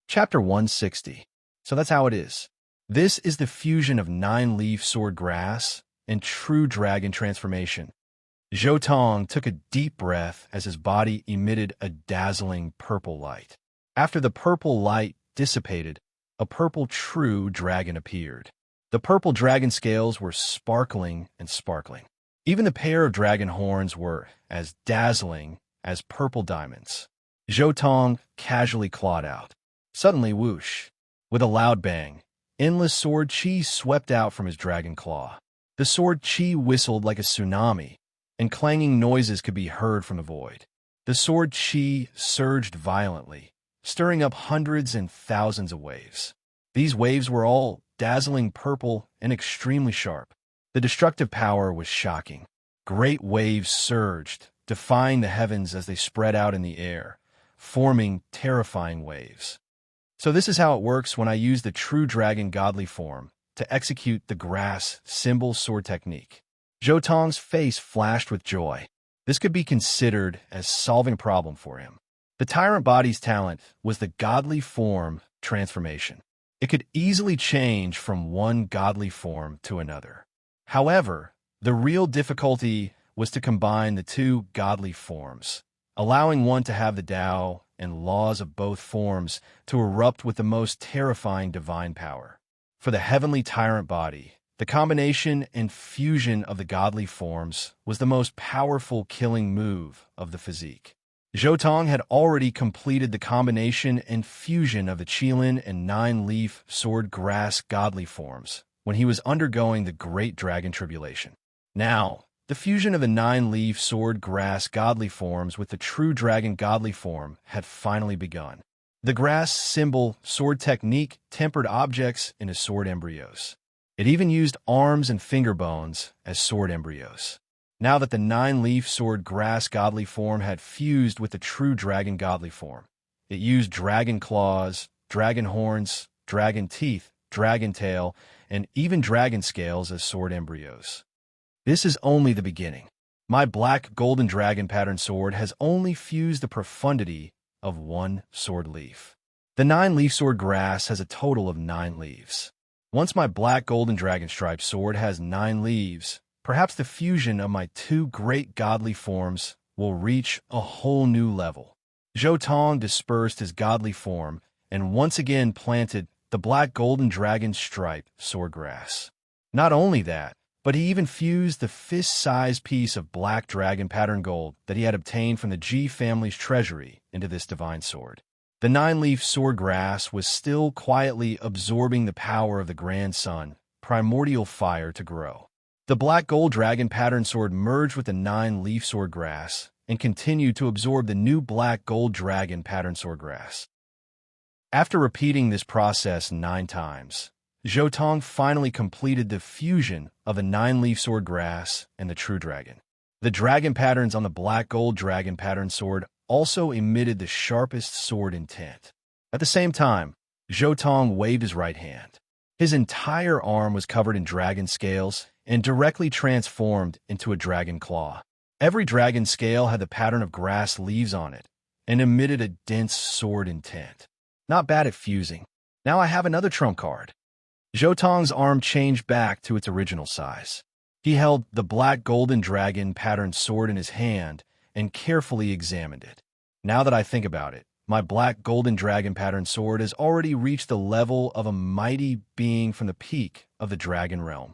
Chapter 160. So that's how it is. This is the fusion of nine-leaf sword grass and true dragon transformation. Zhou Tong took a deep breath as his body emitted a dazzling purple light. After the purple light dissipated, a purple true dragon appeared. The purple dragon scales were sparkling and sparkling. Even the pair of dragon horns were as dazzling as purple diamonds. Zhou Tong casually clawed out. Suddenly, whoosh! With a loud bang, endless sword chi swept out from his dragon claw. The sword chi whistled like a tsunami, and clanging noises could be heard from the void. The sword chi surged violently, stirring up hundreds and thousands of waves. These waves were all dazzling purple and extremely sharp. The destructive power was shocking. Great waves surged, defying the heavens as they spread out in the air, forming terrifying waves. So this is how it works when I use the true dragon godly form to execute the grass symbol sword technique. Zhou Tong's face flashed with joy. This could be considered as solving a problem for him. The tyrant body's talent was the godly form transformation. It could easily change from one godly form to another. However, the real difficulty was to combine the two godly forms, allowing one to have the Tao and laws of both forms to erupt with the most terrifying divine power. For the heavenly tyrant body, the combination and fusion of the godly forms was the most powerful killing move of the physique. Zhou Tong had already completed the combination and fusion of the Qilin and nine-leaf sword grass godly forms when he was undergoing the Great Dragon Tribulation. Now, the fusion of the nine-leaf sword grass godly forms with the true dragon godly form had finally begun. The grass symbol sword technique tempered objects into sword embryos. It even used arms and finger bones as sword embryos. Now that the nine-leaf sword grass godly form had fused with the true dragon godly form, it used dragon claws, dragon horns, dragon teeth, dragon tail, and even dragon scales as sword embryos. This is only the beginning. My black golden dragon pattern sword has only fused the profundity of one sword leaf. The nine-leaf sword grass has a total of 9 leaves. Once my black golden dragon striped sword has 9 leaves, perhaps the fusion of my two great godly forms will reach a whole new level. Zhou Tong dispersed his godly form and once again planted the black golden dragon striped sword grass. Not only that, but he even fused the fist-sized piece of black dragon pattern gold that he had obtained from the Ji family's treasury into this divine sword. The nine-leaf sword grass was still quietly absorbing the power of the grand sun, primordial fire to grow. The black gold dragon pattern sword merged with the nine-leaf sword grass and continued to absorb the new black gold dragon pattern sword grass. After repeating this process 9 times, Zhou Tong finally completed the fusion of the nine-leaf sword grass and the true dragon. The dragon patterns on the black gold dragon pattern sword also emitted the sharpest sword intent. At the same time, Zhou Tong waved his right hand. His entire arm was covered in dragon scales and directly transformed into a dragon claw. Every dragon scale had the pattern of grass leaves on it and emitted a dense sword intent. Not bad at fusing. Now I have another trump card. Zhou Tong's arm changed back to its original size. He held the black golden dragon patterned sword in his hand and carefully examined it. Now that I think about it, my black golden dragon patterned sword has already reached the level of a mighty being from the peak of the dragon realm.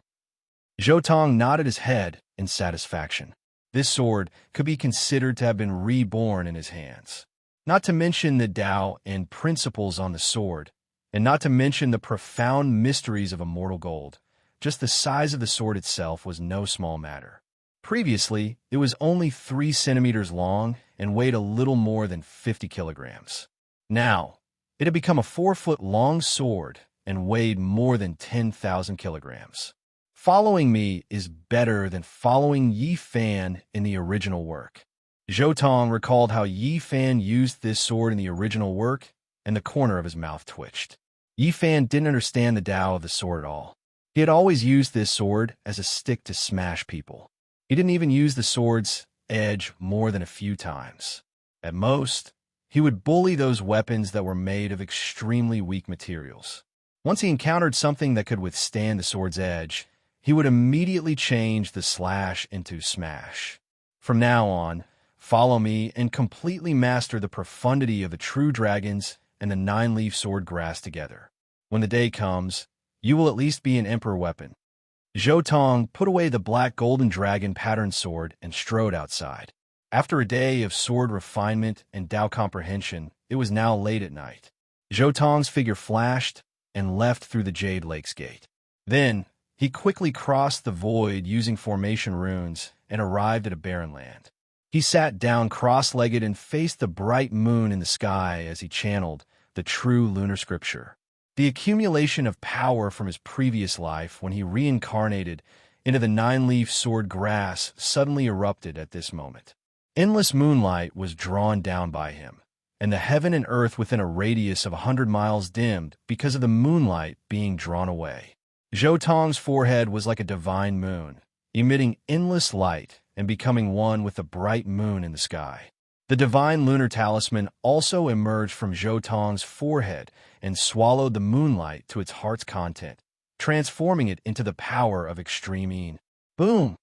Zhou Tong nodded his head in satisfaction. This sword could be considered to have been reborn in his hands. Not to mention the Tao and principles on the sword, and not to mention the profound mysteries of immortal gold. Just the size of the sword itself was no small matter. Previously, it was only 3 centimeters long and weighed a little more than 50 kilograms. Now, it had become a 4-foot-long sword and weighed more than 10,000 kilograms. Following me is better than following Yi Fan in the original work. Zhou Tong recalled how Yi Fan used this sword in the original work, and the corner of his mouth twitched. Yi Fan didn't understand the Tao of the sword at all. He had always used this sword as a stick to smash people. He didn't even use the sword's edge more than a few times. At most, He would bully those weapons that were made of extremely weak materials. Once he encountered something that could withstand the sword's edge, he would immediately change the slash into smash. From now on, follow me and completely master the profundity of the true dragons and the nine-leaf sword grass together. When the day comes, you will at least be an emperor weapon. Zhou Tong put away the black golden dragon patterned sword and strode outside. After a day of sword refinement and Dao comprehension, it was now late at night. Zhou Tong's figure flashed and left through the Jade Lake's gate. Then, he quickly crossed the void using formation runes and arrived at a barren land. He sat down cross-legged and faced the bright moon in the sky as he channeled the true lunar scripture. The accumulation of power from his previous life when he reincarnated into the nine-leaf sword grass suddenly erupted at this moment. Endless moonlight was drawn down by him, and the heaven and earth within a radius of 100 miles dimmed because of the moonlight being drawn away. Zhou Tong's forehead was like a divine moon, emitting endless light and becoming one with the bright moon in the sky. The divine lunar talisman also emerged from Zhou Tong's forehead and swallowed the moonlight to its heart's content, transforming it into the power of extreme Yin. Boom!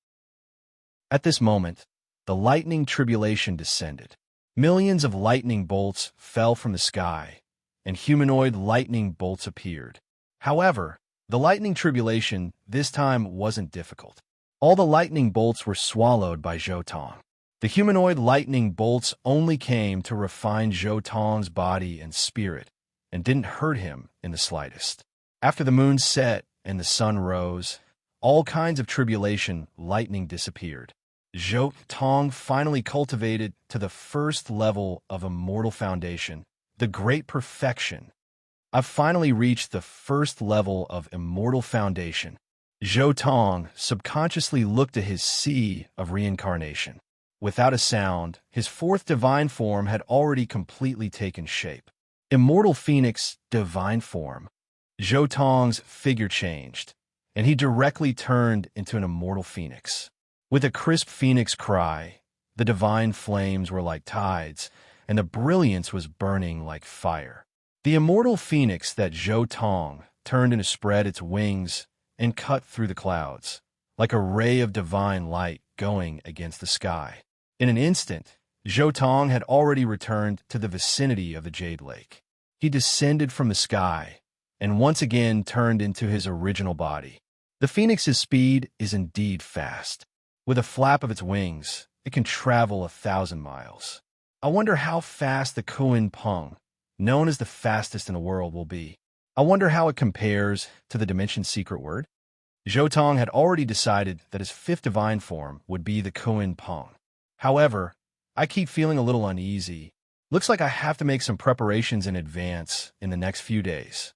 At this moment, the lightning tribulation descended. Millions of lightning bolts fell from the sky, and humanoid lightning bolts appeared. However, the lightning tribulation this time wasn't difficult. All the lightning bolts were swallowed by Zhou Tong. The humanoid lightning bolts only came to refine Zhou Tong's body and spirit, and didn't hurt him in the slightest. After the moon set and the sun rose, all kinds of tribulation lightning disappeared. Zhou Tong finally cultivated to the first level of immortal foundation, the great perfection. I've finally reached the first level of immortal foundation. Zhou Tong subconsciously looked at his sea of reincarnation. Without a sound, his fourth divine form had already completely taken shape. Immortal Phoenix divine form. Zhou Tong's figure changed, and he directly turned into an immortal phoenix. With a crisp phoenix cry, the divine flames were like tides, and the brilliance was burning like fire. The immortal phoenix that Zhou Tong turned into spread its wings and cut through the clouds, like a ray of divine light going against the sky. In an instant, Zhou Tong had already returned to the vicinity of the Jade Lake. He descended from the sky and once again turned into his original body. The phoenix's speed is indeed fast. With a flap of its wings, it can travel 1,000 miles. I wonder how fast the Kuan Peng, known as the fastest in the world, will be. I wonder how it compares to the Dimension's secret word. Zhou Tong had already decided that his fifth divine form would be the Kuan Peng. However, I keep feeling a little uneasy. Looks like I have to make some preparations in advance in the next few days.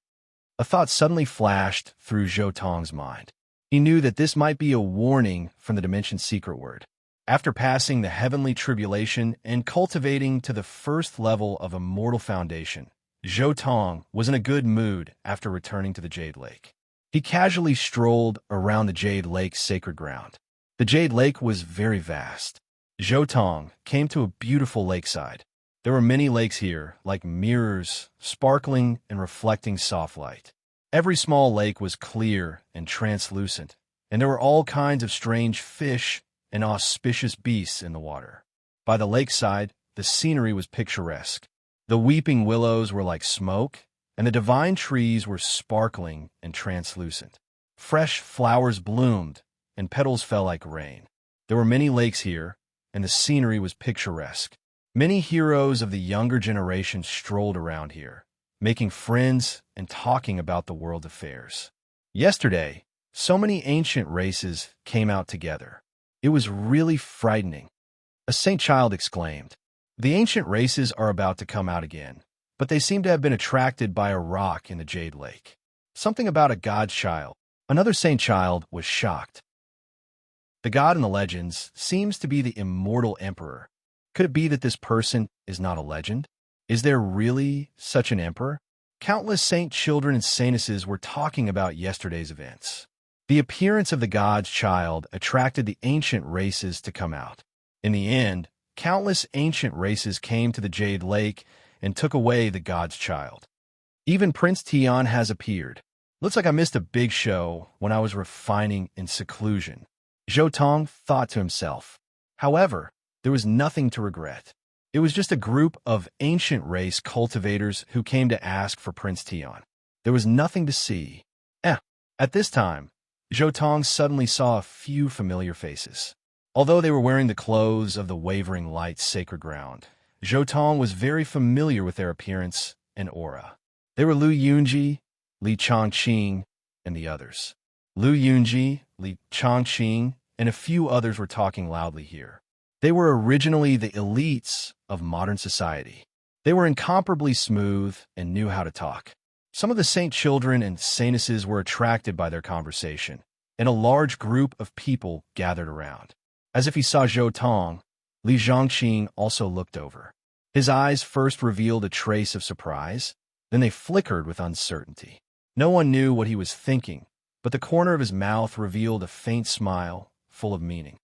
A thought suddenly flashed through Zhou Tong's mind. He knew that this might be a warning from the Dimension's secret word. After passing the heavenly tribulation and cultivating to the first level of immortal foundation, Zhou Tong was in a good mood after returning to the Jade Lake. He casually strolled around the Jade Lake's sacred ground. The Jade Lake was very vast. Zhou Tong came to a beautiful lakeside. There were many lakes here, like mirrors, sparkling and reflecting soft light. Every small lake was clear and translucent, and there were all kinds of strange fish and auspicious beasts in the water. By the lakeside, the scenery was picturesque. The weeping willows were like smoke, and the divine trees were sparkling and translucent. Fresh flowers bloomed, and petals fell like rain. There were many lakes here, and the scenery was picturesque. Many heroes of the younger generation strolled around here, making friends and talking about the world affairs. Yesterday, so many ancient races came out together. It was really frightening. A saint child exclaimed, "The ancient races are about to come out again, but they seem to have been attracted by a rock in the Jade Lake. Something about a god child." Another saint child was shocked. The god in the legends seems to be the immortal emperor. Could it be that this person is not a legend? Is there really such an emperor? Countless saint children and saintesses were talking about yesterday's events. The appearance of the god's child attracted the ancient races to come out. In the end, countless ancient races came to the Jade Lake and took away the god's child. Even Prince Tian has appeared. Looks like I missed a big show when I was refining in seclusion, Zhou Tong thought to himself. However, there was nothing to regret. It was just a group of ancient race cultivators who came to ask for Prince Tian. There was nothing to see. At this time, Zhou Tong suddenly saw a few familiar faces. Although they were wearing the clothes of the Wavering Light's sacred ground, Zhou Tong was very familiar with their appearance and aura. They were Lu Yunji, Li Chongqing, and the others. Lu Yunji, Li Chongqing, and a few others were talking loudly here. They were originally the elites of modern society. They were incomparably smooth and knew how to talk. Some of the saint children and saintesses were attracted by their conversation, and a large group of people gathered around. As if he saw Zhou Tong, Li Zhongqing also looked over. His eyes first revealed a trace of surprise, then they flickered with uncertainty. No one knew what he was thinking, but the corner of his mouth revealed a faint smile full of meaning.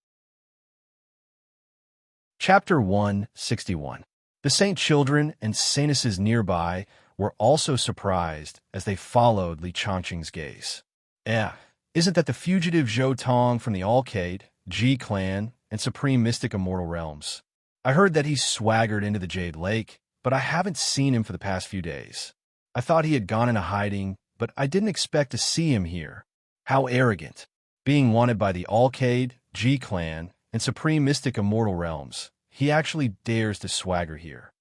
Chapter 161. The saint children and saintesses nearby were also surprised as they followed Li Chongqing's gaze. Isn't that the fugitive Zhou Tong from the Alcade, Ji clan, and Supreme Mystic Immortal Realms? I heard that he swaggered into the Jade Lake, but I haven't seen him for the past few days. I thought he had gone into hiding, but I didn't expect to see him here. How arrogant. Being wanted by the Alcade, Ji clan, and Supreme Mystic Immortal Realms, he actually dares to swagger here.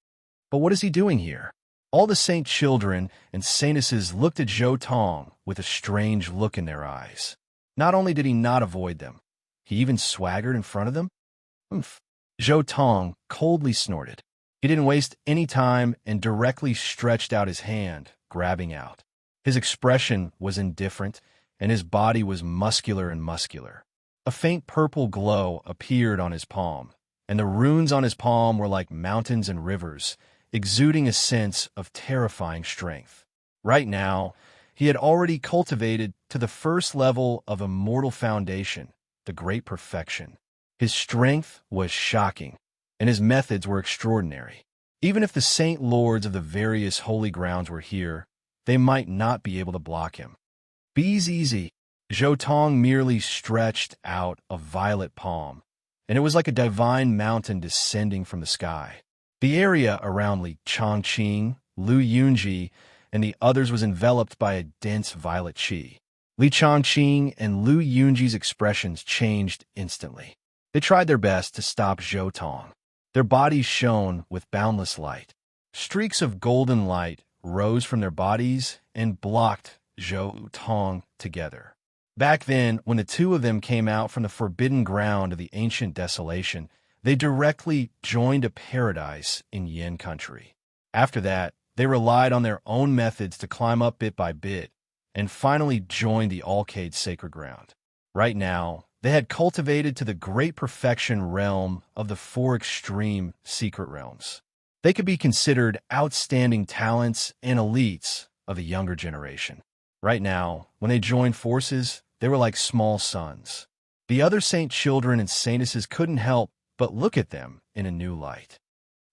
But what is he doing here? All the saint children and saintesses looked at Zhou Tong with a strange look in their eyes. Not only did he not avoid them, he even swaggered in front of them? Zhou Tong coldly snorted. He didn't waste any time and directly stretched out his hand, grabbing out. His expression was indifferent, and his body was muscular and muscular. A faint purple glow appeared on his palm, and the runes on his palm were like mountains and rivers, exuding a sense of terrifying strength. Right now, he had already cultivated to the first level of immortal foundation, the great perfection. His strength was shocking, and his methods were extraordinary. Even if the saint lords of the various holy grounds were here, they might not be able to block him. Be's easy. Zhou Tong merely stretched out a violet palm, and it was like a divine mountain descending from the sky. The area around Li Chongqing, Lu Yunji, and the others was enveloped by a dense violet qi. Li Chongqing and Lu Yunji's expressions changed instantly. They tried their best to stop Zhou Tong. Their bodies shone with boundless light. Streaks of golden light rose from their bodies and blocked Zhou Tong together. Back then, when the two of them came out from the forbidden ground of the ancient desolation, they directly joined a paradise in Yin country. After that, they relied on their own methods to climb up bit by bit, and finally joined the Alcade sacred ground. Right now, they had cultivated to the great perfection realm of the four extreme secret realms. They could be considered outstanding talents and elites of the younger generation. Right now, when they joined forces, they were like small sons. The other saint children and saintesses couldn't help but look at them in a new light.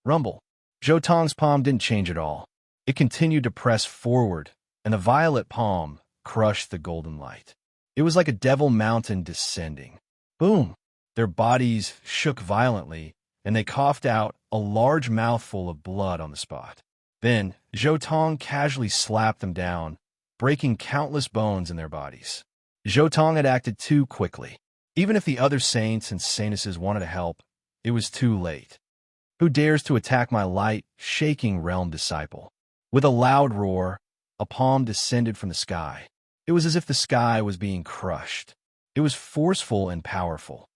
Rumble. Zhou Tong's palm didn't change at all. It continued to press forward, and the violet palm crushed the golden light. It was like a devil mountain descending. Boom! Their bodies shook violently, and they coughed out a large mouthful of blood on the spot. Then, Zhou Tong casually slapped them down, breaking countless bones in their bodies. Zhou Tong had acted too quickly. Even if the other saints and saintesses wanted to help, it was too late. Who dares to attack my light, shaking realm disciple? With a loud roar, a palm descended from the sky. It was as if the sky was being crushed. It was forceful and powerful.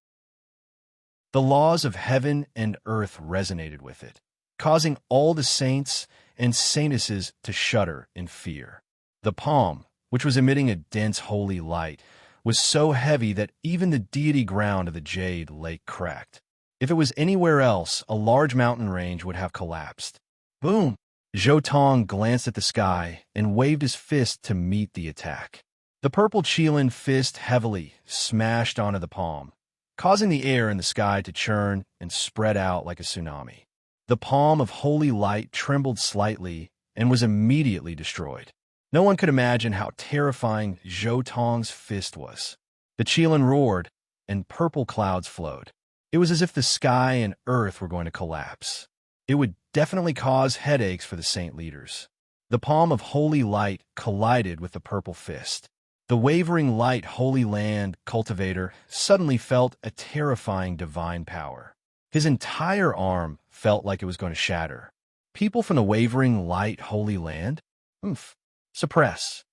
The laws of heaven and earth resonated with it, causing all the saints and saintesses to shudder in fear. The palm, which was emitting a dense holy light, was so heavy that even the deity ground of the Jade Lake cracked. If it was anywhere else, a large mountain range would have collapsed. Boom! Zhou Tong glanced at the sky and waved his fist to meet the attack. The purple Qilin fist heavily smashed onto the palm, causing the air in the sky to churn and spread out like a tsunami. The palm of holy light trembled slightly and was immediately destroyed. No one could imagine how terrifying Zhou Tong's fist was. The Qilin roared, and purple clouds flowed. It was as if the sky and earth were going to collapse. It would definitely cause headaches for the saint leaders. The palm of holy light collided with the purple fist. The wavering light holy land cultivator suddenly felt a terrifying divine power. His entire arm felt like it was going to shatter. People from the wavering light holy land? Suppress.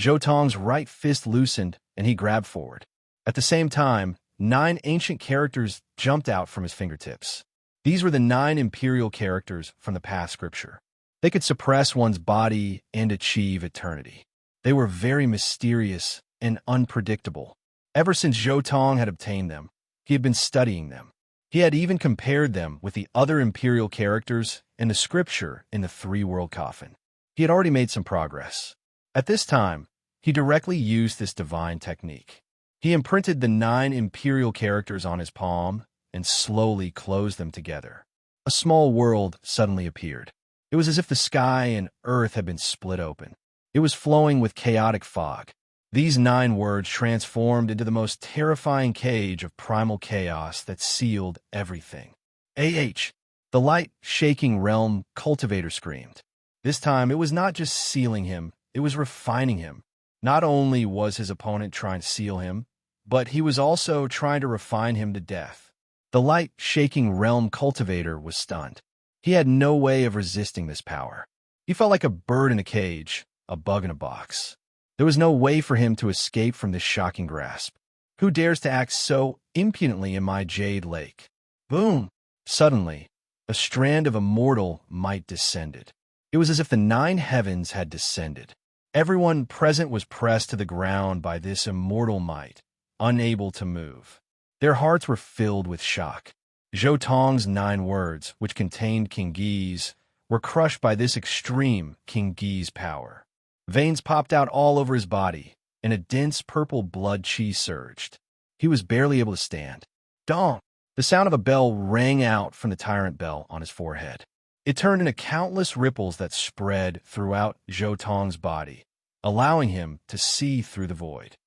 Zhou Tong's right fist loosened, and he grabbed forward. At the same time, 9 ancient characters jumped out from his fingertips. These were the 9 imperial characters from the past scripture. They could suppress one's body and achieve eternity. They were very mysterious and unpredictable. Ever since Zhou Tong had obtained them, he had been studying them. He had even compared them with the other imperial characters in the scripture in the 3-world coffin. He had already made some progress. At this time, he directly used this divine technique. He imprinted the 9 imperial characters on his palm and slowly closed them together. A small world suddenly appeared. It was as if the sky and earth had been split open. It was flowing with chaotic fog. These 9 words transformed into the most terrifying cage of primal chaos that sealed everything. The light-shaking realm cultivator screamed. This time, it was not just sealing him, it was refining him. Not only was his opponent trying to seal him, but he was also trying to refine him to death. The light-shaking realm cultivator was stunned. He had no way of resisting this power. He felt like a bird in a cage, a bug in a box. There was no way for him to escape from this shocking grasp. Who dares to act so impudently in my jade lake? Boom! Suddenly, a strand of immortal might descended. It was as if the 9 heavens had descended. Everyone present was pressed to the ground by this immortal might, unable to move. Their hearts were filled with shock. Zhou Tong's 9 words, which contained King Gi's, were crushed by this extreme King Gi's power. Veins popped out all over his body, and a dense purple blood chi surged. He was barely able to stand. Dong! The sound of a bell rang out from the tyrant bell on his forehead. It turned into countless ripples that spread throughout Zhou Tong's body, allowing him to see through the void.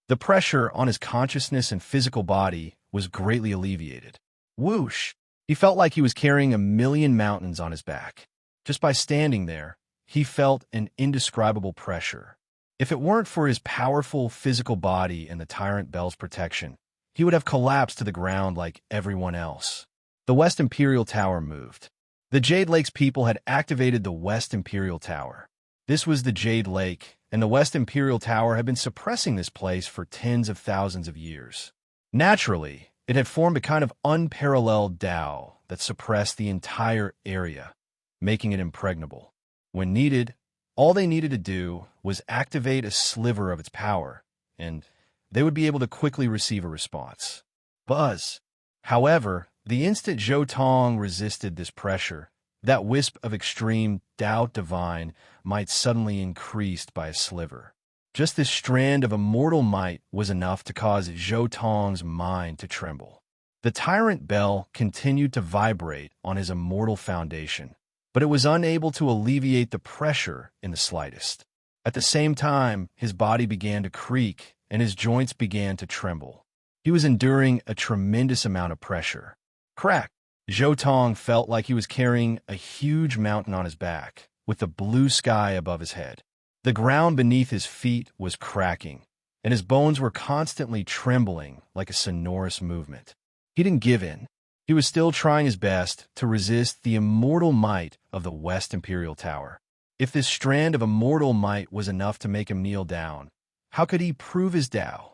The pressure on his consciousness and physical body was greatly alleviated. Whoosh! He felt like he was carrying 1,000,000 mountains on his back. Just by standing there, he felt an indescribable pressure. If it weren't for his powerful physical body and the tyrant bell's protection, he would have collapsed to the ground like everyone else. The West Imperial Tower moved. The Jade Lake's people had activated the West Imperial Tower. This was the Jade Lake, and the West Imperial Tower had been suppressing this place for tens of thousands of years. Naturally, it had formed a kind of unparalleled Tao that suppressed the entire area, making it impregnable. When needed, all they needed to do was activate a sliver of its power, and they would be able to quickly receive a response. Buzz! However, the instant Zhou Tong resisted this pressure, that wisp of extreme Tao divine might suddenly increased by a sliver. Just this strand of immortal might was enough to cause Zhou Tong's mind to tremble. The tyrant bell continued to vibrate on his immortal foundation, but it was unable to alleviate the pressure in the slightest. At the same time, his body began to creak and his joints began to tremble. He was enduring a tremendous amount of pressure. Crack! Zhou Tong felt like he was carrying a huge mountain on his back, with the blue sky above his head. The ground beneath his feet was cracking, and his bones were constantly trembling like a sonorous movement. He didn't give in. He was still trying his best to resist the immortal might of the West Imperial Tower. If this strand of immortal might was enough to make him kneel down, how could he prove his Tao?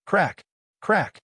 Crack! Crack!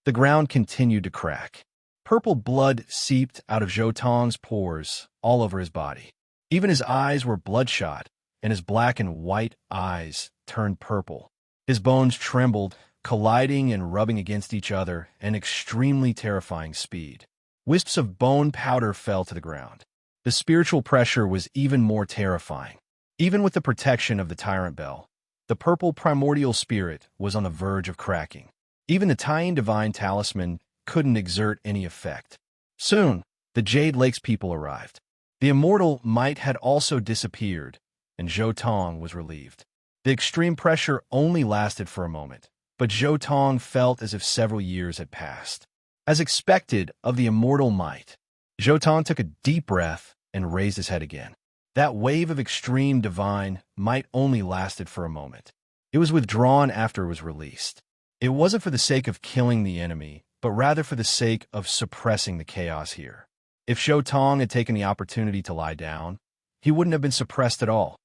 The ground continued to crack. Purple blood seeped out of Zhou Tong's pores all over his body. Even his eyes were bloodshot, and his black and white eyes turned purple. His bones trembled, colliding and rubbing against each other at an extremely terrifying speed. Wisps of bone powder fell to the ground. The spiritual pressure was even more terrifying. Even with the protection of the tyrant bell, the purple primordial spirit was on the verge of cracking. Even the tiny divine talisman couldn't exert any effect. Soon, the Jade Lake's people arrived. The immortal might had also disappeared, and Zhou Tong was relieved. The extreme pressure only lasted for a moment, but Zhou Tong felt as if several years had passed. As expected of the immortal might, Zhou Tong took a deep breath and raised his head again. That wave of extreme divine might only lasted for a moment. It was withdrawn after it was released. It wasn't for the sake of killing the enemy, but rather for the sake of suppressing the chaos here. If Zhou Tong had taken the opportunity to lie down, he wouldn't have been suppressed at all.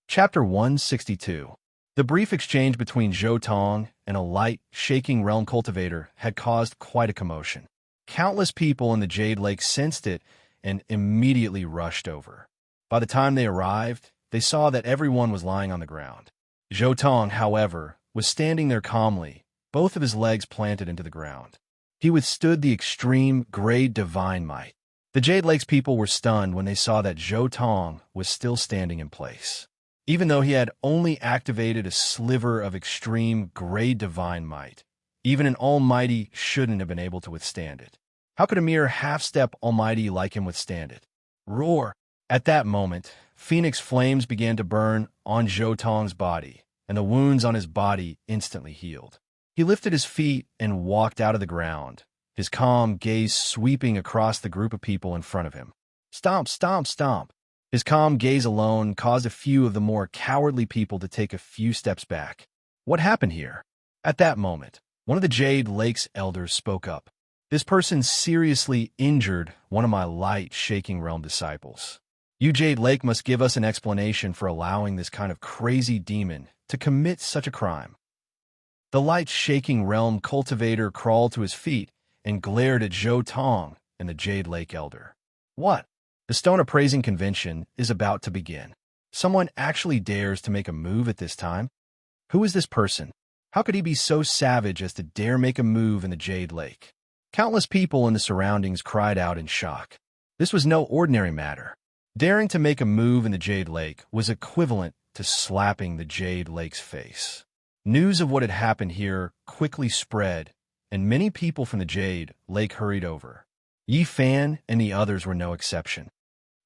Chapter 162. The brief exchange between Zhou Tong and a light, shaking realm cultivator had caused quite a commotion. Countless people in the Jade Lake sensed it and immediately rushed over. By the time they arrived, they saw that everyone was lying on the ground. Zhou Tong, however, was standing there calmly, both of his legs planted into the ground. He withstood the extreme, great divine might. The Jade Lake's people were stunned when they saw that Zhou Tong was still standing in place. Even though he had only activated a sliver of extreme, great divine might, even an almighty shouldn't have been able to withstand it. How could a mere half-step almighty like him withstand it? Roar! At that moment, phoenix flames began to burn on Zhou Tong's body, and the wounds on his body instantly healed. He lifted his feet and walked out of the ground, his calm gaze sweeping across the group of people in front of him. Stomp, stomp, stomp. His calm gaze alone caused a few of the more cowardly people to take a few steps back. What happened here? At that moment, one of the Jade Lake's elders spoke up. This person seriously injured one of my light shaking realm disciples. You Jade Lake must give us an explanation for allowing this kind of crazy demon to commit such a crime. The light shaking realm cultivator crawled to his feet and glared at Zhou Tong and the Jade Lake elder. What? The Stone Appraising Convention is about to begin. Someone actually dares to make a move at this time? Who is this person? How could he be so savage as to dare make a move in the Jade Lake? Countless people in the surroundings cried out in shock. This was no ordinary matter. Daring to make a move in the Jade Lake was equivalent to slapping the Jade Lake's face. News of what had happened here quickly spread, and many people from the Jade Lake hurried over. Yi Fan and the others were no exception.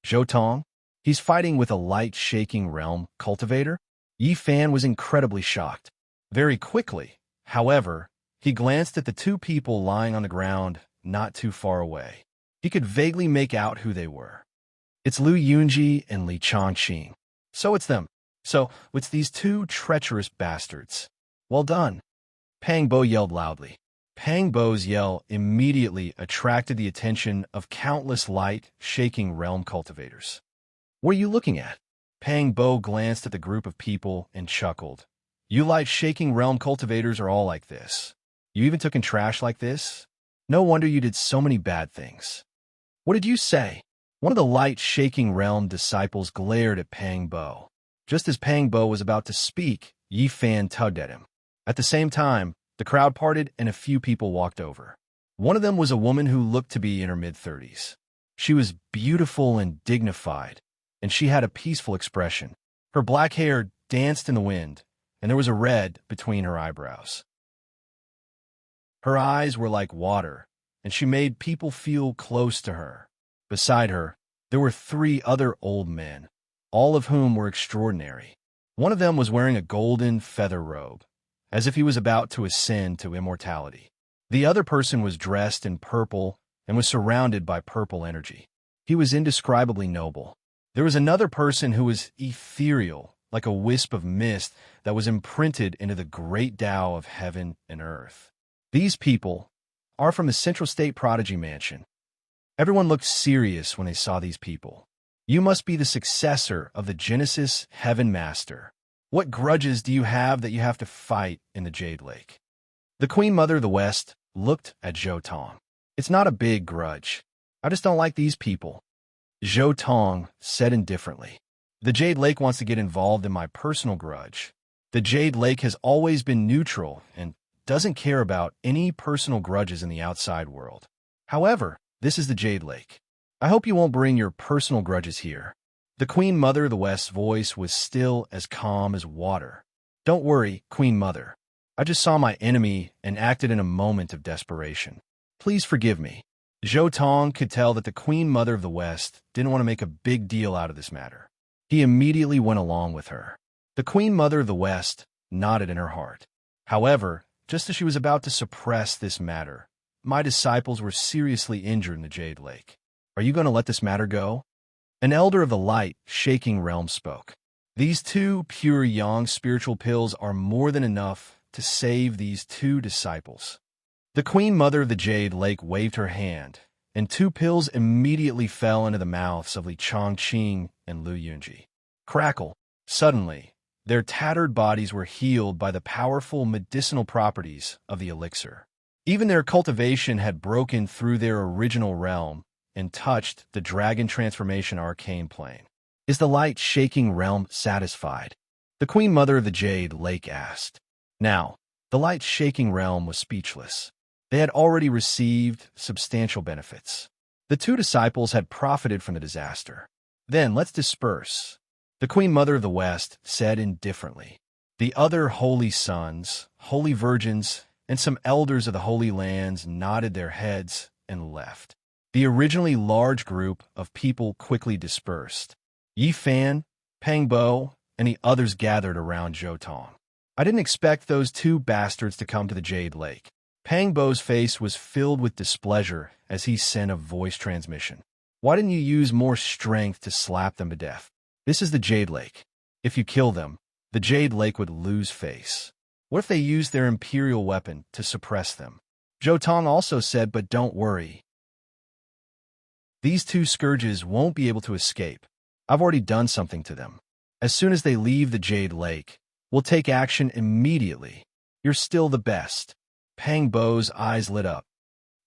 Zhou Tong? He's fighting with a light-shaking realm cultivator? Yi Fan was incredibly shocked. Very quickly, however, he glanced at the two people lying on the ground not too far away. He could vaguely make out who they were. It's Lu Yunji and Li Chongqing. So it's them. So it's these two treacherous bastards. Well done. Pang Bo yelled loudly. Pang Bo's yell immediately attracted the attention of countless light, shaking realm cultivators. What are you looking at? Pang Bo glanced at the group of people and chuckled. You light, shaking realm cultivators are all like this. You even took in trash like this? No wonder you did so many bad things. What did you say? One of the light, shaking realm disciples glared at Pang Bo. Just as Pang Bo was about to speak, Yi Fan tugged at him. At the same time, the crowd parted and a few people walked over. One of them was a woman who looked to be in her mid-30s. She was beautiful and dignified, and she had a peaceful expression. Her black hair danced in the wind, and there was a red between her eyebrows. Her eyes were like water, and she made people feel close to her. Beside her, there were 3 other old men, all of whom were extraordinary. One of them was wearing a golden feather robe, as if he was about to ascend to immortality. The other person was dressed in purple and was surrounded by purple energy. He was indescribably noble. There was another person who was ethereal, like a wisp of mist that was imprinted into the great Tao of heaven and earth. These people are from the Central State Prodigy Mansion. Everyone looked serious when they saw these people. You must be the successor of the Genesis Heaven Master. What grudges do you have that you have to fight in the Jade Lake? The Queen Mother of the West looked at Zhou Tong. It's not a big grudge. I just don't like these people. Zhou Tong said indifferently. The Jade Lake wants to get involved in my personal grudge. The Jade Lake has always been neutral and doesn't care about any personal grudges in the outside world. However, this is the Jade Lake. I hope you won't bring your personal grudges here. The Queen Mother of the West's voice was still as calm as water. Don't worry, Queen Mother. I just saw my enemy and acted in a moment of desperation. Please forgive me. Zhou Tong could tell that the Queen Mother of the West didn't want to make a big deal out of this matter. He immediately went along with her. The Queen Mother of the West nodded in her heart. However, just as she was about to suppress this matter, my disciples were seriously injured in the Jade Lake. Are you going to let this matter go? An elder of the light, shaking realm spoke. These 2 pure yang spiritual pills are more than enough to save these 2 disciples. The Queen Mother of the Jade Lake waved her hand, and 2 pills immediately fell into the mouths of Li Chongqing and Lu Yunji. Crackle! Suddenly, their tattered bodies were healed by the powerful medicinal properties of the elixir. Even their cultivation had broken through their original realm and touched the dragon transformation arcane plane. Is the light shaking realm satisfied? The Queen Mother of the Jade Lake asked. Now, the light shaking realm was speechless. They had already received substantial benefits. The 2 disciples had profited from the disaster. Then let's disperse. The Queen Mother of the West said indifferently. The other holy sons, holy virgins, and some elders of the Holy Lands nodded their heads and left. The originally large group of people quickly dispersed. Yi Fan, Pang Bo, and the others gathered around Zhou Tong. I didn't expect those 2 bastards to come to the Jade Lake. Pang Bo's face was filled with displeasure as he sent a voice transmission. Why didn't you use more strength to slap them to death? This is the Jade Lake. If you kill them, the Jade Lake would lose face. What if they used their imperial weapon to suppress them? Zhou Tong also said, but don't worry. These 2 scourges won't be able to escape. I've already done something to them. As soon as they leave the Jade Lake, we'll take action immediately. You're still the best. Pang Bo's eyes lit up.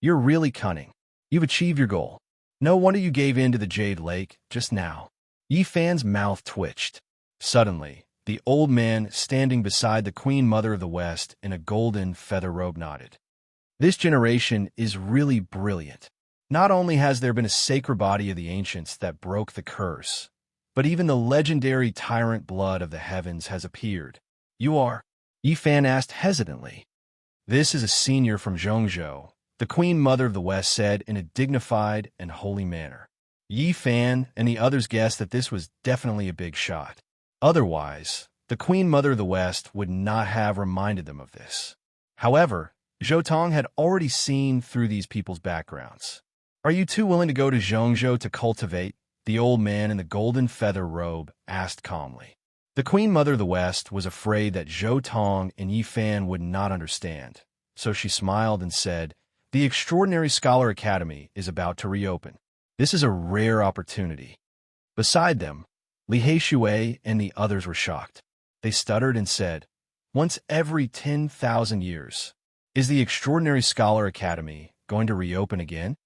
You're really cunning. You've achieved your goal. No wonder you gave in to the Jade Lake just now. Yi Fan's mouth twitched. Suddenly, the old man standing beside the Queen Mother of the West in a golden feather robe nodded. This generation is really brilliant. Not only has there been a sacred body of the ancients that broke the curse, but even the legendary tyrant blood of the heavens has appeared. You are? Yi Fan asked hesitantly. This is a senior from Zhongzhou, the Queen Mother of the West said in a dignified and holy manner. Yi Fan and the others guessed that this was definitely a big shot. Otherwise, the Queen Mother of the West would not have reminded them of this. However, Zhou Tong had already seen through these people's backgrounds. Are you 2 willing to go to Zhongzhou to cultivate? The old man in the golden feather robe asked calmly. The Queen Mother of the West was afraid that Zhou Tong and Yi Fan would not understand, so she smiled and said, The Extraordinary Scholar Academy is about to reopen. This is a rare opportunity. Beside them, Li Heishui and the others were shocked. They stuttered and said, Once every 10,000 years, is the Extraordinary Scholar Academy going to reopen again?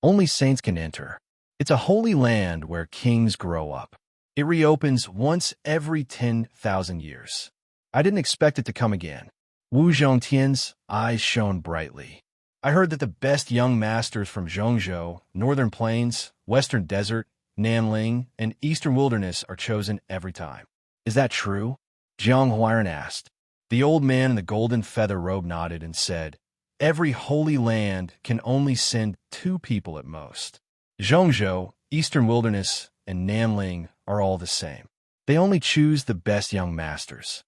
Only saints can enter. It's a holy land where kings grow up. It reopens once every 10,000 years. I didn't expect it to come again. Wu Zhongtian's eyes shone brightly. I heard that the best young masters from Zhongzhou, Northern Plains, Western Desert, Nanling, and Eastern Wilderness are chosen every time. Is that true? Jiang Huairan asked. The old man in the golden feather robe nodded and said, Every holy land can only send 2 people at most. Zhongzhou, Eastern Wilderness, and Nanling are all the same. They only choose the best young masters.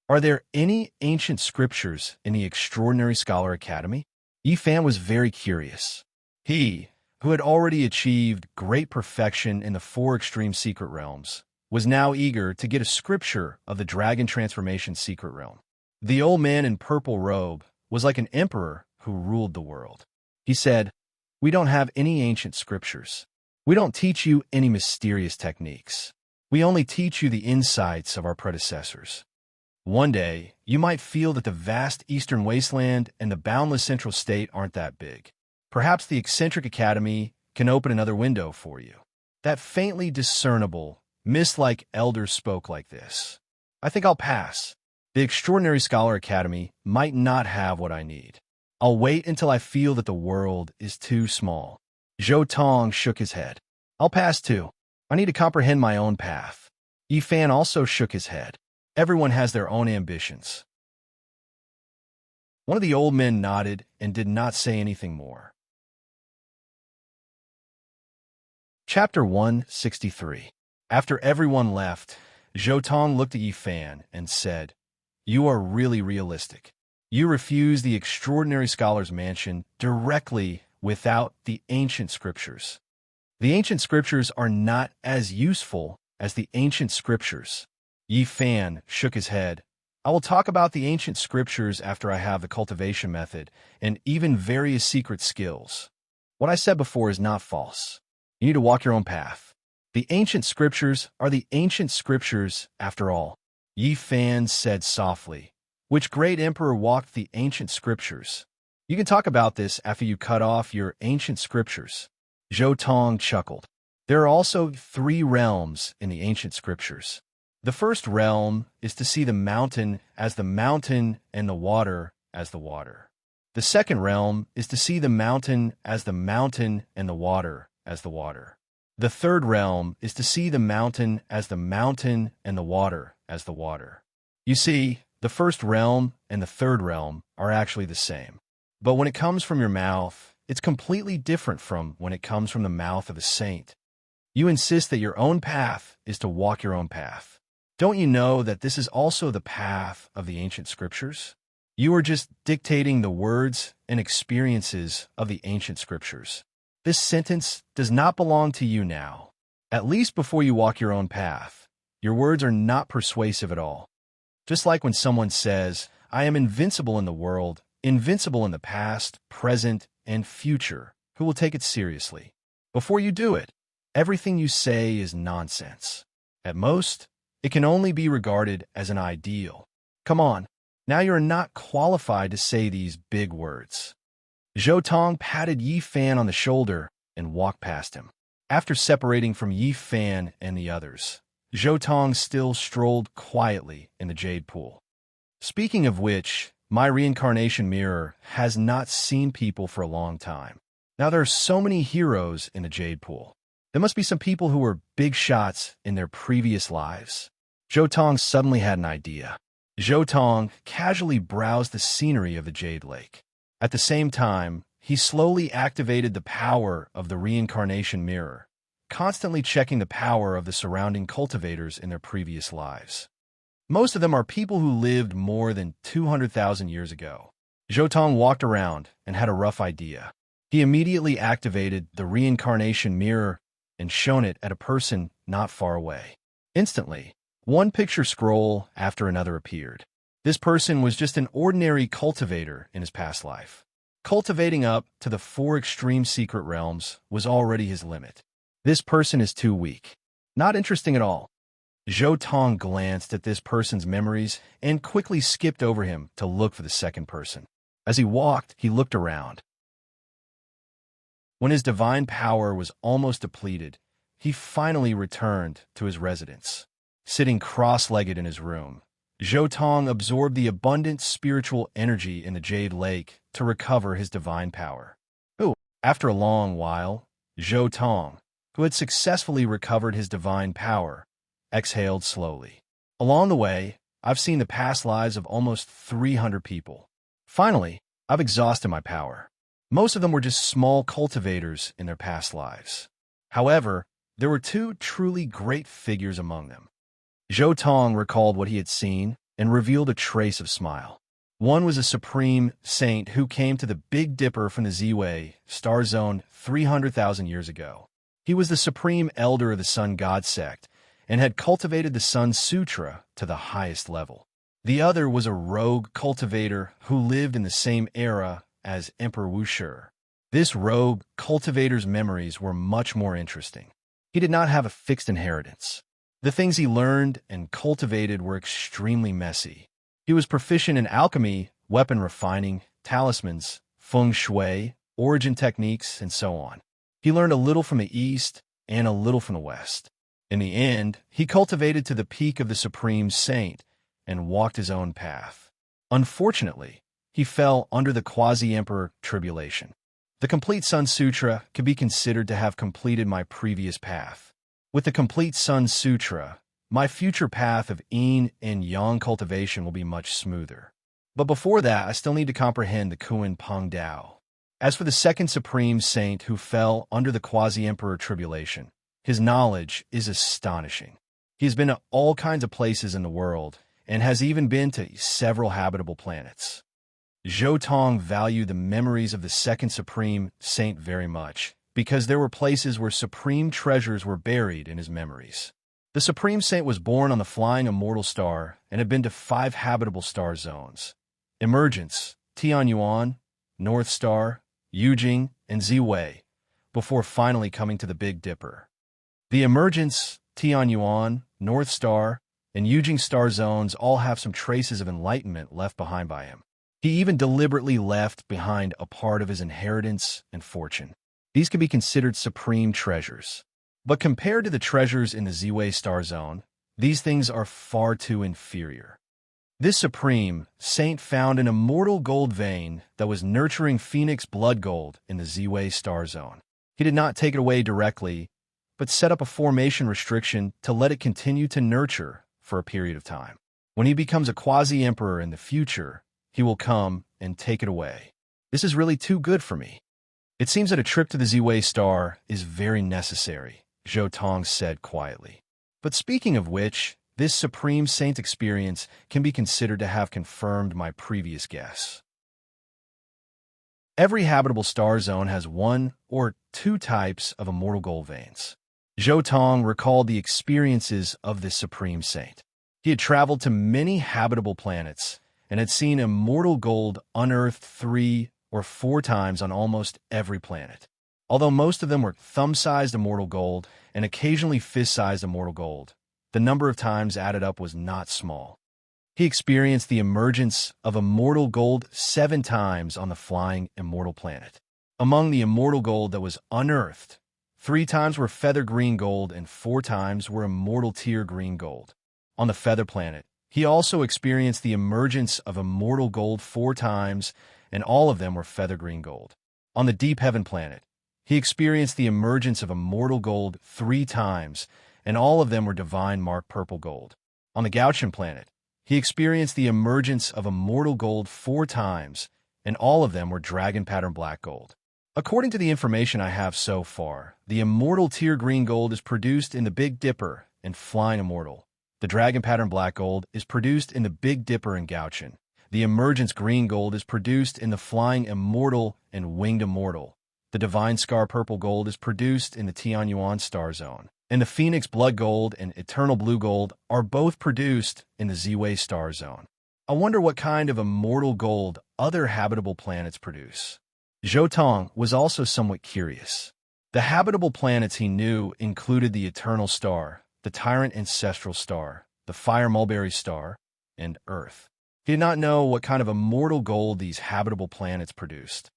Are there any ancient scriptures in the Extraordinary Scholar Academy? Yi Fan was very curious. He, who had already achieved great perfection in the 4 extreme secret realms, was now eager to get a scripture of the dragon transformation secret realm. The old man in purple robe was like an emperor who ruled the world. He said, We don't have any ancient scriptures. We don't teach you any mysterious techniques. We only teach you the insights of our predecessors. One day, you might feel that the vast eastern wasteland and the boundless central state aren't that big. Perhaps the eccentric academy can open another window for you. That faintly discernible, mist-like elder spoke like this. I think I'll pass. The Extraordinary Scholar Academy might not have what I need. I'll wait until I feel that the world is too small. Zhou Tong shook his head. I'll pass too. I need to comprehend my own path. Yi Fan also shook his head. Everyone has their own ambitions. One of the old men nodded and did not say anything more. Chapter 163. After everyone left, Zhou Tong looked at Yi Fan and said, "You are really realistic. You refuse the extraordinary scholar's mansion directly without the ancient scriptures. The ancient scriptures are not as useful as the ancient scriptures." Yi Fan shook his head. "I will talk about the ancient scriptures after I have the cultivation method and even various secret skills. What I said before is not false. You need to walk your own path. The ancient scriptures are the ancient scriptures after all." Yi Fan said softly, "Which great emperor walked the ancient scriptures? You can talk about this after you cut off your ancient scriptures." Zhou Tong chuckled. "There are also 3 realms in the ancient scriptures. The first realm is to see the mountain as the mountain and the water as the water. The second realm is to see the mountain as the mountain and the water as the water. The third realm is to see the mountain as the mountain and the water as the water." You see, the first realm and the third realm are actually the same. But when it comes from your mouth, it's completely different from when it comes from the mouth of a saint. You insist that your own path is to walk your own path. Don't you know that this is also the path of the ancient scriptures? You are just dictating the words and experiences of the ancient scriptures. This sentence does not belong to you now. At least before you walk your own path, your words are not persuasive at all. Just like when someone says, "I am invincible in the world, invincible in the past, present, and future," who will take it seriously? Before you do it, everything you say is nonsense. At most, it can only be regarded as an ideal. Come on, now you are not qualified to say these big words. Zhou Tong patted Yi Fan on the shoulder and walked past him. After separating from Yi Fan and the others, Zhou Tong still strolled quietly in the jade pool. Speaking of which, my reincarnation mirror has not seen people for a long time. Now there are so many heroes in the jade pool. There must be some people who were big shots in their previous lives. Zhou Tong suddenly had an idea. Zhou Tong casually browsed the scenery of the Jade Lake. At the same time, he slowly activated the power of the reincarnation mirror, constantly checking the power of the surrounding cultivators in their previous lives. Most of them are people who lived more than 200,000 years ago. Zhou Tong walked around and had a rough idea. He immediately activated the reincarnation mirror and shone it at a person not far away. Instantly, one picture scroll after another appeared. This person was just an ordinary cultivator in his past life. Cultivating up to the 4 extreme secret realms was already his limit. This person is too weak. Not interesting at all. Zhou Tong glanced at this person's memories and quickly skipped over him to look for the second person. As he walked, he looked around. When his divine power was almost depleted, he finally returned to his residence. Sitting cross-legged in his room, Zhou Tong absorbed the abundant spiritual energy in the Jade Lake to recover his divine power. After a long while, Zhou Tong, who had successfully recovered his divine power, exhaled slowly. Along the way, I've seen the past lives of almost 300 people. Finally, I've exhausted my power. Most of them were just small cultivators in their past lives. However, there were 2 truly great figures among them. Zhou Tong recalled what he had seen and revealed a trace of smile. One was a supreme saint who came to the Big Dipper from the Ziwei star zone 300,000 years ago. He was the supreme elder of the Sun God sect and had cultivated the Sun Sutra to the highest level. The other was a rogue cultivator who lived in the same era as Emperor Wushi. This rogue cultivator's memories were much more interesting. He did not have a fixed inheritance. The things he learned and cultivated were extremely messy. He was proficient in alchemy, weapon refining, talismans, feng shui, origin techniques, and so on. He learned a little from the east and a little from the west. In the end, he cultivated to the peak of the supreme saint and walked his own path. Unfortunately, he fell under the quasi-emperor tribulation. The complete Sun Sutra could be considered to have completed my previous path. With the complete Sun Sutra, my future path of yin and yang cultivation will be much smoother. But before that, I still need to comprehend the Kuan Peng Dao. As for the second supreme saint who fell under the quasi-emperor tribulation, His knowledge is astonishing. He has been to all kinds of places in the world and has even been to several habitable planets. Zhou Tong valued the memories of the second Supreme Saint very much, because there were places where supreme treasures were buried in his memories. The Supreme Saint was born on the flying immortal star and had been to 5 habitable star zones: Emergence, Tianyuan, North Star, Yujing, and Ziwei, before finally coming to the Big Dipper. The Emergence, Tianyuan, North Star, and Yujing star zones all have some traces of enlightenment left behind by him. He even deliberately left behind a part of his inheritance and fortune. These can be considered supreme treasures. But compared to the treasures in the Ziwei star zone, these things are far too inferior. This Supreme Saint found an immortal gold vein that was nurturing Phoenix blood gold in the Ziwei star zone. He did not take it away directly, but set up a formation restriction to let it continue to nurture for a period of time. When he becomes a quasi-emperor in the future, he will come and take it away. This is really too good for me. It seems that a trip to the Ziwei star is very necessary, Zhou Tong said quietly. But speaking of which, this Supreme Saint experience can be considered to have confirmed my previous guess. Every habitable star zone has 1 or 2 types of immortal gold veins. Zhou Tong recalled the experiences of this Supreme Saint. He had traveled to many habitable planets and had seen immortal gold unearthed 3 or 4 times on almost every planet. Although most of them were thumb-sized immortal gold and occasionally fist-sized immortal gold, the number of times added up was not small. He experienced the emergence of immortal gold 7 times on the flying immortal planet. Among the immortal gold that was unearthed, 3 times were feather green gold and 4 times were immortal tear green gold. On the feather planet, he also experienced the emergence of immortal gold 4 times, and all of them were feather green gold. On the deep heaven planet, he experienced the emergence of immortal gold 3 times, and all of them were divine mark purple gold. On the Gaussian planet, he experienced the emergence of immortal gold 4 times, and all of them were dragon pattern black gold. According to the information I have so far, the immortal tear green gold is produced in the Big Dipper and flying immortal. The dragon pattern black gold is produced in the Big Dipper and Gaussian. The emergence green gold is produced in the flying immortal and winged immortal. The divine scar purple gold is produced in the Tianyuan star zone. And the Phoenix blood gold and eternal blue gold are both produced in the Ziwei star zone. I wonder what kind of immortal gold other habitable planets produce. Zhou Tong was also somewhat curious. The habitable planets he knew included the Eternal Star, the Tyrant Ancestral Star, the Fire Mulberry Star, and Earth. He did not know what kind of immortal gold these habitable planets produced.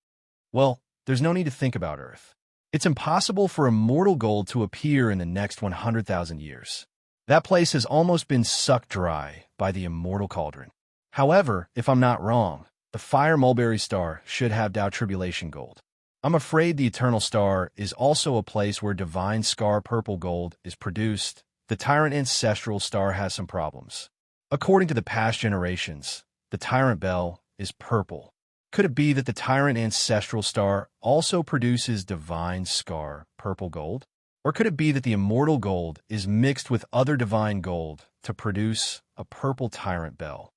Well, there's no need to think about Earth. It's impossible for immortal gold to appear in the next 100,000 years. That place has almost been sucked dry by the immortal cauldron. However, if I'm not wrong, the Fire Mulberry Star should have Tao Tribulation gold. I'm afraid the Eternal Star is also a place where divine scar purple gold is produced. The Tyrant Ancestral Star has some problems. According to the past generations, the Tyrant Bell is purple. Could it be that the Tyrant Ancestral Star also produces divine scar purple gold? Or could it be that the immortal gold is mixed with other divine gold to produce a purple Tyrant Bell?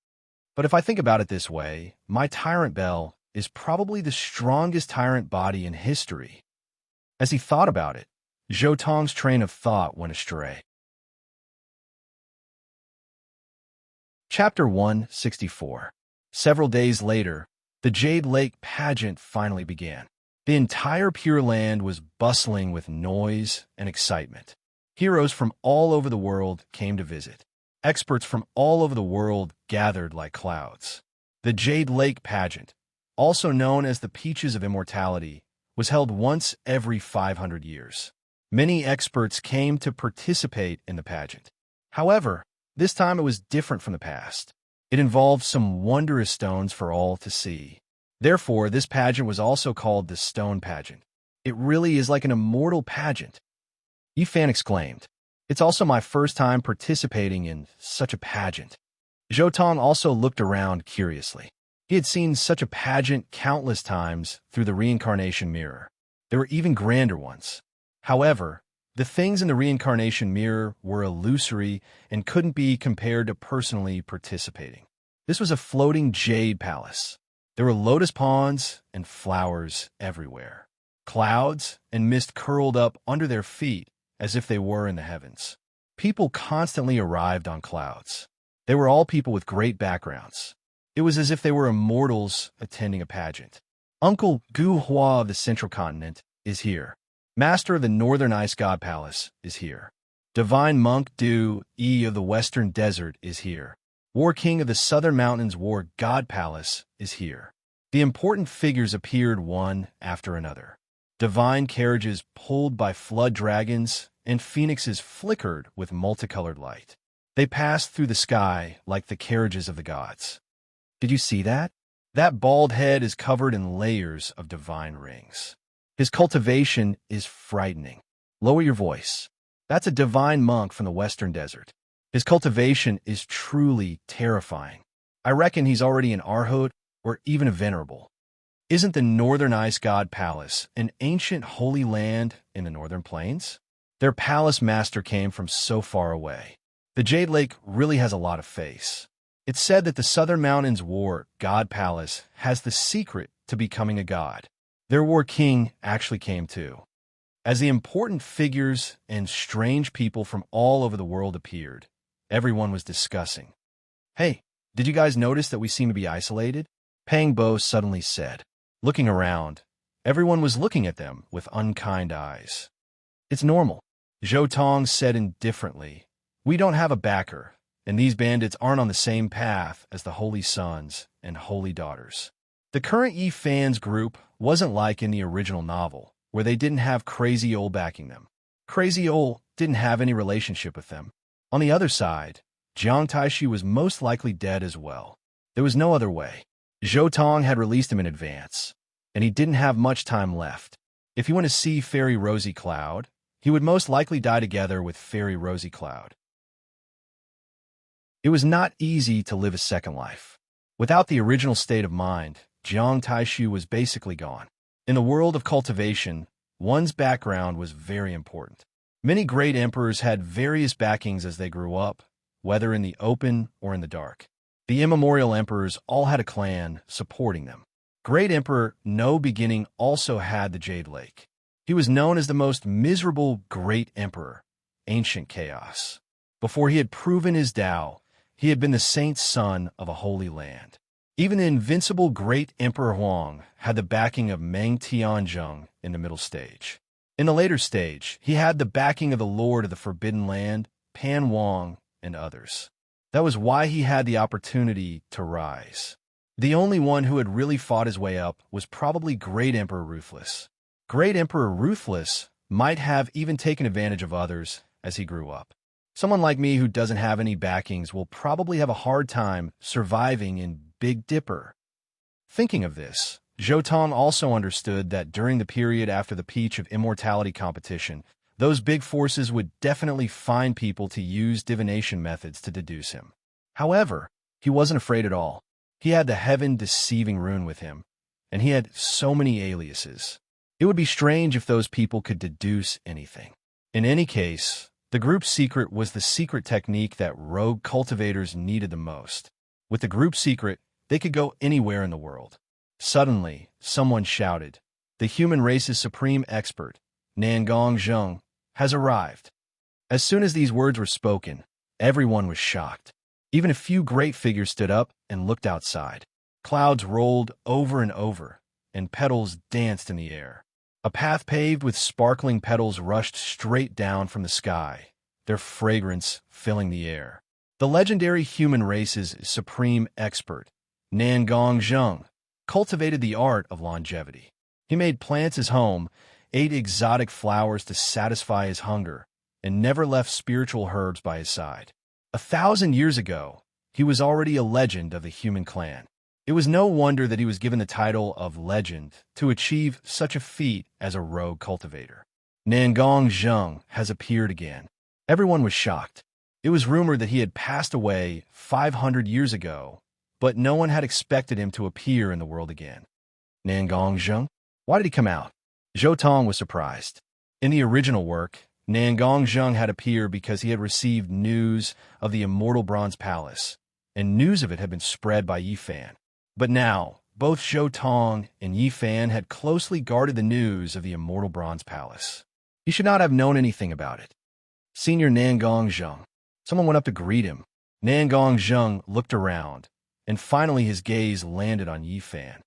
But if I think about it this way, my Tyrant Bell is probably the strongest tyrant body in history. As he thought about it, Zhou Tong's train of thought went astray. Chapter 164. Several days later, the Jade Lake pageant finally began. The entire Pure Land was bustling with noise and excitement. Heroes from all over the world came to visit. Experts from all over the world gathered like clouds. The Jade Lake pageant, also known as the Peaches of Immortality, was held once every 500 years. Many experts came to participate in the pageant. However, this time it was different from the past. It involved some wondrous stones for all to see. Therefore, this pageant was also called the Stone Pageant. It really is like an immortal pageant. Yifan exclaimed. It's also my first time participating in such a pageant. Zhou Tong also looked around curiously. He had seen such a pageant countless times through the reincarnation mirror. There were even grander ones. However, The things in the reincarnation mirror were illusory and couldn't be compared to personally participating. This was a floating jade palace. There were lotus ponds and flowers everywhere. Clouds and mist curled up under their feet as if they were in the heavens. People constantly arrived on clouds. They were all people with great backgrounds. It was as if they were immortals attending a pageant. Uncle Gu Hua of the Central Continent is here. Master of the Northern Ice God Palace is here. Divine Monk Du Yi of the Western Desert is here. War King of the Southern Mountains War God Palace is here. The important figures appeared one after another. Divine carriages pulled by flood dragons and phoenixes flickered with multicolored light. They passed through the sky like the carriages of the gods. Did you see that? That bald head is covered in layers of divine rings. His cultivation is frightening. Lower your voice. That's a divine monk from the Western Desert. His cultivation is truly terrifying. I reckon he's already an Arhot or even a venerable. Isn't the Northern Ice God Palace an ancient holy land in the Northern Plains? Their palace master came from so far away. The Jade Lake really has a lot of face. It's said that the Southern Mountains War God Palace has the secret to becoming a god. Their War King actually came too. As the important figures and strange people from all over the world appeared, everyone was discussing. Hey, did you guys notice that we seem to be isolated? Pang Bo suddenly said. Looking around, everyone was looking at them with unkind eyes. It's normal, Zhou Tong said indifferently. We don't have a backer, and these bandits aren't on the same path as the Holy Sons and Holy Daughters. The current Yi fans group wasn't like in the original novel, where they didn't have Crazy Ol backing them. Crazy Ol didn't have any relationship with them. On the other side, Jiang Taishi was most likely dead as well. There was no other way. Zhou Tong had released him in advance, and he didn't have much time left. If he went to see Fairy Rosy Cloud, he would most likely die together with Fairy Rosy Cloud. It was not easy to live a second life. Without the original state of mind, Jiang Taishi was basically gone. In the world of cultivation, one's background was very important. Many great emperors had various backings as they grew up, whether in the open or in the dark. The immemorial emperors all had a clan supporting them. Great Emperor No Beginning also had the Jade Lake. He was known as the most miserable great emperor, ancient chaos. Before he had proven his Tao, he had been the saint's son of a holy land. Even the invincible great Emperor Huang had the backing of Meng Tianzhong in the middle stage. In the later stage, he had the backing of the Lord of the Forbidden Land, Pan Wang, and others. That was why he had the opportunity to rise. The only one who had really fought his way up was probably Great Emperor Ruthless. Great Emperor Ruthless might have even taken advantage of others as he grew up. Someone like me who doesn't have any backings will probably have a hard time surviving in Big Dipper. Thinking of this, Zhou Tong also understood that during the period after the Peach of Immortality competition, those big forces would definitely find people to use divination methods to deduce him. However, he wasn't afraid at all. He had the heaven-deceiving rune with him, and he had so many aliases. It would be strange if those people could deduce anything. In any case, the group secret was the secret technique that rogue cultivators needed the most. With the group secret, they could go anywhere in the world. Suddenly, someone shouted, "The human race's supreme expert, Nangong Zheng, has arrived." As soon as these words were spoken, everyone was shocked. Even a few great figures stood up and looked outside. Clouds rolled over and over, and petals danced in the air. A path paved with sparkling petals rushed straight down from the sky, their fragrance filling the air. The legendary human race's supreme expert, Nangong Zheng, cultivated the art of longevity. He made plants his home, ate exotic flowers to satisfy his hunger, and never left spiritual herbs by his side. 1,000 years ago, he was already a legend of the human clan. It was no wonder that he was given the title of legend to achieve such a feat as a rogue cultivator. Nangong Zheng has appeared again. Everyone was shocked. It was rumored that he had passed away 500 years ago, but no one had expected him to appear in the world again. Nangong Zheng? Why did he come out? Zhou Tong was surprised. In the original work, Nangongzheng had appeared because he had received news of the immortal Bronze Palace, and news of it had been spread by Yifan. But now, both Zhou Tong and Yifan had closely guarded the news of the immortal Bronze Palace. He should not have known anything about it. Senior Nangongzheng. Someone went up to greet him. Nangongzheng looked around, and finally his gaze landed on Yifan.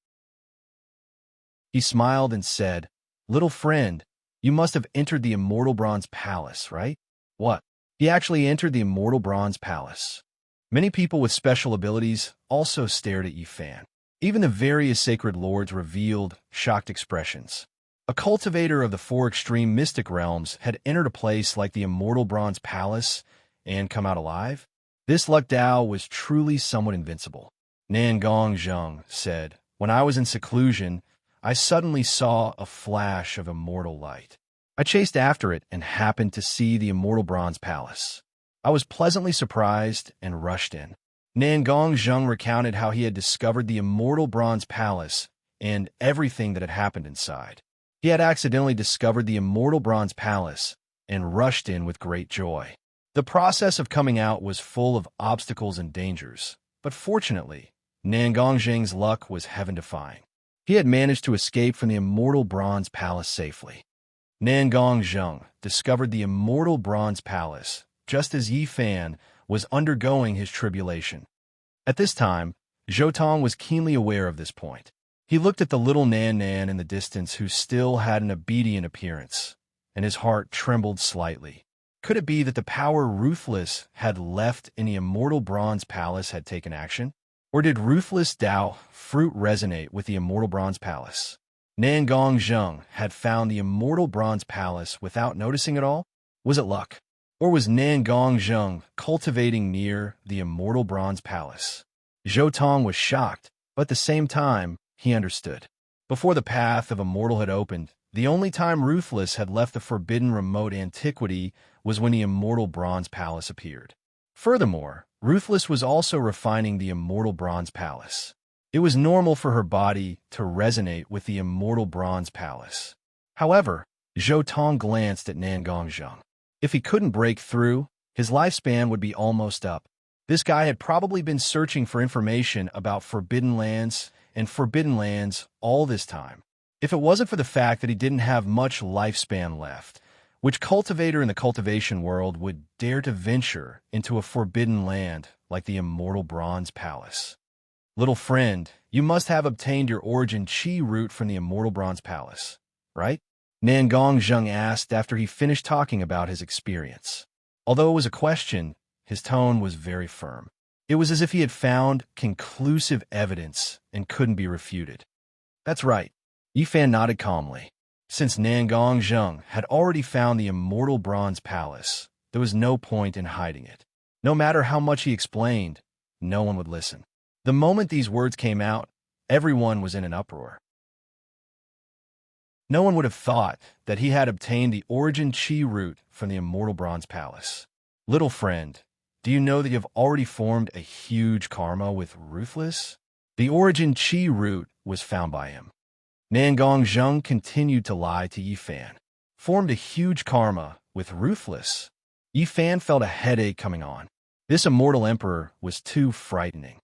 He smiled and said, "Little friend, you must have entered the immortal Bronze Palace, right?" "What?" "He actually entered the immortal Bronze Palace." Many people with special abilities also stared at Yifan. Even the various sacred lords revealed shocked expressions. A cultivator of the four extreme mystic realms had entered a place like the immortal Bronze Palace and come out alive? This Luck Dao was truly somewhat invincible. Nangongzheng said, "When I was in seclusion, I suddenly saw a flash of immortal light. I chased after it and happened to see the immortal Bronze Palace. I was pleasantly surprised and rushed in." Nangongzheng recounted how he had discovered the immortal Bronze Palace and everything that had happened inside. He had accidentally discovered the immortal Bronze Palace and rushed in with great joy. The process of coming out was full of obstacles and dangers, but fortunately, Nangongzheng's luck was heaven-defying. He had managed to escape from the immortal Bronze Palace safely. Nangongzheng discovered the immortal Bronze Palace just as Yifan was undergoing his tribulation. At this time, Zhou Tong was keenly aware of this point. He looked at the little Nan in the distance who still had an obedient appearance, and his heart trembled slightly. Could it be that the power Ruthless had left in the immortal Bronze Palace had taken action? Or did Ruthless Dao fruit resonate with the immortal Bronze Palace? Nangongzheng had found the immortal Bronze Palace without noticing it all? Was it luck? Or was Nangongzheng cultivating near the immortal Bronze Palace? Zhou Tong was shocked, but at the same time, he understood. Before the path of immortal had opened, the only time Ruthless had left the forbidden remote antiquity was when the immortal Bronze Palace appeared. Furthermore, Ruthless was also refining the immortal Bronze Palace. It was normal for her body to resonate with the immortal Bronze Palace. However, Zhou Tong glanced at Nangongzheng. If he couldn't break through, his lifespan would be almost up. This guy had probably been searching for information about Forbidden Lands and Forbidden Lands all this time. If it wasn't for the fact that he didn't have much lifespan left, which cultivator in the cultivation world would dare to venture into a forbidden land like the immortal Bronze Palace? Little friend, you must have obtained your origin chi root from the immortal Bronze Palace, right? Nangongzheng asked after he finished talking about his experience. Although it was a question, his tone was very firm. It was as if he had found conclusive evidence and couldn't be refuted. That's right. Yifan nodded calmly. Since Nangongzheng had already found the immortal Bronze Palace, there was no point in hiding it. No matter how much he explained, no one would listen. The moment these words came out, everyone was in an uproar. No one would have thought that he had obtained the origin chi root from the immortal Bronze Palace. Little friend, do you know that you have already formed a huge karma with Ruthless? The origin chi root was found by him. Nangongzheng continued to lie to Yifan. Formed a huge karma with Ruthless. Yifan felt a headache coming on. This immortal emperor was too frightening.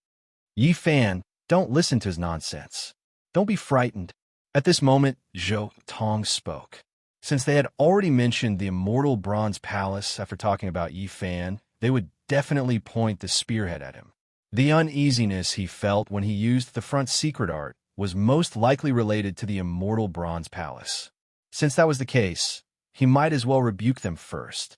Yifan, don't listen to his nonsense. Don't be frightened. At this moment, Zhou Tong spoke. Since they had already mentioned the immortal Bronze Palace after talking about Yifan, they would definitely point the spearhead at him. The uneasiness he felt when he used the front secret art was most likely related to the immortal Bronze Palace. Since that was the case, he might as well rebuke them first.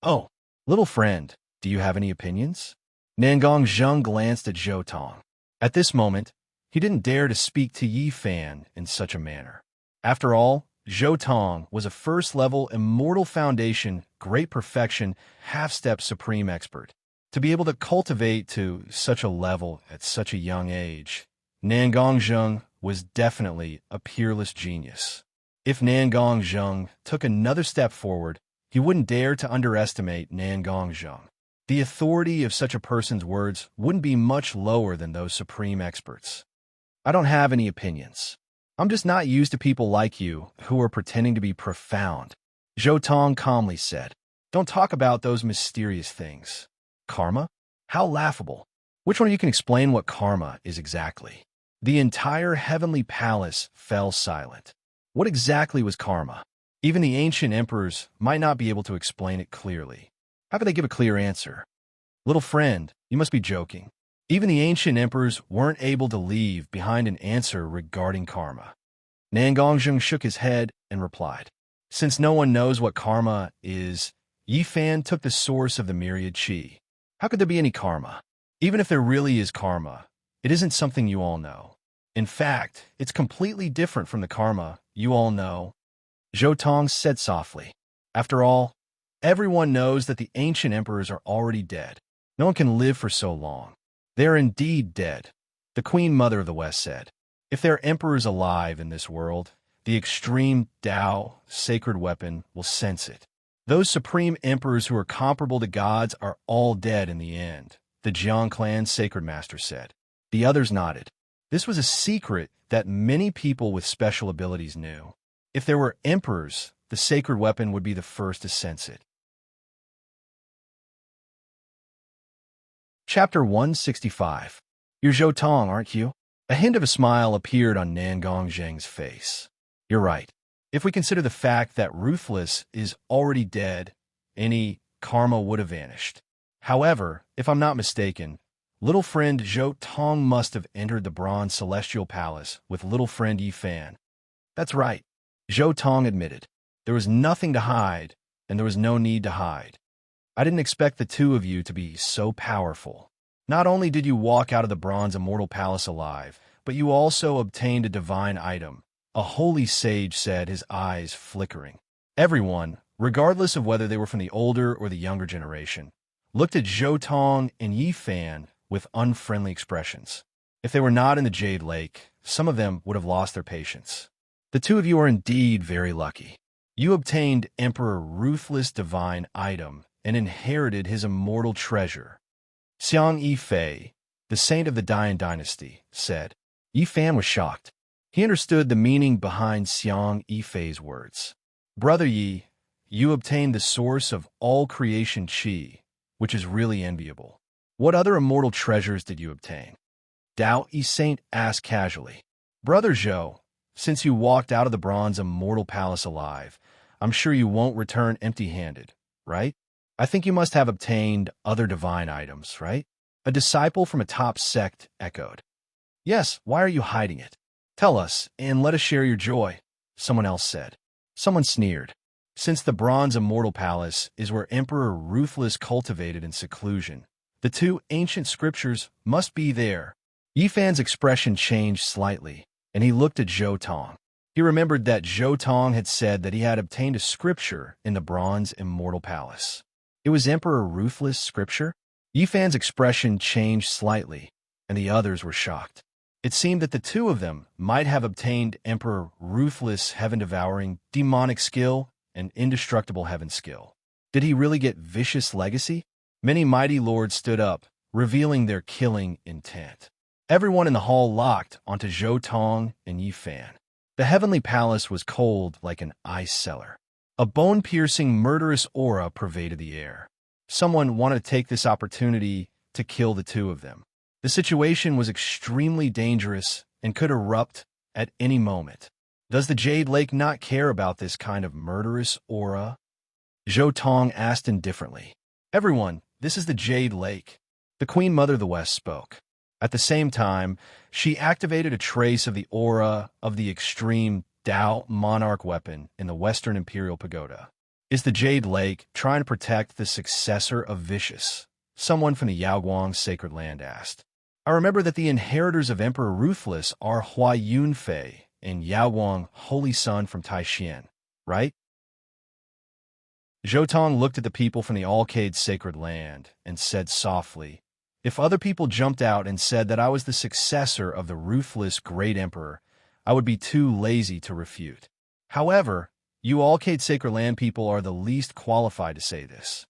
"Oh, little friend, do you have any opinions?" Nangongzheng glanced at Zhou Tong. At this moment, he didn't dare to speak to Yifan in such a manner. After all, Zhou Tong was a first-level Immortal Foundation, Great Perfection, half-step Supreme Expert. To be able to cultivate to such a level at such a young age, Nangongzheng was definitely a peerless genius. If Nangongzheng took another step forward, he wouldn't dare to underestimate Nangongzheng. The authority of such a person's words wouldn't be much lower than those supreme experts. "I don't have any opinions. I'm just not used to people like you who are pretending to be profound. Zhou Tong calmly said, "Don't talk about those mysterious things. Karma? How laughable. Which one of you can explain what karma is exactly?" The entire heavenly palace fell silent. What exactly was karma? Even the ancient emperors might not be able to explain it clearly. How could they give a clear answer? Little friend, you must be joking. Even the ancient emperors weren't able to leave behind an answer regarding karma. Nangongzheng shook his head and replied, "Since no one knows what karma is, Yi Fan took the source of the myriad qi. How could there be any karma? Even if there really is karma, it isn't something you all know. In fact, it's completely different from the karma you all know." Zhou Tong said softly, "After all, everyone knows that the ancient emperors are already dead. No one can live for so long. They are indeed dead." The Queen Mother of the West said, "If there are emperors alive in this world, the extreme Tao, sacred weapon, will sense it. Those supreme emperors who are comparable to gods are all dead in the end," the Jiang clan's sacred master said. The others nodded. This was a secret that many people with special abilities knew. If there were emperors, the sacred weapon would be the first to sense it. Chapter 165. "You're Zhou Tong, aren't you?" A hint of a smile appeared on Nangong Zheng's face. "You're right. If we consider the fact that Ruthless is already dead, any karma would have vanished. However, if I'm not mistaken, little friend Zhou Tong must have entered the Bronze Celestial Palace with little friend Yi Fan." "That's right," Zhou Tong admitted. "There was nothing to hide, and there was no need to hide. I didn't expect the two of you to be so powerful. Not only did you walk out of the Bronze Immortal Palace alive, but you also obtained a divine item," a holy sage said, his eyes flickering. Everyone, regardless of whether they were from the older or the younger generation, looked at Zhou Tong and Yi Fan with unfriendly expressions. If they were not in the Jade Lake, some of them would have lost their patience. "The two of you are indeed very lucky. You obtained Emperor Ruthless' divine item and inherited his immortal treasure," Xiang Yifei, the saint of the Dian dynasty, said. Yi Fan was shocked. He understood the meaning behind Xiang Yifei's words. "Brother Yi, you obtained the source of all creation qi, which is really enviable. What other immortal treasures did you obtain?" Dao Yi Saint asked casually. "Brother Zhou, since you walked out of the Bronze Immortal Palace alive, I'm sure you won't return empty-handed, right? I think you must have obtained other divine items, right?" A disciple from a top sect echoed. "Yes, why are you hiding it? Tell us, and let us share your joy," someone else said. Someone sneered. "Since the Bronze Immortal Palace is where Emperor Ruthless cultivated in seclusion, the two ancient scriptures must be there." Yi Fan's expression changed slightly, and he looked at Zhou Tong. He remembered that Zhou Tong had said that he had obtained a scripture in the Bronze Immortal Palace. It was Emperor Ruthless' scripture? Yi Fan's expression changed slightly, and the others were shocked. It seemed that the two of them might have obtained Emperor Ruthless' heaven-devouring demonic skill and indestructible heaven skill. Did he really get vicious legacy? Many mighty lords stood up, revealing their killing intent. Everyone in the hall locked onto Zhou Tong and Yi Fan. The heavenly palace was cold like an ice cellar. A bone-piercing, murderous aura pervaded the air. Someone wanted to take this opportunity to kill the two of them. The situation was extremely dangerous and could erupt at any moment. Does the Jade Lake not care about this kind of murderous aura? Zhou Tong asked indifferently. "Everyone, this is the Jade Lake." The Queen Mother of the West spoke. At the same time, she activated a trace of the aura of the extreme Tao monarch weapon in the Western Imperial Pagoda. "Is the Jade Lake trying to protect the successor of Vicious?" someone from the Yaoguang sacred land asked. "I remember that the inheritors of Emperor Ruthless are Hua Yunfei and Yaoguang Holy Sun from Taixin, right?" Zhou Tong looked at the people from the Alcade sacred land and said softly, "If other people jumped out and said that I was the successor of the Ruthless Great Emperor, I would be too lazy to refute. However, you Alcade sacred land people are the least qualified to say this."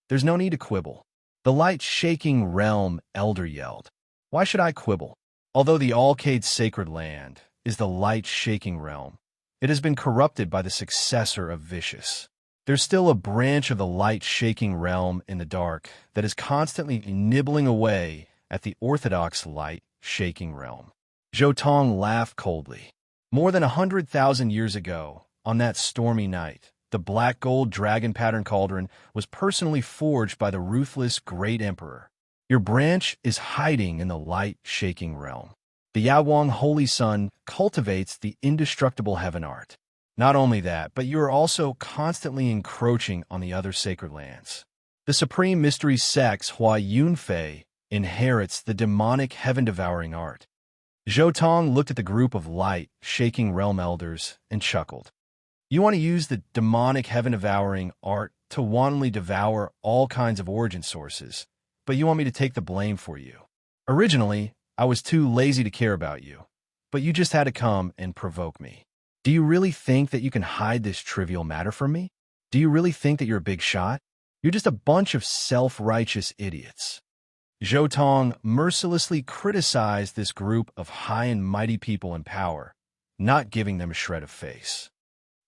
There's no need to quibble." The light-shaking realm elder yelled. "Why should I quibble? Although the Alcade sacred land is the light-shaking realm, It has been corrupted by the successor of Vicious. There's still a branch of the light-shaking realm in the dark that is constantly nibbling away at the orthodox light-shaking realm. Zhou Tong laughed coldly. More than 100,000 years ago, on that stormy night, the black gold dragon pattern cauldron was personally forged by the ruthless great emperor. Your branch is hiding in the light-shaking realm. The Yawang Holy Sun cultivates the indestructible heaven art. Not only that, but you are also constantly encroaching on the other sacred lands. The supreme mystery sex Hua Yunfei inherits the demonic heaven-devouring art. Zhou Tong looked at the group of light-shaking realm elders and chuckled. You want to use the demonic heaven-devouring art to wantonly devour all kinds of origin sources, but you want me to take the blame for you. Originally, I was too lazy to care about you, but you just had to come and provoke me. Do you really think that you can hide this trivial matter from me? Do you really think that you're a big shot? You're just a bunch of self-righteous idiots. Zhou Tong mercilessly criticized this group of high and mighty people in power, not giving them a shred of face.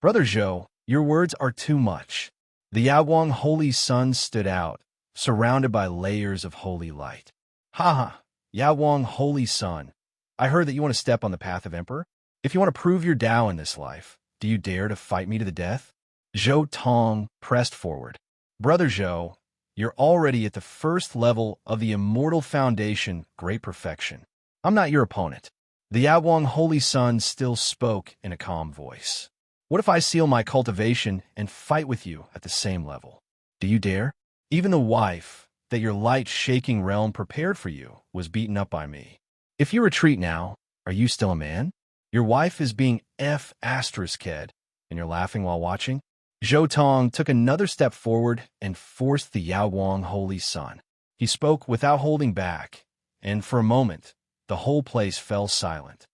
Brother Zhou, your words are too much. The Yawang Holy Sun stood out, surrounded by layers of holy light. Haha, Yawang Holy Sun, I heard that you want to step on the path of Emperor? If you want to prove your Tao in this life, do you dare to fight me to the death? Zhou Tong pressed forward. Brother Zhou, you're already at the first level of the immortal foundation, great perfection. I'm not your opponent. The Yawang Holy Sun still spoke in a calm voice. What if I seal my cultivation and fight with you at the same level? Do you dare? Even the wife that your light-shaking realm prepared for you was beaten up by me. If you retreat now, are you still a man? Your wife is being F***ed, and you're laughing while watching? Zhou Tong took another step forward and forced the Yawang Holy Sun. He spoke without holding back, and for a moment, the whole place fell silent.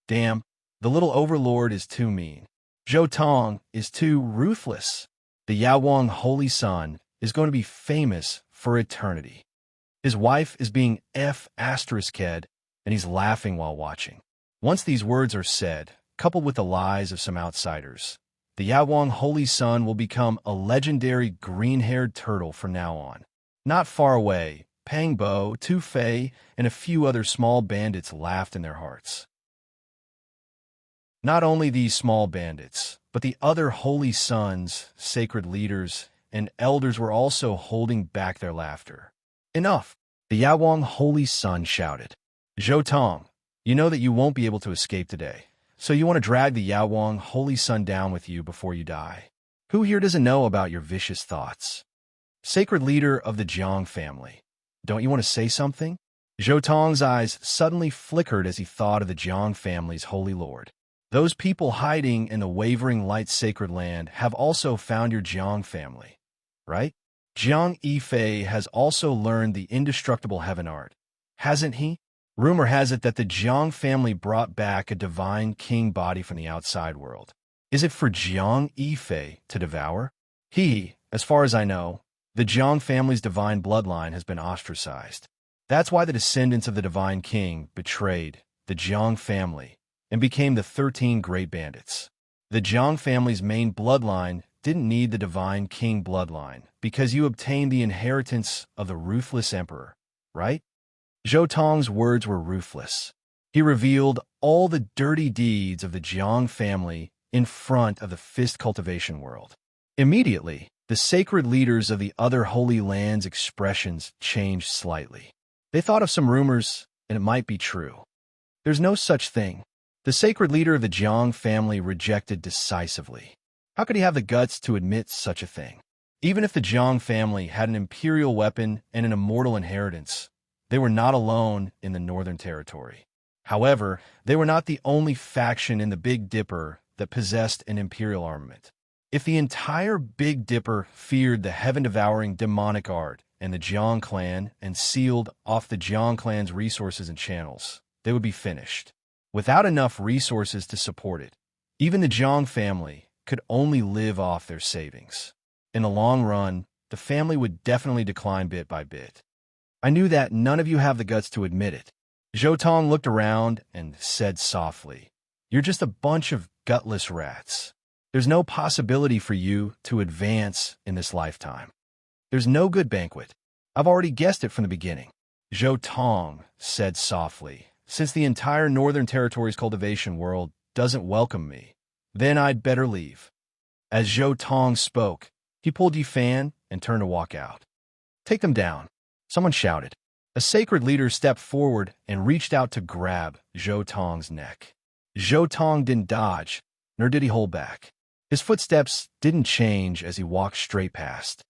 Damn, the little overlord is too mean. Zhou Tong is too ruthless. The Yawang Holy Sun is going to be famous for eternity. His wife is being F***ed, and he's laughing while watching. Once these words are said, coupled with the lies of some outsiders, the Yawang Holy Sun will become a legendary green-haired turtle from now on. Not far away, Pang Bo, Tu Fei, and a few other small bandits laughed in their hearts. Not only these small bandits, but the other holy sons, sacred leaders, and elders were also holding back their laughter. Enough! The Yawang Holy Sun shouted. Zhou Tong, you know that you won't be able to escape today, so you want to drag the Yawang Holy Sun down with you before you die. Who here doesn't know about your vicious thoughts? Sacred leader of the Jiang family, don't you want to say something? Zhou Tong's eyes suddenly flickered as he thought of the Jiang family's holy lord. Those people hiding in the wavering light sacred land have also found your Jiang family, right? Jiang Yifei has also learned the indestructible heaven art, hasn't he? Rumor has it that the Jiang family brought back a divine king body from the outside world. Is it for Jiang Yifei to devour? As far as I know, the Jiang family's divine bloodline has been ostracized. That's why the descendants of the divine king betrayed the Jiang family and became the 13 great bandits. The Jiang family's main bloodline didn't need the divine king bloodline because you obtained the inheritance of the ruthless emperor, right? Zhou Tong's words were ruthless. He revealed all the dirty deeds of the Jiang family in front of the fist cultivation world. Immediately, the sacred leaders of the other holy lands' expressions changed slightly. They thought of some rumors, and it might be true. There's no such thing. The sacred leader of the Jiang family rejected decisively. How could he have the guts to admit such a thing? Even if the Jiang family had an imperial weapon and an immortal inheritance, they were not alone in the Northern Territory. However, they were not the only faction in the Big Dipper that possessed an imperial armament. If the entire Big Dipper feared the heaven-devouring demonic art and the Jiang clan and sealed off the Jiang clan's resources and channels, they would be finished. Without enough resources to support it, even the Jiang family could only live off their savings. In the long run, the family would definitely decline bit by bit. I knew that none of you have the guts to admit it. Zhou Tong looked around and said softly, You're just a bunch of gutless rats. There's no possibility for you to advance in this lifetime. There's no good banquet. I've already guessed it from the beginning. Zhou Tong said softly, since the entire Northern Territory's cultivation world doesn't welcome me, then I'd better leave. As Zhou Tong spoke, he pulled Yifan and turned to walk out. Take them down, someone shouted. A sacred leader stepped forward and reached out to grab Zhou Tong's neck. Zhou Tong didn't dodge, nor did he hold back. His footsteps didn't change as he walked straight past.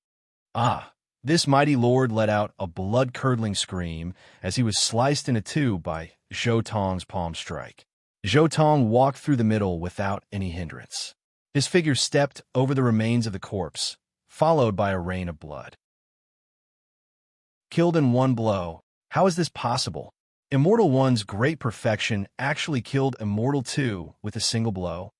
Ah! This mighty lord let out a blood-curdling scream as he was sliced into two by Zhou Tong's palm strike. Zhou Tong walked through the middle without any hindrance. His figure stepped over the remains of the corpse, followed by a rain of blood. Killed in one blow. How is this possible? Immortal One's great perfection actually killed Immortal Two with a single blow.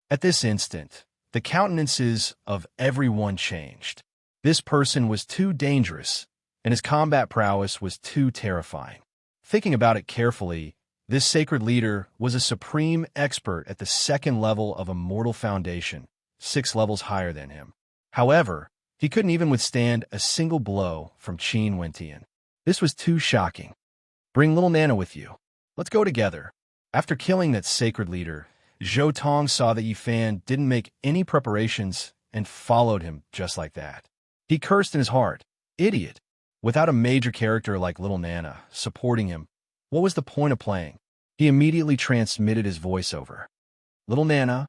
At this instant, the countenances of everyone changed. This person was too dangerous, and his combat prowess was too terrifying. Thinking about it carefully, this sacred leader was a supreme expert at the second level of Immortal Foundation, 6 levels higher than him. However, he couldn't even withstand a single blow from Qin Wentian. This was too shocking. Bring little Nana with you. Let's go together. After killing that sacred leader, Zhou Tong saw that Yifan didn't make any preparations and followed him just like that. He cursed in his heart. Idiot. Without a major character like Little Nana supporting him, what was the point of playing? He immediately transmitted his voiceover. Little Nana.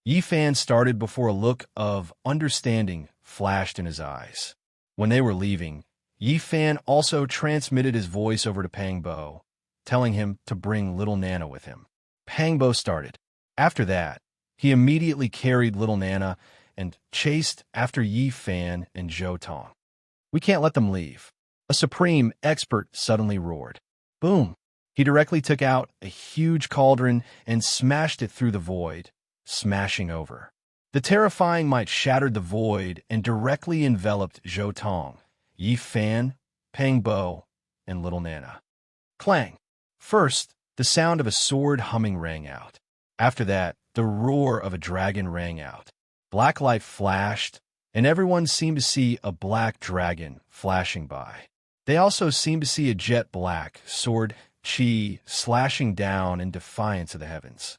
Yifan started before a look of understanding flashed in his eyes. When they were leaving, Yifan also transmitted his voice over to Pangbo, telling him to bring Little Nana with him. Pangbo started. After that, he immediately carried Little Nana and chased after Yifan and Zhou Tong. We can't let them leave. A supreme expert suddenly roared. Boom! He directly took out a huge cauldron and smashed it through the void, smashing over. The terrifying might shattered the void and directly enveloped Zhou Tong, Yifan, Pangbo, and Little Nana. Clang! First, the sound of a sword humming rang out. After that, the roar of a dragon rang out. Black light flashed, and everyone seemed to see a black dragon flashing by. They also seemed to see a jet black sword Qi slashing down in defiance of the heavens.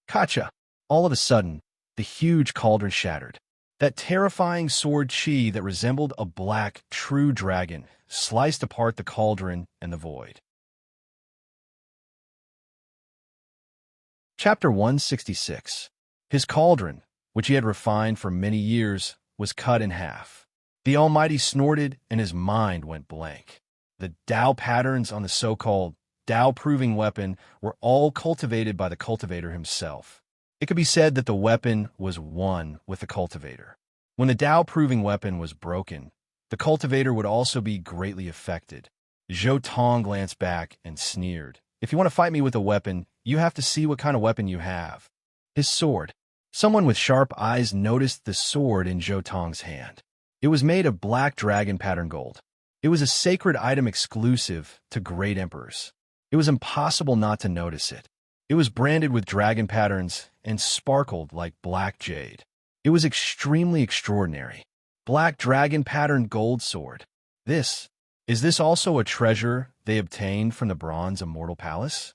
Kacha! All of a sudden, the huge cauldron shattered. That terrifying sword Qi that resembled a black, true dragon sliced apart the cauldron and the void. Chapter 166. His cauldron, which he had refined for many years, was cut in half. The Almighty snorted and his mind went blank. The Tao patterns on the so-called Tao-proving weapon were all cultivated by the cultivator himself. It could be said that the weapon was one with the cultivator. When the Tao-proving weapon was broken, the cultivator would also be greatly affected. Zhou Tong glanced back and sneered. If you want to fight me with a weapon, you have to see what kind of weapon you have. His sword. Someone with sharp eyes noticed the sword in Zhou Tong's hand. It was made of black dragon pattern gold. It was a sacred item exclusive to great emperors. It was impossible not to notice it. It was branded with dragon patterns and sparkled like black jade. It was extremely extraordinary. Black dragon patterned gold sword. Is this also a treasure they obtained from the Bronze Immortal Palace?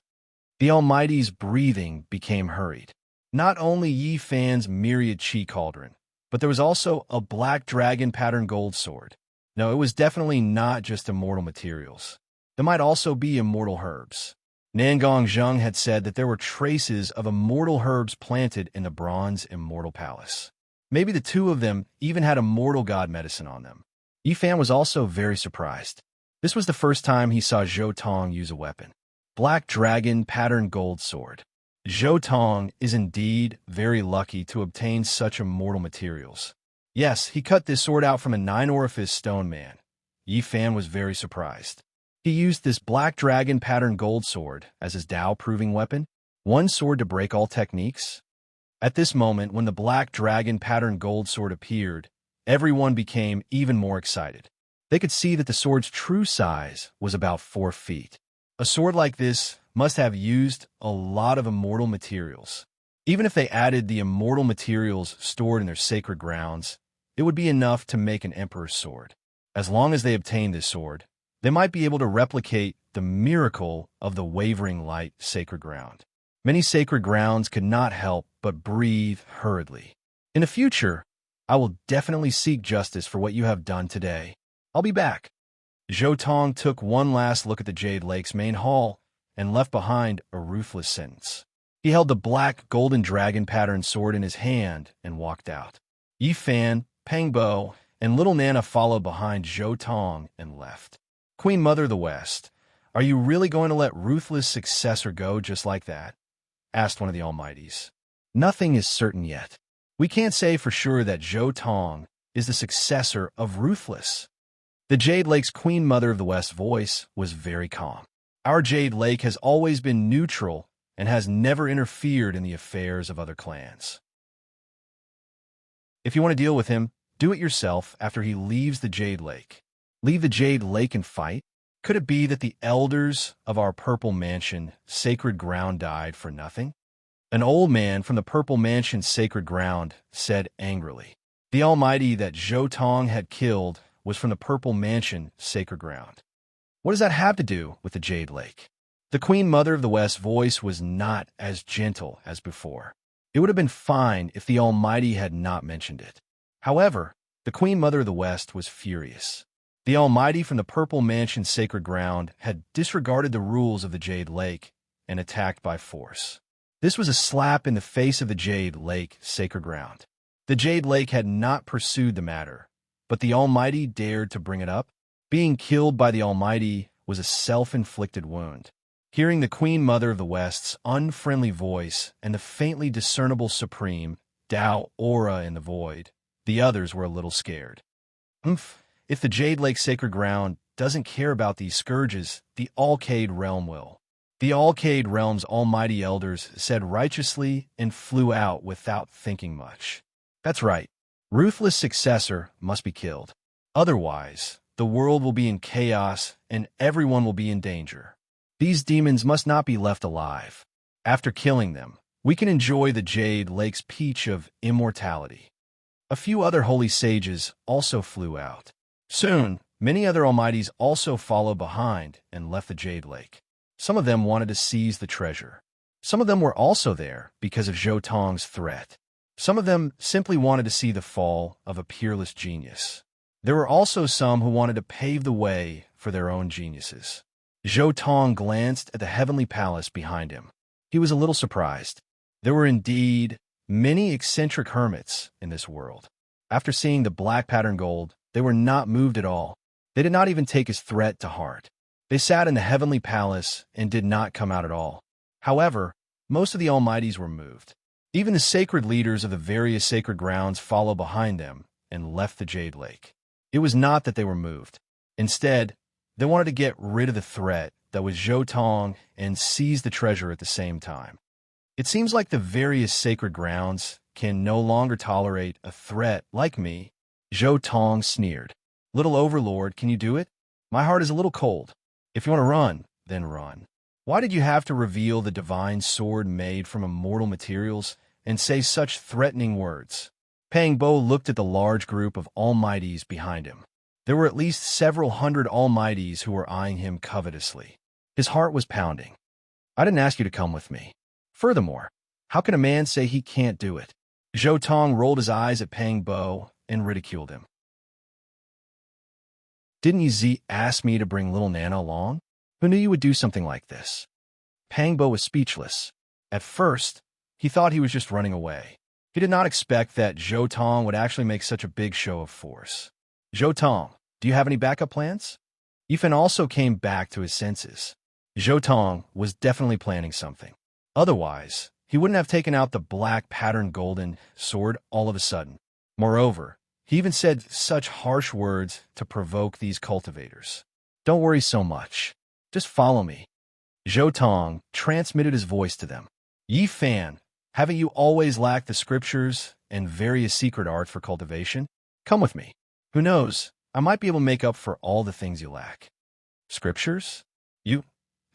The Almighty's breathing became hurried. Not only Yifan's myriad Qi cauldron, but there was also a black dragon patterned gold sword. No, it was definitely not just immortal materials. There might also be immortal herbs. Nangong Zheng had said that there were traces of immortal herbs planted in the Bronze Immortal Palace. Maybe the two of them even had immortal god medicine on them. Yifan was also very surprised. This was the first time he saw Zhou Tong use a weapon. Black dragon patterned gold sword. Zhou Tong is indeed very lucky to obtain such immortal materials. Yes, he cut this sword out from a 9-orifice stone man. Yifan was very surprised. He used this black dragon patterned gold sword as his Tao-proving weapon, one sword to break all techniques. At this moment, when the black dragon patterned gold sword appeared, everyone became even more excited. They could see that the sword's true size was about 4 feet. A sword like this must have used a lot of immortal materials. Even if they added the immortal materials stored in their sacred grounds, it would be enough to make an emperor's sword. As long as they obtained this sword, they might be able to replicate the miracle of the wavering light sacred ground. Many sacred grounds could not help but breathe hurriedly. In the future, I will definitely seek justice for what you have done today. I'll be back. Zhou Tong took one last look at the Jade Lake's main hall and left behind a ruthless sentence. He held the black golden dragon pattern sword in his hand and walked out. Yi Fan, Pang Bo, and little Nana followed behind Zhou Tong and left. Queen Mother of the West, are you really going to let ruthless successor go just like that? Asked one of the Almighties. Nothing is certain yet. We can't say for sure that Zhou Tong is the successor of Ruthless. The Jade Lake's Queen Mother of the West voice was very calm. Our Jade Lake has always been neutral and has never interfered in the affairs of other clans. If you want to deal with him, do it yourself after he leaves the Jade Lake. Leave the Jade Lake and fight? Could it be that the elders of our Purple Mansion sacred ground died for nothing? An old man from the Purple Mansion's sacred ground said angrily. The Almighty that Zhou Tong had killed was from the Purple Mansion sacred ground. What does that have to do with the Jade Lake? The Queen Mother of the West's voice was not as gentle as before. It would have been fine if the Almighty had not mentioned it. However, the Queen Mother of the West was furious. The Almighty from the Purple Mansion's sacred ground had disregarded the rules of the Jade Lake and attacked by force. This was a slap in the face of the Jade Lake sacred ground. The Jade Lake had not pursued the matter, but the Almighty dared to bring it up. Being killed by the Almighty was a self-inflicted wound. Hearing the Queen Mother of the West's unfriendly voice and the faintly discernible supreme Tao aura in the void, the others were a little scared. If the Jade Lake sacred ground doesn't care about these scourges, the Alcade realm will. The Alcade realm's almighty elders said righteously and flew out without thinking much. That's right. Ruthless successor must be killed. Otherwise, the world will be in chaos and everyone will be in danger. These demons must not be left alive. After killing them, we can enjoy the Jade Lake's peach of immortality. A few other holy sages also flew out. Soon, many other Almighties also followed behind and left the Jade Lake. Some of them wanted to seize the treasure. Some of them were also there because of Zhou Tong's threat. Some of them simply wanted to see the fall of a peerless genius. There were also some who wanted to pave the way for their own geniuses. Zhou Tong glanced at the heavenly palace behind him. He was a little surprised. There were indeed many eccentric hermits in this world. After seeing the black pattern gold, they were not moved at all. They did not even take his threat to heart. They sat in the heavenly palace and did not come out at all. However, most of the Almighties were moved. Even the sacred leaders of the various sacred grounds followed behind them and left the Jade Lake. It was not that they were moved. Instead, they wanted to get rid of the threat that was Zhou Tong and seize the treasure at the same time. It seems like the various sacred grounds can no longer tolerate a threat like me. Zhou Tong sneered. Little Overlord, can you do it? My heart is a little cold. If you want to run, then run. Why did you have to reveal the divine sword made from immortal materials and say such threatening words? Pang Bo looked at the large group of Almighties behind him. There were at least several hundred Almighties who were eyeing him covetously. His heart was pounding. I didn't ask you to come with me. Furthermore, how can a man say he can't do it? Zhou Tong rolled his eyes at Pang Bo and ridiculed him. Didn't you ask me to bring little Nana along? Who knew you would do something like this? Pang Bo was speechless. At first, he thought he was just running away. He did not expect that Zhou Tong would actually make such a big show of force. Zhou Tong, do you have any backup plans? Yifan also came back to his senses. Zhou Tong was definitely planning something. Otherwise, he wouldn't have taken out the black patterned golden sword all of a sudden. Moreover, he even said such harsh words to provoke these cultivators. Don't worry so much. Just follow me. Zhou Tong transmitted his voice to them. Yi Fan, haven't you always lacked the scriptures and various secret arts for cultivation? Come with me. Who knows, I might be able to make up for all the things you lack. Scriptures?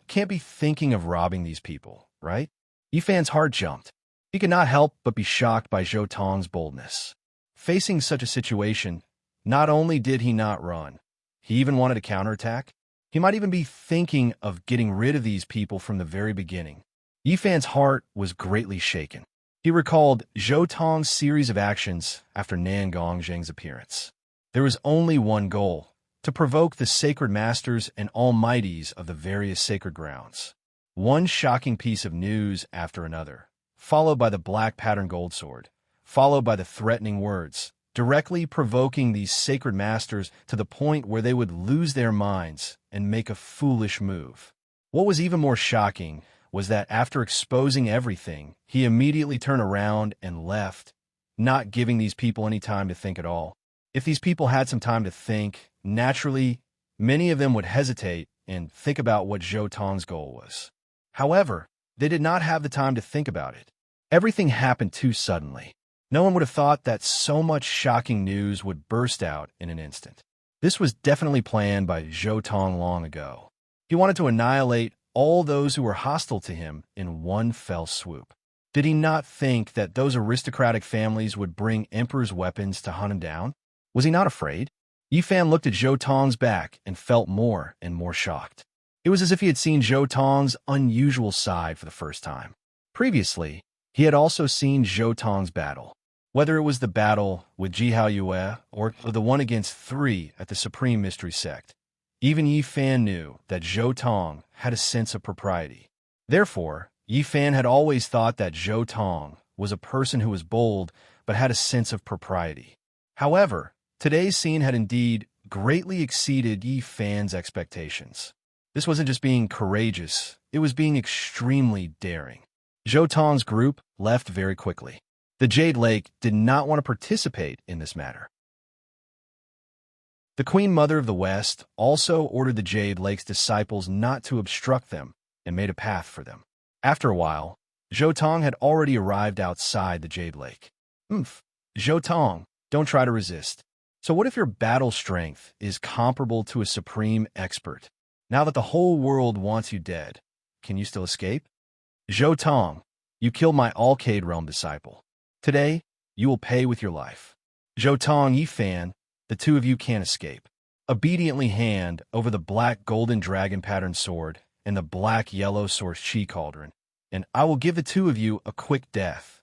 can't be thinking of robbing these people, right? Yifan's heart jumped. He could not help but be shocked by Zhou Tong's boldness. Facing such a situation, not only did he not run, he even wanted to counterattack. He might even be thinking of getting rid of these people from the very beginning. Yifan's heart was greatly shaken. He recalled Zhou Tong's series of actions after Nan Gongzheng's appearance. There was only one goal: to provoke the sacred masters and almighties of the various sacred grounds. One shocking piece of news after another, followed by the black pattern gold sword, followed by the threatening words, directly provoking these sacred masters to the point where they would lose their minds and make a foolish move. What was even more shocking was that after exposing everything, he immediately turned around and left, not giving these people any time to think at all. If these people had some time to think, naturally, many of them would hesitate and think about what Zhou Tong's goal was. However, they did not have the time to think about it. Everything happened too suddenly. No one would have thought that so much shocking news would burst out in an instant. This was definitely planned by Zhou Tong long ago. He wanted to annihilate all those who were hostile to him in one fell swoop. Did he not think that those aristocratic families would bring emperor's weapons to hunt him down? Was he not afraid? Yifan looked at Zhou Tong's back and felt more and more shocked. It was as if he had seen Zhou Tong's unusual side for the first time. Previously, he had also seen Zhou Tong's battle. Whether it was the battle with Jihao Yue or the one against 3 at the Supreme Mystery Sect, even Yifan knew that Zhou Tong had a sense of propriety. Therefore, Yifan had always thought that Zhou Tong was a person who was bold but had a sense of propriety. However, today's scene had indeed greatly exceeded Yifan's expectations. This wasn't just being courageous, it was being extremely daring. Zhou Tong's group left very quickly. The Jade Lake did not want to participate in this matter. The Queen Mother of the West also ordered the Jade Lake's disciples not to obstruct them and made a path for them. After a while, Zhou Tong had already arrived outside the Jade Lake. Zhou Tong, don't try to resist. So what if your battle strength is comparable to a supreme expert? Now that the whole world wants you dead, can you still escape? Zhou Tong, you killed my Alcade Realm disciple. Today, you will pay with your life. Zhou Tong, Yifan, the two of you can't escape. Obediently hand over the black golden dragon pattern sword and the black-yellow source chi cauldron, and I will give the two of you a quick death.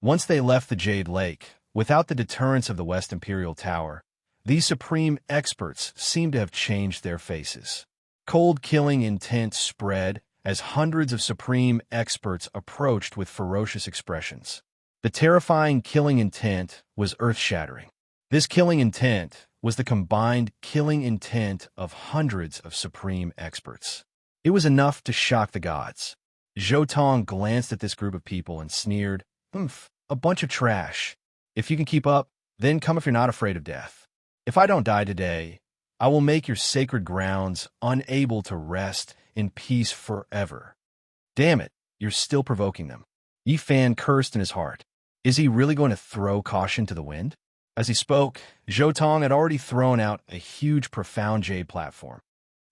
Once they left the Jade Lake, without the deterrence of the West Imperial Tower, these supreme experts seemed to have changed their faces. Cold killing intent spread as hundreds of supreme experts approached with ferocious expressions. The terrifying killing intent was earth-shattering. This killing intent was the combined killing intent of hundreds of supreme experts. It was enough to shock the gods. Zhou Tong glanced at this group of people and sneered, a bunch of trash. If you can keep up, then come if you're not afraid of death. If I don't die today, I will make your sacred grounds unable to rest in peace forever. Damn it, you're still provoking them. Yifan cursed in his heart. Is he really going to throw caution to the wind? As he spoke, Zhou Tong had already thrown out a huge, profound jade platform.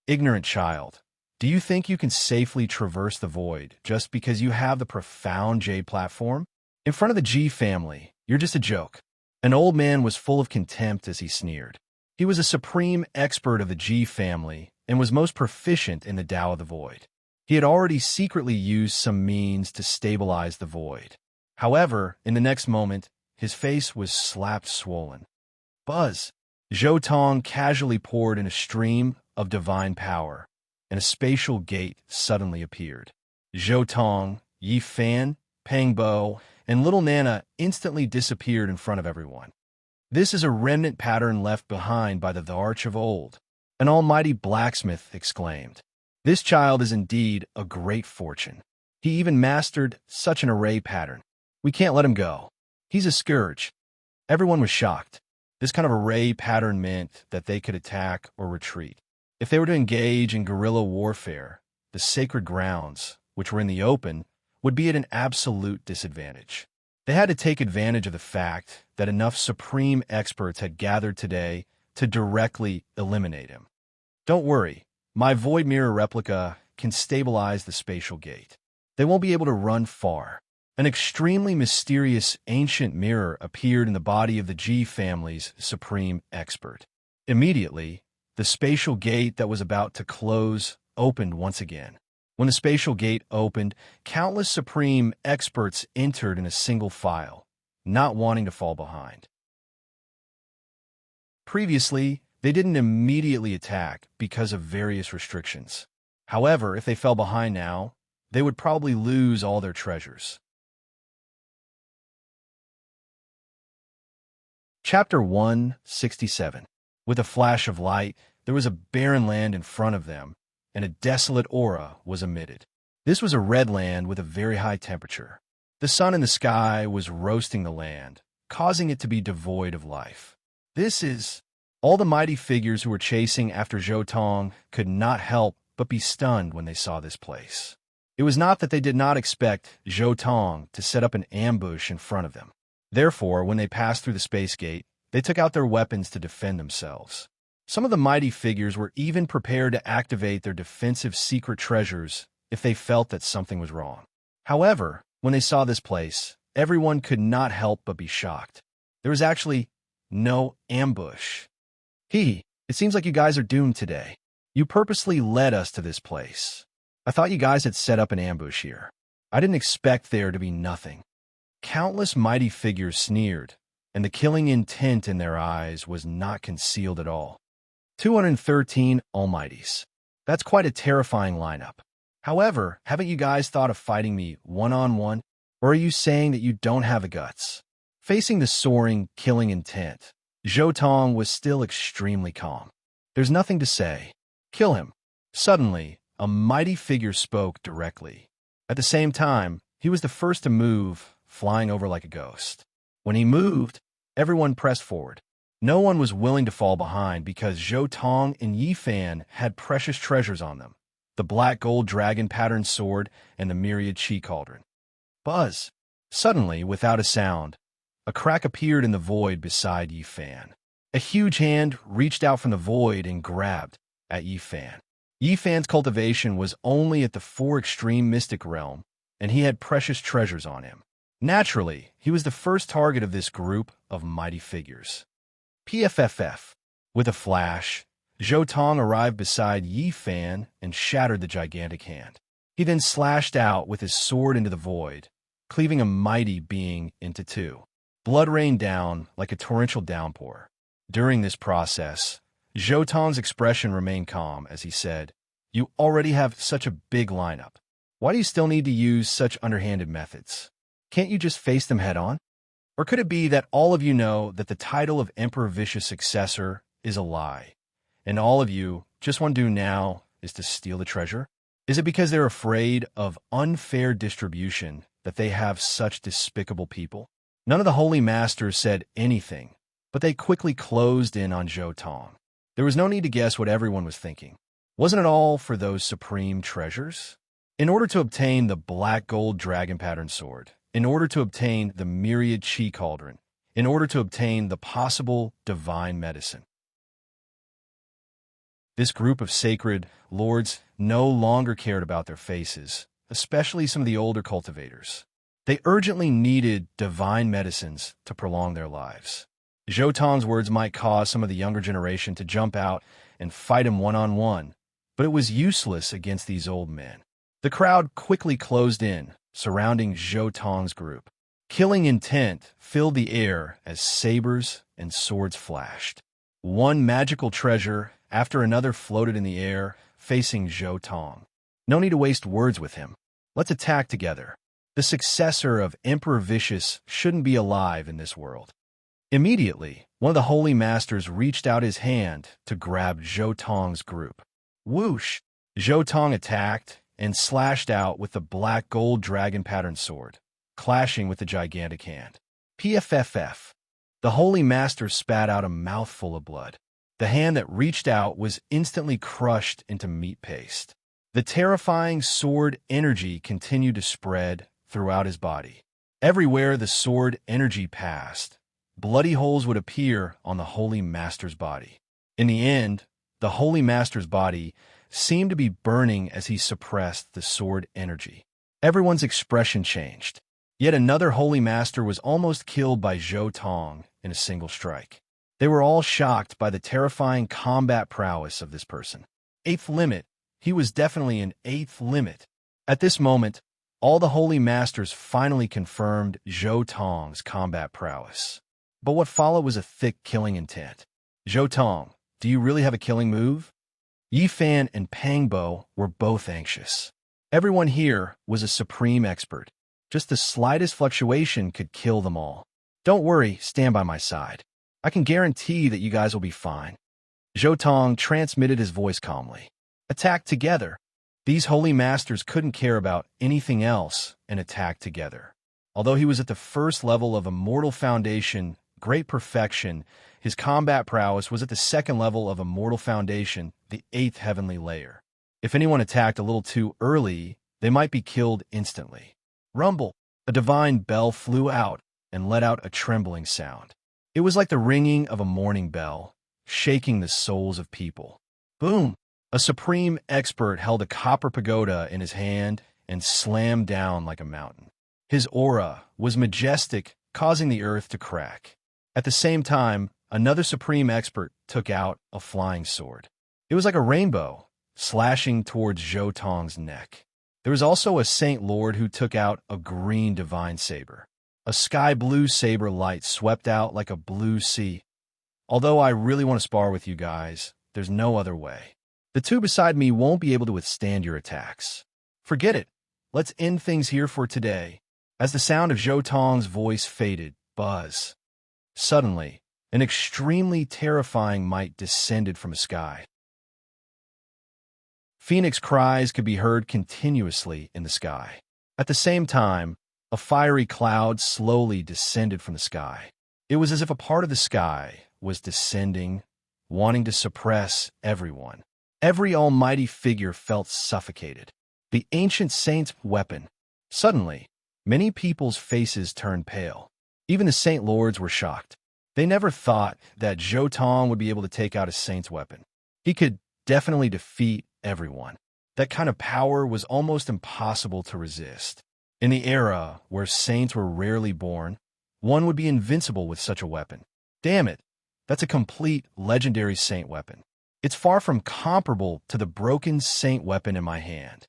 Ignorant child, do you think you can safely traverse the void just because you have the profound jade platform? In front of the Ji family, you're just a joke. An old man was full of contempt as he sneered. He was a supreme expert of the Ji family and was most proficient in the Tao of the Void. He had already secretly used some means to stabilize the void. However, in the next moment, his face was slapped swollen. Buzz! Zhou Tong casually poured in a stream of divine power, and a spatial gate suddenly appeared. Zhou Tong, Yifan, Pangbo, and little Nana instantly disappeared in front of everyone. This is a remnant pattern left behind by the Arch of Old, an almighty blacksmith exclaimed. This child is indeed a great fortune. He even mastered such an array pattern. We can't let him go. He's a scourge. Everyone was shocked. This kind of array pattern meant that they could attack or retreat. If they were to engage in guerrilla warfare, the sacred grounds, which were in the open, would be at an absolute disadvantage. They had to take advantage of the fact that enough supreme experts had gathered today to directly eliminate him. Don't worry, my Void Mirror replica can stabilize the spatial gate. They won't be able to run far. An extremely mysterious ancient mirror appeared in the body of the G family's supreme expert. Immediately, the spatial gate that was about to close opened once again. When the spatial gate opened, countless supreme experts entered in a single file, not wanting to fall behind. Previously, they didn't immediately attack because of various restrictions. However, if they fell behind now, they would probably lose all their treasures. Chapter 167. With a flash of light, there was a barren land in front of them, and a desolate aura was emitted. This was a red land with a very high temperature. The sun in the sky was roasting the land, causing it to be devoid of life. All the mighty figures who were chasing after Zhou Tong could not help but be stunned when they saw this place. It was not that they did not expect Zhou Tong to set up an ambush in front of them. Therefore, when they passed through the space gate, they took out their weapons to defend themselves. Some of the mighty figures were even prepared to activate their defensive secret treasures if they felt that something was wrong. However, when they saw this place, everyone could not help but be shocked. There was actually no ambush. It seems like you guys are doomed today. You purposely led us to this place. I thought you guys had set up an ambush here. I didn't expect there to be nothing. Countless mighty figures sneered, and the killing intent in their eyes was not concealed at all. 213 Almighties. That's quite a terrifying lineup. However, haven't you guys thought of fighting me one-on-one? Or are you saying that you don't have the guts? Facing the soaring, killing intent, Zhou Tong was still extremely calm. There's nothing to say. Kill him. Suddenly, a mighty figure spoke directly. At the same time, he was the first to move, flying over like a ghost. When he moved, everyone pressed forward. No one was willing to fall behind because Zhou Tong and Yi Fan had precious treasures on them: the black gold dragon pattern sword and the myriad chi cauldron. Buzz! Suddenly, without a sound, a crack appeared in the void beside Yi Fan. A huge hand reached out from the void and grabbed at Yi Fan. Yi Fan's cultivation was only at the 4 extreme mystic realm, and he had precious treasures on him. Naturally, he was the first target of this group of mighty figures. PFFF. With a flash, Zhou Tong arrived beside Yi Fan and shattered the gigantic hand. He then slashed out with his sword into the void, cleaving a mighty being into 2. Blood rained down like a torrential downpour. During this process, Zhou Tong's expression remained calm as he said, "You already have such a big lineup. Why do you still need to use such underhanded methods? Can't you just face them head-on? Or could it be that all of you know that the title of Emperor Vicious Successor is a lie, and all of you just want to do now is to steal the treasure? Is it because they're afraid of unfair distribution that they have such despicable people?" None of the holy masters said anything, but they quickly closed in on Zhou Tong. There was no need to guess what everyone was thinking. Wasn't it all for those supreme treasures? In order to obtain the black gold dragon pattern sword, in order to obtain the myriad chi cauldron, in order to obtain the possible divine medicine. This group of sacred lords no longer cared about their faces, especially some of the older cultivators. They urgently needed divine medicines to prolong their lives. Zhou Tong's words might cause some of the younger generation to jump out and fight him one-on-one, but it was useless against these old men. The crowd quickly closed in, surrounding Zhou Tong's group. Killing intent filled the air as sabers and swords flashed. One magical treasure after another floated in the air, facing Zhou Tong. No need to waste words with him. Let's attack together. The successor of Emperor Vicious shouldn't be alive in this world. Immediately, one of the holy masters reached out his hand to grab Zhou Tong's group. Whoosh! Zhou Tong attacked and slashed out with the black gold dragon pattern sword, clashing with the gigantic hand. PFFF. The holy master spat out a mouthful of blood. The hand that reached out was instantly crushed into meat paste. The terrifying sword energy continued to spread throughout his body. Everywhere the sword energy passed, bloody holes would appear on the holy master's body. In the end, the holy master's body seemed to be burning as he suppressed the sword energy. Everyone's expression changed. Yet another holy master was almost killed by Zhou Tong in a single strike. They were all shocked by the terrifying combat prowess of this person. Eighth limit. He was definitely an eighth limit. At this moment, all the holy masters finally confirmed Zhou Tong's combat prowess. But what followed was a thick killing intent. Zhou Tong, do you really have a killing move? Yi Fan and Pang Bo were both anxious. Everyone here was a supreme expert. Just the slightest fluctuation could kill them all. Don't worry, stand by my side. I can guarantee that you guys will be fine. Zhou Tong transmitted his voice calmly. Attack together. These holy masters couldn't care about anything else and attacked together. Although he was at the first level of Immortal Foundation, Great Perfection, his combat prowess was at the second level of Immortal Foundation, the 8th heavenly layer. If anyone attacked a little too early, they might be killed instantly. Rumble! A divine bell flew out and let out a trembling sound. It was like the ringing of a morning bell, shaking the souls of people. Boom! A supreme expert held a copper pagoda in his hand and slammed down like a mountain. His aura was majestic, causing the earth to crack. At the same time, another supreme expert took out a flying sword. It was like a rainbow, slashing towards Zhou Tong's neck. There was also a Saint Lord who took out a green divine saber. A sky-blue saber light swept out like a blue sea. Although I really want to spar with you guys, there's no other way. The two beside me won't be able to withstand your attacks. Forget it. Let's end things here for today. As the sound of Zhou Tong's voice faded, buzz. Suddenly, an extremely terrifying might descended from the sky. Phoenix cries could be heard continuously in the sky. At the same time, a fiery cloud slowly descended from the sky. It was as if a part of the sky was descending, wanting to suppress everyone. Every almighty figure felt suffocated. The ancient saint's weapon. Suddenly, many people's faces turned pale. Even the Saint Lords were shocked. They never thought that Zhou Tong would be able to take out a saint's weapon. He could definitely defeat everyone. That kind of power was almost impossible to resist. In the era where saints were rarely born, one would be invincible with such a weapon. Damn it, that's a complete legendary saint weapon. It's far from comparable to the broken saint weapon in my hand.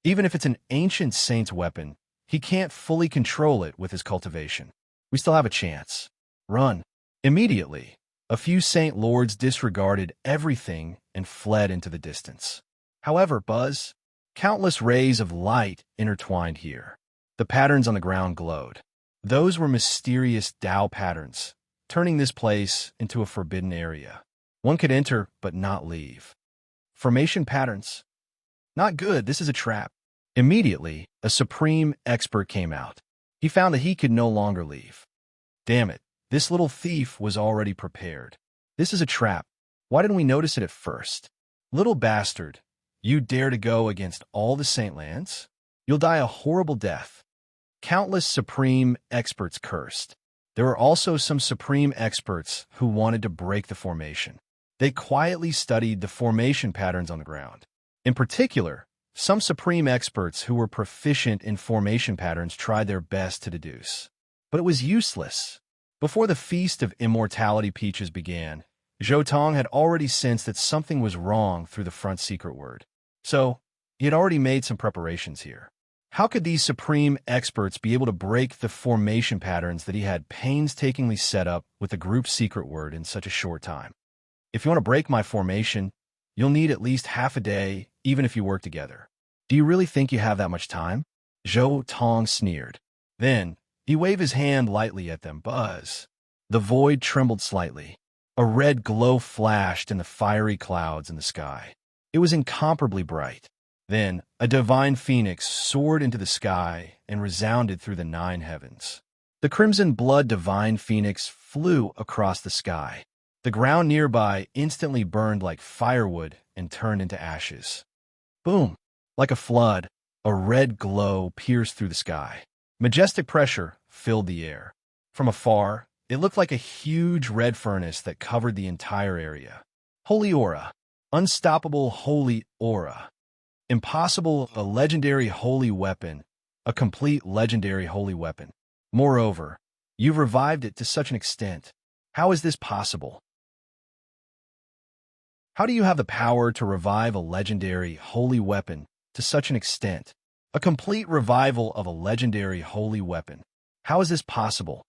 Even if it's an ancient saint's weapon, he can't fully control it with his cultivation. We still have a chance. Run. Immediately, a few Saint Lords disregarded everything and fled into the distance. However, Buzz, countless rays of light intertwined here. The patterns on the ground glowed. Those were mysterious Tao patterns, turning this place into a forbidden area. One could enter, but not leave. Formation patterns. Not good, this is a trap. Immediately, a supreme expert came out. He found that he could no longer leave. Damn it, this little thief was already prepared. This is a trap. Why didn't we notice it at first? Little bastard, you dare to go against all the Saintlands? You'll die a horrible death. Countless supreme experts cursed. There were also some supreme experts who wanted to break the formation. They quietly studied the formation patterns on the ground. In particular, some supreme experts who were proficient in formation patterns tried their best to deduce. But it was useless. Before the Feast of Immortality Peaches began, Zhou Tong had already sensed that something was wrong through the front secret word. So, he had already made some preparations here. How could these supreme experts be able to break the formation patterns that he had painstakingly set up with the group secret word in such a short time? If you want to break my formation, you'll need at least half a day, even if you work together. Do you really think you have that much time? Zhou Tong sneered. Then, he waved his hand lightly at them. Buzz. The void trembled slightly. A red glow flashed in the fiery clouds in the sky. It was incomparably bright. Then, a divine phoenix soared into the sky and resounded through the 9 heavens. The crimson blood divine phoenix flew across the sky. The ground nearby instantly burned like firewood and turned into ashes. Boom! Like a flood, a red glow pierced through the sky. Majestic pressure filled the air. From afar, it looked like a huge red furnace that covered the entire area. Holy aura! unstoppable holy aura, impossible a legendary holy weapon, a complete legendary holy weapon. Moreover, you've revived it to such an extent. How is this possible? How do you have the power to revive a legendary holy weapon to such an extent? A complete revival of a legendary holy weapon. How is this possible?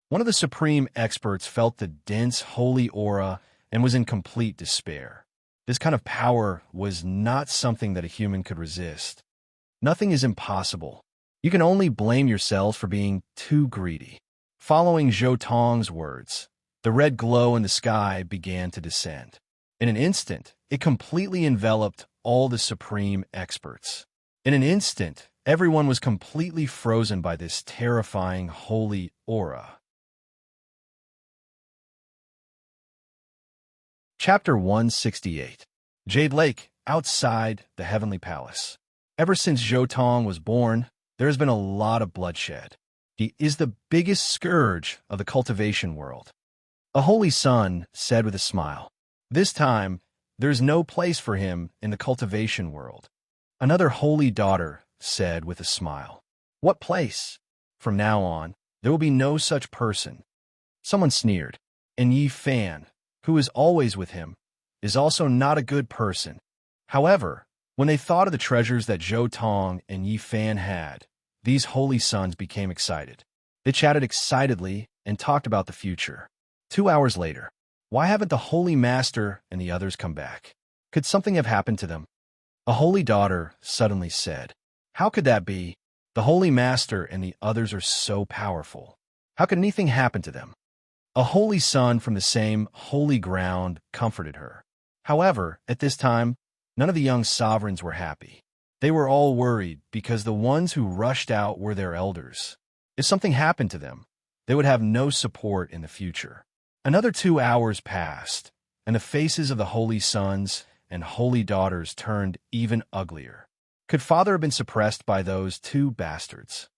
One of the supreme experts felt the dense holy aura and was in complete despair. This kind of power was not something that a human could resist. Nothing is impossible. You can only blame yourselves for being too greedy. Following Zhou Tong's words, the red glow in the sky began to descend. In an instant, it completely enveloped all the supreme experts. In an instant, everyone was completely frozen by this terrifying holy aura. Chapter 168. Jade Lake, outside the Heavenly Palace. Ever since Zhou Tong was born, there has been a lot of bloodshed. He is the biggest scourge of the cultivation world. A holy son said with a smile, "This time, there's no place for him in the cultivation world." Another holy daughter said with a smile, "What place? From now on, there will be no such person." Someone sneered, and Yi Fan, who is always with him, is also not a good person. However, when they thought of the treasures that Zhou Tong and Yi Fan had, these holy sons became excited. They chatted excitedly and talked about the future. 2 hours later, why haven't the Holy Master and the others come back? Could something have happened to them? A holy daughter suddenly said, "How could that be? The Holy Master and the others are so powerful. How could anything happen to them?" A holy son from the same holy ground comforted her. However, at this time, none of the young sovereigns were happy. They were all worried because the ones who rushed out were their elders. If something happened to them, they would have no support in the future. Another 2 hours passed, and the faces of the holy sons and holy daughters turned even uglier. Could father have been suppressed by those two bastards?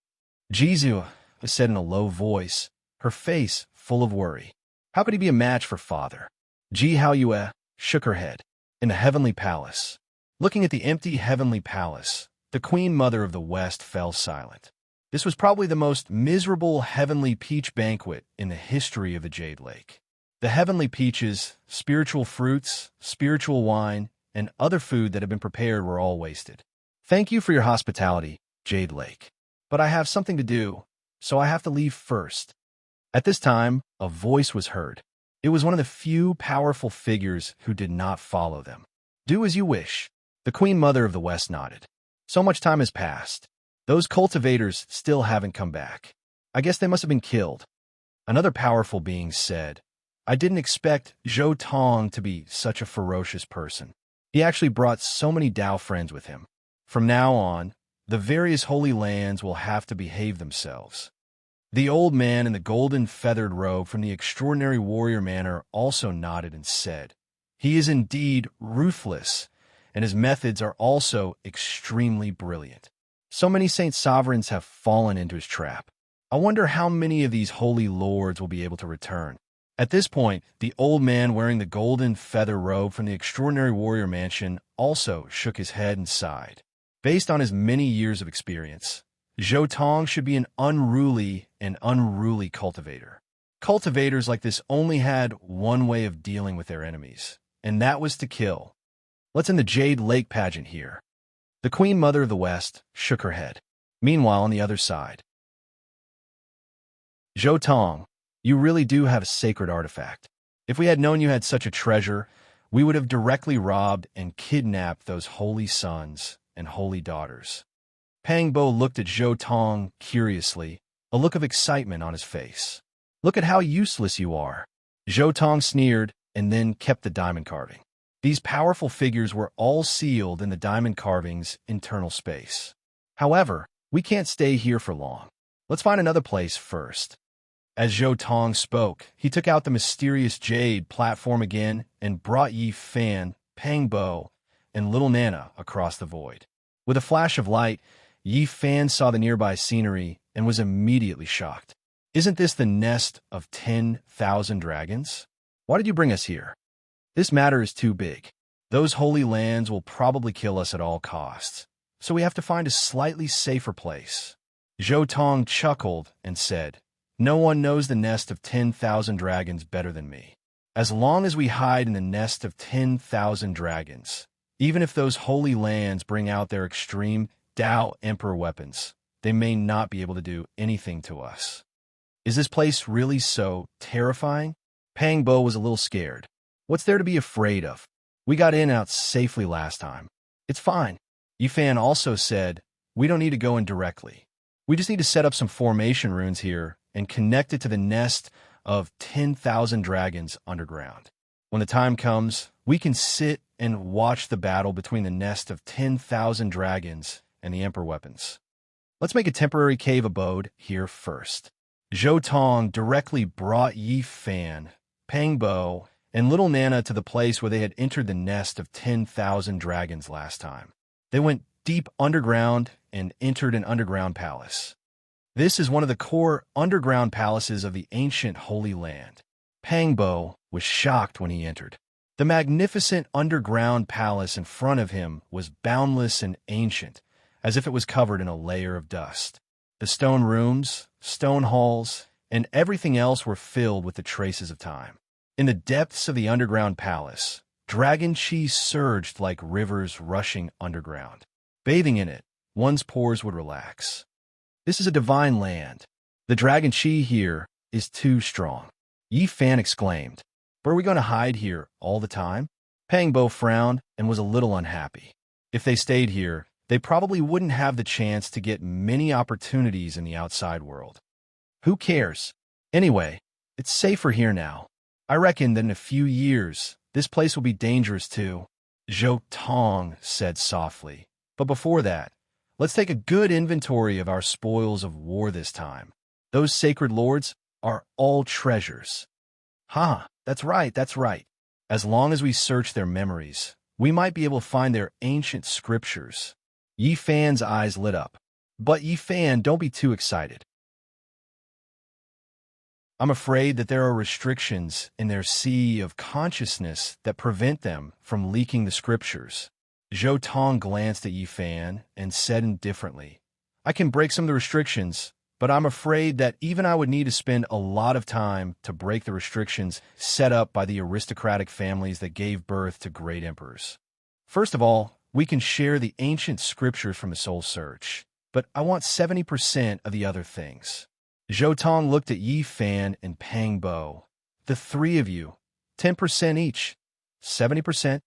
Jizu said in a low voice, her face full of worry. How could he be a match for father? Ji Haoyue shook her head. In the heavenly palace, looking at the empty heavenly palace, the Queen Mother of the West fell silent. This was probably the most miserable heavenly peach banquet in the history of the Jade Lake. The heavenly peaches, spiritual fruits, spiritual wine, and other food that had been prepared were all wasted. Thank you for your hospitality, Jade Lake. But I have something to do, so I have to leave first. At this time, a voice was heard. It was one of the few powerful figures who did not follow them. Do as you wish. The Queen Mother of the West nodded. So much time has passed. Those cultivators still haven't come back. I guess they must have been killed. Another powerful being said, I didn't expect Zhou Tong to be such a ferocious person. He actually brought so many Dao friends with him. From now on, the various holy lands will have to behave themselves. The old man in the golden feathered robe from the extraordinary warrior manor also nodded and said, he is indeed ruthless, and his methods are also extremely brilliant. So many saint sovereigns have fallen into his trap. I wonder how many of these holy lords will be able to return. At this point, the old man wearing the golden feather robe from the extraordinary warrior mansion also shook his head and sighed. Based on his many years of experience, Zhou Tong should be an unruly cultivator. Cultivators like this only had one way of dealing with their enemies, and that was to kill. Let's end the Jade Lake pageant here. The Queen Mother of the West shook her head. Meanwhile, on the other side, Zhou Tong, you really do have a sacred artifact. If we had known you had such a treasure, we would have directly robbed and kidnapped those holy sons and holy daughters. Pang Bo looked at Zhou Tong curiously, a look of excitement on his face. Look at how useless you are. Zhou Tong sneered and then kept the diamond carving. These powerful figures were all sealed in the diamond carving's internal space. However, we can't stay here for long. Let's find another place first. As Zhou Tong spoke, he took out the mysterious jade platform again and brought Yi Fan, Pang Bo, and little Nana across the void. With a flash of light, Yi Fan saw the nearby scenery and was immediately shocked. Isn't this the nest of 10,000 dragons? Why did you bring us here? This matter is too big. Those holy lands will probably kill us at all costs, so we have to find a slightly safer place. Zhou Tong chuckled and said, "No one knows the nest of 10,000 dragons better than me. As long as we hide in the nest of 10,000 dragons, even if those holy lands bring out their extreme Tao Emperor weapons, they may not be able to do anything to us." Is this place really so terrifying? Pang Bo was a little scared. What's there to be afraid of? We got in and out safely last time. It's fine. Yifan also said, we don't need to go in directly. We just need to set up some formation runes here and connect it to the nest of 10,000 dragons underground. When the time comes, we can sit and watch the battle between the nest of 10,000 dragons and the Emperor weapons. Let's make a temporary cave abode here first. Zhou Tong directly brought Yi Fan, Pang Bo, and little Nana to the place where they had entered the nest of 10,000 dragons last time. They went deep underground and entered an underground palace. This is one of the core underground palaces of the ancient Holy Land. Pang Bo was shocked when he entered. The magnificent underground palace in front of him was boundless and ancient, as if it was covered in a layer of dust. The stone rooms, stone halls, and everything else were filled with the traces of time. In the depths of the underground palace, dragon chi surged like rivers rushing underground. Bathing in it, one's pores would relax. This is a divine land. The dragon chi here is too strong. Yi Fan exclaimed. But are we going to hide here all the time? Pang Bo frowned and was a little unhappy. If they stayed here, they probably wouldn't have the chance to get many opportunities in the outside world. Who cares? Anyway, it's safer here now. I reckon that in a few years, this place will be dangerous too, Zhou Tong said softly. But before that, let's take a good inventory of our spoils of war this time. Those sacred lords are all treasures. That's right. As long as we search their memories, we might be able to find their ancient scriptures. Yi Fan's eyes lit up. But Yi Fan, don't be too excited. I'm afraid that there are restrictions in their sea of consciousness that prevent them from leaking the scriptures. Zhou Tong glanced at Yi Fan and said indifferently, I can break some of the restrictions, but I'm afraid that even I would need to spend a lot of time to break the restrictions set up by the aristocratic families that gave birth to great emperors. First of all, we can share the ancient scriptures from the Soul Search, but I want 70% of the other things. Zhou Tong looked at Yi Fan and Pang Bo. The three of you, 10% each, 70%?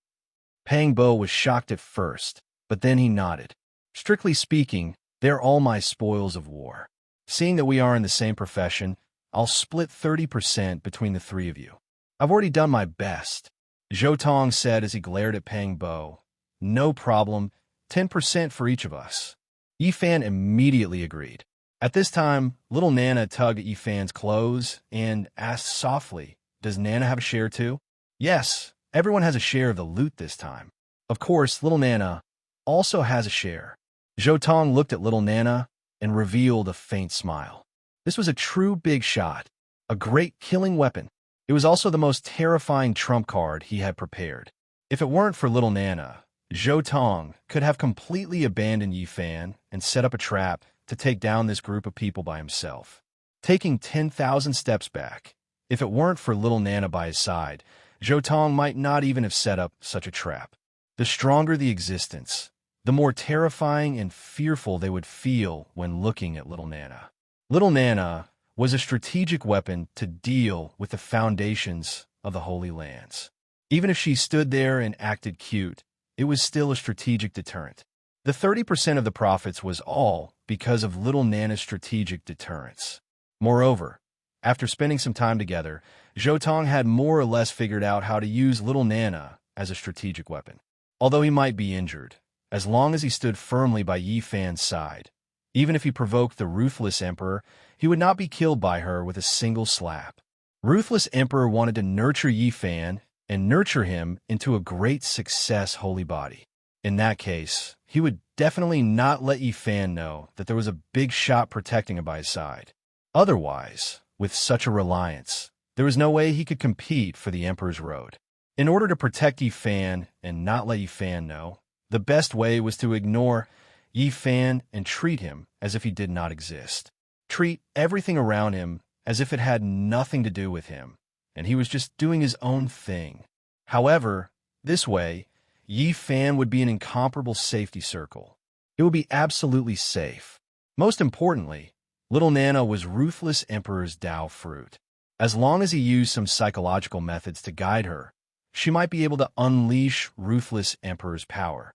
Pang Bo was shocked at first, but then he nodded. Strictly speaking, they're all my spoils of war. Seeing that we are in the same profession, I'll split 30% between the three of you. I've already done my best, Zhou Tong said as he glared at Pang Bo. No problem, 10% for each of us. Yi Fan immediately agreed. At this time, little Nana tugged at Yi Fan's clothes and asked softly, Does Nana have a share too? Yes, everyone has a share of the loot this time. Of course, little Nana also has a share. Zhou Tong looked at little Nana and revealed a faint smile. This was a true big shot, a great killing weapon. It was also the most terrifying trump card he had prepared. If it weren't for little Nana, Zhou Tong could have completely abandoned Yi Fan and set up a trap to take down this group of people by himself. Taking 10,000 steps back, if it weren't for little Nana by his side, Zhou Tong might not even have set up such a trap. The stronger the existence, the more terrifying and fearful they would feel when looking at little Nana. Little Nana was a strategic weapon to deal with the foundations of the Holy Lands. Even if she stood there and acted cute, it was still a strategic deterrent. The 30% of the profits was all because of little Nana's strategic deterrence. Moreover, after spending some time together, Zhou Tong had more or less figured out how to use little Nana as a strategic weapon. Although he might be injured, as long as he stood firmly by Yi Fan's side, even if he provoked the ruthless emperor, he would not be killed by her with a single slap. Ruthless emperor wanted to nurture Yi Fan and nurture him into a great success holy body. In that case, he would definitely not let Yi Fan know that there was a big shot protecting him by his side. Otherwise, with such a reliance, there was no way he could compete for the emperor's road. In order to protect Yi Fan and not let Yi Fan know, the best way was to ignore Yi Fan and treat him as if he did not exist. Treat everything around him as if it had nothing to do with him, and he was just doing his own thing. However, this way, Yi Fan would be an incomparable safety circle. It would be absolutely safe. Most importantly, little Nana was Ruthless Emperor's Tao fruit. As long as he used some psychological methods to guide her, she might be able to unleash Ruthless Emperor's power.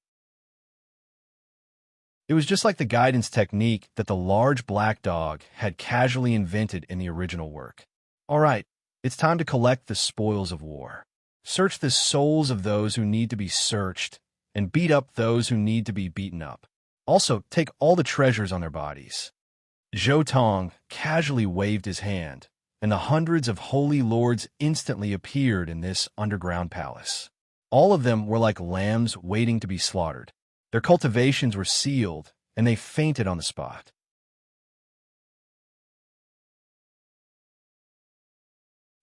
It was just like the guidance technique that the large black dog had casually invented in the original work. All right, it's time to collect the spoils of war. Search the souls of those who need to be searched, and beat up those who need to be beaten up. Also, take all the treasures on their bodies. Zhou Tong casually waved his hand, and the hundreds of holy lords instantly appeared in this underground palace. All of them were like lambs waiting to be slaughtered. Their cultivations were sealed, and they fainted on the spot.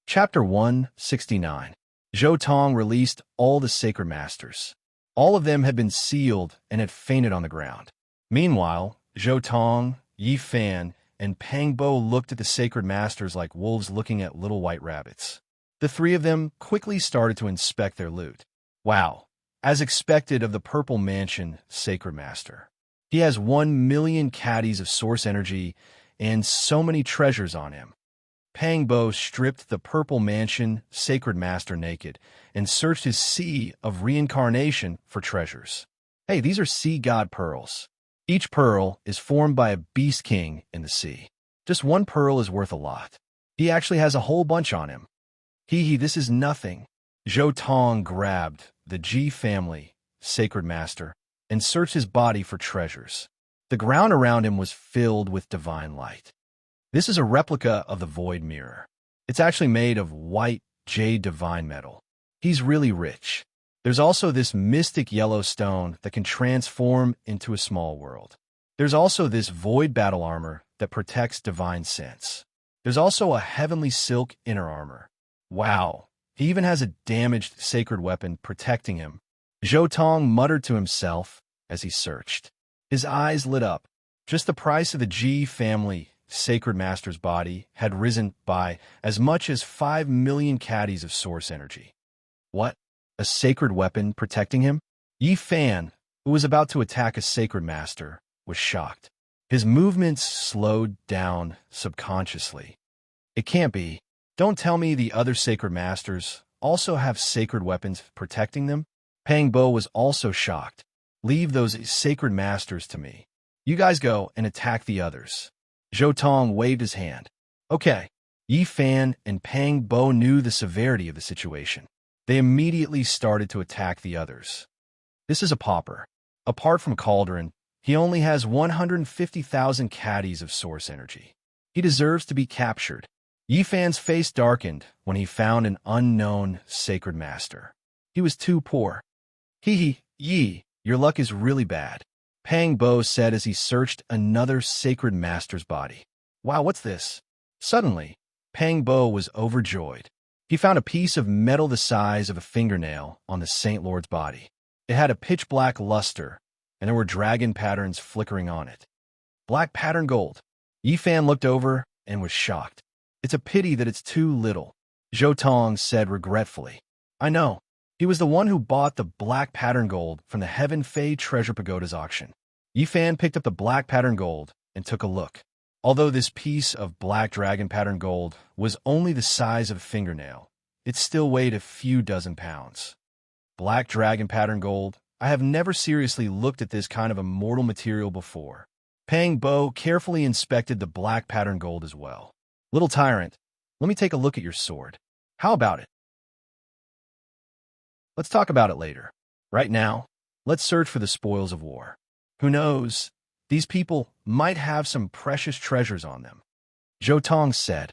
Chapter 169. Zhou Tong released all the sacred masters. All of them had been sealed and had fainted on the ground. Meanwhile, Zhou Tong, Yi Fan, and Pang Bo looked at the sacred masters like wolves looking at little white rabbits. The three of them quickly started to inspect their loot. Wow. As expected of the Purple Mansion Sacred Master. He has 1,000,000 caddies of source energy and so many treasures on him. Pang Bo stripped the Purple Mansion Sacred Master naked and searched his sea of reincarnation for treasures. Hey, these are sea god pearls. Each pearl is formed by a beast king in the sea. Just one pearl is worth a lot. He actually has a whole bunch on him. This is nothing. Zhou Tong grabbed the Ji family Sacred Master and searched his body for treasures. The ground around him was filled with divine light. This is a replica of the Void Mirror. It's actually made of white jade divine metal. He's really rich. There's also this mystic yellow stone that can transform into a small world. There's also this void battle armor that protects divine sense. There's also a heavenly silk inner armor. Wow. He even has a damaged sacred weapon protecting him. Zhou Tong muttered to himself as he searched. His eyes lit up. Just the price of the Ji family Sacred Master's body had risen by as much as 5,000,000 caddies of source energy. What? A sacred weapon protecting him? Yi Fan, who was about to attack a Sacred Master, was shocked. His movements slowed down subconsciously. It can't be. Don't tell me the other Sacred Masters also have sacred weapons protecting them? Pang Bo was also shocked. Leave those Sacred Masters to me. You guys go and attack the others. Zhou Tong waved his hand. Okay. Yi Fan and Pang Bo knew the severity of the situation. They immediately started to attack the others. This is a pauper. Apart from Cauldron, he only has 150,000 caddies of source energy. He deserves to be captured. Yi Fan's face darkened when he found an unknown Sacred Master. He was too poor. Yi, your luck is really bad, Pang Bo said as he searched another Sacred Master's body. Wow, what's this? Suddenly, Pang Bo was overjoyed. He found a piece of metal the size of a fingernail on the Saint Lord's body. It had a pitch-black luster, and there were dragon patterns flickering on it. Black pattern gold. Yi Fan looked over and was shocked. It's a pity that it's too little, Zhou Tong said regretfully. I know. He was the one who bought the black pattern gold from the Heaven Fei Treasure Pagoda's auction. Yi Fan picked up the black pattern gold and took a look. Although this piece of black dragon pattern gold was only the size of a fingernail, it still weighed a few dozen pounds. Black dragon pattern gold? I have never seriously looked at this kind of immortal material before. Pang Bo carefully inspected the black pattern gold as well. Little tyrant, let me take a look at your sword. How about it? Let's talk about it later. Right now, let's search for the spoils of war. Who knows? These people might have some precious treasures on them. Zhou Tong said.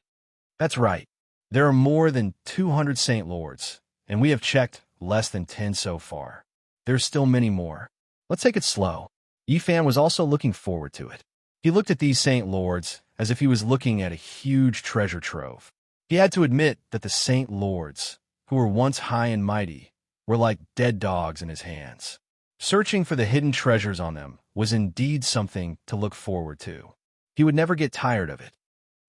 That's right. There are more than 200 Saint Lords, and we have checked less than 10 so far. There's still many more. Let's take it slow. Yi Fan was also looking forward to it. He looked at these Saint Lords as if he was looking at a huge treasure trove. He had to admit that the Saint Lords, who were once high and mighty, were like dead dogs in his hands. Searching for the hidden treasures on them was indeed something to look forward to. He would never get tired of it.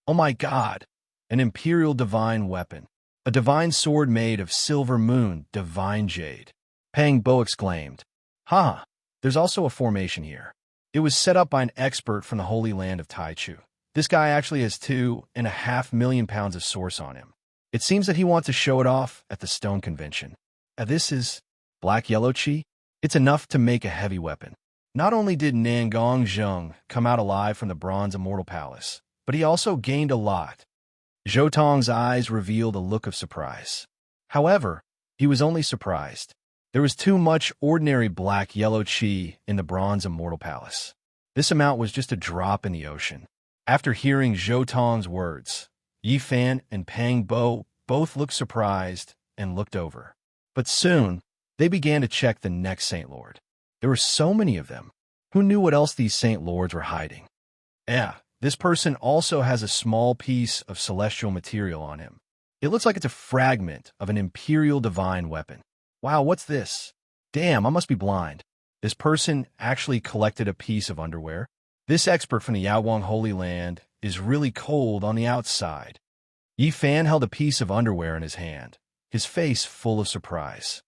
Oh my God! An imperial divine weapon. A divine sword made of silver moon, divine jade. Pang Bo exclaimed. Ha! There's also a formation here. It was set up by an expert from the Holy Land of Taichu. This guy actually has 2.5 million pounds of source on him. It seems that he wants to show it off at the stone convention. This is black yellow chi. It's enough to make a heavy weapon. Not only did Nangong Zheng come out alive from the Bronze Immortal Palace, but he also gained a lot. Zhou Tong's eyes revealed a look of surprise. However, he was only surprised. There was too much ordinary black-yellow chi in the Bronze Immortal Palace. This amount was just a drop in the ocean. After hearing Zhou Tong's words, Yi Fan and Pang Bo both looked surprised and looked over. But soon, they began to check the next Saint Lord. There were so many of them. Who knew what else these Saint Lords were hiding? This person also has a small piece of celestial material on him. It looks like it's a fragment of an imperial divine weapon. Wow, what's this? Damn, I must be blind. This person actually collected a piece of underwear. This expert from the Yaowang Holy Land is really cold on the outside. Yi Fan held a piece of underwear in his hand, his face full of surprise.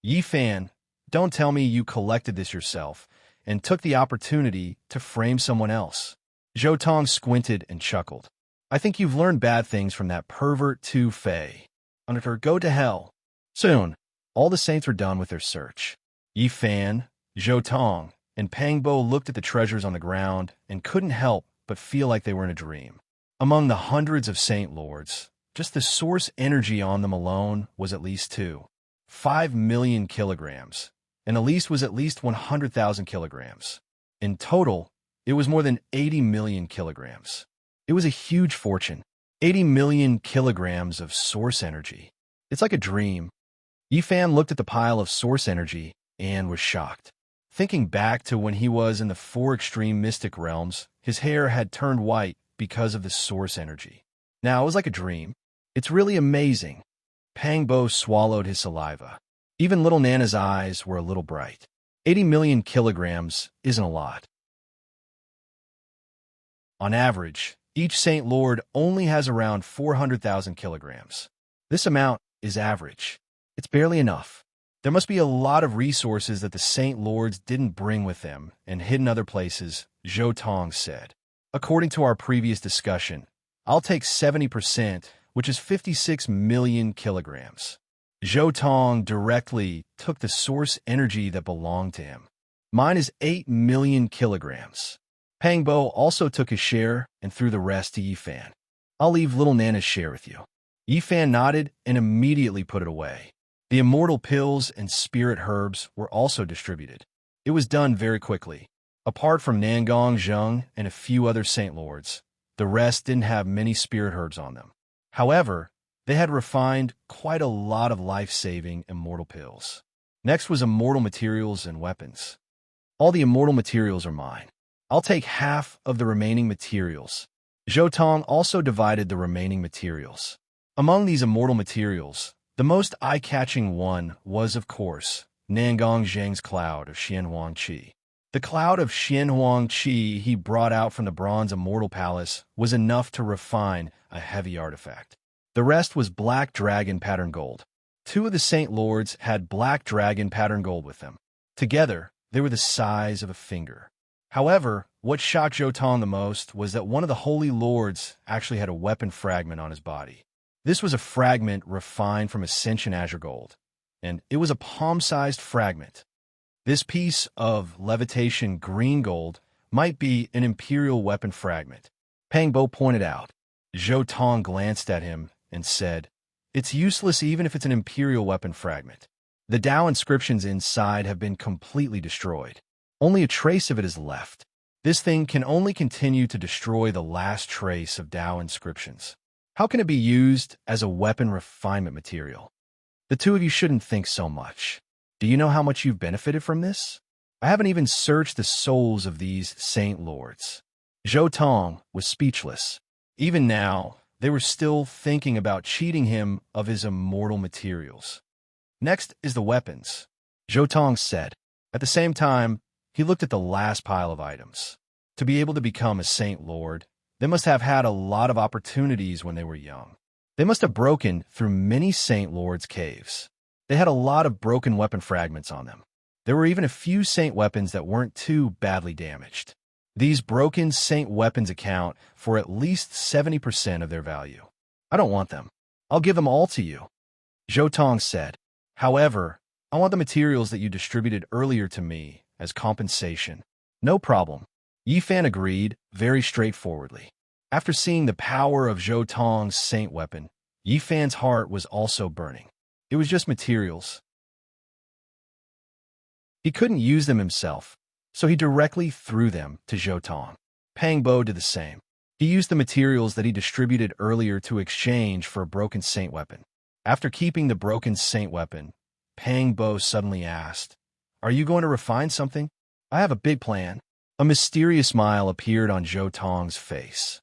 Yi Fan, don't tell me you collected this yourself and took the opportunity to frame someone else. Zhou Tong squinted and chuckled. I think you've learned bad things from that pervert Tu Fei. Under go to hell. Soon, all the saints were done with their search. Yi Fan, Zhou Tong, and Pang Bo looked at the treasures on the ground and couldn't help but feel like they were in a dream. Among the hundreds of Saint Lords, just the source energy on them alone was at least 5 million kilograms, and the least was at least 100,000 kilograms. In total, it was more than 80 million kilograms. It was a huge fortune. 80 million kilograms of source energy. It's like a dream. Yi Fan looked at the pile of source energy and was shocked. Thinking back to when he was in the 4 extreme mystic realms, his hair had turned white because of the source energy. Now, it was like a dream. It's really amazing. Pang Bo swallowed his saliva. Even little Nana's eyes were a little bright. 80 million kilograms isn't a lot. On average, each Saint Lord only has around 400,000 kilograms. This amount is average. It's barely enough. There must be a lot of resources that the Saint Lords didn't bring with them and hid in other places, Zhou Tong said. According to our previous discussion, I'll take 70%, which is 56 million kilograms. Zhou Tong directly took the source energy that belonged to him. Mine is 8 million kilograms. Pang Bo also took his share and threw the rest to Yi Fan. I'll leave little Nana's share with you. Yi Fan nodded and immediately put it away. The immortal pills and spirit herbs were also distributed. It was done very quickly. Apart from Nangong Zheng and a few other Saint Lords, the rest didn't have many spirit herbs on them. However, they had refined quite a lot of life-saving immortal pills. Next was immortal materials and weapons. All the immortal materials are mine. I'll take half of the remaining materials. Zhou Tong also divided the remaining materials. Among these immortal materials, the most eye-catching one was, of course, Nangong Zheng's cloud of Xianhuang Qi. The cloud of Xianhuang Qi he brought out from the Bronze Immortal Palace was enough to refine a heavy artifact. The rest was black dragon pattern gold. 2 of the Saint Lords had black dragon pattern gold with them. Together, they were the size of a finger. However, what shocked Zhou Tong the most was that one of the Holy Lords actually had a weapon fragment on his body. This was a fragment refined from Ascension Azure Gold, and it was a palm-sized fragment. This piece of levitation green gold might be an Imperial weapon fragment. Pang Bo pointed out. Zhou Tong glanced at him and said, "It's useless even if it's an Imperial weapon fragment. The Tao inscriptions inside have been completely destroyed. Only a trace of it is left. This thing can only continue to destroy the last trace of Tao inscriptions. How can it be used as a weapon refinement material? The 2 of you shouldn't think so much. Do you know how much you've benefited from this? I haven't even searched the souls of these Saint Lords." Zhou Tong was speechless. Even now, They were still thinking about cheating him of his immortal materials. Next is the weapons, Zhou Tong said. At the same time, he looked at the last pile of items. To be able to become a Saint Lord, they must have had a lot of opportunities when they were young. They must have broken through many Saint Lords' caves. They had a lot of broken weapon fragments on them. There were even a few Saint weapons that weren't too badly damaged. These broken Saint weapons account for at least 70% of their value. I don't want them. I'll give them all to you, Zhou Tong said. However, I want the materials that you distributed earlier to me as compensation. No problem. Yi Fan agreed very straightforwardly. After seeing the power of Zhou Tong's Saint weapon, Yi Fan's heart was also burning. It was just materials. He couldn't use them himself, so he directly threw them to Zhou Tong. Pang Bo did the same. He used the materials that he distributed earlier to exchange for a broken Saint weapon. After keeping the broken Saint weapon, Pang Bo suddenly asked, "Are you going to refine something? I have a big plan." A mysterious smile appeared on Zhou Tong's face.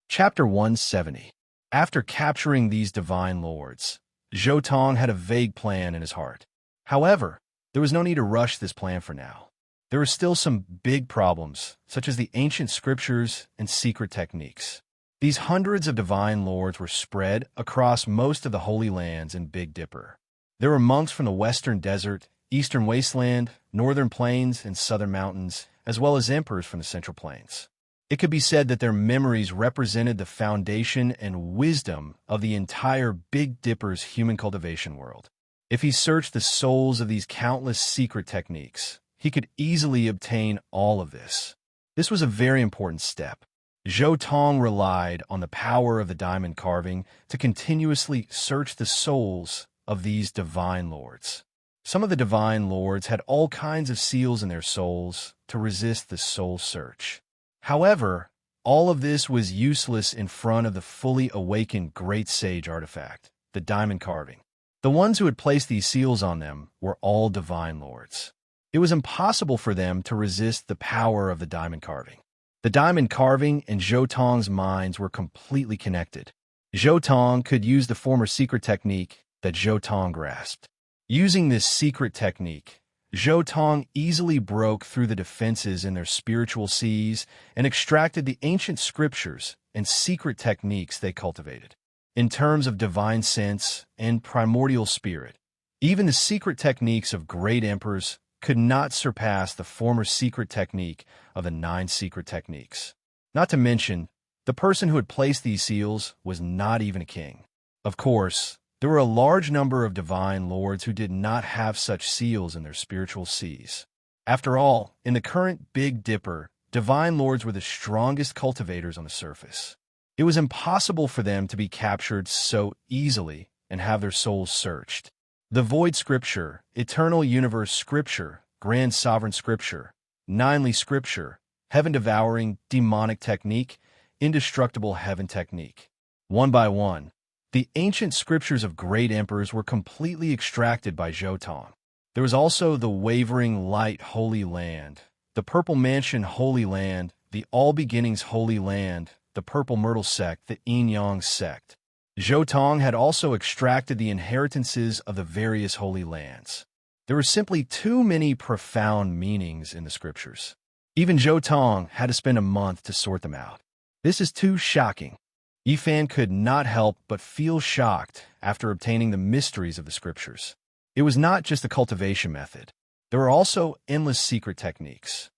Chapter 170. After capturing these divine lords, Zhou Tong had a vague plan in his heart. However, there was no need to rush this plan for now. There were still some big problems, such as the ancient scriptures and secret techniques. These hundreds of divine lords were spread across most of the Holy Lands in Big Dipper. There were monks from the Western Desert, Eastern Wasteland, Northern Plains, and Southern Mountains, as well as emperors from the Central Plains. It could be said that their memories represented the foundation and wisdom of the entire Big Dipper's human cultivation world. If he searched the souls of these countless secret techniques, he could easily obtain all of this. This was a very important step. Zhou Tong relied on the power of the diamond carving to continuously search the souls of these divine lords. Some of the divine lords had all kinds of seals in their souls to resist the soul search. However, all of this was useless in front of the fully awakened Great Sage artifact, the diamond carving. The ones who had placed these seals on them were all divine lords. It was impossible for them to resist the power of the diamond carving. The diamond carving and Zhou Tong's minds were completely connected. Zhou Tong could use the former secret technique that Zhou Tong grasped. Using this secret technique, Zhou Tong easily broke through the defenses in their spiritual seas and extracted the ancient scriptures and secret techniques they cultivated. In terms of divine sense and primordial spirit, even the secret techniques of great emperors could not surpass the former secret technique of the 9 secret techniques. Not to mention, the person who had placed these seals was not even a king. Of course, there were a large number of divine lords who did not have such seals in their spiritual seas. After all, in the current Big Dipper, divine lords were the strongest cultivators on the surface. It was impossible for them to be captured so easily and have their souls searched. The Void Scripture, Eternal Universe Scripture, Grand Sovereign Scripture, Ninely Scripture, Heaven-Devouring Demonic Technique, Indestructible Heaven Technique. One by one, the ancient scriptures of great emperors were completely extracted by Zhou Tong. There was also the Wavering Light Holy Land, the Purple Mansion Holy Land, the All Beginnings Holy Land, the Purple Myrtle Sect, the Yin Yang Sect. Zhou Tong had also extracted the inheritances of the various holy lands. There were simply too many profound meanings in the scriptures. Even Zhou Tong had to spend a month to sort them out. This is too shocking. Yi Fan could not help but feel shocked after obtaining the mysteries of the scriptures. It was not just a cultivation method. There were also endless secret techniques.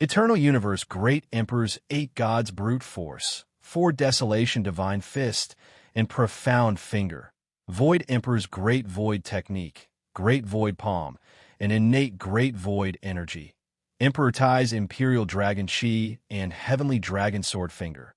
Eternal Universe Great Emperor's 8 Gods Brute Force, 4 Desolation Divine Fist, and Profound Finger. Void Emperor's Great Void Technique, Great Void Palm, and Innate Great Void Energy. Emperor Tai's Imperial Dragon Chi and Heavenly Dragon Sword Finger.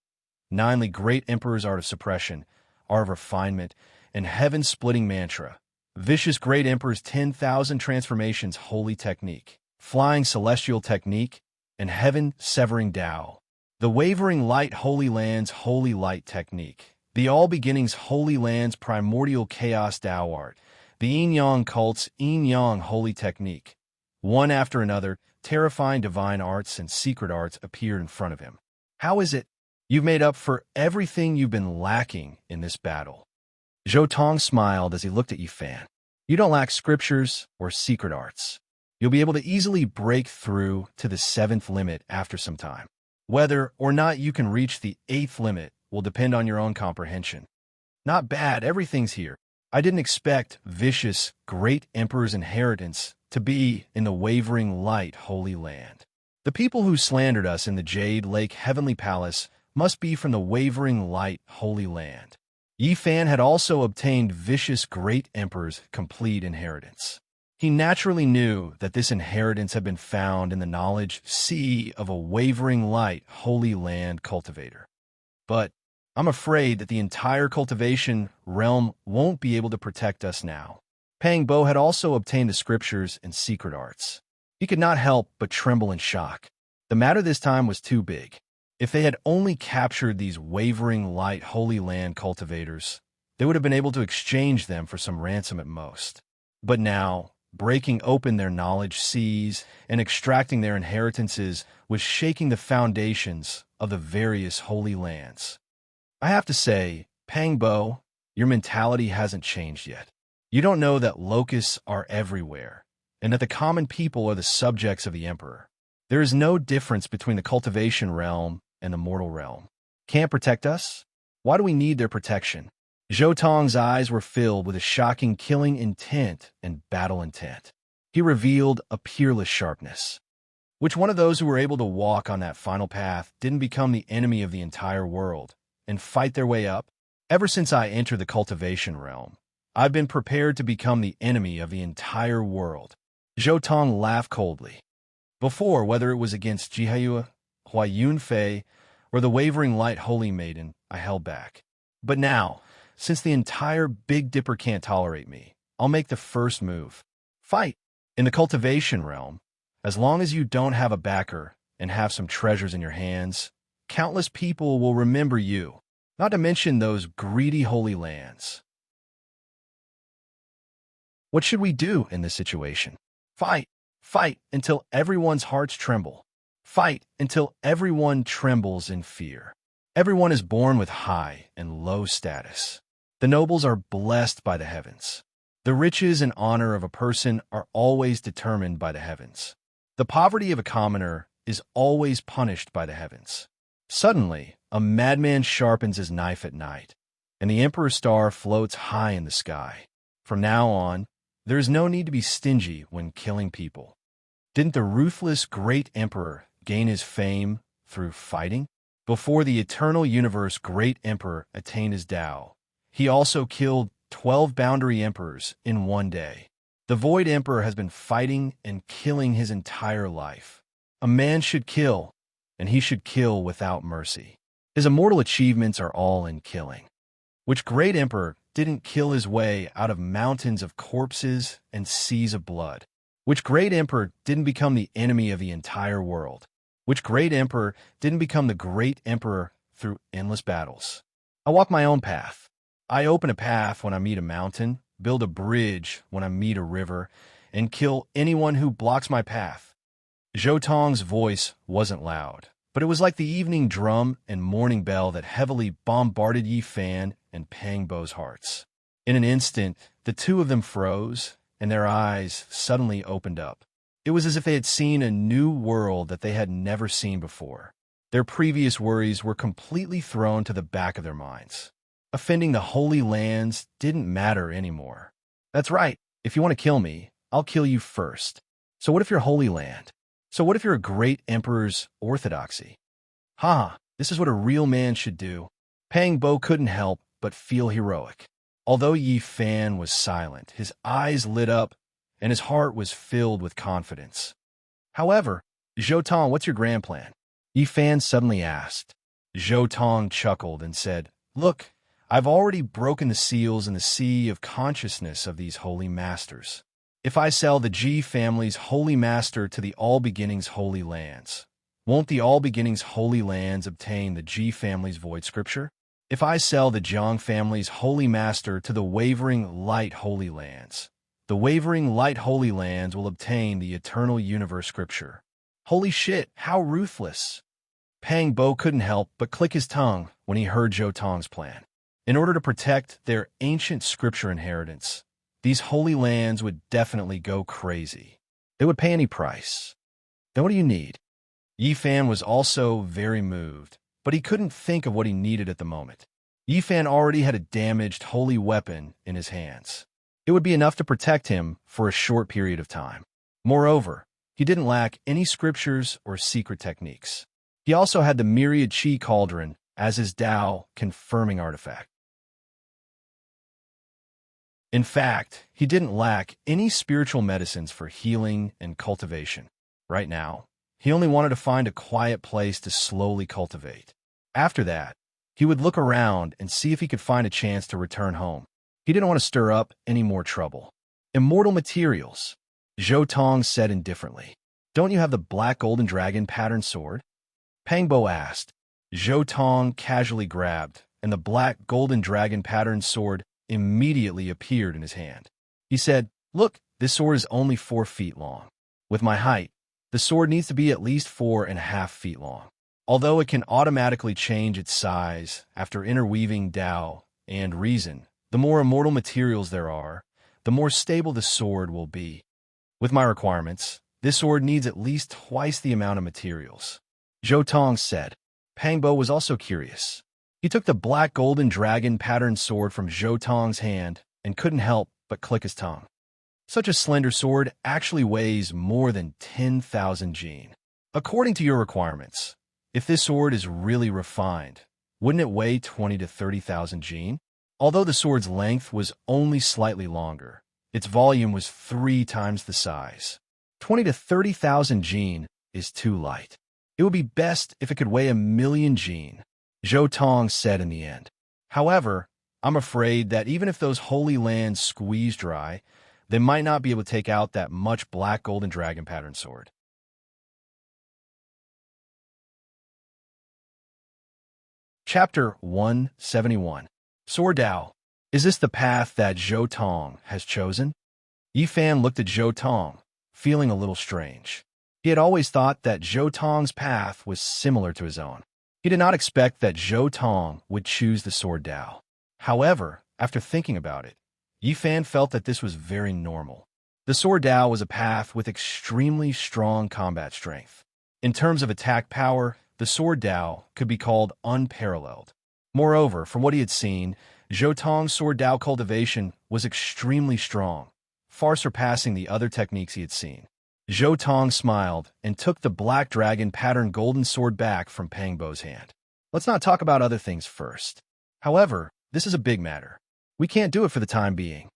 Ninely Great Emperor's Art of Suppression, Art of Refinement, and Heaven-Splitting Mantra. Vicious Great Emperor's 10,000 Transformations Holy Technique. Flying Celestial Technique, and Heaven-Severing Tao. The Wavering Light Holy Lands Holy Light Technique. The All Beginnings Holy Lands Primordial Chaos Tao Art. The Yin Yang Cult's Yin Yang Holy Technique. One after another, terrifying divine arts and secret arts appeared in front of him. How is it you've made up for everything you've been lacking in this battle? Zhou Tong smiled as he looked at Yi Fan. You don't lack scriptures or secret arts. You'll be able to easily break through to the 7th limit after some time. Whether or not you can reach the 8th limit will depend on your own comprehension. Not bad, everything's here. I didn't expect vicious, great emperor's inheritance to be in the wavering light Holy Land. The people who slandered us in the Jade Lake Heavenly Palace must be from the wavering light Holy Land. Yi Fan had also obtained vicious great emperor's complete inheritance. He naturally knew that this inheritance had been found in the knowledge sea of a wavering light Holy Land cultivator. But I'm afraid that the entire cultivation realm won't be able to protect us now. Pang Bo had also obtained the scriptures and secret arts. He could not help but tremble in shock. The matter this time was too big. If they had only captured these wavering light Holy Land cultivators, they would have been able to exchange them for some ransom at most. But now, breaking open their knowledge seas and extracting their inheritances was shaking the foundations of the various Holy Lands. I have to say, Pang Bo, your mentality hasn't changed yet. You don't know that locusts are everywhere, and that the common people are the subjects of the Emperor. There is no difference between the cultivation realm and the mortal realm. Can't protect us? Why do we need their protection? Zhou Tong's eyes were filled with a shocking killing intent and battle intent. He revealed a peerless sharpness. Which one of those who were able to walk on that final path didn't become the enemy of the entire world and fight their way up? Ever since I entered the cultivation realm, I've been prepared to become the enemy of the entire world. Zhou Tong laughed coldly. Before, whether it was against Jihayue, Hua Yunfei, or the wavering light holy maiden, I held back. But now, since the entire Big Dipper can't tolerate me, I'll make the first move. Fight! In the cultivation realm, as long as you don't have a backer and have some treasures in your hands, countless people will remember you, not to mention those greedy Holy Lands. What should we do in this situation? Fight! Fight until everyone's hearts tremble. Fight until everyone trembles in fear. Everyone is born with high and low status. The nobles are blessed by the heavens. The riches and honor of a person are always determined by the heavens. The poverty of a commoner is always punished by the heavens. Suddenly, a madman sharpens his knife at night, and the Emperor's star floats high in the sky. From now on, there is no need to be stingy when killing people. Didn't the ruthless great Emperor gain his fame through fighting? Before the eternal universe great Emperor attained his Tao, he also killed 12 boundary emperors in one day. The Void Emperor has been fighting and killing his entire life. A man should kill, and he should kill without mercy. His immortal achievements are all in killing. Which great emperor didn't kill his way out of mountains of corpses and seas of blood? Which great emperor didn't become the enemy of the entire world? Which great emperor didn't become the great emperor through endless battles? I walk my own path. I open a path when I meet a mountain, build a bridge when I meet a river, and kill anyone who blocks my path. Zhou Tong's voice wasn't loud, but it was like the evening drum and morning bell that heavily bombarded Yi Fan and Pang Bo's hearts. In an instant, the two of them froze, and their eyes suddenly opened up. It was as if they had seen a new world that they had never seen before. Their previous worries were completely thrown to the back of their minds. Offending the Holy Lands didn't matter anymore. That's right. If you want to kill me, I'll kill you first. So what if you're Holy Land? So what if you're a great emperor's orthodoxy? Ha! This is what a real man should do. Pang Bo couldn't help but feel heroic. Although Yi Fan was silent, his eyes lit up, and his heart was filled with confidence. However, Zhou Tong, what's your grand plan? Yi Fan suddenly asked. Zhou Tong chuckled and said, Look, I've already broken the seals in the sea of consciousness of these holy masters. If I sell the Ji family's holy master to the All Beginnings Holy Lands, won't the All Beginnings Holy Lands obtain the Ji family's void scripture? If I sell the Jiang family's holy master to the Wavering Light Holy Lands, The wavering light holy lands will obtain the eternal universe scripture. Holy shit, how ruthless. Pang Bo couldn't help but click his tongue when he heard Zhou Tong's plan. In order to protect their ancient scripture inheritance, these holy lands would definitely go crazy. They would pay any price. Then what do you need? Yi Fan was also very moved, but he couldn't think of what he needed at the moment. Yi Fan already had a damaged holy weapon in his hands. It would be enough to protect him for a short period of time. Moreover, he didn't lack any scriptures or secret techniques. He also had the myriad Qi cauldron as his Tao confirming artifact. In fact, he didn't lack any spiritual medicines for healing and cultivation. Right now, he only wanted to find a quiet place to slowly cultivate. After that, he would look around and see if he could find a chance to return home. He didn't want to stir up any more trouble. Immortal materials, Zhou Tong said indifferently. Don't you have the black golden dragon pattern sword? Pang Bo asked. Zhou Tong casually grabbed, and the black golden dragon pattern sword immediately appeared in his hand. He said, "Look, this sword is only 4 feet long. With my height, the sword needs to be at least 4.5 feet long. Although it can automatically change its size after interweaving Tao and reason, the more immortal materials there are, the more stable the sword will be. With my requirements, this sword needs at least twice the amount of materials." Zhou Tong said. Pang Bo was also curious. He took the black golden dragon patterned sword from Zhou Tong's hand and couldn't help but click his tongue. Such a slender sword actually weighs more than 10,000 jin. According to your requirements, if this sword is really refined, wouldn't it weigh 20 to 30,000 jin? Although the sword's length was only slightly longer, its volume was 3 times the size. 20 to 30,000 jin is too light. It would be best if it could weigh 1,000,000 jin, Zhou Tong said in the end. However, I'm afraid that even if those holy lands squeeze dry, they might not be able to take out that much black golden dragon pattern sword. Chapter 171. Sword Tao. Is this the path that Zhou Tong has chosen? Yi Fan looked at Zhou Tong, feeling a little strange. He had always thought that Zhou Tong's path was similar to his own. He did not expect that Zhou Tong would choose the sword Tao. However, after thinking about it, Yi Fan felt that this was very normal. The sword Tao was a path with extremely strong combat strength. In terms of attack power, the sword Tao could be called unparalleled. Moreover, from what he had seen, Zhou Tong's sword Tao cultivation was extremely strong, far surpassing the other techniques he had seen. Zhou Tong smiled and took the black dragon pattern golden sword back from Pang Bo's hand. Let's not talk about other things first. However, this is a big matter. We can't do it for the time being,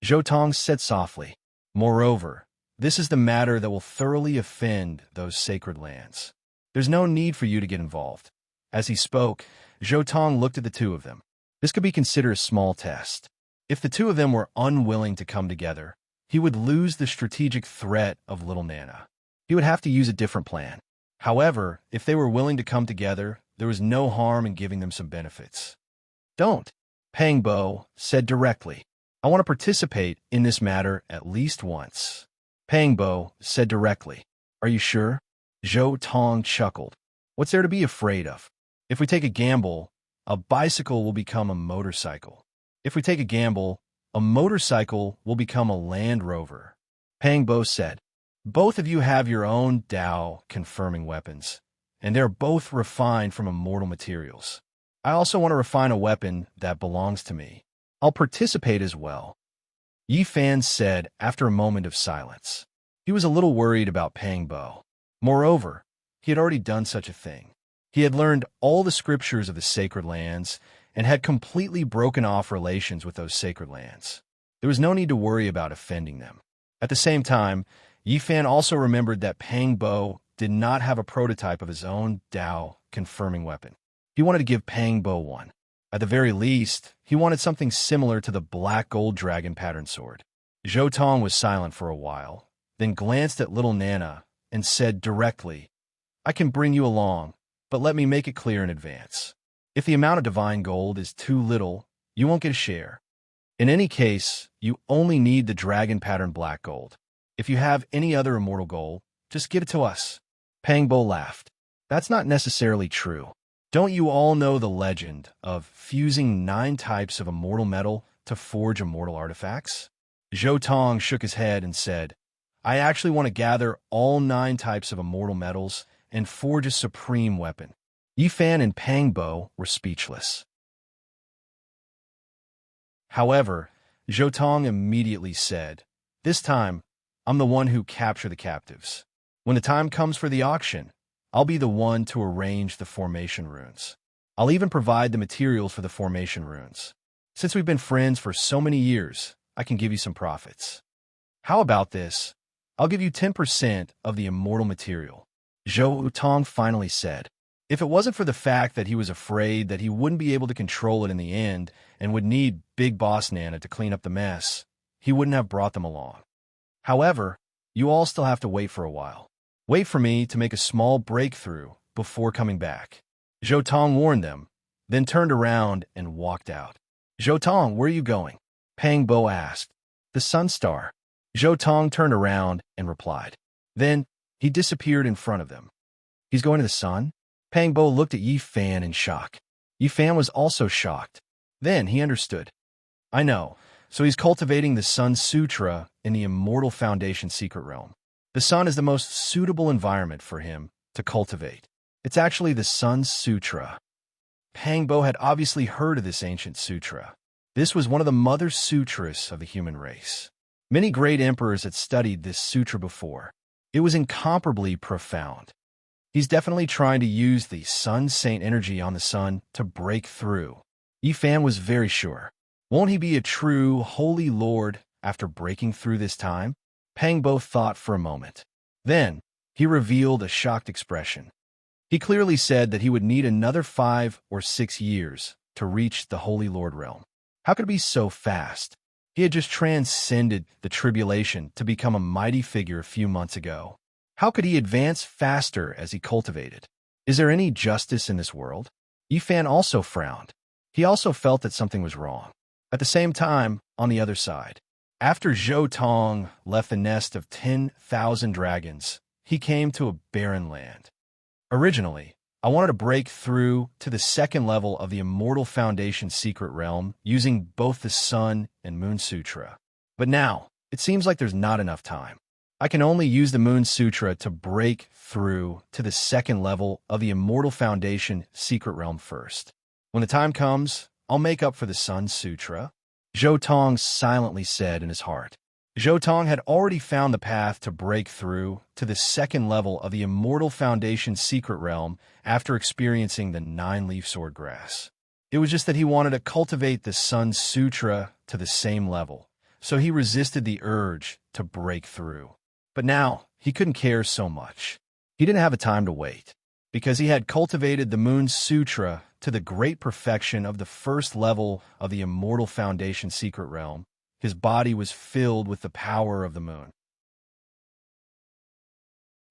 Zhou Tong said softly. Moreover, this is the matter that will thoroughly offend those sacred lands. There's no need for you to get involved. As he spoke, Zhou Tong looked at the two of them. This could be considered a small test. If the two of them were unwilling to come together, he would lose the strategic threat of Little Nana. He would have to use a different plan. However, if they were willing to come together, there was no harm in giving them some benefits. Don't, Pang Bo said directly. I want to participate in this matter at least once. Pang Bo said directly. Are you sure? Zhou Tong chuckled. What's there to be afraid of? If we take a gamble, a bicycle will become a motorcycle. If we take a gamble, a motorcycle will become a Land Rover. Pang Bo said, both of you have your own Tao confirming weapons, and they're both refined from immortal materials. I also want to refine a weapon that belongs to me. I'll participate as well, Yi Fan said after a moment of silence. He was a little worried about Pang Bo. Moreover, he had already done such a thing. He had learned all the scriptures of the sacred lands and had completely broken off relations with those sacred lands. There was no need to worry about offending them. At the same time, Yi Fan also remembered that Pang Bo did not have a prototype of his own Tao confirming weapon. He wanted to give Pang Bo one. At the very least, he wanted something similar to the black gold dragon pattern sword. Zhou Tong was silent for a while, then glanced at Little Nana and said directly, I can bring you along, but let me make it clear in advance. If the amount of divine gold is too little, you won't get a share. In any case, you only need the dragon pattern black gold. If you have any other immortal gold, just give it to us. Pangbo laughed. That's not necessarily true. Don't you all know the legend of fusing 9 types of immortal metal to forge immortal artifacts? Zhou Tong shook his head and said, I actually want to gather all 9 types of immortal metals and forge a supreme weapon. Yifan and Pangbo were speechless. However, Zhou Tong immediately said, This time, I'm the one who capture the captives. When the time comes for the auction, I'll be the one to arrange the formation runes. I'll even provide the materials for the formation runes. Since we've been friends for so many years, I can give you some profits. How about this? I'll give you 10% of the immortal material. Zhou Tong finally said. If it wasn't for the fact that he was afraid that he wouldn't be able to control it in the end and would need Big Boss Nana to clean up the mess, he wouldn't have brought them along. However, you all still have to wait for a while. Wait for me to make a small breakthrough before coming back. Zhou Tong warned them, then turned around and walked out. Zhou Tong, where are you going? Pang Bo asked. The Sun Star. Zhou Tong turned around and replied. Then he disappeared in front of them. He's going to the sun? Pang Bo looked at Yi Fan in shock. Yi Fan was also shocked. Then he understood. I know, so he's cultivating the Sun Sutra in the Immortal Foundation secret realm. The sun is the most suitable environment for him to cultivate. It's actually the Sun Sutra. Pang Bo had obviously heard of this ancient sutra. This was one of the mother sutras of the human race. Many great emperors had studied this sutra before. It was incomparably profound. He's definitely trying to use the Sun Saint energy on the sun to break through. Yifan was very sure. Won't he be a true holy lord after breaking through this time? Pang Bo thought for a moment. Then, he revealed a shocked expression. He clearly said that he would need another 5 or 6 years to reach the Holy Lord realm. How could it be so fast? He had just transcended the tribulation to become a mighty figure a few months ago. How could he advance faster as he cultivated? Is there any justice in this world? Yifan also frowned. He also felt that something was wrong. At the same time, on the other side, after Zhou Tong left the nest of 10,000 dragons, he came to a barren land. Originally, I wanted to break through to the 2nd level of the Immortal Foundation secret realm using both the Sun and Moon Sutra. But now, it seems like there's not enough time. I can only use the Moon Sutra to break through to the 2nd level of the Immortal Foundation secret realm first. When the time comes, I'll make up for the Sun Sutra, Zhou Tong silently said in his heart. Zhou Tong had already found the path to break through to the 2nd level of the Immortal Foundation secret realm after experiencing the 9-leaf sword grass. It was just that he wanted to cultivate the Sun Sutra to the same level, so he resisted the urge to break through. But now, he couldn't care so much. He didn't have a time to wait. Because he had cultivated the Moon Sutra to the great perfection of the 1st level of the Immortal Foundation secret realm, his body was filled with the power of the moon.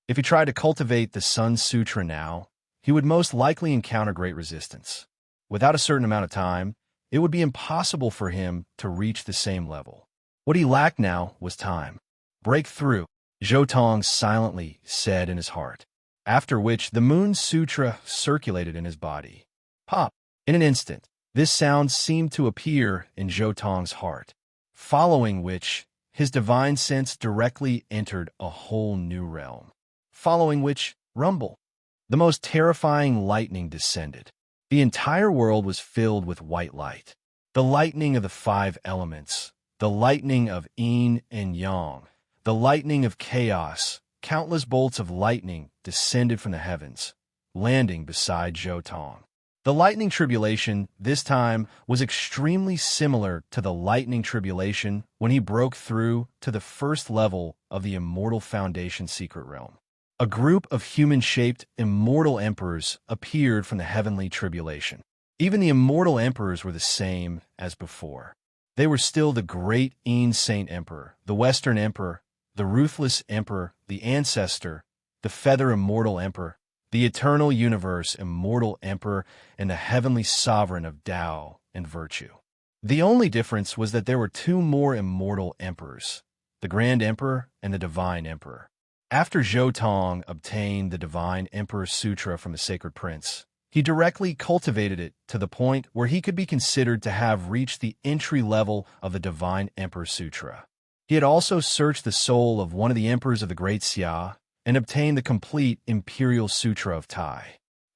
If he tried to cultivate the Sun Sutra now, he would most likely encounter great resistance. Without a certain amount of time, it would be impossible for him to reach the same level. What he lacked now was time. Break through, Zhou Tong silently said in his heart, after which the Moon Sutra circulated in his body. Pop! In an instant, this sound seemed to appear in Zhou Tong's heart, following which his divine sense directly entered a whole new realm. Following which, rumble. The most terrifying lightning descended. The entire world was filled with white light. The lightning of the 5 elements, the lightning of yin and yang, the lightning of chaos. Countless bolts of lightning descended from the heavens, landing beside Zhou Tong. The lightning tribulation, this time, was extremely similar to the lightning tribulation when he broke through to the 1st level of the Immortal Foundation secret realm. A group of human-shaped immortal emperors appeared from the heavenly tribulation. Even the immortal emperors were the same as before. They were still the great Yin Saint Emperor, the Western Emperor, the Ruthless Emperor, the Ancestor, the Feather Immortal Emperor, the Eternal Universe Immortal Emperor, and the Heavenly Sovereign of Tao and Virtue. The only difference was that there were two more immortal emperors, the Grand Emperor and the Divine Emperor. After Zhou Tong obtained the Divine Emperor Sutra from the Sacred Prince, he directly cultivated it to the point where he could be considered to have reached the entry level of the Divine Emperor Sutra. He had also searched the soul of one of the emperors of the Great Xia and obtained the complete Imperial Sutra of Tai.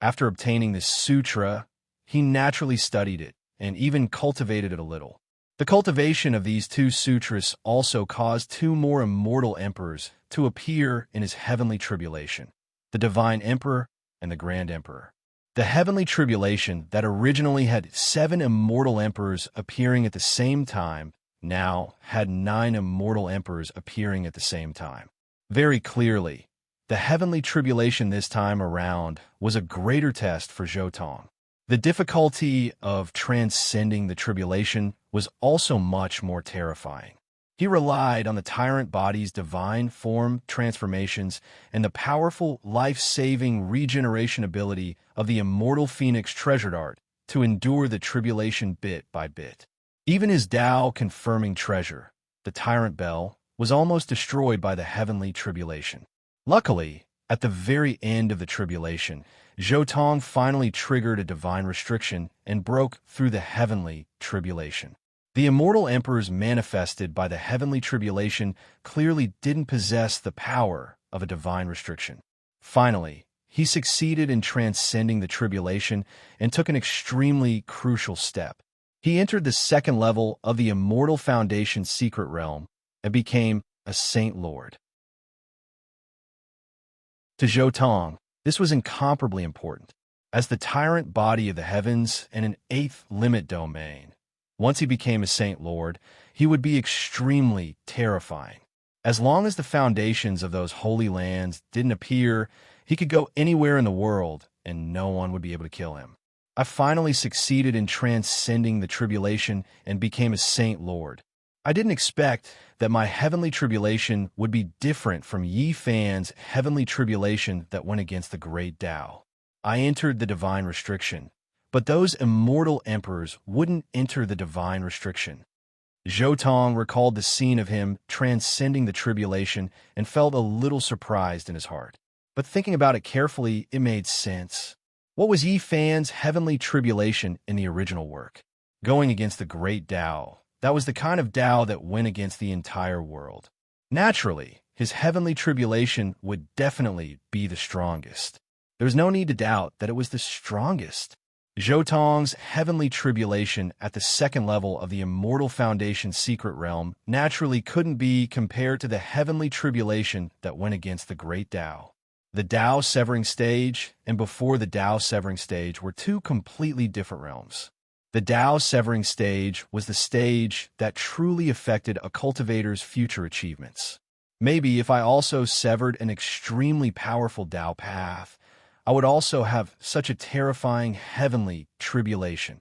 After obtaining this sutra, he naturally studied it and even cultivated it a little. The cultivation of these two sutras also caused two more immortal emperors to appear in his heavenly tribulation, the Divine Emperor and the Grand Emperor. The heavenly tribulation that originally had 7 immortal emperors appearing at the same time now had 9 immortal emperors appearing at the same time. Very clearly, the heavenly tribulation this time around was a greater test for Zhou Tong. The difficulty of transcending the tribulation was also much more terrifying. He relied on the tyrant body's divine form transformations and the powerful, life-saving regeneration ability of the immortal phoenix treasured art to endure the tribulation bit by bit. Even his Tao-confirming treasure, the tyrant bell, was almost destroyed by the heavenly tribulation. Luckily, at the very end of the tribulation, Zhou Tong finally triggered a divine restriction and broke through the heavenly tribulation. The immortal emperors manifested by the heavenly tribulation clearly didn't possess the power of a divine restriction. Finally, he succeeded in transcending the tribulation and took an extremely crucial step. He entered the second level of the Immortal Foundation secret realm and became a Saint Lord. To Zhou Tong, this was incomparably important. As the tyrant body of the heavens and an 8th limit domain, once he became a Saint Lord, he would be extremely terrifying. As long as the foundations of those holy lands didn't appear, he could go anywhere in the world and no one would be able to kill him. I finally succeeded in transcending the tribulation and became a Saint Lord. I didn't expect that my heavenly tribulation would be different from Yi Fan's heavenly tribulation that went against the great Tao. I entered the divine restriction, but those immortal emperors wouldn't enter the divine restriction. Zhou Tong recalled the scene of him transcending the tribulation and felt a little surprised in his heart. But thinking about it carefully, it made sense. What was Yi Fan's heavenly tribulation in the original work? Going against the great Tao. That was the kind of Tao that went against the entire world. Naturally, his heavenly tribulation would definitely be the strongest. There was no need to doubt that it was the strongest. Zhou Tong's heavenly tribulation at the second level of the Immortal Foundation secret realm naturally couldn't be compared to the heavenly tribulation that went against the great Tao. The Tao severing stage and before the Tao severing stage were two completely different realms. The Tao severing stage was the stage that truly affected a cultivator's future achievements. Maybe if I also severed an extremely powerful Tao path, I would also have such a terrifying heavenly tribulation.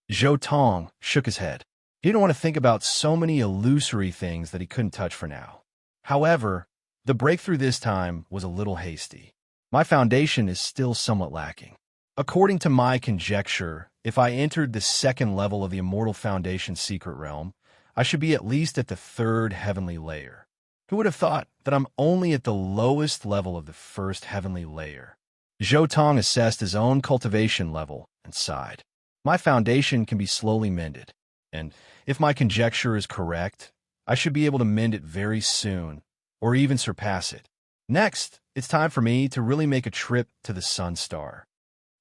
Zhou Tong shook his head. He didn't want to think about so many illusory things that he couldn't touch for now. However, the breakthrough this time was a little hasty. My foundation is still somewhat lacking. According to my conjecture, if I entered the second level of the Immortal Foundation secret realm, I should be at least at the 3rd heavenly layer. Who would have thought that I'm only at the lowest level of the 1st heavenly layer? Zhou Tong assessed his own cultivation level and sighed. My foundation can be slowly mended, and if my conjecture is correct, I should be able to mend it very soon, or even surpass it. Next, it's time for me to really make a trip to the Sun Star.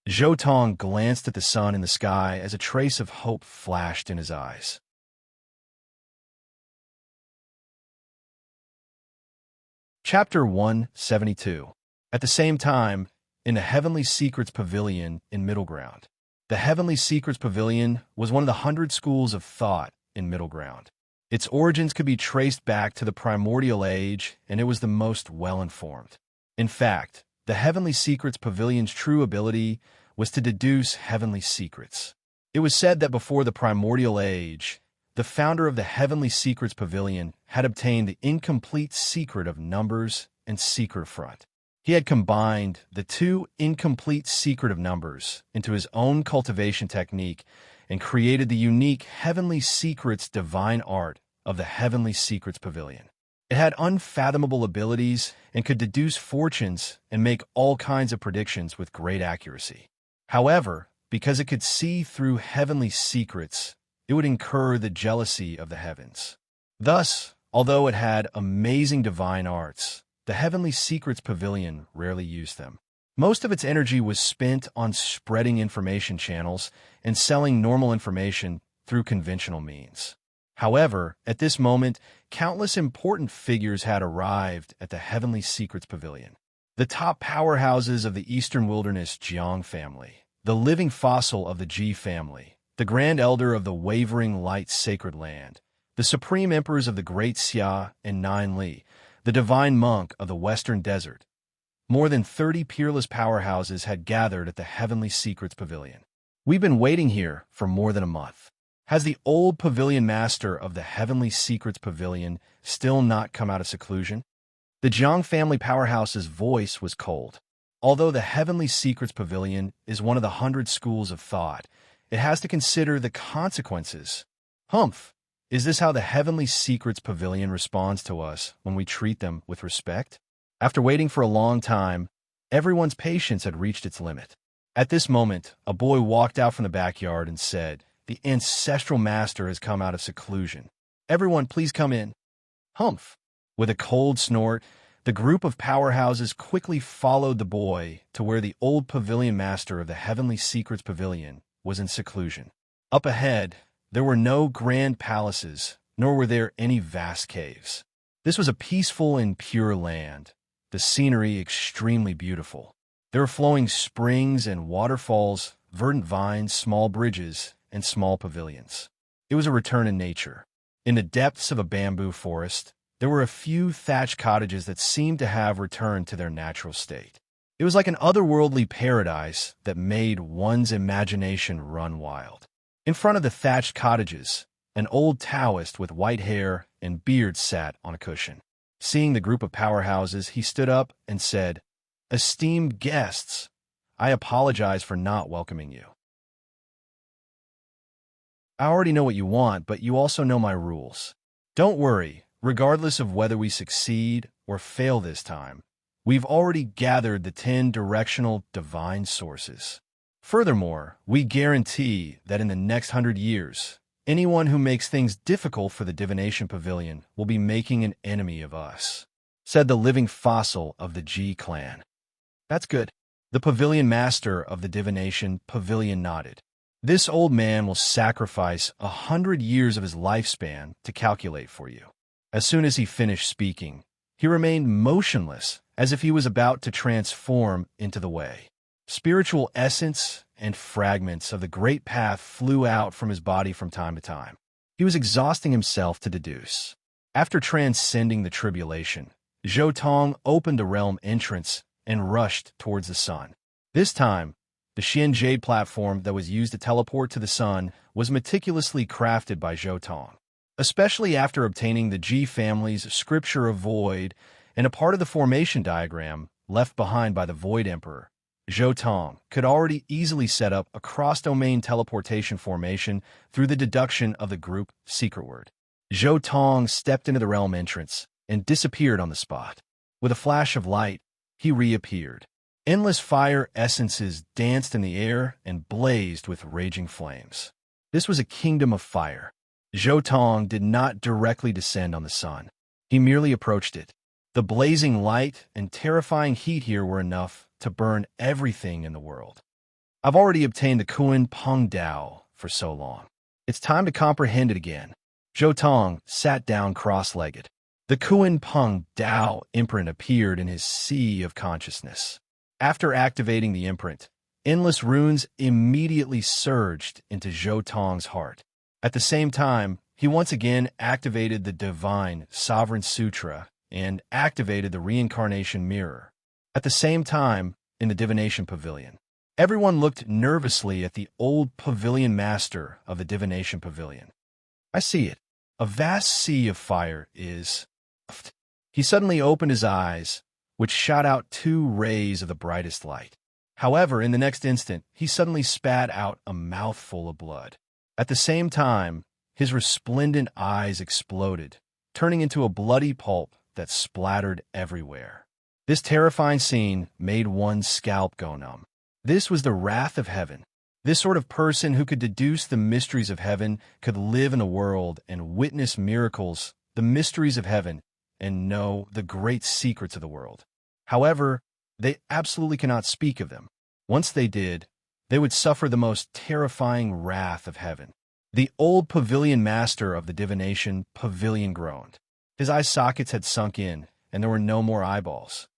Zhou Tong glanced at the sun in the sky as a trace of hope flashed in his eyes. Chapter 172. At the same time, in the Heavenly Secrets Pavilion in Middle Ground. The Heavenly Secrets Pavilion was one of the 100 schools of thought in Middle Ground. Its origins could be traced back to the primordial age, and it was the most well-informed. In fact, the Heavenly Secrets Pavilion's true ability was to deduce heavenly secrets. It was said that before the primordial age, the founder of the Heavenly Secrets Pavilion had obtained the incomplete secret of numbers and secret front. He had combined the two incomplete secret of numbers into his own cultivation technique and created the unique Heavenly Secrets divine art of the Heavenly Secrets Pavilion. It had unfathomable abilities and could deduce fortunes and make all kinds of predictions with great accuracy. However, because it could see through heavenly secrets, it would incur the jealousy of the heavens. Thus, although it had amazing divine arts, the Heavenly Secrets Pavilion rarely used them. Most of its energy was spent on spreading information channels and selling normal information through conventional means. However, at this moment, countless important figures had arrived at the Heavenly Secrets Pavilion. The top powerhouses of the Eastern Wilderness Jiang family, the living fossil of the Ji family, the Grand Elder of the Wavering Light Sacred Land, the Supreme Emperors of the Great Xia and Nine Li, the Divine Monk of the Western Desert. More than 30 peerless powerhouses had gathered at the Heavenly Secrets Pavilion. We've been waiting here for more than a month. Has the old pavilion master of the Heavenly Secrets Pavilion still not come out of seclusion? The Jiang family powerhouse's voice was cold. Although the Heavenly Secrets Pavilion is one of the 100 schools of thought, it has to consider the consequences. Humph! Is this how the Heavenly Secrets Pavilion responds to us when we treat them with respect? After waiting for a long time, everyone's patience had reached its limit. At this moment, a boy walked out from the backyard and said, "The ancestral master has come out of seclusion. Everyone, please come in." Humph! With a cold snort, the group of powerhouses quickly followed the boy to where the old pavilion master of the Heavenly Secrets Pavilion was in seclusion. Up ahead, there were no grand palaces, nor were there any vast caves. This was a peaceful and pure land, the scenery extremely beautiful. There were flowing springs and waterfalls, verdant vines, small bridges, and small pavilions. It was a return in nature. In the depths of a bamboo forest, there were a few thatched cottages that seemed to have returned to their natural state. It was like an otherworldly paradise that made one's imagination run wild. In front of the thatched cottages, an old Taoist with white hair and beard sat on a cushion. Seeing the group of powerhouses, he stood up and said, "Esteemed guests, I apologize for not welcoming you. I already know what you want, but you also know my rules. Don't worry, regardless of whether we succeed or fail this time, we've already gathered the 10 directional divine sources. Furthermore, we guarantee that in the next 100 years, anyone who makes things difficult for the Divination Pavilion will be making an enemy of us," said the living fossil of the Ji clan. "That's good." The pavilion master of the Divination Pavilion nodded. "This old man will sacrifice 100 years of his lifespan to calculate for you." As soon as he finished speaking, he remained motionless as if he was about to transform into the Way. Spiritual essence and fragments of the great path flew out from his body from time to time. He was exhausting himself to deduce. After transcending the tribulation, Zhou Tong opened the realm entrance and rushed towards the sun. This time, the Xian Jade platform that was used to teleport to the sun was meticulously crafted by Zhou Tong. Especially after obtaining the Ji family's Scripture of Void and a part of the formation diagram left behind by the Void Emperor, Zhou Tong could already easily set up a cross-domain teleportation formation through the deduction of the group secret word. Zhou Tong stepped into the realm entrance and disappeared on the spot. With a flash of light, he reappeared. Endless fire essences danced in the air and blazed with raging flames. This was a kingdom of fire. Zhou Tong did not directly descend on the sun. He merely approached it. The blazing light and terrifying heat here were enough to burn everything in the world. I've already obtained the Kun Peng Dao for so long. It's time to comprehend it again. Zhou Tong sat down cross-legged. The Kun Peng Dao imprint appeared in his sea of consciousness. After activating the imprint, endless runes immediately surged into Zhou Tong's heart. At the same time, he once again activated the Divine Sovereign Sutra and activated the Reincarnation Mirror. At the same time, in the Divination Pavilion, everyone looked nervously at the old pavilion master of the Divination Pavilion. "I see it. A vast sea of fire is..." He suddenly opened his eyes, which shot out 2 rays of the brightest light. However, in the next instant, he suddenly spat out a mouthful of blood. At the same time, his resplendent eyes exploded, turning into a bloody pulp that splattered everywhere. This terrifying scene made one's scalp go numb. This was the wrath of heaven. This sort of person who could deduce the mysteries of heaven could live in the world and witness miracles, the mysteries of heaven, and know the great secrets of the world. However, they absolutely cannot speak of them. Once they did, they would suffer the most terrifying wrath of heaven. The old pavilion master of the divination pavilion groaned. His eye sockets had sunk in, and there were no more eyeballs.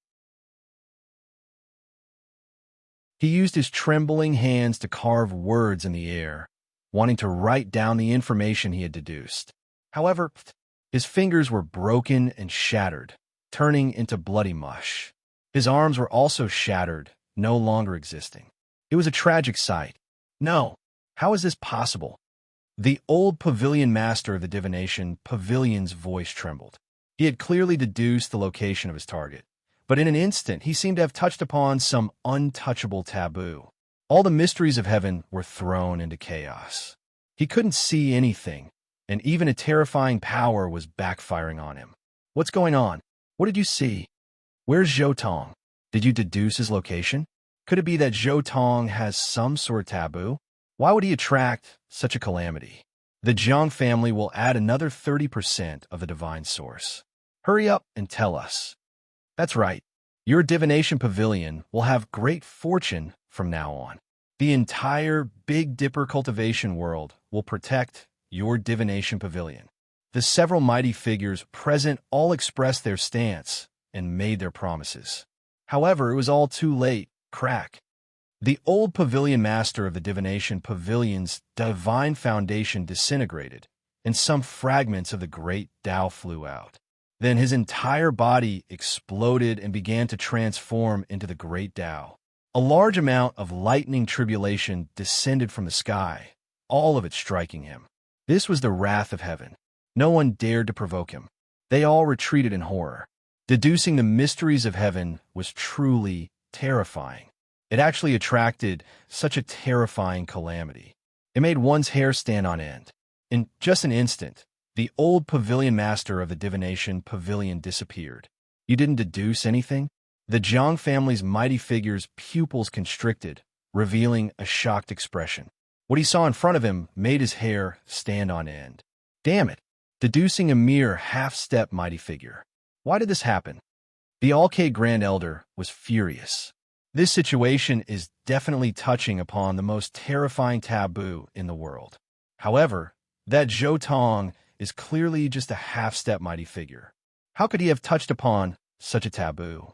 He used his trembling hands to carve words in the air, wanting to write down the information he had deduced. However, his fingers were broken and shattered, turning into bloody mush. His arms were also shattered, no longer existing. It was a tragic sight. No, how is this possible? The old pavilion master of the divination pavilion's voice trembled. He had clearly deduced the location of his target, but in an instant he seemed to have touched upon some untouchable taboo. All the mysteries of heaven were thrown into chaos. He couldn't see anything, and even a terrifying power was backfiring on him. What's going on? What did you see? Where's Zhou Tong? Did you deduce his location? Could it be that Zhou Tong has some sort of taboo? Why would he attract such a calamity? The Jiang family will add another 30% of the divine source. Hurry up and tell us. That's right. Your divination pavilion will have great fortune from now on. The entire Big Dipper cultivation world will protect your divination pavilion. The several mighty figures present all expressed their stance and made their promises. However, it was all too late. Crack. The old pavilion master of the divination pavilion's divine foundation disintegrated, and some fragments of the great Tao flew out. Then his entire body exploded and began to transform into the great Tao. A large amount of lightning tribulation descended from the sky, all of it striking him. This was the wrath of heaven. No one dared to provoke him. They all retreated in horror. Deducing the mysteries of heaven was truly terrifying. It actually attracted such a terrifying calamity. It made one's hair stand on end. In just an instant, the old pavilion master of the divination pavilion disappeared. You didn't deduce anything? The Jiang family's mighty figure's pupils constricted, revealing a shocked expression. What he saw in front of him made his hair stand on end. Damn it! Deducing a mere half-step mighty figure. Why did this happen? The Alkay Grand Elder was furious. This situation is definitely touching upon the most terrifying taboo in the world. However, that Zhou Tong is clearly just a half-step mighty figure. How could he have touched upon such a taboo?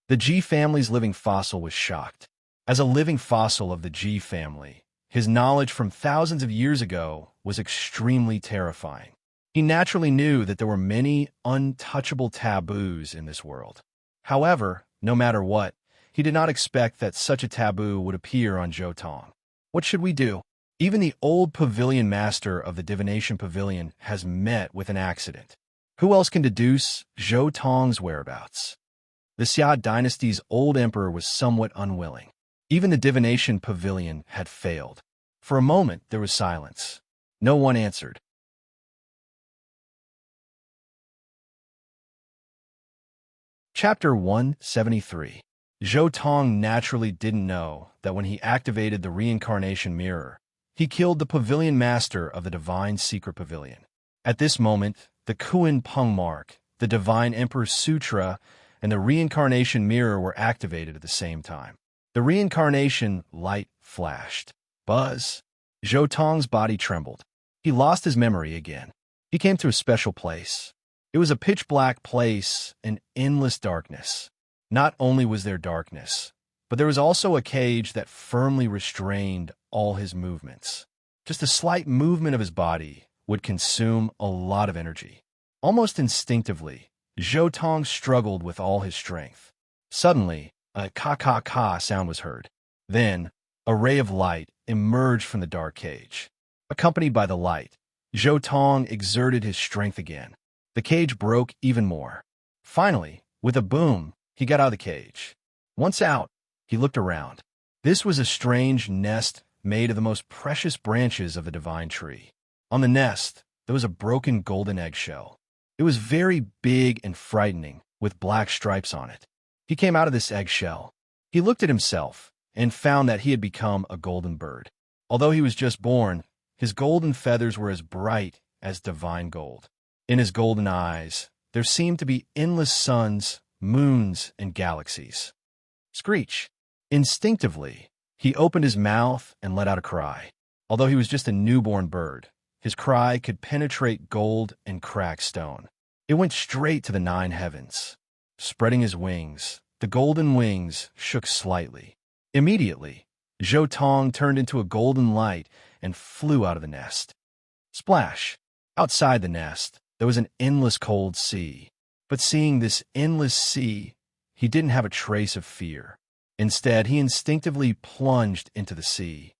The Ji family's living fossil was shocked. As a living fossil of the Ji family, his knowledge from thousands of years ago was extremely terrifying. He naturally knew that there were many untouchable taboos in this world. However, no matter what, he did not expect that such a taboo would appear on Zhou Tong. What should we do? Even the old pavilion master of the divination pavilion has met with an accident. Who else can deduce Zhou Tong's whereabouts? The Xia dynasty's old emperor was somewhat unwilling. Even the divination pavilion had failed. For a moment, there was silence. No one answered. Chapter 173. Zhou Tong naturally didn't know that when he activated the reincarnation mirror, he killed the pavilion master of the divine secret pavilion. At this moment, the Kuan Peng mark, the divine emperor's sutra, and the reincarnation mirror were activated at the same time. The reincarnation light flashed. Buzz. Zhou Tong's body trembled. He lost his memory again. He came to a special place. It was a pitch-black place in endless darkness. Not only was there darkness, but there was also a cage that firmly restrained all his movements. Just a slight movement of his body would consume a lot of energy. Almost instinctively, Zhou Tong struggled with all his strength. Suddenly, a ka-ka-ka sound was heard. Then, a ray of light emerged from the dark cage. Accompanied by the light, Zhou Tong exerted his strength again. The cage broke even more. Finally, with a boom, he got out of the cage. Once out, he looked around. This was a strange nest made of the most precious branches of the divine tree. On the nest, there was a broken golden eggshell. It was very big and frightening, with black stripes on it. He came out of this eggshell. He looked at himself and found that he had become a golden bird. Although he was just born, his golden feathers were as bright as divine gold. In his golden eyes, there seemed to be endless suns, moons, and galaxies. Screech! Instinctively, he opened his mouth and let out a cry. Although he was just a newborn bird, his cry could penetrate gold and crack stone. It went straight to the 9 heavens. Spreading his wings, the golden wings shook slightly. Immediately, Zhou Tong turned into a golden light and flew out of the nest. Splash! Outside the nest, there was an endless cold sea. But seeing this endless sea, he didn't have a trace of fear. Instead, he instinctively plunged into the sea.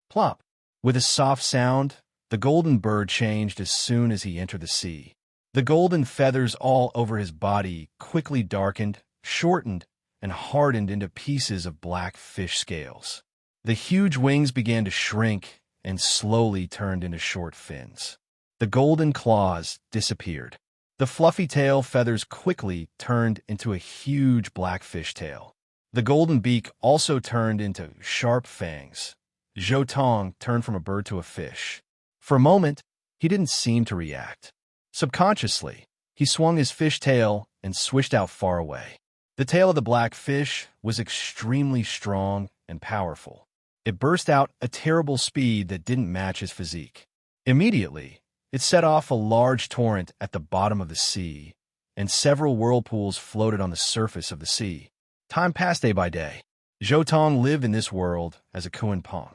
Plop! With a soft sound, the golden bird changed as soon as he entered the sea. The golden feathers all over his body quickly darkened, shortened, and hardened into pieces of black fish scales. The huge wings began to shrink and slowly turned into short fins. The golden claws disappeared. The fluffy tail feathers quickly turned into a huge black fish tail. The golden beak also turned into sharp fangs. Zhou Tong turned from a bird to a fish. For a moment, he didn't seem to react. Subconsciously, he swung his fish tail and swished out far away. The tail of the black fish was extremely strong and powerful. It burst out at a terrible speed that didn't match his physique. Immediately, it set off a large torrent at the bottom of the sea, and several whirlpools floated on the surface of the sea. Time passed day by day. Zhou Tong lived in this world as a Kuan Peng.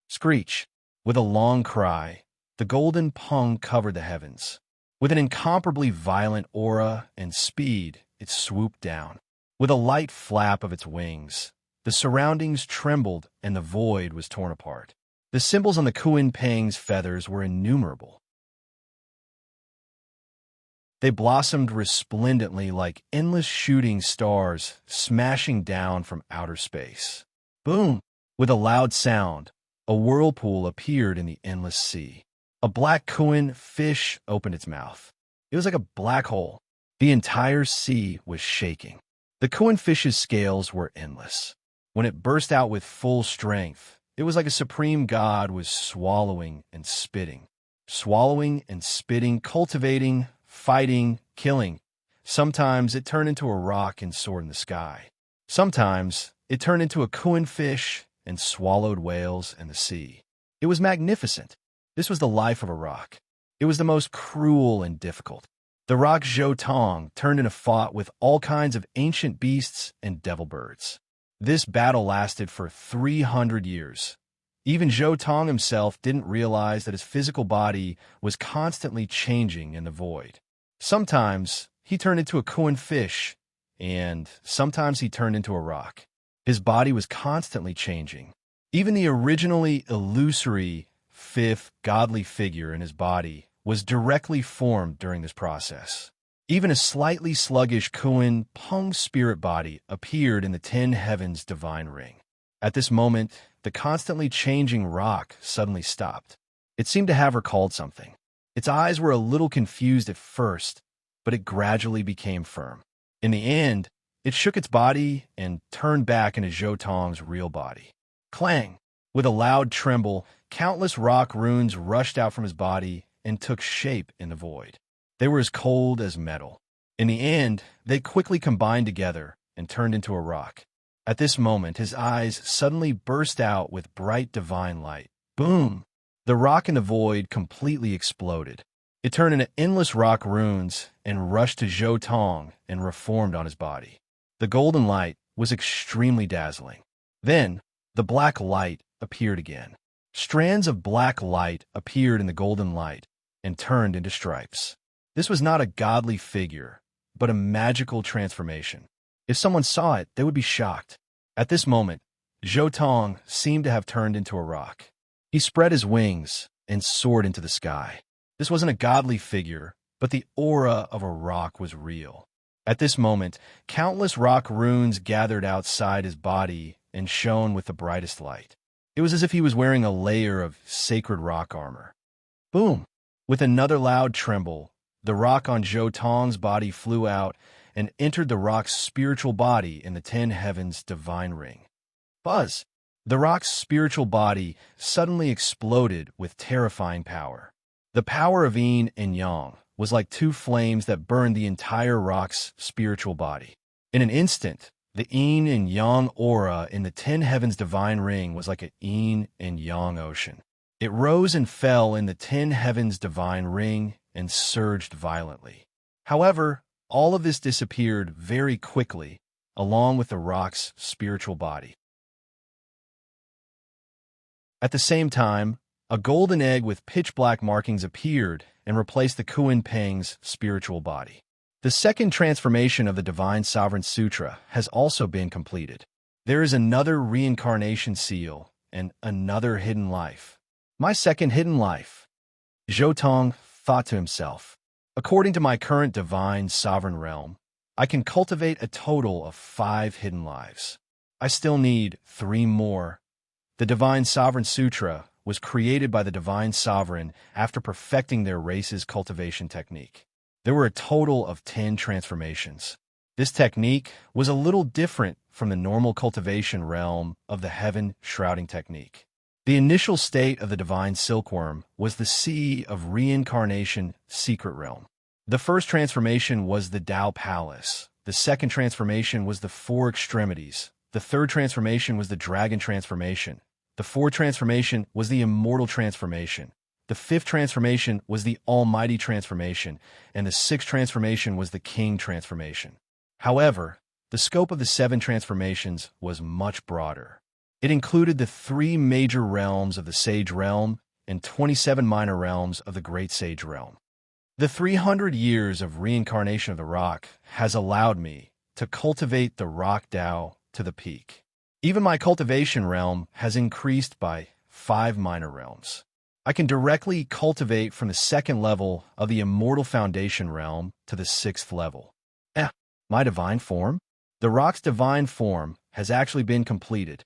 Screech! With a long cry, the golden Peng covered the heavens. With an incomparably violent aura and speed, it swooped down. With a light flap of its wings, the surroundings trembled and the void was torn apart. The symbols on the Kuan Peng's feathers were innumerable. They blossomed resplendently like endless shooting stars smashing down from outer space. Boom! With a loud sound, a whirlpool appeared in the endless sea. A black Kuan fish opened its mouth. It was like a black hole. The entire sea was shaking. The Kuan fish's scales were endless. When it burst out with full strength, it was like a supreme god was swallowing and spitting. Swallowing and spitting, cultivating, fighting, killing. Sometimes it turned into a rock and soared in the sky. Sometimes it turned into a Kuan fish and swallowed whales and the sea. It was magnificent. This was the life of a rock. It was the most cruel and difficult. The rock Zhou Tong turned and fought with all kinds of ancient beasts and devil birds. This battle lasted for 300 years. Even Zhou Tong himself didn't realize that his physical body was constantly changing in the void. Sometimes he turned into a Kuan fish, and sometimes he turned into a rock. His body was constantly changing. Even the originally illusory fifth godly figure in his body was directly formed during this process. Even a slightly sluggish Kuan Peng spirit body appeared in the 10 heavens divine ring. At this moment, the constantly changing rock suddenly stopped. It seemed to have recalled something. Its eyes were a little confused at first, but it gradually became firm. In the end, it shook its body and turned back into Zhou Tong's real body. Clang! With a loud tremble, countless rock runes rushed out from his body and took shape in the void. They were as cold as metal. In the end, they quickly combined together and turned into a rock. At this moment, his eyes suddenly burst out with bright divine light. Boom! The rock in the void completely exploded. It turned into endless rock runes and rushed to Zhou Tong and reformed on his body. The golden light was extremely dazzling. Then, the black light appeared again. Strands of black light appeared in the golden light and turned into stripes. This was not a godly figure, but a magical transformation. If someone saw it, they would be shocked. At this moment, Zhou Tong seemed to have turned into a rock. He spread his wings and soared into the sky. This wasn't a godly figure, but the aura of a rock was real. At this moment, countless rock runes gathered outside his body and shone with the brightest light. It was as if he was wearing a layer of sacred rock armor. Boom! With another loud tremble, the rock on Zhou Tong's body flew out and entered the rock's spiritual body in the 10 heavens divine ring. Buzz! The rock's spiritual body suddenly exploded with terrifying power. The power of yin and yang was like two flames that burned the entire rock's spiritual body. In an instant, the yin and yang aura in the 10 heavens divine ring was like a yin and yang ocean. It rose and fell in the 10 heavens divine ring and surged violently. However, all of this disappeared very quickly, along with the rock's spiritual body. At the same time, a golden egg with pitch-black markings appeared and replaced the Kuan Peng's spiritual body. The second transformation of the Divine Sovereign Sutra has also been completed. There is another reincarnation seal and another hidden life. My second hidden life. Zhou Tong thought to himself, according to my current Divine Sovereign realm, I can cultivate a total of 5 hidden lives. I still need 3 more. The Divine Sovereign Sutra was created by the Divine Sovereign after perfecting their race's cultivation technique. There were a total of 10 transformations. This technique was a little different from the normal cultivation realm of the heaven shrouding technique. The initial state of the Divine Silkworm was the Sea of Reincarnation Secret Realm. The first transformation was the Tao Palace. The second transformation was the 4 Extremities. The third transformation was the Dragon Transformation. The fourth transformation was the Immortal Transformation. The fifth transformation was the Almighty Transformation, and the sixth transformation was the King Transformation. However, the scope of the 7 transformations was much broader. It included the 3 major realms of the Sage Realm and 27 minor realms of the Great Sage Realm. The 300 years of reincarnation of the rock has allowed me to cultivate the rock Tao to the peak. Even my cultivation realm has increased by 5 minor realms. I can directly cultivate from the 2nd level of the Immortal Foundation realm to the 6th level. My divine form? The rock's divine form has actually been completed.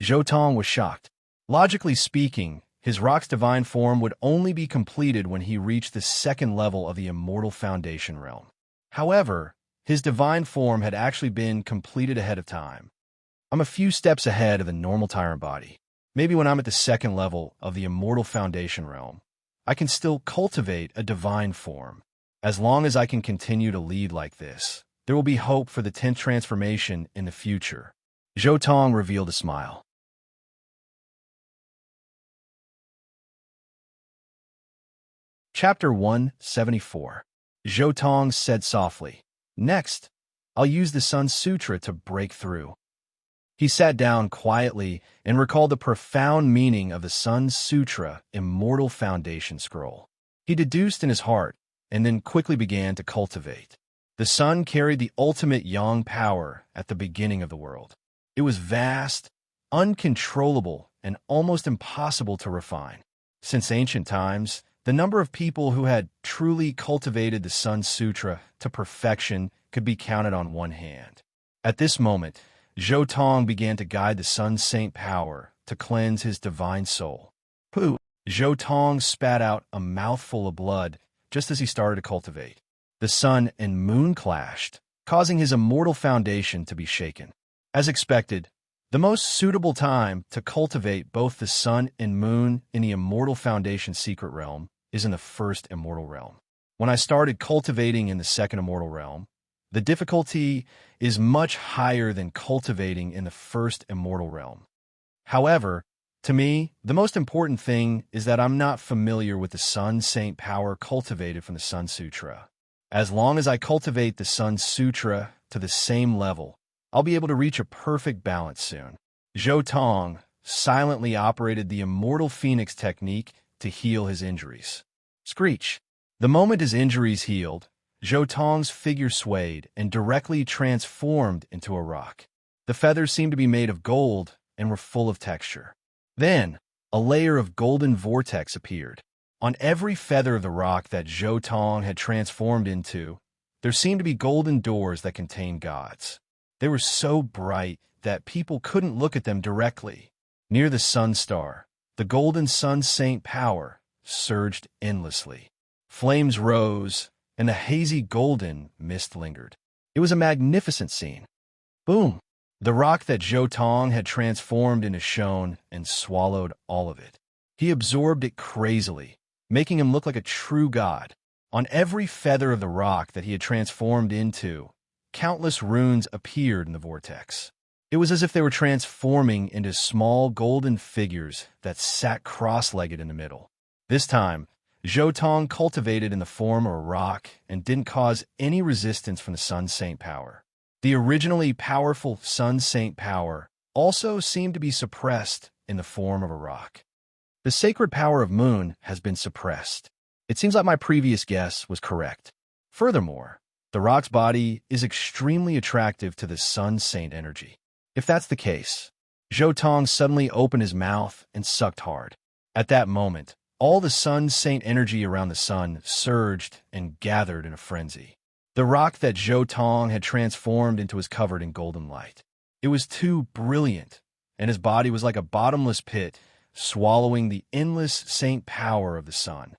Zhou Tong was shocked. Logically speaking, his rock's divine form would only be completed when he reached the 2nd level of the Immortal Foundation realm. However, his divine form had actually been completed ahead of time. I'm a few steps ahead of the normal tyrant body. Maybe when I'm at the 2nd level of the Immortal Foundation realm, I can still cultivate a divine form. As long as I can continue to lead like this, there will be hope for the 10th transformation in the future. Zhou Tong revealed a smile. Chapter 174. Zhou Tong said softly, "Next, I'll use the Sun Sutra to break through." He sat down quietly and recalled the profound meaning of the Sun Sutra Immortal Foundation Scroll. He deduced in his heart and then quickly began to cultivate. The sun carried the ultimate yang power at the beginning of the world. It was vast, uncontrollable, and almost impossible to refine. Since ancient times, the number of people who had truly cultivated the Sun Sutra to perfection could be counted on one hand. At this moment, Zhou Tong began to guide the Sun Saint power to cleanse his divine soul. Pooh! Zhou Tong spat out a mouthful of blood just as he started to cultivate. The sun and moon clashed, causing his immortal foundation to be shaken. As expected, the most suitable time to cultivate both the sun and moon in the Immortal Foundation secret realm is in the 1st immortal realm. When I started cultivating in the 2nd immortal realm, the difficulty is much higher than cultivating in the 1st immortal realm. However, to me, the most important thing is that I'm not familiar with the Sun Saint power cultivated from the Sun Sutra. As long as I cultivate the Sun Sutra to the same level, I'll be able to reach a perfect balance soon. Zhou Tong silently operated the Immortal Phoenix technique to heal his injuries. Screech! The moment his injuries healed, Zhou Tong's figure swayed and directly transformed into a rock. The feathers seemed to be made of gold and were full of texture. Then, a layer of golden vortex appeared. On every feather of the rock that Zhou Tong had transformed into, there seemed to be golden doors that contained gods. They were so bright that people couldn't look at them directly. Near the sun star, the golden sun saint power surged endlessly. Flames rose, and a hazy golden mist lingered. It was a magnificent scene. Boom! The rock that Zhou Tong had transformed into shone and swallowed all of it. He absorbed it crazily, making him look like a true god. On every feather of the rock that he had transformed into, countless runes appeared in the vortex. It was as if they were transforming into small golden figures that sat cross-legged in the middle. This time, Zhou Tong cultivated in the form of a rock and didn't cause any resistance from the Sun Saint power. The originally powerful Sun Saint power also seemed to be suppressed in the form of a rock. The sacred power of Moon has been suppressed. It seems like my previous guess was correct. Furthermore, the rock's body is extremely attractive to the Sun Saint energy. If that's the case, Zhou Tong suddenly opened his mouth and sucked hard. At that moment, all the Sun Saint energy around the sun surged and gathered in a frenzy. The rock that Zhou Tong had transformed into was covered in golden light. It was too brilliant, and his body was like a bottomless pit, swallowing the endless saint power of the sun.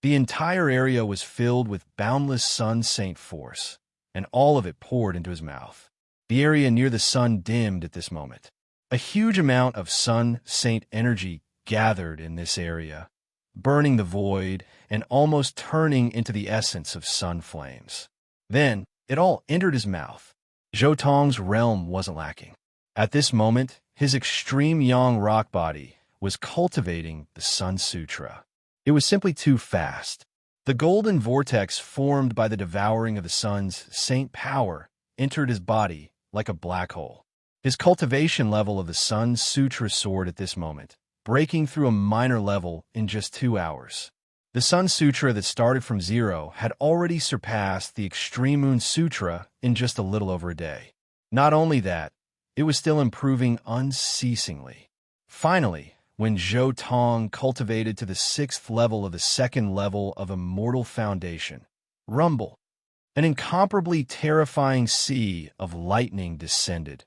The entire area was filled with boundless Sun Saint force, and all of it poured into his mouth. The area near the sun dimmed at this moment. A huge amount of Sun Saint energy gathered in this area, burning the void and almost turning into the essence of sun flames. Then, it all entered his mouth. Zhou Tong's realm wasn't lacking. At this moment, his extreme yang rock body was cultivating the Sun Sutra. It was simply too fast. The golden vortex formed by the devouring of the sun's saint power entered his body like a black hole. His cultivation level of the Sun Sutra soared at this moment, breaking through a minor level in just 2 hours. The Sun Sutra that started from 0 had already surpassed the Extreme Moon Sutra in just a little over a day. Not only that, it was still improving unceasingly. Finally, when Zhou Tong cultivated to the 6th level of the 2nd level of Immortal Foundation, rumble, an incomparably terrifying sea of lightning descended,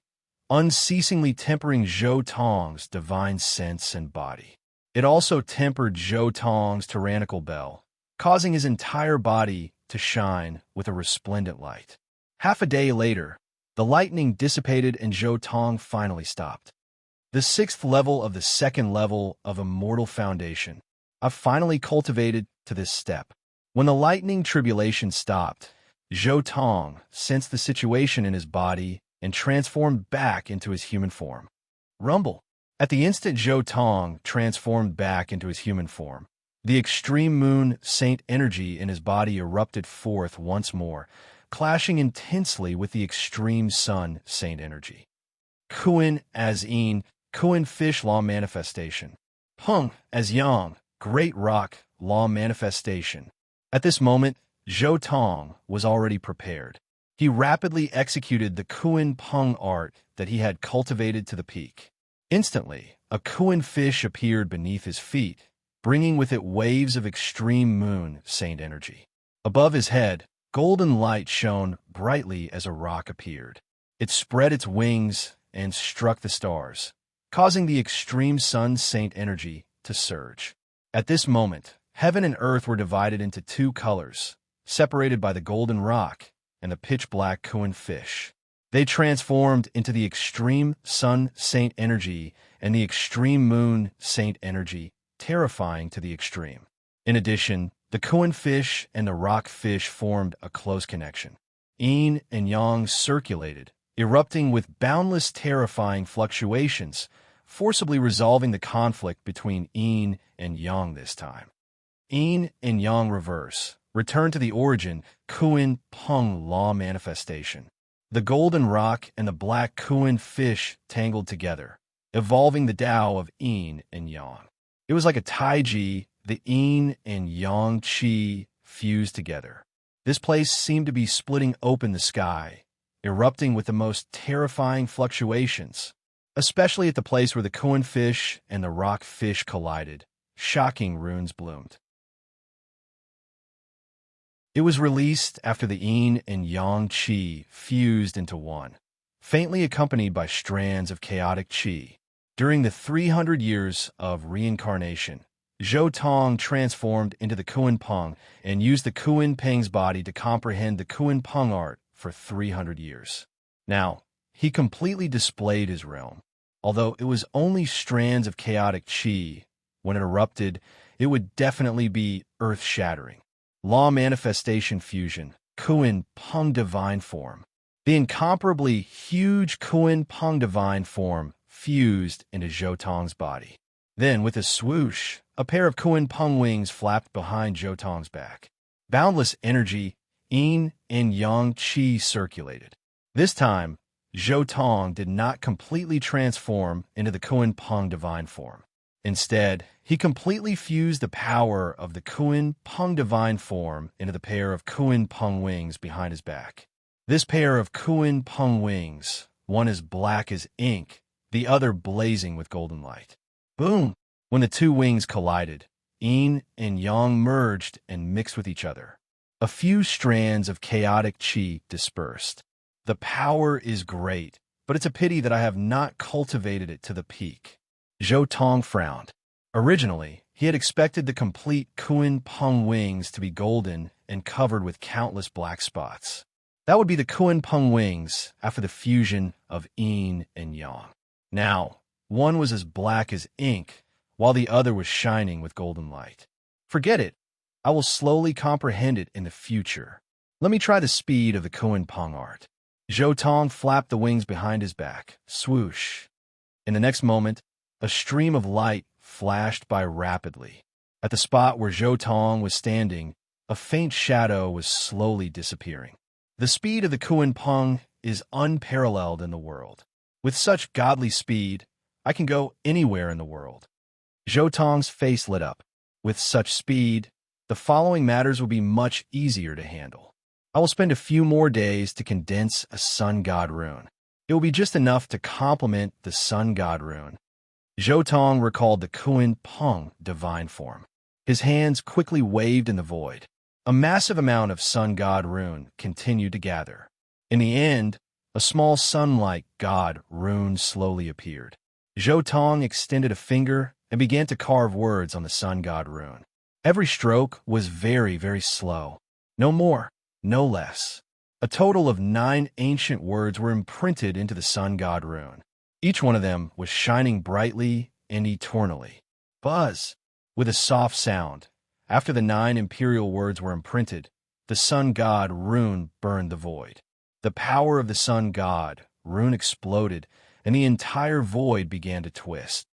unceasingly tempering Zhou Tong's divine sense and body. It also tempered Zhou Tong's tyrannical bell, causing his entire body to shine with a resplendent light. Half a day later, the lightning dissipated and Zhou Tong finally stopped. The 6th level of the 2nd level of Immortal Foundation. I've finally cultivated to this step. When the lightning tribulation stopped, Zhou Tong sensed the situation in his body and transformed back into his human form. Rumble. At the instant Zhou Tong transformed back into his human form, the extreme moon saint energy in his body erupted forth once more, clashing intensely with the extreme sun saint energy. Kuan as Yin, Kuan fish law manifestation. Hung as Yang, great rock law manifestation. At this moment, Zhou Tong was already prepared. He rapidly executed the Kuan Peng art that he had cultivated to the peak. Instantly, a Kuan fish appeared beneath his feet, bringing with it waves of extreme moon saint energy. Above his head, golden light shone brightly as a rock appeared. It spread its wings and struck the stars, causing the extreme sun saint energy to surge. At this moment, heaven and earth were divided into 2 colors, separated by the golden rock and the pitch-black Kuan fish. They transformed into the extreme sun saint energy and the extreme moon saint energy, terrifying to the extreme. In addition, the Kuan fish and the rock fish formed a close connection. Yin and Yang circulated, erupting with boundless terrifying fluctuations, forcibly resolving the conflict between Yin and Yang this time. Yin and Yang reverse, return to the origin, Kuan Peng law manifestation. The golden rock and the black Kuan fish tangled together, evolving the Tao of Yin and Yang. It was like a Taiji, the Yin and Yang Qi fused together. This place seemed to be splitting open the sky, erupting with the most terrifying fluctuations, especially at the place where the Kuan fish and the rock fish collided. Shocking runes bloomed. It was released after the Yin and Yang Qi fused into one, faintly accompanied by strands of chaotic qi. During the 300 years of reincarnation, Zhou Tong transformed into the Kuan Peng and used the Kuan Peng's body to comprehend the Kuan Peng art for 300 years. Now, he completely displayed his realm. Although it was only strands of chaotic qi, when it erupted, it would definitely be earth-shattering. Law manifestation fusion, Kuan Peng divine form. The incomparably huge Kuan Peng divine form fused into Zhou Tong's body. Then, with a swoosh, a pair of Kuan Peng wings flapped behind Zhou Tong's back. Boundless energy, yin and yang qi circulated. This time, Zhou Tong did not completely transform into the Kuan Peng divine form. Instead, he completely fused the power of the Kuan Peng divine form into the pair of Kuan Peng wings behind his back. This pair of Kuan Peng wings, one as black as ink, the other blazing with golden light. Boom! When the two wings collided, yin and yang merged and mixed with each other. A few strands of chaotic qi dispersed. The power is great, but it's a pity that I have not cultivated it to the peak. Zhou Tong frowned. Originally, he had expected the complete Kuan Peng wings to be golden and covered with countless black spots. That would be the Kuan Peng wings after the fusion of yin and yang. Now, one was as black as ink, while the other was shining with golden light. Forget it. I will slowly comprehend it in the future. Let me try the speed of the Kuan Peng art. Zhou Tong flapped the wings behind his back. Swoosh. In the next moment, a stream of light flashed by rapidly. At the spot where Zhou Tong was standing, a faint shadow was slowly disappearing. The speed of the Kuan Peng is unparalleled in the world. With such godly speed, I can go anywhere in the world. Zhou Tong's face lit up. With such speed, the following matters will be much easier to handle. I will spend a few more days to condense a sun god rune. It will be just enough to complement the sun god rune. Zhou Tong recalled the Kuan Peng divine form. His hands quickly waved in the void. A massive amount of sun god rune continued to gather. In the end, a small sun-like god rune slowly appeared. Zhou Tong extended a finger and began to carve words on the sun god rune. Every stroke was very, very slow. No more, no less. A total of 9 ancient words were imprinted into the sun god rune. Each one of them was shining brightly and eternally. Buzz! With a soft sound, after the 9 imperial words were imprinted, the sun god rune burned the void. The power of the sun god rune exploded, and the entire void began to twist.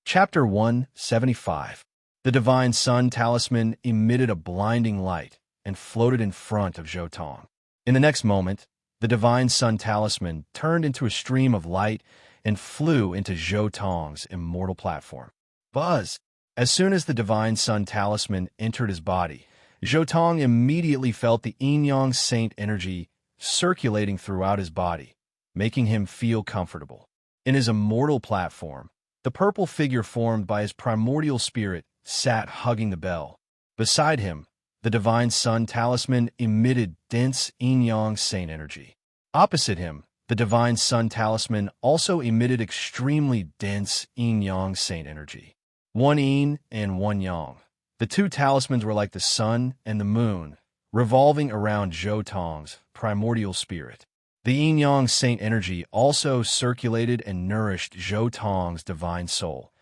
Chapter 175. The Divine Sun Talisman emitted a blinding light and floated in front of Zhou Tong. In the next moment, the Divine Sun Talisman turned into a stream of light and flew into Zhou Tong's immortal platform. Buzz! As soon as the Divine Sun Talisman entered his body, Zhou Tong immediately felt the yin-yang saint energy circulating throughout his body, making him feel comfortable. In his immortal platform, the purple figure formed by his primordial spirit sat hugging the bell. Beside him, the Divine Sun Talisman emitted dense yin-yang saint energy. Opposite him, the Divine Sun Talisman also emitted extremely dense yin-yang saint energy. One yin and one yang. The two talismans were like the sun and the moon, revolving around Zhou Tong's primordial spirit. The yin-yang saint energy also circulated and nourished Zhou Tong's divine soul,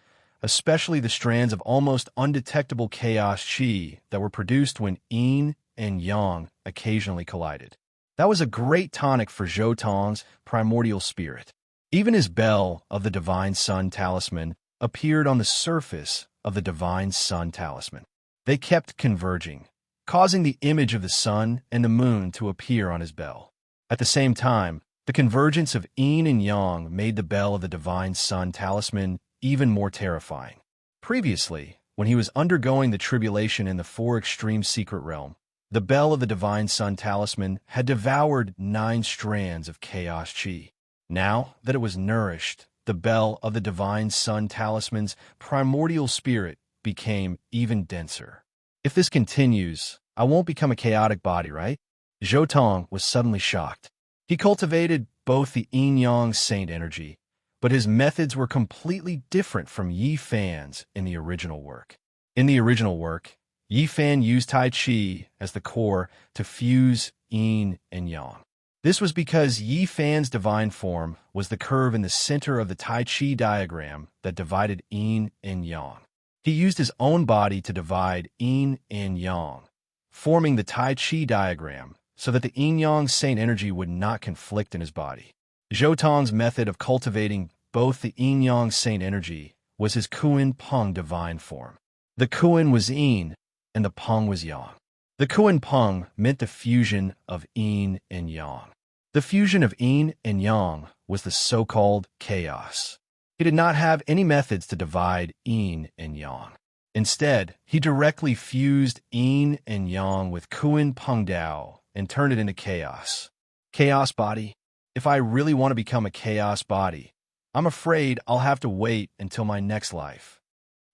especially the strands of almost undetectable chaos qi that were produced when yin and yang occasionally collided. That was a great tonic for Zhou Tong's primordial spirit. Even his bell of the Divine Sun Talisman appeared on the surface of the Divine Sun Talisman. They kept converging, causing the image of the sun and the moon to appear on his bell. At the same time, the convergence of yin and yang made the bell of the Divine Sun Talisman even more terrifying. Previously, when he was undergoing the tribulation in the 4 extreme secret realm, the bell of the Divine Sun Talisman had devoured 9 strands of chaos qi. Now that it was nourished, the bell of the Divine Sun Talisman's primordial spirit became even denser. If this continues, I won't become a chaotic body, right? Zhou Tong was suddenly shocked. He cultivated both the yin-yang saint energy, but his methods were completely different from Yi Fan's in the original work. In the original work, Yi Fan used Tai Chi as the core to fuse yin and yang. This was because Yi Fan's divine form was the curve in the center of the Tai Chi diagram that divided yin and yang. He used his own body to divide yin and yang, forming the Tai Chi diagram so that the yin-yang saint energy would not conflict in his body. Zhou Tong's method of cultivating both the yin-yang saint energy was his Kuan Peng divine form. The Kuan was yin, and the Peng was yang. The Kuan Peng meant the fusion of yin and yang. The fusion of yin and yang was the so-called chaos. He did not have any methods to divide yin and yang. Instead, he directly fused yin and yang with Kuan Peng Dao and turned it into chaos. Chaos body? If I really want to become a chaos body, I'm afraid I'll have to wait until my next life.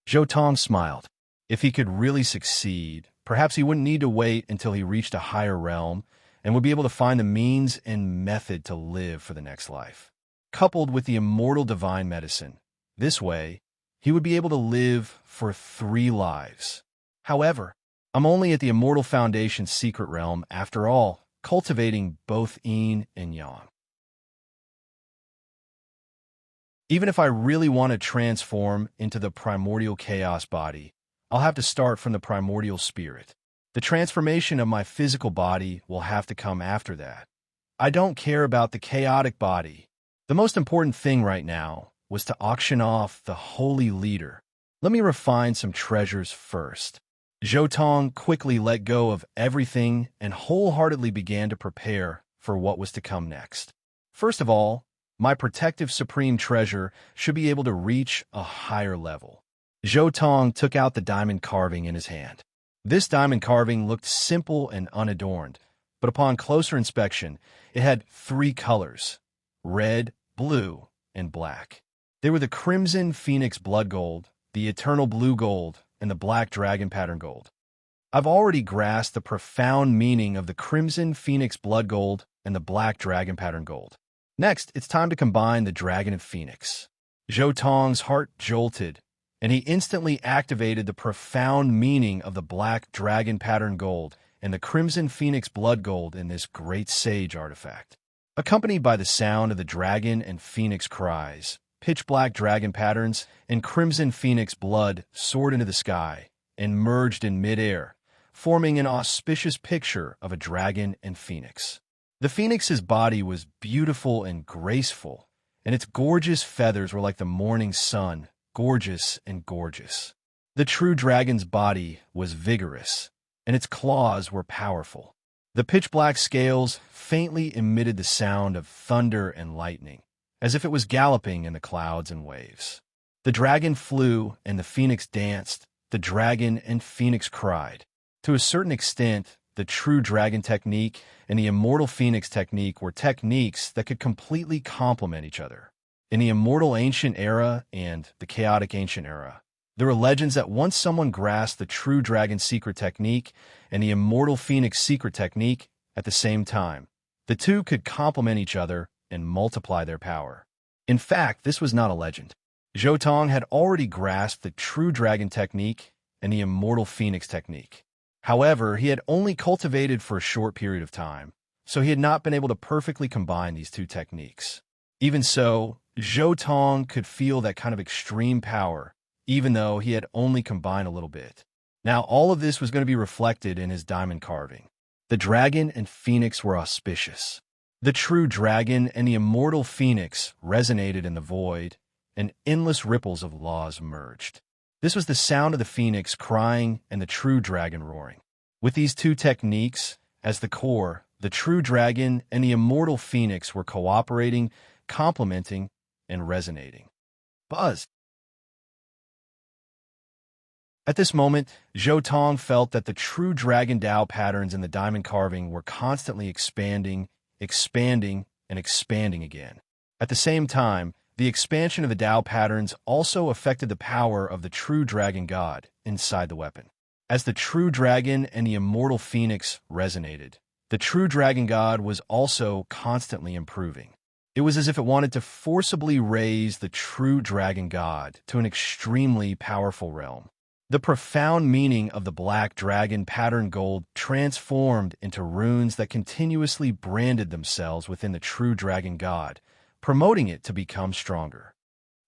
Zhou Tong smiled. If he could really succeed, perhaps he wouldn't need to wait until he reached a higher realm and would be able to find the means and method to live for the next life. Coupled with the immortal divine medicine, this way, he would be able to live for 3 lives. However, I'm only at the Immortal Foundation's secret realm, after all, cultivating both yin and yang. Even if I really want to transform into the primordial chaos body, I'll have to start from the primordial spirit. The transformation of my physical body will have to come after that. I don't care about the chaotic body. The most important thing right now was to auction off the holy leader. Let me refine some treasures first. Zhou Tong quickly let go of everything and wholeheartedly began to prepare for what was to come next. First of all, my protective supreme treasure should be able to reach a higher level. Zhou Tong took out the diamond carving in his hand. This diamond carving looked simple and unadorned, but upon closer inspection, it had 3 colors: red, blue, and black. They were the crimson phoenix blood gold, the eternal blue gold, and the black dragon pattern gold. I've already grasped the profound meaning of the crimson phoenix blood gold and the black dragon pattern gold. Next, it's time to combine the dragon and phoenix. Zhou Tong's heart jolted, and he instantly activated the profound meaning of the black dragon pattern gold and the crimson phoenix blood gold in this great sage artifact. Accompanied by the sound of the dragon and phoenix cries, pitch-black dragon patterns and crimson phoenix blood soared into the sky and merged in midair, forming an auspicious picture of a dragon and phoenix. The phoenix's body was beautiful and graceful, and its gorgeous feathers were like the morning sun, gorgeous and gorgeous. The true dragon's body was vigorous, and its claws were powerful. The pitch-black scales faintly emitted the sound of thunder and lightning, as if it was galloping in the clouds and waves. The dragon flew and the phoenix danced. The dragon and phoenix cried. To a certain extent, the true dragon technique and the immortal phoenix technique were techniques that could completely complement each other. In the immortal ancient era and the chaotic ancient era, there were legends that once someone grasped the true dragon secret technique and the immortal phoenix secret technique at the same time, the two could complement each other and multiply their power. In fact, this was not a legend. Zhou Tong had already grasped the true dragon technique and the immortal phoenix technique. However, he had only cultivated for a short period of time, so he had not been able to perfectly combine these 2 techniques. Even so, Zhou Tong could feel that kind of extreme power, even though he had only combined a little bit. Now, all of this was going to be reflected in his diamond carving. The dragon and phoenix were auspicious. The true dragon and the immortal phoenix resonated in the void, and endless ripples of laws merged. This was the sound of the phoenix crying and the true dragon roaring. With these 2 techniques as the core, the true dragon and the immortal phoenix were cooperating, complementing, and resonating. Buzz! At this moment, Zhou Tong felt that the true dragon Dao patterns in the diamond carving were constantly expanding, and expanding again. At the same time, the expansion of the Dao patterns also affected the power of the true dragon god inside the weapon. As the true dragon and the immortal phoenix resonated, the true dragon god was also constantly improving. It was as if it wanted to forcibly raise the true dragon god to an extremely powerful realm. The profound meaning of the black dragon pattern gold transformed into runes that continuously branded themselves within the true dragon god, promoting it to become stronger.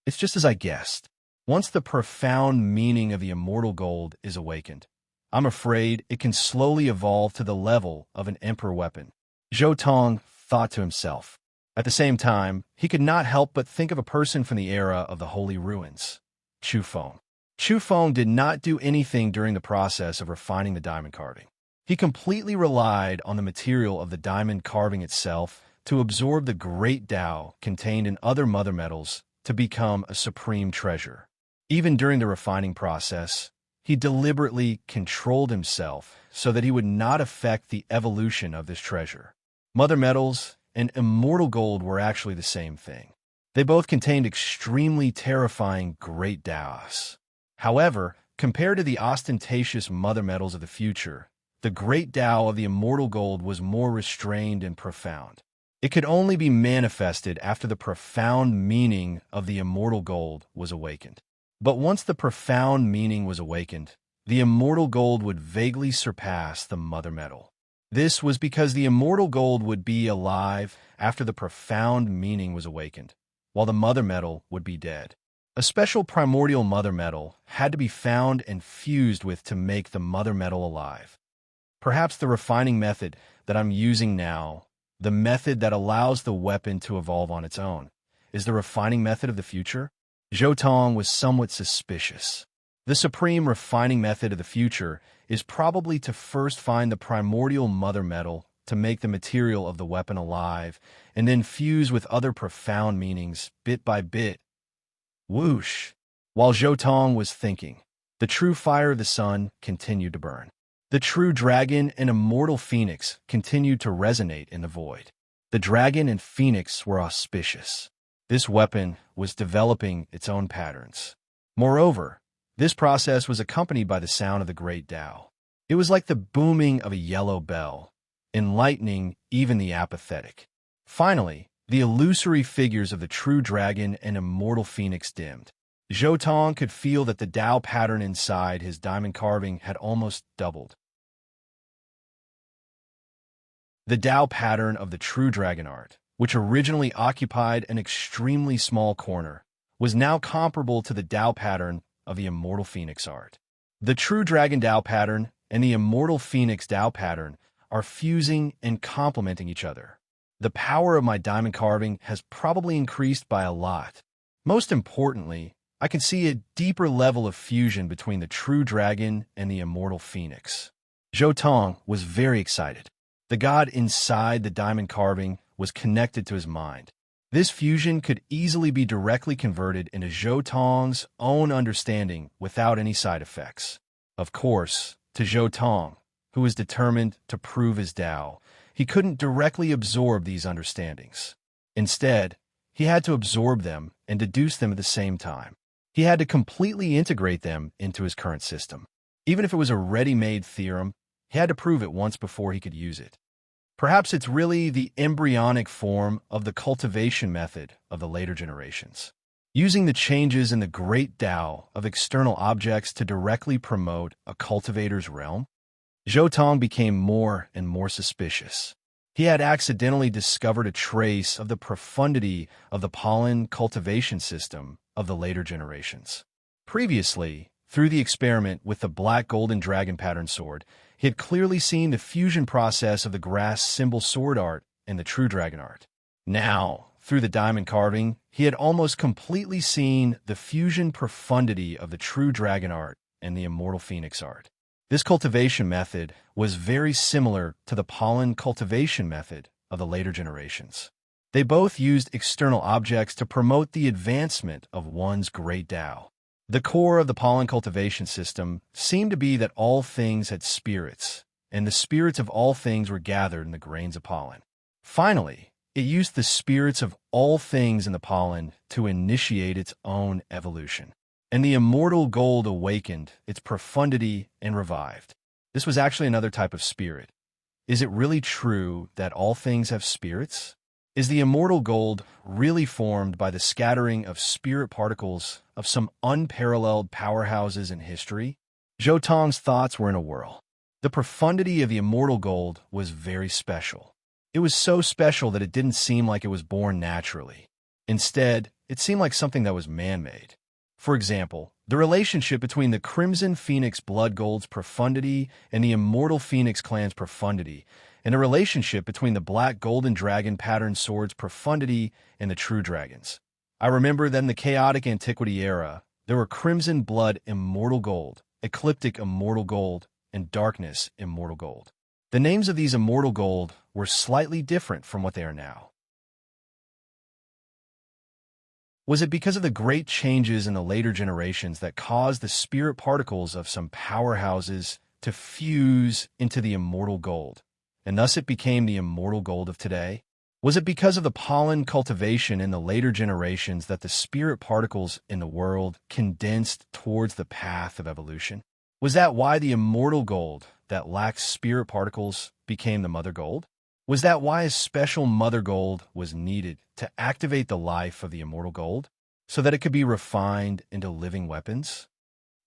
It's just as I guessed. Once the profound meaning of the immortal gold is awakened, I'm afraid it can slowly evolve to the level of an emperor weapon. Zhou Tong thought to himself. At the same time, he could not help but think of a person from the era of the Holy Ruins, Chu Feng. Chu Feng did not do anything during the process of refining the diamond carving. He completely relied on the material of the diamond carving itself to absorb the great Tao contained in other mother metals to become a supreme treasure. Even during the refining process, he deliberately controlled himself so that he would not affect the evolution of this treasure. Mother metals and immortal gold were actually the same thing. They both contained extremely terrifying great Taos. However, compared to the ostentatious mother metals of the future, the great Tao of the immortal gold was more restrained and profound. It could only be manifested after the profound meaning of the immortal gold was awakened. But once the profound meaning was awakened, the immortal gold would vaguely surpass the mother metal. This was because the immortal gold would be alive after the profound meaning was awakened, while the mother metal would be dead. A special primordial mother metal had to be found and fused with to make the mother metal alive. Perhaps the refining method that I'm using now, the method that allows the weapon to evolve on its own, is the refining method of the future? Zhou Tong was somewhat suspicious. The supreme refining method of the future is probably to first find the primordial mother metal to make the material of the weapon alive, and then fuse with other profound meanings bit by bit. Whoosh! While Zhou Tong was thinking, the true fire of the sun continued to burn. The true dragon and immortal phoenix continued to resonate in the void. The dragon and phoenix were auspicious. This weapon was developing its own patterns. Moreover, this process was accompanied by the sound of the great Tao. It was like the booming of a yellow bell, enlightening even the apathetic. Finally, the illusory figures of the true dragon and immortal phoenix dimmed. Zhou Tong could feel that the Tao pattern inside his diamond carving had almost doubled. The Tao pattern of the true dragon art, which originally occupied an extremely small corner, was now comparable to the Tao pattern of the immortal phoenix art. The true dragon Tao pattern and the immortal phoenix Tao pattern are fusing and complementing each other. The power of my diamond carving has probably increased by a lot. Most importantly, I can see a deeper level of fusion between the true dragon and the immortal phoenix. Zhou Tong was very excited. The god inside the diamond carving was connected to his mind. This fusion could easily be directly converted into Zhou Tong's own understanding without any side effects. Of course, to Zhou Tong, who was determined to prove his Tao, he couldn't directly absorb these understandings. Instead, he had to absorb them and deduce them at the same time. He had to completely integrate them into his current system. Even if it was a ready-made theorem, he had to prove it once before he could use it. Perhaps it's really the embryonic form of the cultivation method of the later generations, using the changes in the great Tao of external objects to directly promote a cultivator's realm. Zhou Tong became more and more suspicious. He had accidentally discovered a trace of the profundity of the pollen cultivation system of the later generations. Previously, through the experiment with the black golden dragon pattern sword, he had clearly seen the fusion process of the grass symbol sword art and the true dragon art. Now, through the diamond carving, he had almost completely seen the fusion profundity of the true dragon art and the immortal phoenix art. This cultivation method was very similar to the pollen cultivation method of the later generations. They both used external objects to promote the advancement of one's great Tao. The core of the pollen cultivation system seemed to be that all things had spirits, and the spirits of all things were gathered in the grains of pollen. Finally, it used the spirits of all things in the pollen to initiate its own evolution. and the immortal gold awakened its profundity and revived. This was actually another type of spirit. Is it really true that all things have spirits? Is the immortal gold really formed by the scattering of spirit particles of some unparalleled powerhouses in history? Zhou Tong's thoughts were in a whirl. The profundity of the immortal gold was very special. It was so special that it didn't seem like it was born naturally. Instead, it seemed like something that was man-made. For example, the relationship between the Crimson Phoenix Blood Gold's profundity and the Immortal Phoenix Clan's profundity, and the relationship between the Black Golden Dragon Pattern Sword's profundity and the True Dragons. I remember that in the Chaotic Antiquity era, there were Crimson Blood Immortal Gold, Ecliptic Immortal Gold, and Darkness Immortal Gold. The names of these Immortal Gold were slightly different from what they are now. Was it because of the great changes in the later generations that caused the spirit particles of some powerhouses to fuse into the immortal gold, and thus it became the immortal gold of today? Was it because of the pollen cultivation in the later generations that the spirit particles in the world condensed towards the path of evolution? Was that why the immortal gold that lacked spirit particles became the mother gold? Was that why a special mother gold was needed to activate the life of the immortal gold, so that it could be refined into living weapons?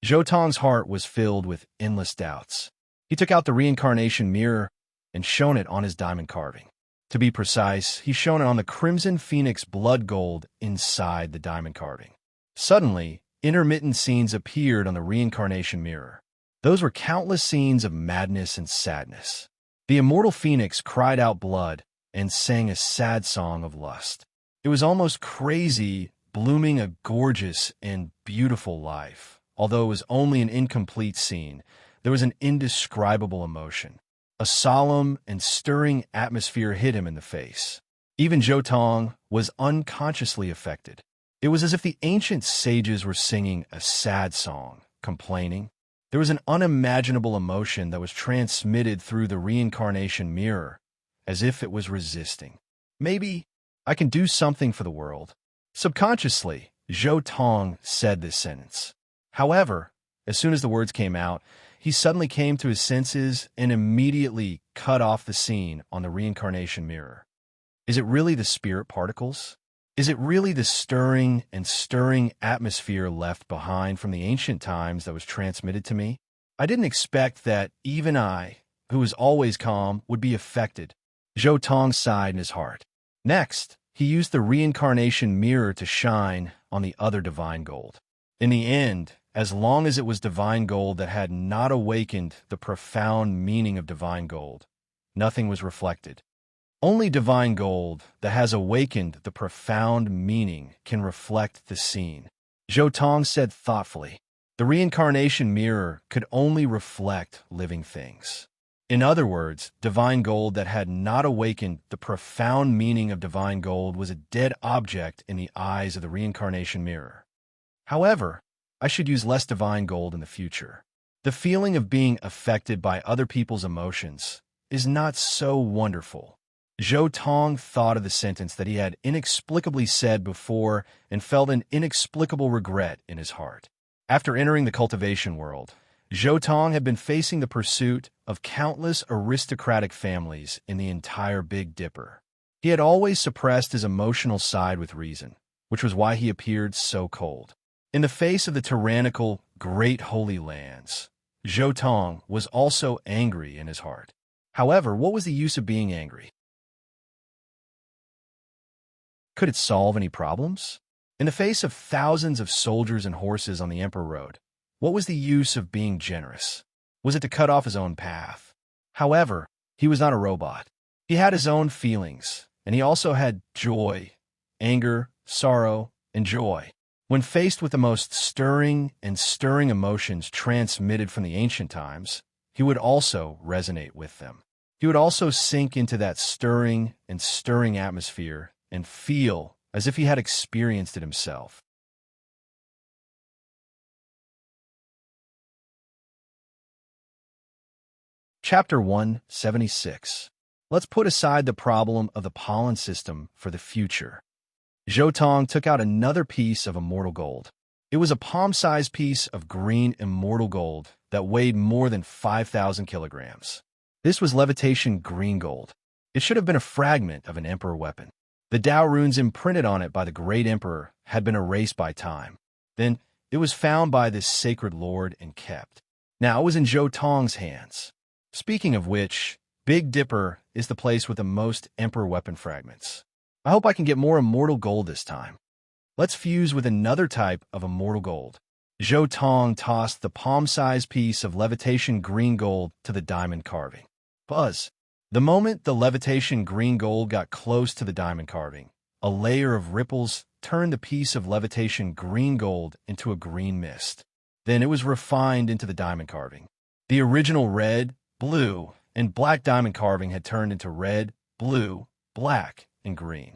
Zhou Tong's heart was filled with endless doubts. He took out the reincarnation mirror and shone it on his diamond carving. To be precise, he shone it on the Crimson Phoenix Blood Gold inside the diamond carving. Suddenly, intermittent scenes appeared on the reincarnation mirror. Those were countless scenes of madness and sadness. The immortal phoenix cried out blood and sang a sad song of lust. It was almost crazy, blooming a gorgeous and beautiful life. Although it was only an incomplete scene, there was an indescribable emotion. A solemn and stirring atmosphere hit him in the face. Even Zhou Tong was unconsciously affected. It was as if the ancient sages were singing a sad song, complaining. There was an unimaginable emotion that was transmitted through the reincarnation mirror, as if it was resisting. Maybe I can do something for the world. Subconsciously, Zhou Tong said this sentence. However, as soon as the words came out, he suddenly came to his senses and immediately cut off the scene on the reincarnation mirror. Is it really the spirit particles? Is it really the stirring and stirring atmosphere left behind from the ancient times that was transmitted to me? I didn't expect that even I, who was always calm, would be affected. Zhou Tong sighed in his heart. Next, he used the reincarnation mirror to shine on the other divine gold. In the end, as long as it was divine gold that had not awakened the profound meaning of divine gold, nothing was reflected. Only divine gold that has awakened the profound meaning can reflect the scene. Zhou Tong said thoughtfully, the reincarnation mirror could only reflect living things. In other words, divine gold that had not awakened the profound meaning of divine gold was a dead object in the eyes of the reincarnation mirror. However, I should use less divine gold in the future. The feeling of being affected by other people's emotions is not so wonderful. Zhou Tong thought of the sentence that he had inexplicably said before and felt an inexplicable regret in his heart. After entering the cultivation world, Zhou Tong had been facing the pursuit of countless aristocratic families in the entire Big Dipper. He had always suppressed his emotional side with reason, which was why he appeared so cold. In the face of the tyrannical Great Holy Lands, Zhou Tong was also angry in his heart. However, what was the use of being angry? Could it solve any problems? In the face of thousands of soldiers and horses on the Emperor Road, what was the use of being generous? Was it to cut off his own path? However, he was not a robot. He had his own feelings, and he also had joy, anger, sorrow, and joy. When faced with the most stirring and stirring emotions transmitted from the ancient times, he would also resonate with them. He would also sink into that stirring and stirring atmosphere and feel as if he had experienced it himself. Chapter 176. Let's put aside the problem of the pollen system for the future. Zhou Tong took out another piece of immortal gold. It was a palm-sized piece of green immortal gold that weighed more than 5,000 kilograms. This was levitation green gold. It should have been a fragment of an emperor weapon. The Tao runes imprinted on it by the great emperor had been erased by time. Then it was found by this sacred lord and kept. Now it was in Zhou Tong's hands. Speaking of which, Big Dipper is the place with the most emperor weapon fragments. I hope I can get more immortal gold this time. Let's fuse with another type of immortal gold. Zhou Tong tossed the palm-sized piece of levitation green gold to the diamond carving. Buzz. The moment the levitation green gold got close to the diamond carving, a layer of ripples turned the piece of levitation green gold into a green mist. Then it was refined into the diamond carving. The original red, blue, and black diamond carving had turned into red, blue, black, and green.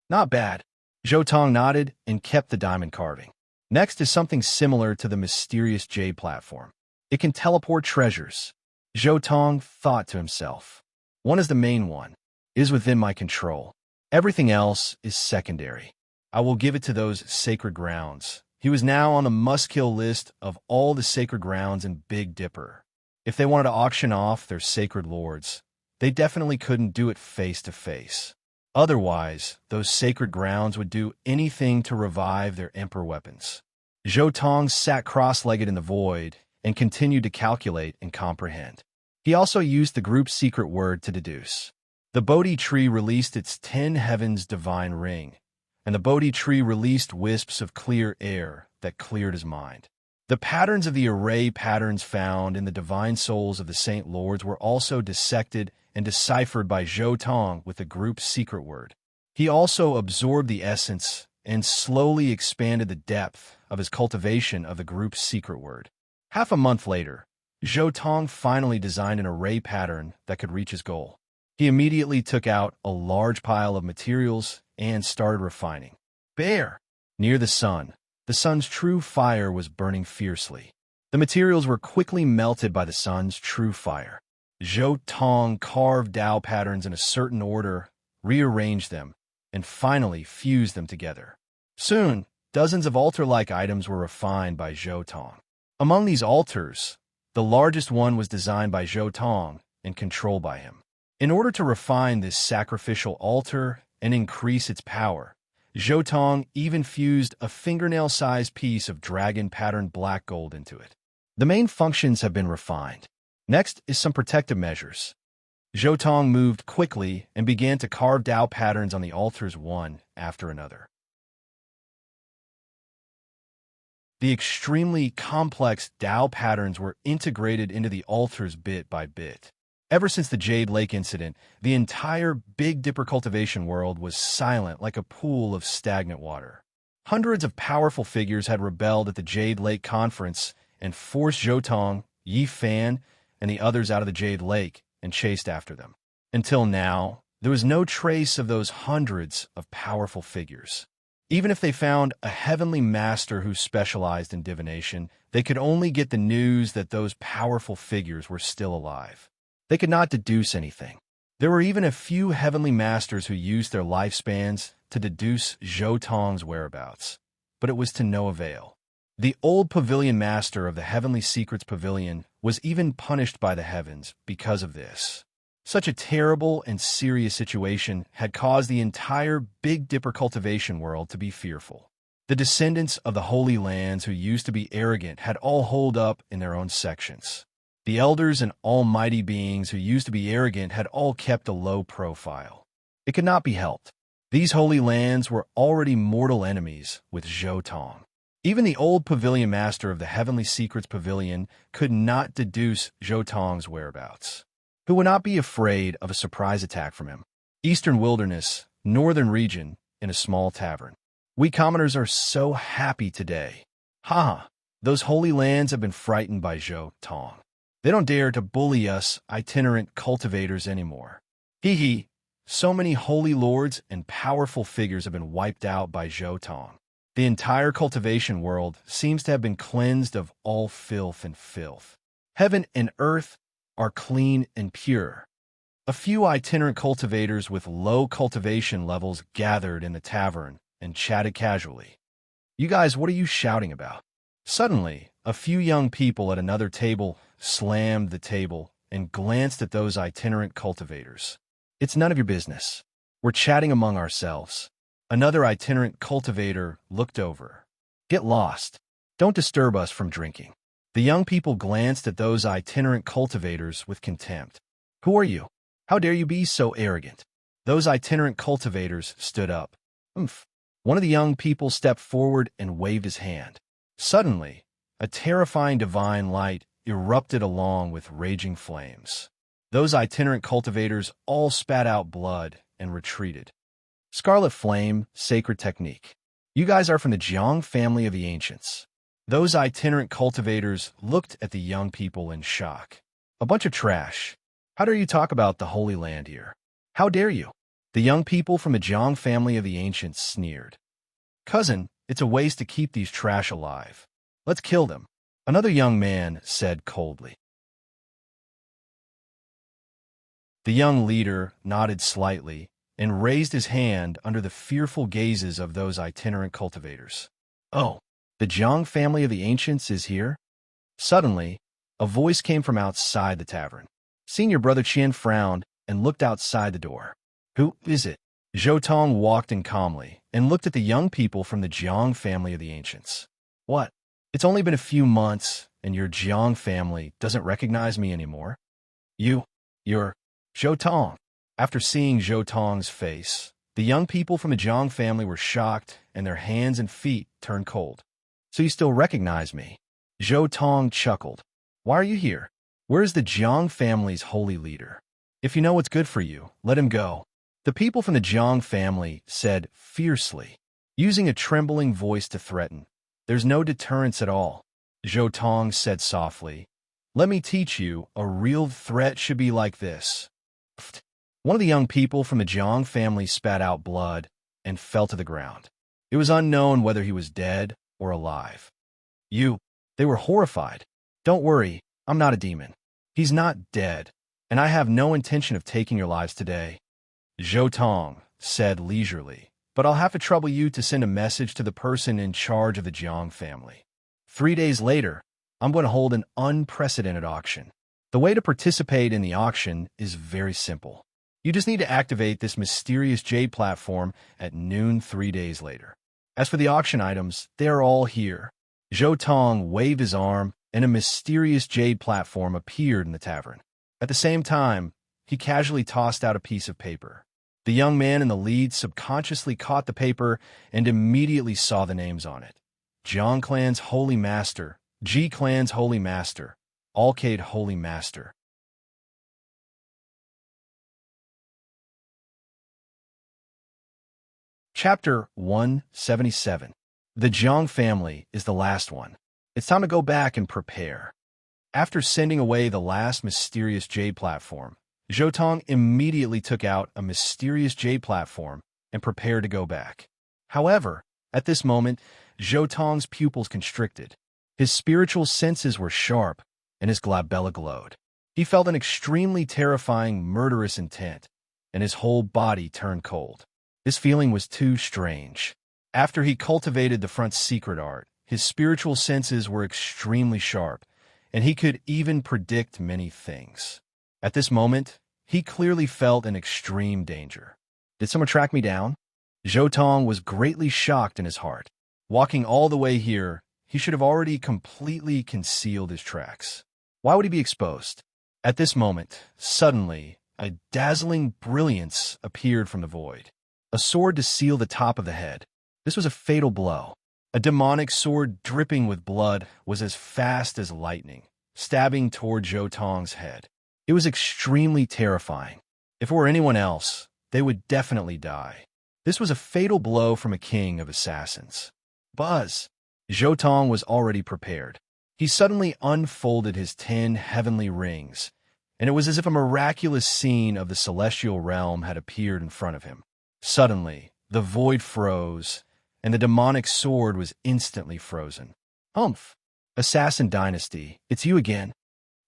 Not bad. Zhou Tong nodded and kept the diamond carving. Next is something similar to the mysterious jade platform. It can teleport treasures. Zhou Tong thought to himself. One is the main one. It is within my control. Everything else is secondary. I will give it to those sacred grounds. He was now on the must-kill list of all the sacred grounds in Big Dipper. If they wanted to auction off their sacred lords, they definitely couldn't do it face-to-face. Otherwise, those sacred grounds would do anything to revive their emperor weapons. Zhou Tong sat cross-legged in the void and continued to calculate and comprehend. He also used the group's secret word to deduce. The Bodhi tree released its 10 heavens divine ring, and the Bodhi tree released wisps of clear air that cleared his mind. The patterns of the array patterns found in the divine souls of the Saint Lords were also dissected and deciphered by Zhou Tong with the group's secret word. He also absorbed the essence and slowly expanded the depth of his cultivation of the group's secret word. Half a month later, Zhou Tong finally designed an array pattern that could reach his goal. He immediately took out a large pile of materials and started refining. Bear! Near the sun's true fire was burning fiercely. The materials were quickly melted by the sun's true fire. Zhou Tong carved Tao patterns in a certain order, rearranged them, and finally fused them together. Soon, dozens of altar-like items were refined by Zhou Tong. Among these altars, the largest one was designed by Zhou Tong and controlled by him. In order to refine this sacrificial altar and increase its power, Zhou Tong even fused a fingernail-sized piece of dragon-patterned black gold into it. The main functions have been refined. Next is some protective measures. Zhou Tong moved quickly and began to carve Tao patterns on the altars one after another. The extremely complex Tao patterns were integrated into the altars bit by bit. Ever since the Jade Lake incident, the entire Big Dipper cultivation world was silent like a pool of stagnant water. Hundreds of powerful figures had rebelled at the Jade Lake conference and forced Zhou Tong, Yi Fan, and the others out of the Jade Lake and chased after them. Until now, there was no trace of those hundreds of powerful figures. Even if they found a heavenly master who specialized in divination, they could only get the news that those powerful figures were still alive. They could not deduce anything. There were even a few heavenly masters who used their lifespans to deduce Zhou Tong's whereabouts, but it was to no avail. The old pavilion master of the Heavenly Secrets Pavilion was even punished by the heavens because of this. Such a terrible and serious situation had caused the entire Big Dipper cultivation world to be fearful. The descendants of the Holy Lands who used to be arrogant had all holed up in their own sections. The elders and almighty beings who used to be arrogant had all kept a low profile. It could not be helped. These Holy Lands were already mortal enemies with Zhou Tong. Even the old pavilion master of the Heavenly Secrets Pavilion could not deduce Zhou Tong's whereabouts. Who would not be afraid of a surprise attack from him? Eastern Wilderness, Northern Region, in a small tavern. We commoners are so happy today. Ha! Those Holy Lands have been frightened by Zhou Tong. They don't dare to bully us itinerant cultivators anymore. Hee hee, so many holy lords and powerful figures have been wiped out by Zhou Tong. The entire cultivation world seems to have been cleansed of all filth and filth. Heaven and earth are clean and pure. A few itinerant cultivators with low cultivation levels gathered in the tavern and chatted casually. You guys, what are you shouting about? Suddenly, a few young people at another table slammed the table and glanced at those itinerant cultivators. It's none of your business. We're chatting among ourselves. Another itinerant cultivator looked over. Get lost. Don't disturb us from drinking. The young people glanced at those itinerant cultivators with contempt. Who are you? How dare you be so arrogant? Those itinerant cultivators stood up. Umph. One of the young people stepped forward and waved his hand. Suddenly, a terrifying divine light erupted along with raging flames. Those itinerant cultivators all spat out blood and retreated. Scarlet Flame, Sacred Technique. You guys are from the Jiang family of the ancients. Those itinerant cultivators looked at the young people in shock. A bunch of trash. How dare you talk about the Holy Land here? How dare you? The young people from the Jiang family of the ancients sneered. Cousin, it's a waste to keep these trash alive. Let's kill them. Another young man said coldly. The young leader nodded slightly and raised his hand under the fearful gazes of those itinerant cultivators. Oh, the Jiang family of the ancients is here? Suddenly, a voice came from outside the tavern. Senior Brother Qian frowned and looked outside the door. Who is it? Zhou Tong walked in calmly and looked at the young people from the Jiang family of the ancients. What? It's only been a few months, and your Jiang family doesn't recognize me anymore? You're Zhou Tong. After seeing Zhou Tong's face, the young people from the Jiang family were shocked, and their hands and feet turned cold. So you still recognize me? Zhou Tong chuckled. Why are you here? Where is the Jiang family's holy leader? If you know what's good for you, let him go. The people from the Jiang family said fiercely, using a trembling voice to threaten. There's no deterrence at all. Zhou Tong said softly. Let me teach you, a real threat should be like this. Pfft. One of the young people from the Jiang family spat out blood and fell to the ground. It was unknown whether he was dead or alive. They were horrified. Don't worry, I'm not a demon. He's not dead, and I have no intention of taking your lives today. Zhou Tong said leisurely, but I'll have to trouble you to send a message to the person in charge of the Jiang family. 3 days later, I'm going to hold an unprecedented auction. The way to participate in the auction is very simple. You just need to activate this mysterious jade platform at noon 3 days later. As for the auction items, they're all here. Zhou Tong waved his arm, and a mysterious jade platform appeared in the tavern. At the same time, he casually tossed out a piece of paper. The young man in the lead subconsciously caught the paper and immediately saw the names on it. Jiang Clan's Holy Master, Ji Clan's Holy Master, Alcade Holy Master. Chapter 177. The Jiang family is the last one. It's time to go back and prepare. After sending away the last mysterious jade platform, Zhou Tong immediately took out a mysterious jade platform and prepared to go back. However, at this moment, Zhou Tong's pupils constricted. His spiritual senses were sharp, and his glabella glowed. He felt an extremely terrifying, murderous intent, and his whole body turned cold. This feeling was too strange. After he cultivated the front secret art, his spiritual senses were extremely sharp, and he could even predict many things. At this moment, he clearly felt an extreme danger. Did someone track me down? Zhou Tong was greatly shocked in his heart. Walking all the way here, he should have already completely concealed his tracks. Why would he be exposed? At this moment, suddenly, a dazzling brilliance appeared from the void. A sword to seal the top of the head. This was a fatal blow. A demonic sword dripping with blood was as fast as lightning, stabbing toward Zhou Tong's head. It was extremely terrifying. If it were anyone else, they would definitely die. This was a fatal blow from a king of assassins. Buzz! Zhou Tong was already prepared. He suddenly unfolded his 10 heavenly rings, and it was as if a miraculous scene of the celestial realm had appeared in front of him. Suddenly, the void froze, and the demonic sword was instantly frozen. Humph! Assassin Dynasty, it's you again.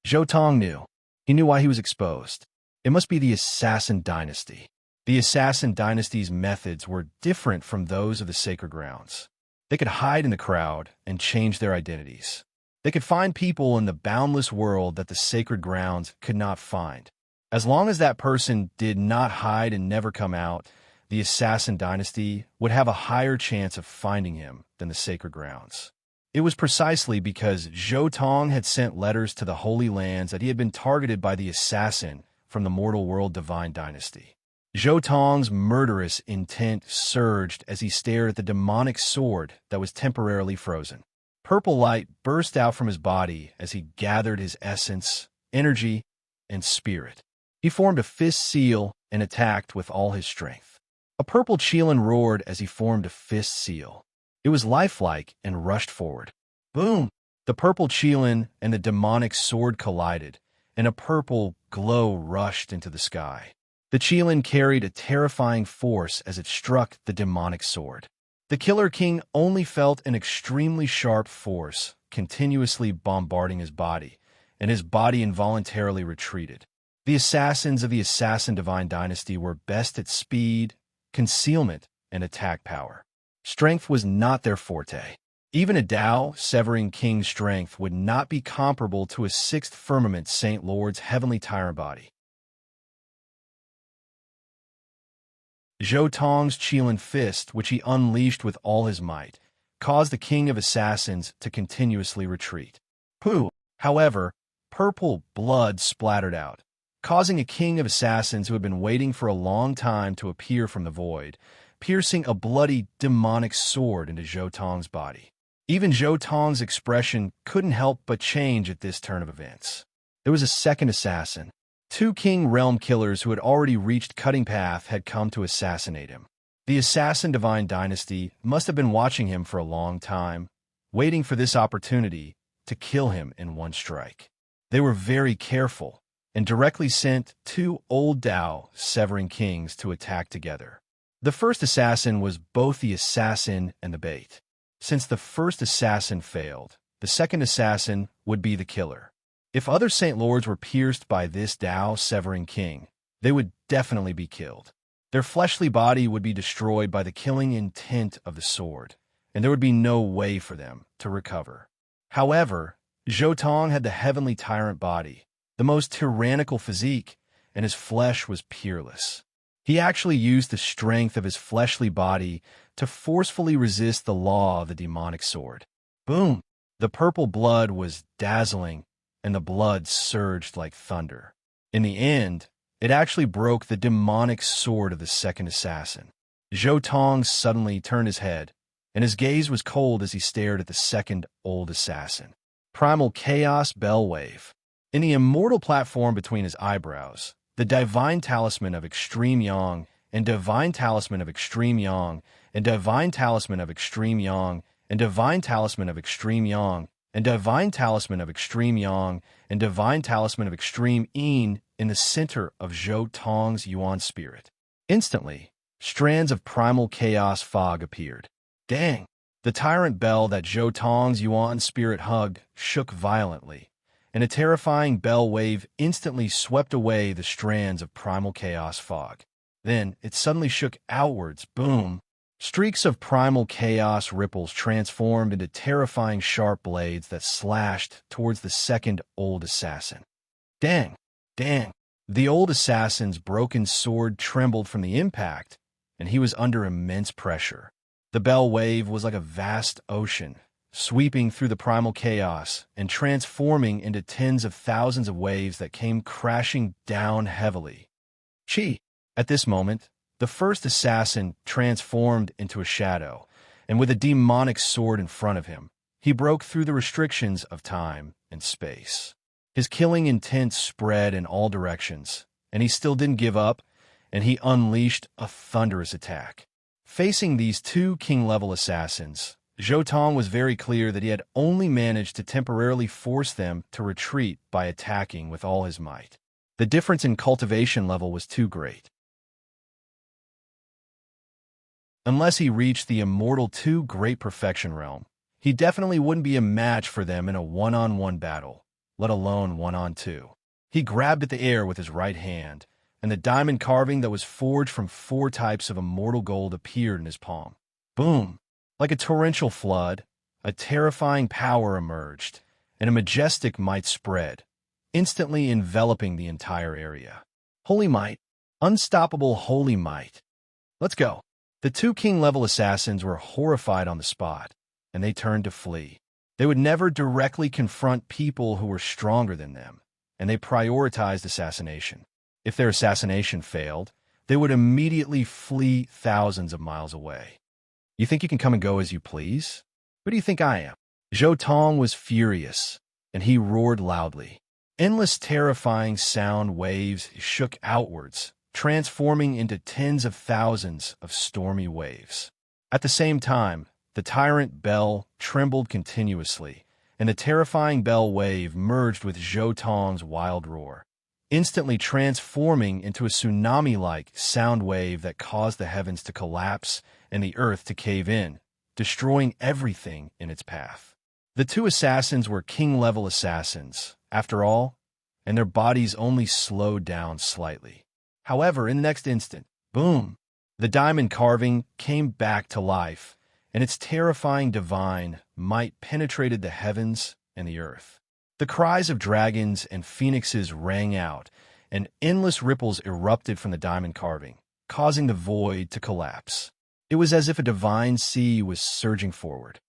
Zhou Tong knew. He knew why he was exposed. It must be the Assassin Dynasty. The Assassin Dynasty's methods were different from those of the Sacred Grounds. They could hide in the crowd and change their identities. They could find people in the boundless world that the sacred grounds could not find. As long as that person did not hide and never come out, the assassin dynasty would have a higher chance of finding him than the sacred grounds. It was precisely because Zhou Tong had sent letters to the Holy Lands that he had been targeted by the assassin from the mortal world divine dynasty. Zhou Tong's murderous intent surged as he stared at the demonic sword that was temporarily frozen. Purple light burst out from his body as he gathered his essence, energy, and spirit. He formed a fist seal and attacked with all his strength. A purple Qilin roared as he formed a fist seal. It was lifelike and rushed forward. Boom! The purple Qilin and the demonic sword collided, and a purple glow rushed into the sky. The Qilin carried a terrifying force as it struck the demonic sword. The Killer King only felt an extremely sharp force continuously bombarding his body, and his body involuntarily retreated. The assassins of the Assassin Divine Dynasty were best at speed, concealment, and attack power. Strength was not their forte. Even a Dao Severing King's strength would not be comparable to a Sixth Firmament Saint Lord's heavenly tyrant body. Zhou Tong's Qilin fist, which he unleashed with all his might, caused the King of Assassins to continuously retreat. Pooh! However, purple blood splattered out, causing a King of Assassins who had been waiting for a long time to appear from the void, piercing a bloody demonic sword into Zhou Tong's body. Even Zhou Tong's expression couldn't help but change at this turn of events. There was a second assassin. Two King Realm killers who had already reached Cutting Path had come to assassinate him. The Assassin Divine Dynasty must have been watching him for a long time, waiting for this opportunity to kill him in one strike. They were very careful and directly sent two old Dao Severing Kings to attack together. The first assassin was both the assassin and the bait. Since the first assassin failed, the second assassin would be the killer. If other Saint Lords were pierced by this Dao Severing King, they would definitely be killed. Their fleshly body would be destroyed by the killing intent of the sword, and there would be no way for them to recover. However, Zhou Tong had the heavenly tyrant body, the most tyrannical physique, and his flesh was peerless. He actually used the strength of his fleshly body to forcefully resist the law of the demonic sword. Boom! The purple blood was dazzling, and the blood surged like thunder. In the end, it actually broke the demonic sword of the second assassin. Zhou Tong suddenly turned his head, and his gaze was cold as he stared at the second old assassin. Primal Chaos Bell Wave. In the immortal platform between his eyebrows, the Divine Talisman of Extreme Yang, and Divine Talisman of Extreme Yang, and Divine Talisman of Extreme Yang, and Divine Talisman of Extreme Yang, and Divine Talisman of Extreme Yang, and Divine Talisman of Extreme Yin in the center of Zhou Tong's Yuan spirit. Instantly, strands of primal chaos fog appeared. Dang! The tyrant bell that Zhou Tong's Yuan spirit hugged shook violently, and a terrifying bell wave instantly swept away the strands of primal chaos fog. Then it suddenly shook outwards, boom! Streaks of primal chaos ripples transformed into terrifying sharp blades that slashed towards the second old assassin. Dang! Dang! The old assassin's broken sword trembled from the impact, and he was under immense pressure. The bell wave was like a vast ocean, sweeping through the primal chaos and transforming into tens of thousands of waves that came crashing down heavily. Chi! At this moment, the first assassin transformed into a shadow, and with a demonic sword in front of him, he broke through the restrictions of time and space. His killing intent spread in all directions, and he still didn't give up, and he unleashed a thunderous attack. Facing these two king-level assassins, Zhou Tong was very clear that he had only managed to temporarily force them to retreat by attacking with all his might. The difference in cultivation level was too great. Unless he reached the immortal two Great Perfection realm, he definitely wouldn't be a match for them in a one-on-one battle, let alone one-on-two. He grabbed at the air with his right hand, and the diamond carving that was forged from 4 types of immortal gold appeared in his palm. Boom! Like a torrential flood, a terrifying power emerged, and a majestic might spread, instantly enveloping the entire area. Holy might, unstoppable holy might. Let's go. The two king-level assassins were horrified on the spot, and they turned to flee. They would never directly confront people who were stronger than them, and they prioritized assassination. If their assassination failed, they would immediately flee thousands of miles away. You think you can come and go as you please? Who do you think I am? Zhou Tong was furious, and he roared loudly. Endless terrifying sound waves shook outwards, transforming into tens of thousands of stormy waves. At the same time, the tyrant bell trembled continuously, and the terrifying bell wave merged with Zhou Tong's wild roar, instantly transforming into a tsunami-like sound wave that caused the heavens to collapse and the earth to cave in, destroying everything in its path. The two assassins were king-level assassins, after all, and their bodies only slowed down slightly. However, in the next instant, boom, the diamond carving came back to life, and its terrifying divine might penetrated the heavens and the earth. The cries of dragons and phoenixes rang out, and endless ripples erupted from the diamond carving, causing the void to collapse. It was as if a divine sea was surging forward.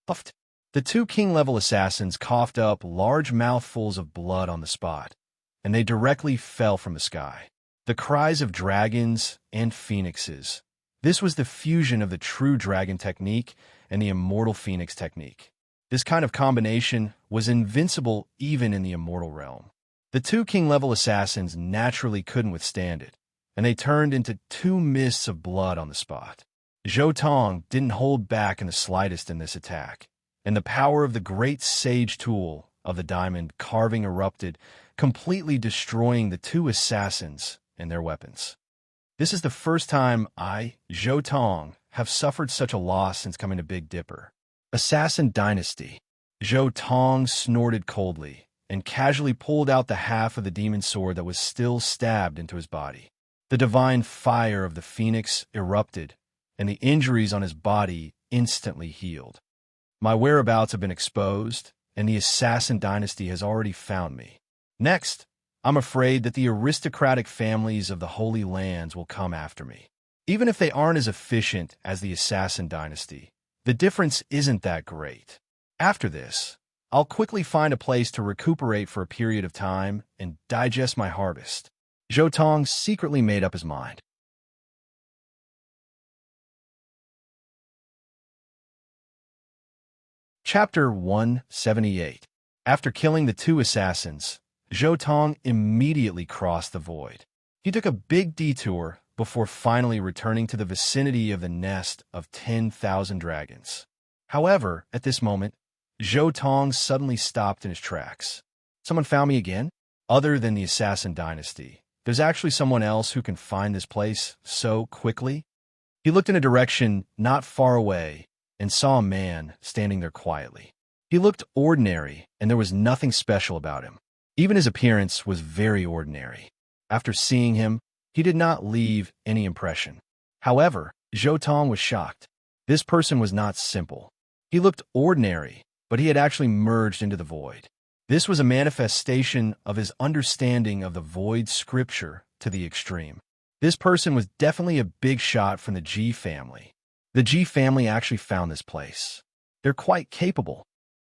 Puffed. The two king-level assassins coughed up large mouthfuls of blood on the spot, and they directly fell from the sky. The cries of dragons and phoenixes. This was the fusion of the true dragon technique and the immortal phoenix technique. This kind of combination was invincible even in the immortal realm. The two king-level assassins naturally couldn't withstand it, and they turned into two mists of blood on the spot. Zhou Tong didn't hold back in the slightest in this attack, and the power of the great sage tool of the diamond carving erupted, completely destroying the two assassins and their weapons. This is the first time I, Zhou Tong, have suffered such a loss since coming to Big Dipper. Assassin Dynasty. Zhou Tong snorted coldly and casually pulled out the half of the demon sword that was still stabbed into his body. The divine fire of the phoenix erupted, and the injuries on his body instantly healed. My whereabouts have been exposed, and the assassin dynasty has already found me. Next, I'm afraid that the aristocratic families of the Holy Lands will come after me. Even if they aren't as efficient as the assassin dynasty, the difference isn't that great. After this, I'll quickly find a place to recuperate for a period of time and digest my harvest. Zhou Tong secretly made up his mind. Chapter 178. After killing the two assassins, Zhou Tong immediately crossed the void. He took a big detour before finally returning to the vicinity of the nest of 10,000 dragons. However, at this moment, Zhou Tong suddenly stopped in his tracks. Someone found me again? Other than the assassin dynasty, there's actually someone else who can find this place so quickly? He looked in a direction not far away and saw a man standing there quietly. He looked ordinary, and there was nothing special about him. Even his appearance was very ordinary. After seeing him, he did not leave any impression. However, Zhou Tong was shocked. This person was not simple. He looked ordinary, but he had actually merged into the void. This was a manifestation of his understanding of the void scripture to the extreme. This person was definitely a big shot from the G family. The G family actually found this place. They're quite capable.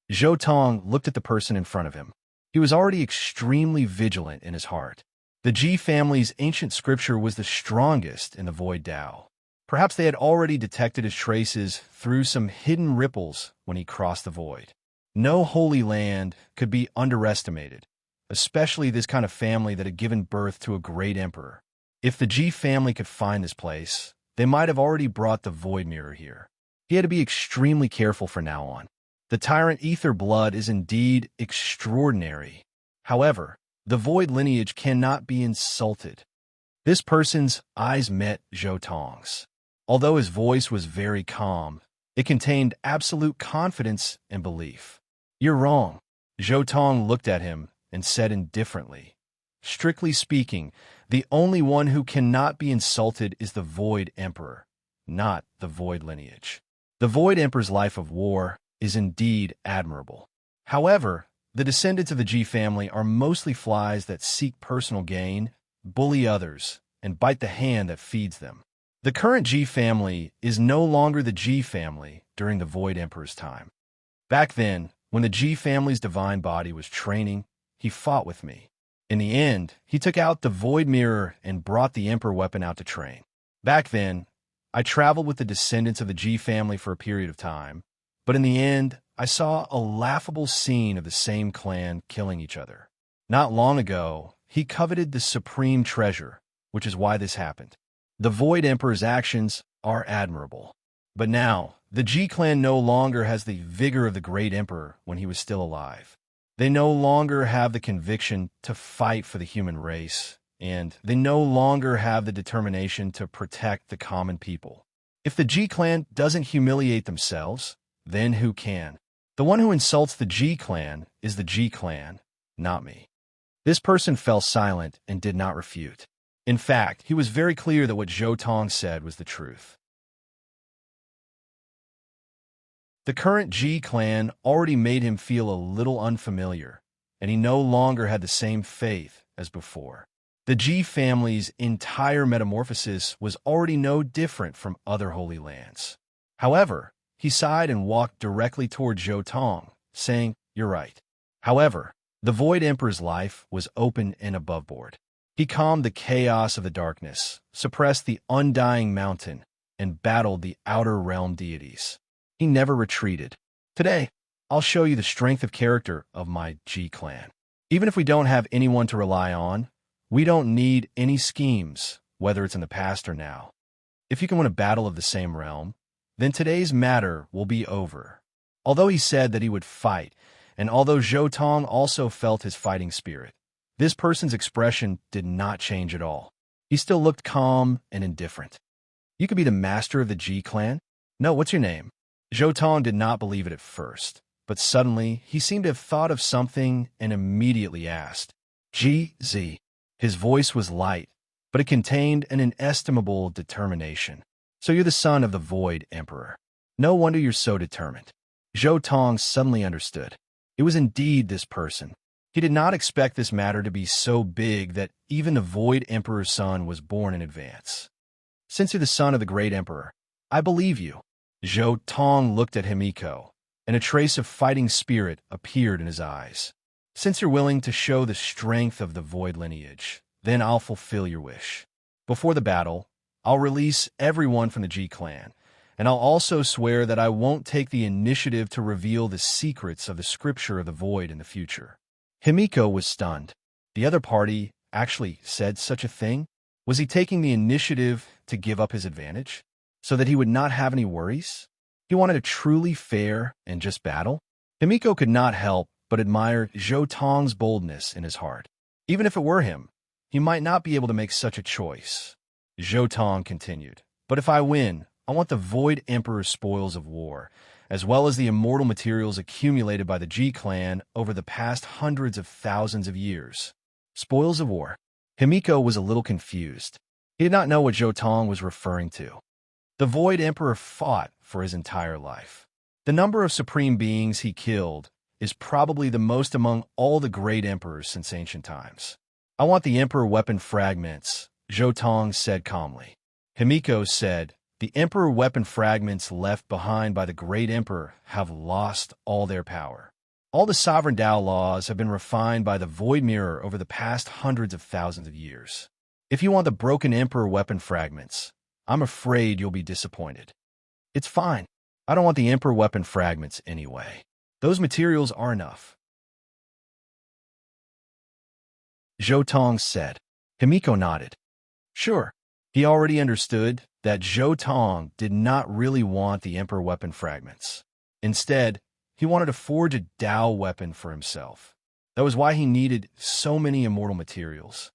Zhou Tong looked at the person in front of him. He was already extremely vigilant in his heart. The G family's ancient scripture was the strongest in the Void Dao. Perhaps they had already detected his traces through some hidden ripples when he crossed the void. No holy land could be underestimated, especially this kind of family that had given birth to a great emperor. If the G family could find this place, they might have already brought the void mirror here. He had to be extremely careful from now on. The tyrant ether blood is indeed extraordinary. However, the void lineage cannot be insulted. This person's eyes met Zhou Tong's. Although his voice was very calm, it contained absolute confidence and belief. You're wrong. Zhou Tong looked at him and said indifferently. Strictly speaking, the only one who cannot be insulted is the Void Emperor, not the Void lineage. The Void Emperor's life of war is indeed admirable. However, the descendants of the G family are mostly flies that seek personal gain, bully others, and bite the hand that feeds them. The current G family is no longer the G family during the Void Emperor's time. Back then, when the G family's divine body was training, he fought with me. In the end, he took out the Void Mirror and brought the Emperor weapon out to train. Back then, I traveled with the descendants of the G family for a period of time, but in the end, I saw a laughable scene of the same clan killing each other. Not long ago, he coveted the supreme treasure, which is why this happened. The Void Emperor's actions are admirable. But now, the G clan no longer has the vigor of the Great Emperor when he was still alive. They no longer have the conviction to fight for the human race, and they no longer have the determination to protect the common people. If the G clan doesn't humiliate themselves, then who can? The one who insults the G clan is the G clan, not me. This person fell silent and did not refute. In fact, he was very clear that what Zhou Tong said was the truth. The current G clan already made him feel a little unfamiliar, and he no longer had the same faith as before. The G family's entire metamorphosis was already no different from other holy lands. However, he sighed and walked directly toward Zhou Tong, saying, "You're right." However, the Void Emperor's life was open and aboveboard. He calmed the chaos of the darkness, suppressed the undying mountain, and battled the outer realm deities. He never retreated. Today, I'll show you the strength of character of my G clan. Even if we don't have anyone to rely on, we don't need any schemes, whether it's in the past or now. If you can win a battle of the same realm, then today's matter will be over. Although he said that he would fight, and although Zhou Tong also felt his fighting spirit, this person's expression did not change at all. He still looked calm and indifferent. "You could be the master of the G clan? No, what's your name?" Zhou Tong did not believe it at first, but suddenly he seemed to have thought of something and immediately asked, "GZ." His voice was light, but it contained an inestimable determination. "So you're the son of the Void Emperor. No wonder you're so determined." Zhou Tong suddenly understood. It was indeed this person. He did not expect this matter to be so big that even the Void Emperor's son was born in advance. "Since you're the son of the Great Emperor, I believe you." Zhou Tong looked at Himiko, and a trace of fighting spirit appeared in his eyes. "Since you're willing to show the strength of the Void lineage, then I'll fulfill your wish. Before the battle, I'll release everyone from the G clan, and I'll also swear that I won't take the initiative to reveal the secrets of the scripture of the Void in the future." Himiko was stunned. The other party actually said such a thing? Was he taking the initiative to give up his advantage, so that he would not have any worries? He wanted a truly fair and just battle? Himiko could not help but admire Zhou Tong's boldness in his heart. Even if it were him, he might not be able to make such a choice. Zhou Tong continued, "But if I win, I want the Void Emperor's spoils of war, as well as the immortal materials accumulated by the G clan over the past hundreds of thousands of years." Spoils of war? Himiko was a little confused. He did not know what Zhou Tong was referring to. The Void Emperor fought for his entire life. The number of supreme beings he killed is probably the most among all the great emperors since ancient times. "I want the Emperor weapon fragments," Zhou Tong said calmly. Himiko said, "The Emperor weapon fragments left behind by the Great Emperor have lost all their power. All the sovereign Tao laws have been refined by the Void Mirror over the past hundreds of thousands of years. If you want the broken Emperor weapon fragments, I'm afraid you'll be disappointed." "It's fine. I don't want the Emperor weapon fragments anyway. Those materials are enough," Zhou Tong said. Himiko nodded. Sure, he already understood that Zhou Tong did not really want the Emperor weapon fragments. Instead, he wanted to forge a Tao weapon for himself. That was why he needed so many immortal materials.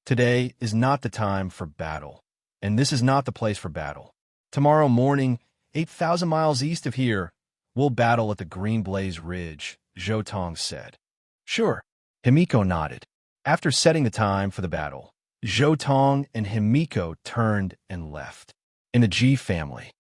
Today is not the time for battle, and this is not the place for battle. Tomorrow morning, 8,000 miles east of here, we'll battle at the Green Blaze Ridge, Zhou Tong said. Sure, Himiko nodded. After setting the time for the battle, Zhou Tong and Himiko turned and left. In the G family.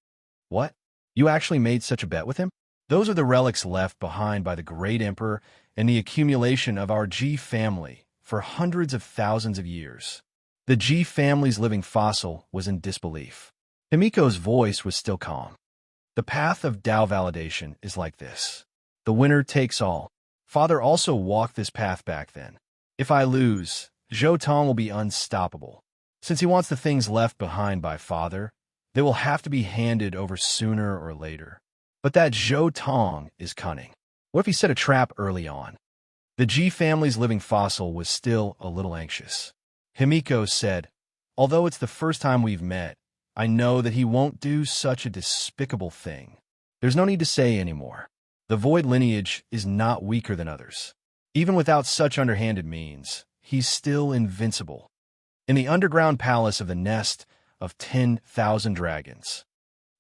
What? You actually made such a bet with him? Those are the relics left behind by the great emperor and the accumulation of our G family for hundreds of thousands of years. The G family's living fossil was in disbelief. Himiko's voice was still calm. The path of Tao validation is like this. The winner takes all. Father also walked this path back then. If I lose, Zhou Tong will be unstoppable. Since he wants the things left behind by Father, they will have to be handed over sooner or later. But that Zhou Tong is cunning. What if he set a trap early on? The Ji family's living fossil was still a little anxious. Himiko said, although it's the first time we've met, I know that he won't do such a despicable thing. There's no need to say anymore. The Void lineage is not weaker than others. Even without such underhanded means, he's still invincible. In the underground palace of the nest of 10,000 dragons.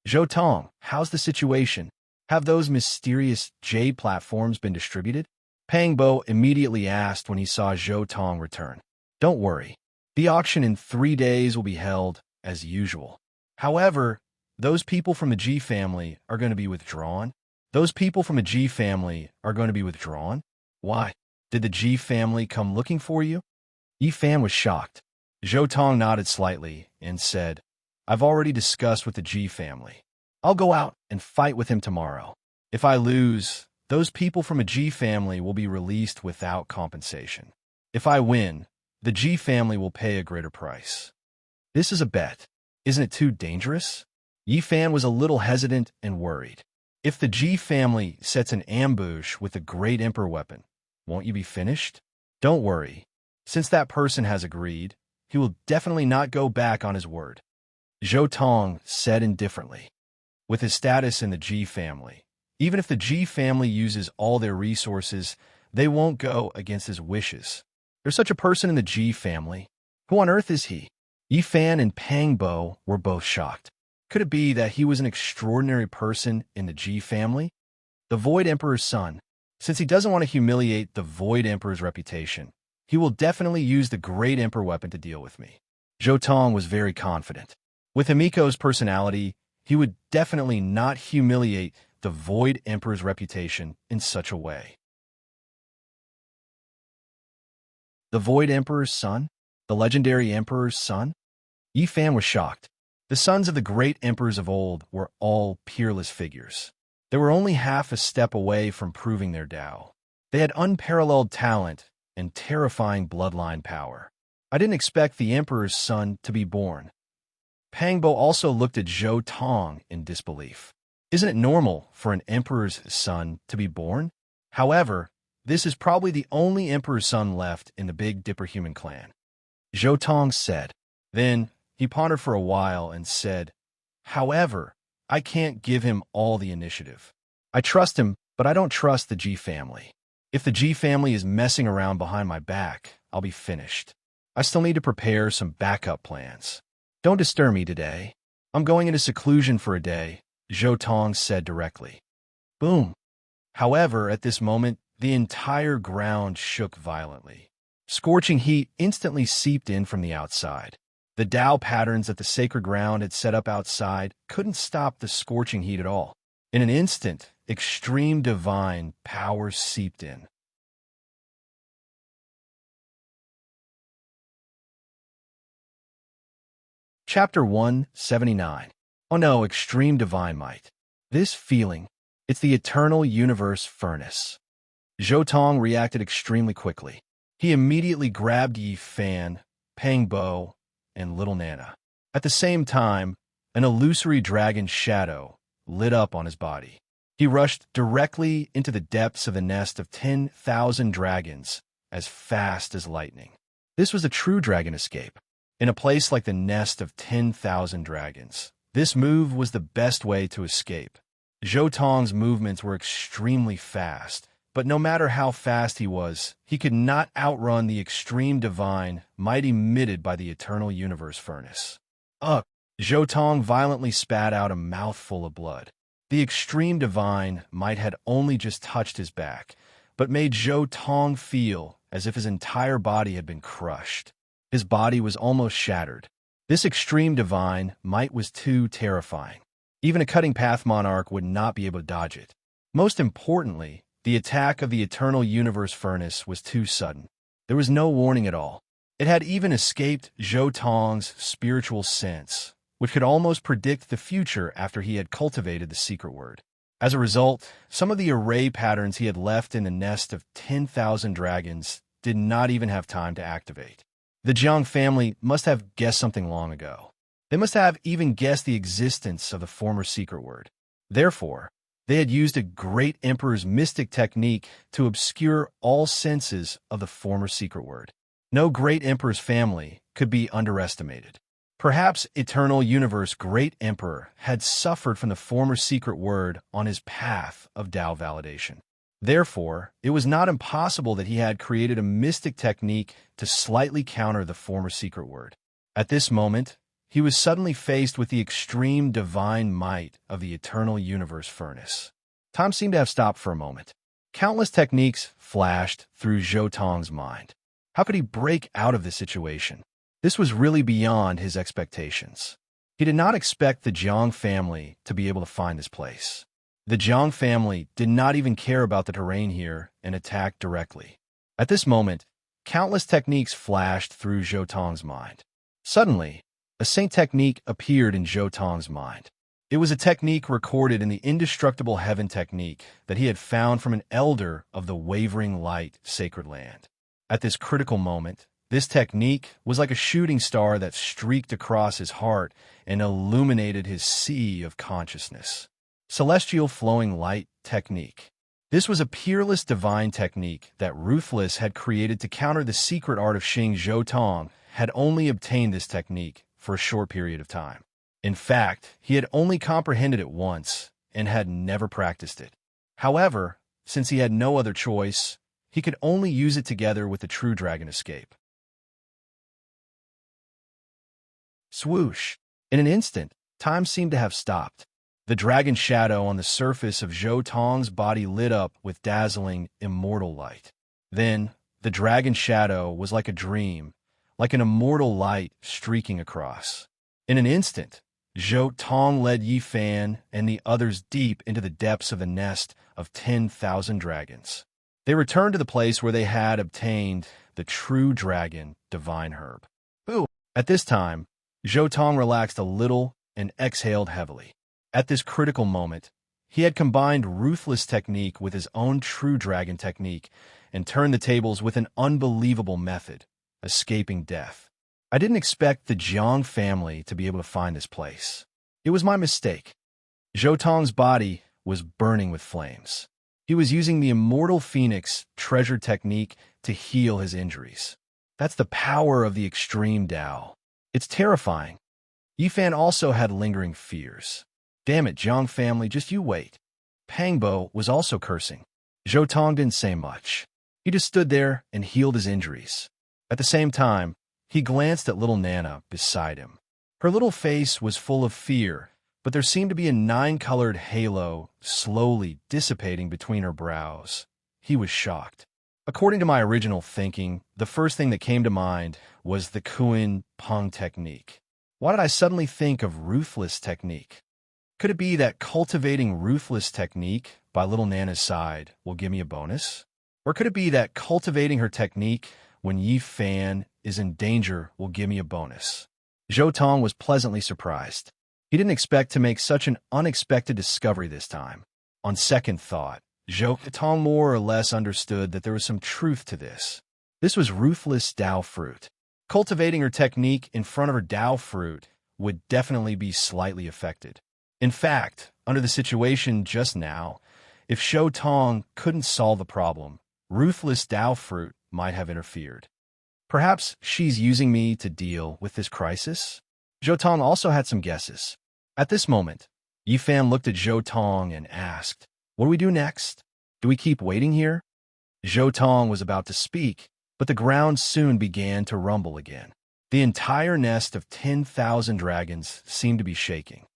Zhou Tong, how's the situation? Have those mysterious jade platforms been distributed? Pang Bo immediately asked when he saw Zhou Tong return. Don't worry. The auction in 3 days will be held as usual. However, those people from the Ji family are going to be withdrawn. Why? Did the Ji family come looking for you? Yi Fan was shocked. Zhou Tong nodded slightly and said, I've already discussed with the Ji family. I'll go out and fight with him tomorrow. If I lose, those people from a Ji family will be released without compensation. If I win, the Ji family will pay a greater price. This is a bet. Isn't it too dangerous? Yi Fan was a little hesitant and worried. If the Ji family sets an ambush with the Great Emperor weapon, won't you be finished? Don't worry. Since that person has agreed, he will definitely not go back on his word. Zhou Tong said indifferently. With his status in the Ji family, even if the Ji family uses all their resources, they won't go against his wishes. There's such a person in the Ji family. Who on earth is he? Yi Fan and Pang Bo were both shocked. Could it be that he was an extraordinary person in the Ji family? The Void Emperor's son. Since he doesn't want to humiliate the Void Emperor's reputation, he will definitely use the Great Emperor weapon to deal with me. Zhou Tong was very confident. With Himiko's personality, he would definitely not humiliate the Void Emperor's reputation in such a way. The Void Emperor's son? The legendary Emperor's son? Yi Fan was shocked. The sons of the great emperors of old were all peerless figures. They were only half a step away from proving their Tao. They had unparalleled talent and terrifying bloodline power. I didn't expect the Emperor's son to be born. Pang Bo also looked at Zhou Tong in disbelief. Isn't it normal for an Emperor's son to be born? However, this is probably the only Emperor's son left in the Big Dipper human clan. Zhou Tong said. Then he pondered for a while and said, however, I can't give him all the initiative. I trust him, but I don't trust the Ji family. If the Ji family is messing around behind my back, I'll be finished. I still need to prepare some backup plans. Don't disturb me today. I'm going into seclusion for a day, Zhou Tong said directly. Boom. However, at this moment, the entire ground shook violently. Scorching heat instantly seeped in from the outside. The Tao patterns that the sacred ground had set up outside couldn't stop the scorching heat at all. In an instant, extreme divine power seeped in. Chapter 179. Oh no, extreme divine might. This feeling, it's the eternal universe furnace. Zhou Tong reacted extremely quickly. He immediately grabbed Yi Fan, Pang Bo, and Little Nana. At the same time, an illusory dragon shadow lit up on his body. He rushed directly into the depths of the nest of 10,000 dragons as fast as lightning. This was a true dragon escape. In a place like the nest of 10,000 dragons, this move was the best way to escape. Zhou Tong's movements were extremely fast, but no matter how fast he was, he could not outrun the extreme divine might emitted by the eternal universe furnace. Ugh! Zhou Tong violently spat out a mouthful of blood. The extreme divine might had only just touched his back, but made Zhou Tong feel as if his entire body had been crushed. His body was almost shattered. This extreme divine might was too terrifying. Even a cutting path monarch would not be able to dodge it. Most importantly, the attack of the eternal universe furnace was too sudden. There was no warning at all. It had even escaped Zhou Tong's spiritual sense, which could almost predict the future after he had cultivated the secret word. As a result, some of the array patterns he had left in the nest of 10,000 dragons did not even have time to activate. The Jiang family must have guessed something long ago. They must have even guessed the existence of the former secret word. Therefore, they had used a great emperor's mystic technique to obscure all senses of the former secret word. No great emperor's family could be underestimated. Perhaps Eternal Universe Great Emperor had suffered from the former secret word on his path of Tao validation. Therefore, it was not impossible that he had created a mystic technique to slightly counter the former secret word. At this moment, he was suddenly faced with the extreme divine might of the Eternal Universe furnace. Time seemed to have stopped for a moment. Countless techniques flashed through Zhou Tong's mind. How could he break out of this situation? This was really beyond his expectations. He did not expect the Jiang family to be able to find this place. The Jiang family did not even care about the terrain here and attacked directly. At this moment, countless techniques flashed through Zhou Tong's mind. Suddenly, a saint technique appeared in Zhou Tong's mind. It was a technique recorded in the indestructible heaven technique that he had found from an elder of the wavering light sacred land. At this critical moment, this technique was like a shooting star that streaked across his heart and illuminated his sea of consciousness. Celestial Flowing Light Technique. This was a peerless divine technique that Ruthless had created to counter the secret art of Xing. Zhou Tong had only obtained this technique for a short period of time. In fact, he had only comprehended it once and had never practiced it. However, since he had no other choice, he could only use it together with the true dragon escape. Swoosh! In an instant, time seemed to have stopped. The dragon shadow on the surface of Zhou Tong's body lit up with dazzling, immortal light. Then, the dragon shadow was like a dream, like an immortal light streaking across. In an instant, Zhou Tong led Yi Fan and the others deep into the depths of the nest of 10,000 dragons. They returned to the place where they had obtained the true dragon, Divine Herb. Ooh! At this time, Zhou Tong relaxed a little and exhaled heavily. At this critical moment, he had combined Ruthless technique with his own true dragon technique and turned the tables with an unbelievable method, escaping death. I didn't expect the Jiang family to be able to find this place. It was my mistake. Zhou Tong's body was burning with flames. He was using the Immortal Phoenix treasure technique to heal his injuries. That's the power of the extreme Tao. It's terrifying. Yifan also had lingering fears. Damn it, Jiang family, just you wait. Pangbo was also cursing. Zhou Tong didn't say much. He just stood there and healed his injuries. At the same time, he glanced at little Nana beside him. Her little face was full of fear, but there seemed to be a 9-colored halo slowly dissipating between her brows. He was shocked. According to my original thinking, the first thing that came to mind was the Kuan Peng technique. Why did I suddenly think of Ruthless technique? Could it be that cultivating Ruthless technique by little Nana's side will give me a bonus? Or could it be that cultivating her technique when Yi Fan is in danger will give me a bonus? Zhou Tong was pleasantly surprised. He didn't expect to make such an unexpected discovery this time. On second thought, Zhou Tong more or less understood that there was some truth to this. This was Ruthless Tao fruit. Cultivating her technique in front of her Tao fruit would definitely be slightly affected. In fact, under the situation just now, if Zhou Tong couldn't solve the problem, Ruthless Tao fruit might have interfered. Perhaps she's using me to deal with this crisis? Zhou Tong also had some guesses. At this moment, Yifan looked at Zhou Tong and asked, "What do we do next? Do we keep waiting here?" Zhou Tong was about to speak, but the ground soon began to rumble again. The entire nest of 10,000 dragons seemed to be shaking.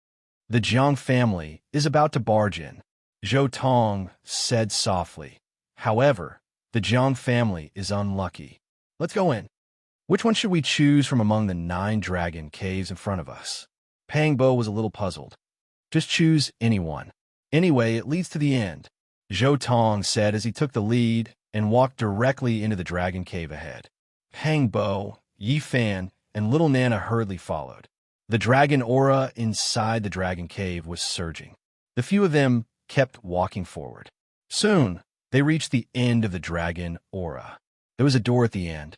The Jiang family is about to barge in, Zhou Tong said softly. However, the Jiang family is unlucky. Let's go in. Which one should we choose from among the 9 dragon caves in front of us? Pangbo was a little puzzled. Just choose anyone. Anyway, it leads to the end, Zhou Tong said as he took the lead and walked directly into the dragon cave ahead. Pang Bo, Yi Fan, and little Nana hurriedly followed. The dragon aura inside the dragon cave was surging. The few of them kept walking forward. Soon, they reached the end of the dragon aura. There was a door at the end.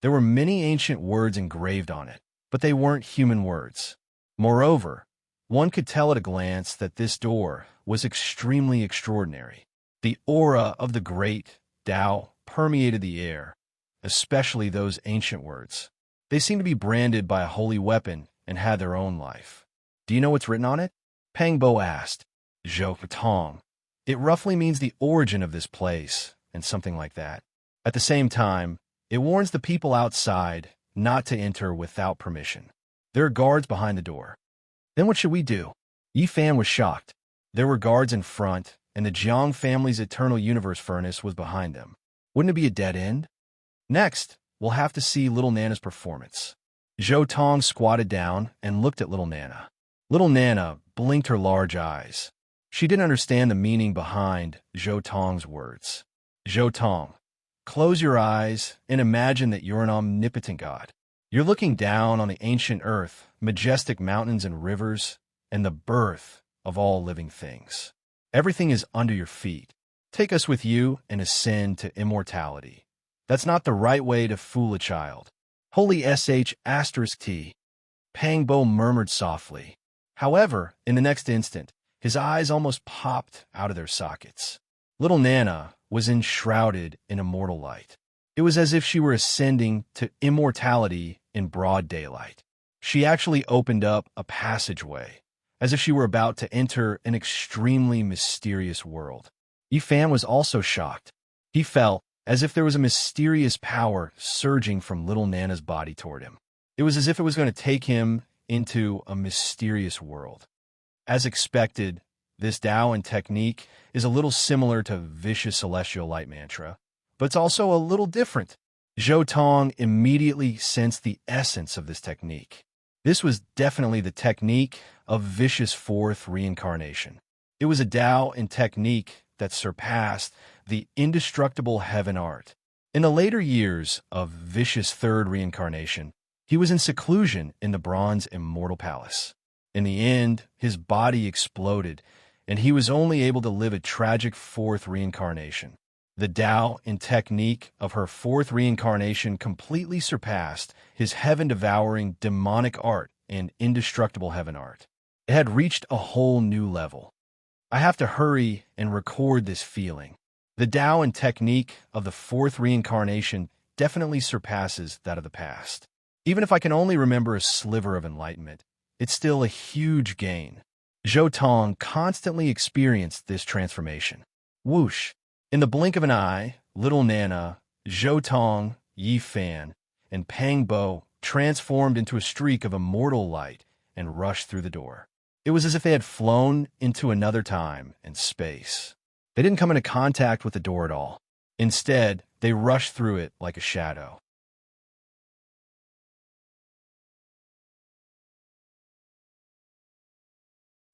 There were many ancient words engraved on it, but they weren't human words. Moreover, one could tell at a glance that this door was extremely extraordinary. The aura of the great Tao permeated the air, especially those ancient words. They seemed to be branded by a holy weapon and had their own life. Do you know what's written on it? Pang Bo asked. Zhou Tong. It roughly means the origin of this place, and something like that. At the same time, it warns the people outside not to enter without permission. There are guards behind the door. Then what should we do? Yi Fan was shocked. There were guards in front, and the Jiang family's eternal universe furnace was behind them. Wouldn't it be a dead end? Next, we'll have to see little Nana's performance. Zhou Tong squatted down and looked at little Nana. Little Nana blinked her large eyes. She didn't understand the meaning behind Zhou Tong's words. Zhou Tong, close your eyes and imagine that you're an omnipotent God. You're looking down on the ancient earth, majestic mountains and rivers, and the birth of all living things. Everything is under your feet. Take us with you and ascend to immortality. That's not the right way to fool a child. Holy **T. Pang Bo murmured softly. However, in the next instant, his eyes almost popped out of their sockets. Little Nana was enshrouded in immortal light. It was as if she were ascending to immortality in broad daylight. She actually opened up a passageway, as if she were about to enter an extremely mysterious world. Yi Fan was also shocked. He felt as if there was a mysterious power surging from little Nana's body toward him. It was as if it was going to take him into a mysterious world. As expected, this Tao and technique is a little similar to Vicious Celestial Light Mantra, but it's also a little different. Zhou Tong immediately sensed the essence of this technique. This was definitely the technique of Vicious Fourth Reincarnation. It was a Tao and technique that surpassed the indestructible heaven art. In the later years of Vicious Third Reincarnation, he was in seclusion in the Bronze Immortal Palace. In the end, his body exploded, and he was only able to live a tragic fourth reincarnation. The Tao and technique of her fourth reincarnation completely surpassed his heaven-devouring demonic art and indestructible heaven art. It had reached a whole new level. I have to hurry and record this feeling. The Tao and technique of the fourth reincarnation definitely surpasses that of the past. Even if I can only remember a sliver of enlightenment, it's still a huge gain. Zhou Tong constantly experienced this transformation. Whoosh! In the blink of an eye, little Nana, Zhou Tong, Yi Fan, and Pang Bo transformed into a streak of immortal light and rushed through the door. It was as if they had flown into another time and space. They didn't come into contact with the door at all. Instead, they rushed through it like a shadow.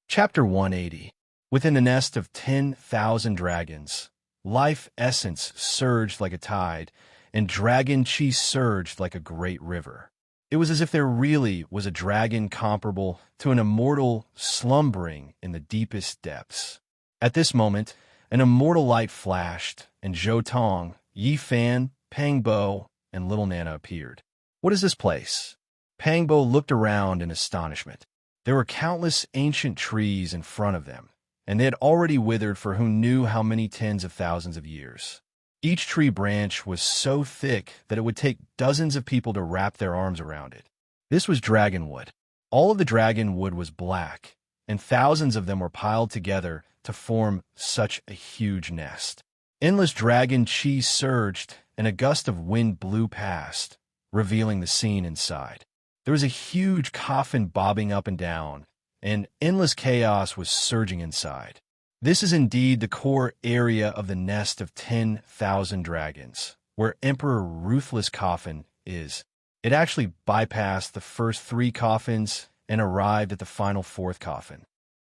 Chapter 180. Within the nest of 10,000 dragons, life essence surged like a tide, and dragon chi surged like a great river. It was as if there really was a dragon comparable to an immortal slumbering in the deepest depths. At this moment, an immortal light flashed, and Zhou Tong, Yi Fan, Pang Bo, and little Nana appeared. What is this place? Pang Bo looked around in astonishment. There were countless ancient trees in front of them, and they had already withered for who knew how many tens of thousands of years. Each tree branch was so thick that it would take dozens of people to wrap their arms around it. This was dragonwood. All of the dragonwood was black, and thousands of them were piled together to form such a huge nest. Endless dragon chi surged, and a gust of wind blew past, revealing the scene inside. There was a huge coffin bobbing up and down, and endless chaos was surging inside. This is indeed the core area of the nest of 10,000 dragons, where Emperor Ruthless Coffin is. It actually bypassed the first 3 coffins and arrived at the final 4th coffin.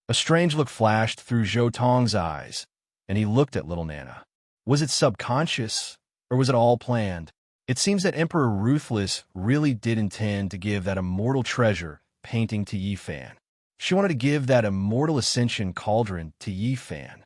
A strange look flashed through Zhou Tong's eyes, and he looked at little Nana. Was it subconscious, or was it all planned? It seems that Emperor Ruthless really did intend to give that immortal treasure painting to Yi Fan. She wanted to give that immortal ascension cauldron to Yi Fan.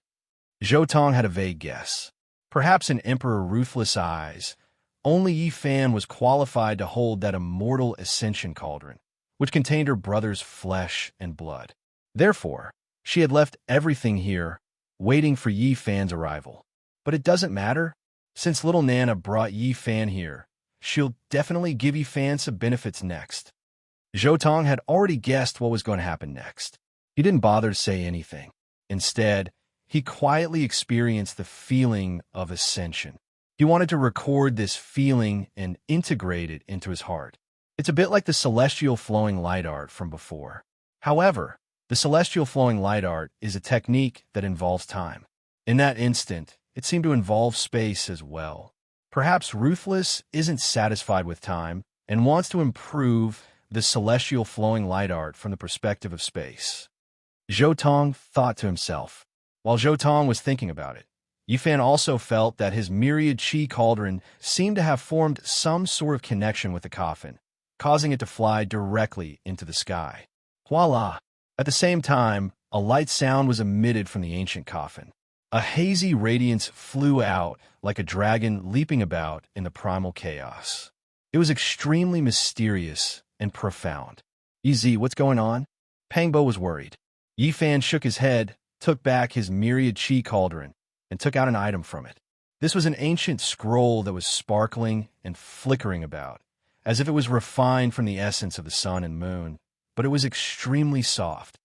Zhou Tong had a vague guess. Perhaps in Emperor Ruthless' eyes, only Yi Fan was qualified to hold that immortal ascension cauldron, which contained her brother's flesh and blood. Therefore, she had left everything here, waiting for Yi Fan's arrival. But it doesn't matter. Since little Nana brought Yi Fan here, she'll definitely give Yi Fan some benefits next. Zhou Tong had already guessed what was going to happen next. He didn't bother to say anything. Instead, he quietly experienced the feeling of ascension. He wanted to record this feeling and integrate it into his heart. It's a bit like the celestial flowing light art from before. However, the celestial flowing light art is a technique that involves time. In that instant, it seemed to involve space as well. Perhaps Ruthless isn't satisfied with time and wants to improve the celestial flowing light art from the perspective of space. Zhou Tong thought to himself. While Zhou Tong was thinking about it, Yi Fan also felt that his myriad chi cauldron seemed to have formed some sort of connection with the coffin, causing it to fly directly into the sky. Voila! At the same time, a light sound was emitted from the ancient coffin. A hazy radiance flew out like a dragon leaping about in the primal chaos. It was extremely mysterious and profound. "Ez, what's going on?" Pangbo was worried. Yi Fan shook his head, took back his myriad chi cauldron, and took out an item from it. This was an ancient scroll that was sparkling and flickering about, as if it was refined from the essence of the sun and moon, but it was extremely soft.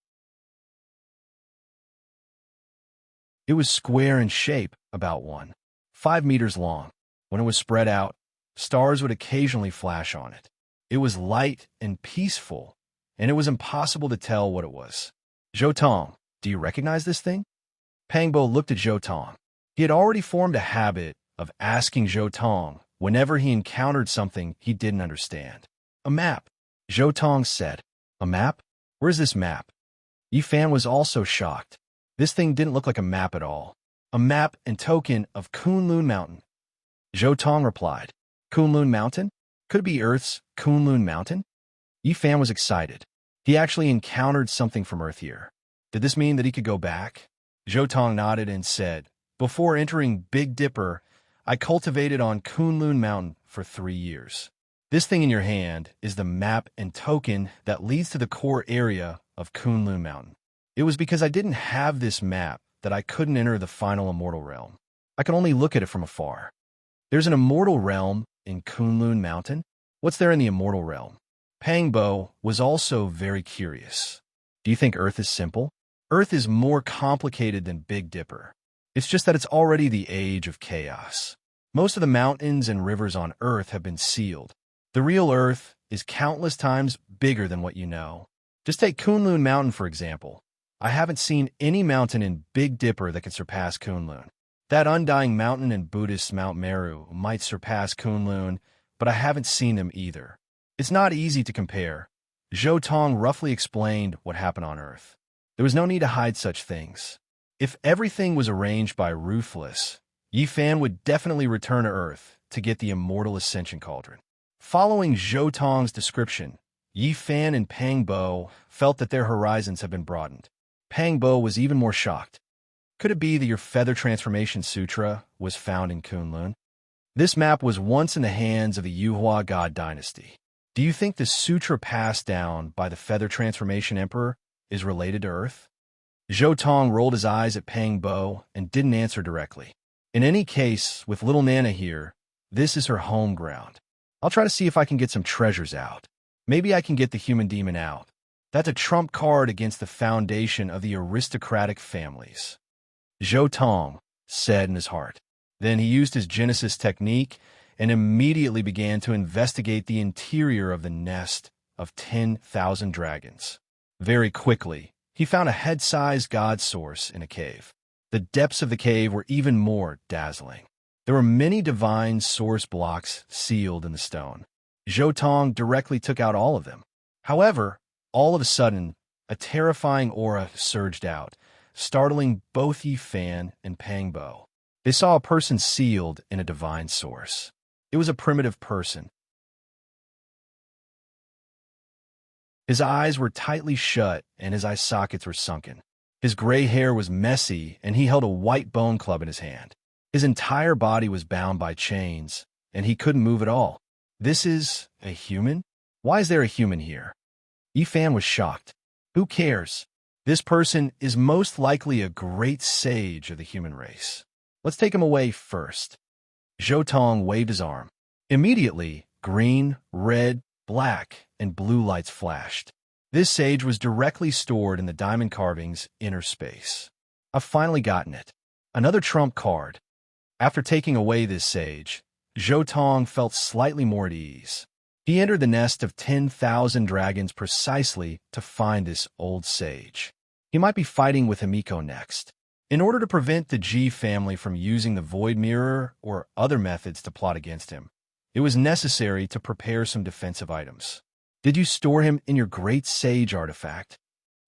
It was square in shape, about 1.5 meters long. When it was spread out, stars would occasionally flash on it. It was light and peaceful, and it was impossible to tell what it was. "Zhou Tong, do you recognize this thing?" Pangbo looked at Zhou Tong. He had already formed a habit of asking Zhou Tong whenever he encountered something he didn't understand. "A map," Zhou Tong said. "A map? Where's this map?" Yi Fan was also shocked. This thing didn't look like a map at all. "A map and token of Kunlun Mountain," Zhou Tong replied. "Kunlun Mountain? Could it be Earth's Kunlun Mountain?" Yi Fan was excited. He actually encountered something from Earth here. Did this mean that he could go back? Zhou Tong nodded and said, "Before entering Big Dipper, I cultivated on Kunlun Mountain for 3 years. This thing in your hand is the map and token that leads to the core area of Kunlun Mountain. It was because I didn't have this map that I couldn't enter the final immortal realm. I could only look at it from afar. There's an immortal realm in Kunlun Mountain? What's there in the immortal realm?" Pangbo was also very curious. "Do you think Earth is simple? Earth is more complicated than Big Dipper. It's just that it's already the age of chaos. Most of the mountains and rivers on Earth have been sealed. The real Earth is countless times bigger than what you know. Just take Kunlun Mountain, for example. I haven't seen any mountain in Big Dipper that can surpass Kunlun. That undying mountain in Buddhist Mount Meru might surpass Kunlun, but I haven't seen them either. It's not easy to compare." Zhou Tong roughly explained what happened on Earth. There was no need to hide such things. If everything was arranged by Ruthless, Yi Fan would definitely return to Earth to get the immortal ascension cauldron. Following Zhou Tong's description, Yi Fan and Pangbo felt that their horizons had been broadened. Pangbo was even more shocked. "Could it be that your Feather Transformation Sutra was found in Kunlun? This map was once in the hands of the Yuhua God dynasty. Do you think the sutra passed down by the Feather Transformation Emperor is related to Earth?" Zhou Tong rolled his eyes at Pangbo and didn't answer directly. "In any case, with little Nana here, this is her home ground. I'll try to see if I can get some treasures out. Maybe I can get the human demon out. That's a trump card against the foundation of the aristocratic families," Zhou Tong said in his heart. Then he used his Genesis technique and immediately began to investigate the interior of the nest of 10,000 dragons. Very quickly, he found a head-sized god source in a cave. The depths of the cave were even more dazzling. There were many divine source blocks sealed in the stone. Zhou Tong directly took out all of them. However, all of a sudden, a terrifying aura surged out, startling both Yi Fan and Pang Bo. They saw a person sealed in a divine source. It was a primitive person. His eyes were tightly shut and his eye sockets were sunken. His gray hair was messy and he held a white bone club in his hand. His entire body was bound by chains and he couldn't move at all. This is a human? Why is there a human here? Yi Fan was shocked. Who cares? This person is most likely a great sage of the human race. Let's take him away first. Zhou Tong waved his arm. Immediately, green, red, black, and blue lights flashed. This sage was directly stored in the diamond carving's inner space. I've finally gotten it. Another trump card. After taking away this sage, Zhou Tong felt slightly more at ease. He entered the nest of 10,000 dragons precisely to find this old sage. He might be fighting with Himiko next. In order to prevent the Ji family from using the Void Mirror or other methods to plot against him, it was necessary to prepare some defensive items. Did you store him in your Great Sage artifact?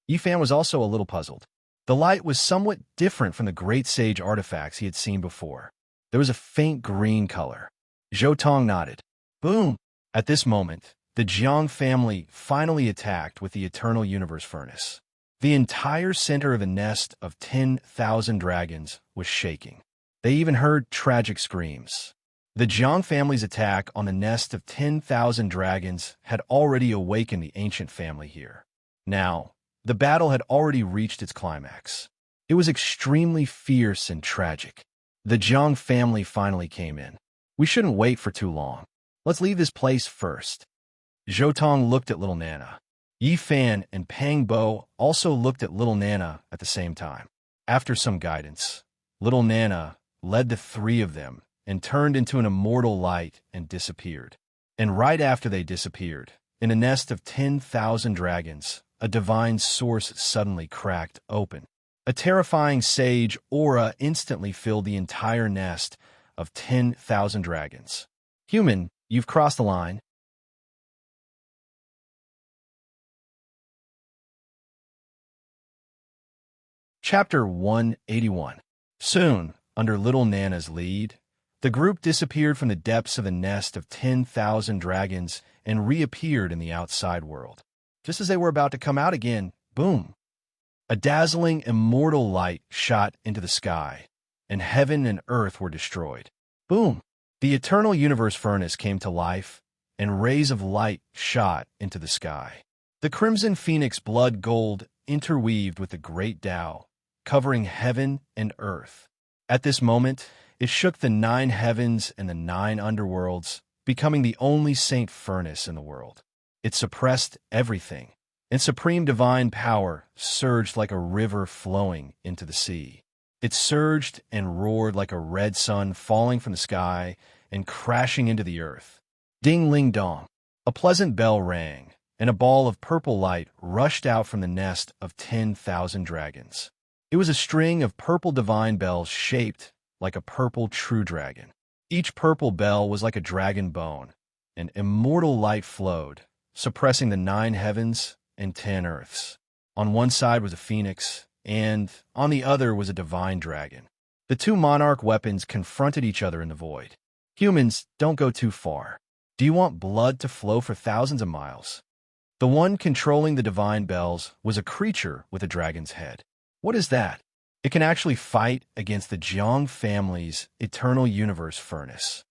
Yi Fan was also a little puzzled. The light was somewhat different from the Great Sage artifacts he had seen before. There was a faint green color. Zhou Tong nodded. Boom! At this moment, the Jiang family finally attacked with the Eternal Universe Furnace. The entire center of a nest of 10,000 dragons was shaking. They even heard tragic screams. The Jiang family's attack on the nest of 10,000 dragons had already awakened the ancient family here. Now, the battle had already reached its climax. It was extremely fierce and tragic. The Jiang family finally came in. We shouldn't wait for too long. Let's leave this place first. Zhou Tong looked at little Nana. Yi Fan and Pang Bo also looked at little Nana at the same time. After some guidance, little Nana led the three of them and turned into an immortal light and disappeared. And right after they disappeared, in a nest of 10,000 dragons, a divine source suddenly cracked open. A terrifying sage aura instantly filled the entire nest of 10,000 dragons. Human, you've crossed the line. Chapter 181. Soon, under little Nana's lead, the group disappeared from the depths of a nest of 10,000 dragons and reappeared in the outside world. Just as they were about to come out again, boom! A dazzling, immortal light shot into the sky, and heaven and earth were destroyed. Boom! The Eternal Universe Furnace came to life, and rays of light shot into the sky. The Crimson Phoenix blood gold interweaved with the Great Tao, covering heaven and earth. At this moment, it shook the 9 heavens and the 9 underworlds, becoming the only saint furnace in the world. It suppressed everything, and supreme divine power surged like a river flowing into the sea. It surged and roared like a red sun falling from the sky and crashing into the earth. Ding-ling-dong. A pleasant bell rang, and a ball of purple light rushed out from the nest of 10,000 dragons. It was a string of purple divine bells shaped like a purple true dragon. Each purple bell was like a dragon bone, and immortal light flowed, suppressing the 9 heavens and 10 earths. On one side was a phoenix, and on the other was a divine dragon. The 2 monarch weapons confronted each other in the void. Humans, don't go too far. Do you want blood to flow for thousands of miles? The one controlling the divine bells was a creature with a dragon's head. What is that? It can actually fight against the Jiang family's Eternal Universe Furnace.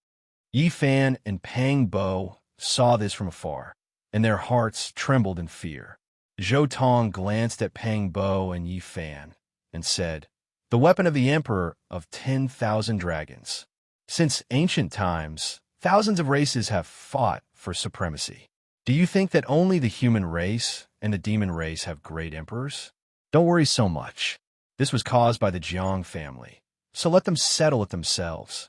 Yi Fan and Pang Bo saw this from afar, and their hearts trembled in fear. Zhou Tong glanced at Pang Bo and Yi Fan and said, "The weapon of the Emperor of 10,000 dragons. Since ancient times, thousands of races have fought for supremacy. Do you think that only the human race and the demon race have great emperors? Don't worry so much. This was caused by the Jiang family, so let them settle it themselves."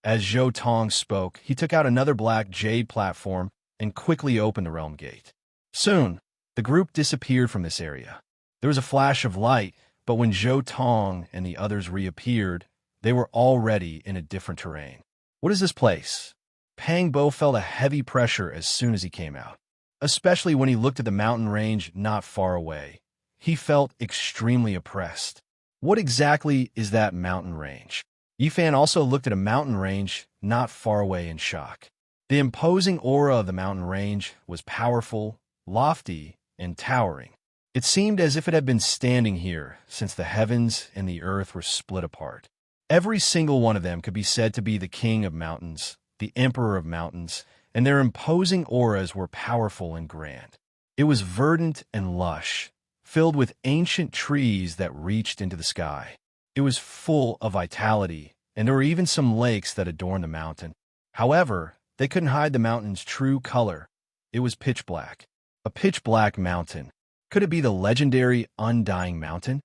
As Zhou Tong spoke, he took out another black jade platform and quickly opened the realm gate. Soon, the group disappeared from this area. There was a flash of light, but when Zhou Tong and the others reappeared, they were already in a different terrain. What is this place? Pang Bo felt a heavy pressure as soon as he came out, especially when he looked at the mountain range not far away. He felt extremely oppressed. What exactly is that mountain range? Yifan also looked at a mountain range not far away in shock. The imposing aura of the mountain range was powerful, lofty, and towering. It seemed as if it had been standing here since the heavens and the earth were split apart. Every single one of them could be said to be the king of mountains, the emperor of mountains, and their imposing auras were powerful and grand. It was verdant and lush, filled with ancient trees that reached into the sky. It was full of vitality, and there were even some lakes that adorned the mountain. However, they couldn't hide the mountain's true color. It was pitch black. A pitch black mountain. Could it be the legendary Undying Mountain?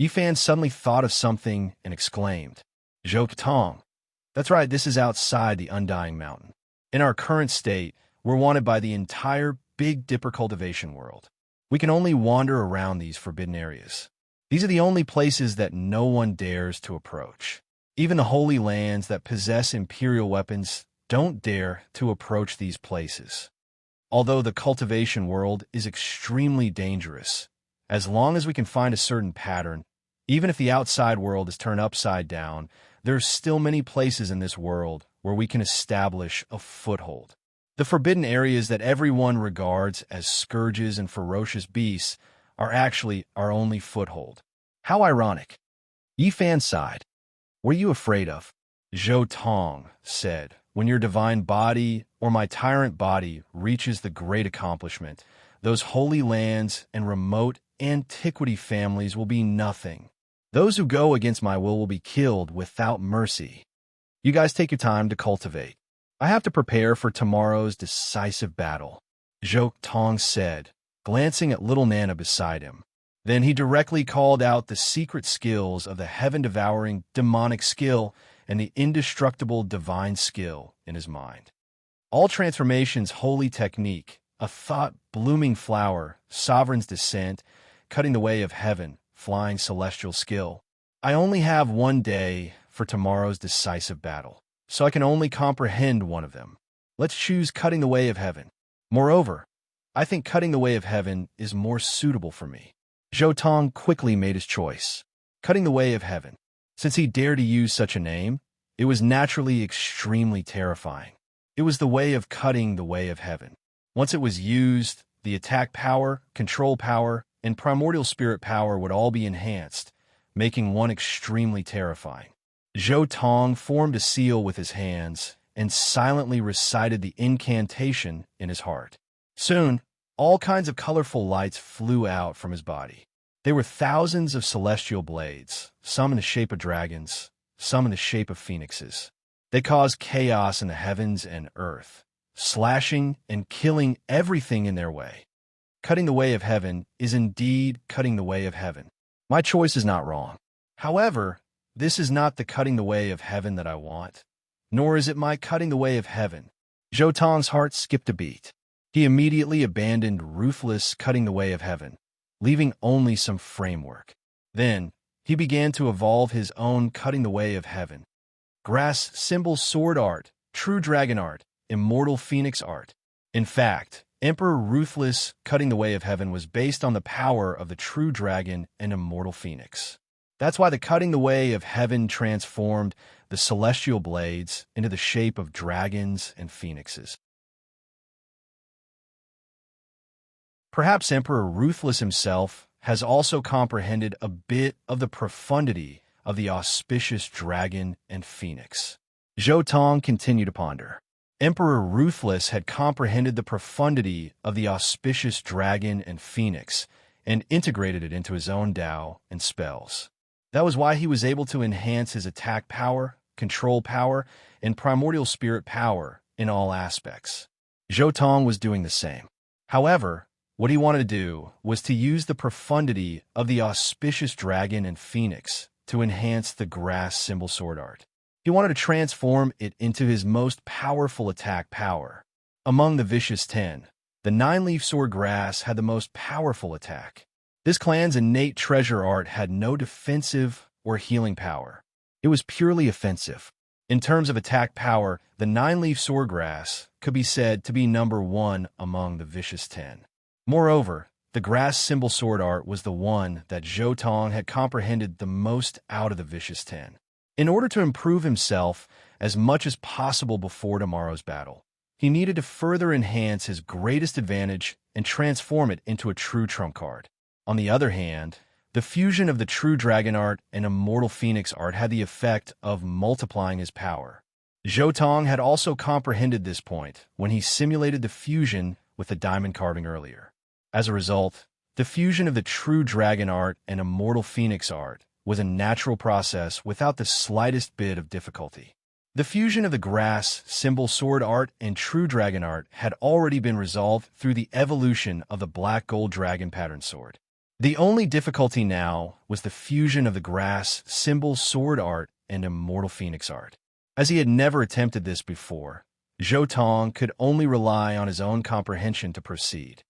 Yifan suddenly thought of something and exclaimed, "Zhou Tong. That's right, this is outside the Undying Mountain. In our current state, we're wanted by the entire Big Dipper cultivation world. We can only wander around these forbidden areas. These are the only places that no one dares to approach. Even the holy lands that possess imperial weapons don't dare to approach these places. Although the cultivation world is extremely dangerous, as long as we can find a certain pattern, even if the outside world is turned upside down, there are still many places in this world where we can establish a foothold. The forbidden areas that everyone regards as scourges and ferocious beasts are actually our only foothold." How ironic. Yifan sighed. "What are you afraid of?" Zhou Tong said, "When your divine body or my tyrant body reaches the great accomplishment, those holy lands and remote antiquity families will be nothing. Those who go against my will be killed without mercy. You guys take your time to cultivate. I have to prepare for tomorrow's decisive battle," Zhou Tong said, glancing at little Nana beside him. Then he directly called out the secret skills of the heaven-devouring demonic skill and the indestructible divine skill in his mind. All transformations holy technique, a thought-blooming flower, sovereign's descent, cutting the way of heaven, flying celestial skill. I only have one day for tomorrow's decisive battle, so I can only comprehend one of them. Let's choose cutting the way of heaven. Moreover, I think cutting the way of heaven is more suitable for me. Zhou Tong quickly made his choice. Cutting the way of heaven. Since he dared to use such a name, it was naturally extremely terrifying. It was the way of cutting the way of heaven. Once it was used, the attack power, control power, and primordial spirit power would all be enhanced, making one extremely terrifying. Zhou Tong formed a seal with his hands and silently recited the incantation in his heart. Soon, all kinds of colorful lights flew out from his body. They were thousands of celestial blades, some in the shape of dragons, some in the shape of phoenixes. They caused chaos in the heavens and earth, slashing and killing everything in their way. Cutting the way of heaven is indeed cutting the way of heaven. My choice is not wrong. However, this is not the cutting the way of heaven that I want, nor is it my cutting the way of heaven. Zhou Tong's heart skipped a beat. He immediately abandoned ruthless cutting the way of heaven, leaving only some framework. Then, he began to evolve his own cutting the way of heaven. Grass symbol sword art, true dragon art, immortal phoenix art. In fact, Emperor Ruthless cutting the way of heaven was based on the power of the true dragon and immortal phoenix. That's why the cutting the way of heaven transformed the celestial blades into the shape of dragons and phoenixes. Perhaps Emperor Ruthless himself has also comprehended a bit of the profundity of the auspicious dragon and phoenix. Zhou Tong continued to ponder. Emperor Ruthless had comprehended the profundity of the auspicious dragon and phoenix and integrated it into his own Tao and spells. That was why he was able to enhance his attack power, control power, and primordial spirit power in all aspects. Zhou Tong was doing the same. However, what he wanted to do was to use the profundity of the auspicious dragon and phoenix to enhance the grass symbol sword art. He wanted to transform it into his most powerful attack power. Among the Vicious 10, the 9-leaf sword grass had the most powerful attack. This clan's innate treasure art had no defensive or healing power. It was purely offensive. In terms of attack power, the nine-leaf swordgrass could be said to be number 1 among the vicious 10. Moreover, the grass symbol sword art was the one that Zhou Tong had comprehended the most out of the vicious 10. In order to improve himself as much as possible before tomorrow's battle, he needed to further enhance his greatest advantage and transform it into a true trump card. On the other hand, the fusion of the true dragon art and immortal phoenix art had the effect of multiplying his power. Zhou Tong had also comprehended this point when he simulated the fusion with the diamond carving earlier. As a result, the fusion of the true dragon art and immortal phoenix art was a natural process without the slightest bit of difficulty. The fusion of the grass, symbol sword art, and true dragon art had already been resolved through the evolution of the black gold dragon pattern sword. The only difficulty now was the fusion of the grass, symbol sword art, and immortal phoenix art. As he had never attempted this before, Zhou Tong could only rely on his own comprehension to proceed.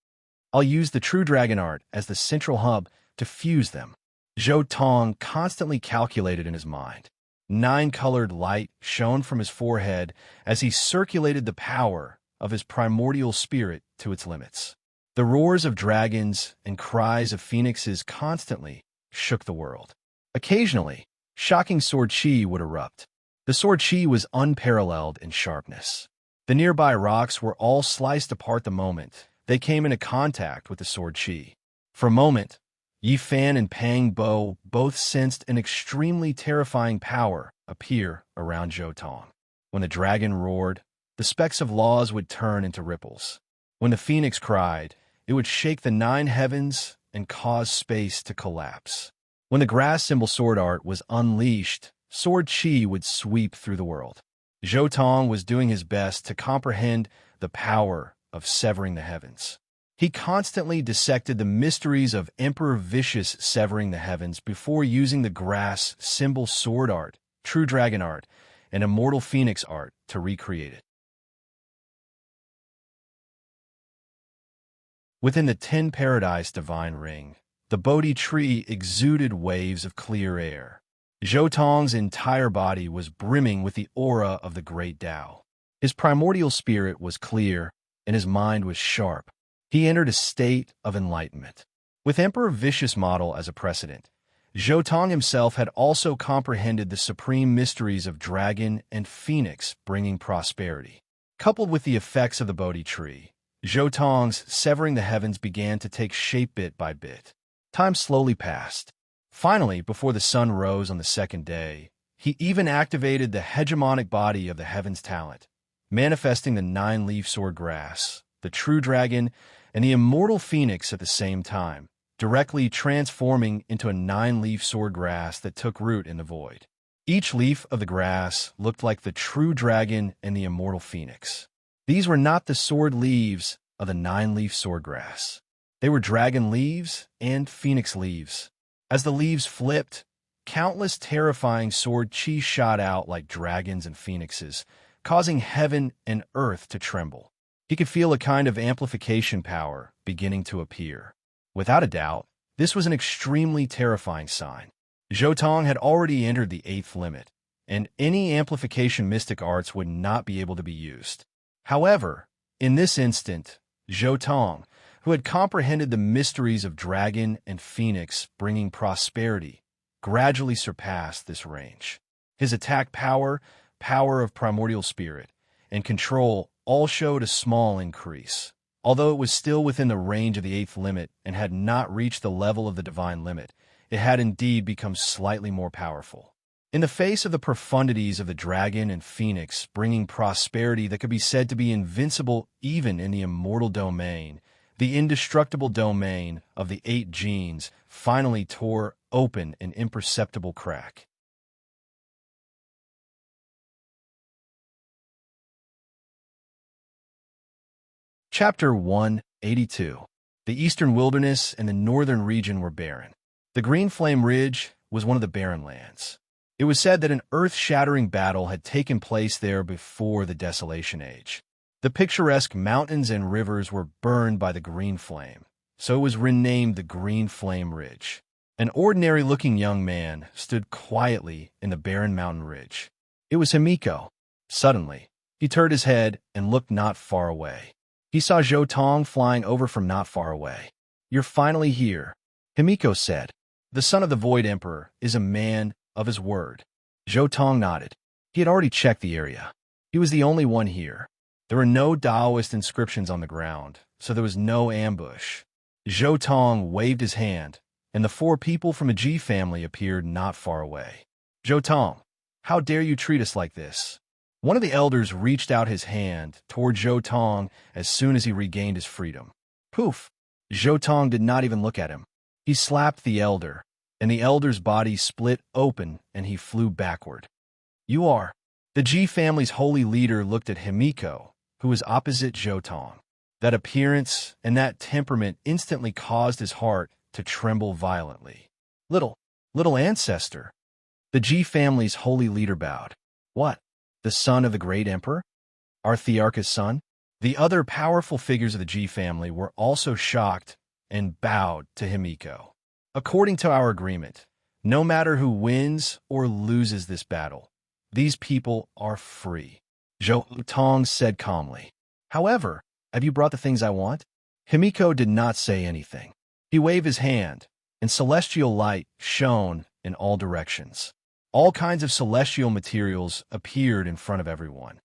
I'll use the true dragon art as the central hub to fuse them. Zhou Tong constantly calculated in his mind. 9-colored light shone from his forehead as he circulated the power of his primordial spirit to its limits. The roars of dragons and cries of phoenixes constantly shook the world. Occasionally, shocking sword chi would erupt. The sword chi was unparalleled in sharpness. The nearby rocks were all sliced apart the moment they came into contact with the sword chi. For a moment, Yi Fan and Pang Bo both sensed an extremely terrifying power appear around Zhou Tong. When the dragon roared, the specks of laws would turn into ripples. When the phoenix cried, it would shake the 9 heavens and cause space to collapse. When the grass symbol sword art was unleashed, sword chi would sweep through the world. Zhou Tong was doing his best to comprehend the power of severing the heavens. He constantly dissected the mysteries of Emperor Vicious severing the heavens before using the grass symbol sword art, true dragon art, and immortal phoenix art to recreate it. Within the 10 Paradise Divine Ring, the Bodhi tree exuded waves of clear air. Zhou Tong's entire body was brimming with the aura of the great Tao. His primordial spirit was clear, and his mind was sharp. He entered a state of enlightenment. With Emperor Vicious model as a precedent, Zhou Tong himself had also comprehended the supreme mysteries of dragon and phoenix bringing prosperity. Coupled with the effects of the Bodhi tree, Zhou Tong's severing the heavens began to take shape bit by bit. Time slowly passed. Finally, before the sun rose on the second day, he even activated the hegemonic body of the heavens talent, manifesting the 9-leaf sword grass, the true dragon, and the immortal phoenix at the same time, directly transforming into a 9-leaf sword grass that took root in the void. Each leaf of the grass looked like the true dragon and the immortal phoenix. These were not the sword leaves of the 9-leaf sword grass. They were dragon leaves and phoenix leaves. As the leaves flipped, countless terrifying sword chi shot out like dragons and phoenixes, causing heaven and earth to tremble. He could feel a kind of amplification power beginning to appear. Without a doubt, this was an extremely terrifying sign. Zhou Tong had already entered the 8th limit, and any amplification mystic arts would not be able to be used. However, in this instant, Zhou Tong, who had comprehended the mysteries of dragon and phoenix bringing prosperity, gradually surpassed this range. His attack power, power of primordial spirit, and control all showed a small increase. Although it was still within the range of the 8th limit and had not reached the level of the divine limit, it had indeed become slightly more powerful. In the face of the profundities of the dragon and phoenix bringing prosperity that could be said to be invincible even in the immortal domain, the indestructible domain of the 8 genes finally tore open an imperceptible crack. Chapter 182. The eastern wilderness and the northern region were barren. The Green Flame Ridge was one of the barren lands. It was said that an earth-shattering battle had taken place there before the Desolation Age. The picturesque mountains and rivers were burned by the green flame, so it was renamed the Green Flame Ridge. An ordinary-looking young man stood quietly in the barren mountain ridge. It was Himiko. Suddenly, he turned his head and looked not far away. He saw Zhou Tong flying over from not far away. "You're finally here," Himiko said. "The son of the Void Emperor is a man of his word." Zhou Tong nodded. He had already checked the area. He was the only one here. There were no Taoist inscriptions on the ground, so there was no ambush. Zhou Tong waved his hand, and the 4 people from a Ji family appeared not far away. "Zhou Tong, how dare you treat us like this?" One of the elders reached out his hand toward Zhou Tong as soon as he regained his freedom. Poof! Zhou Tong did not even look at him. He slapped the elder, and the elder's body split open and he flew backward. "You are..." The Ji family's holy leader looked at Himiko, who was opposite Zhou Tong. That appearance and that temperament instantly caused his heart to tremble violently. Little ancestor." The Ji family's holy leader bowed. "What? The son of the great emperor? Arthiarcha's son?" The other powerful figures of the Ji family were also shocked and bowed to Himiko. "According to our agreement, no matter who wins or loses this battle, these people are free," Zhou Tong said calmly. "However, have you brought the things I want?" Himiko did not say anything. He waved his hand, and celestial light shone in all directions. All kinds of celestial materials appeared in front of everyone.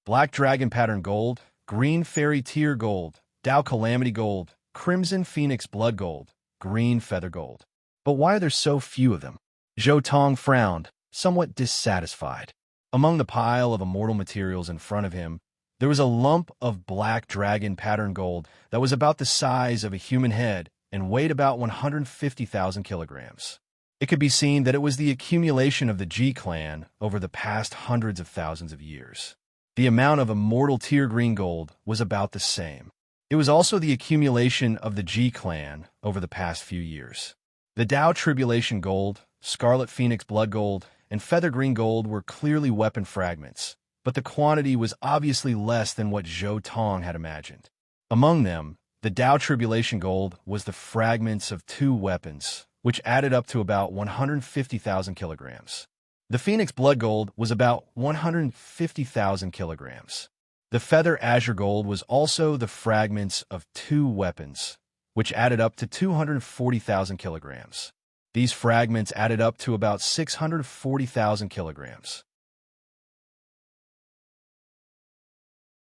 Black dragon pattern gold, green fairy tear gold, Tao calamity gold, crimson phoenix blood gold, green feather gold. But why are there so few of them? Zhou Tong frowned, somewhat dissatisfied. Among the pile of immortal materials in front of him, there was a lump of black dragon pattern gold that was about the size of a human head and weighed about 150,000 kilograms. It could be seen that it was the accumulation of the Ji clan over the past hundreds of thousands of years. The amount of immortal tear green gold was about the same. It was also the accumulation of the Ji clan over the past few years. The Tao tribulation gold, scarlet phoenix blood gold, and feather green gold were clearly weapon fragments, but the quantity was obviously less than what Zhou Tong had imagined. Among them, the Tao tribulation gold was the fragments of 2 weapons, which added up to about 150,000 kilograms. The Phoenix Blood Gold was about 150,000 kilograms. The Feather Azure Gold was also the fragments of 2 weapons, which added up to 240,000 kilograms. These fragments added up to about 640,000 kilograms.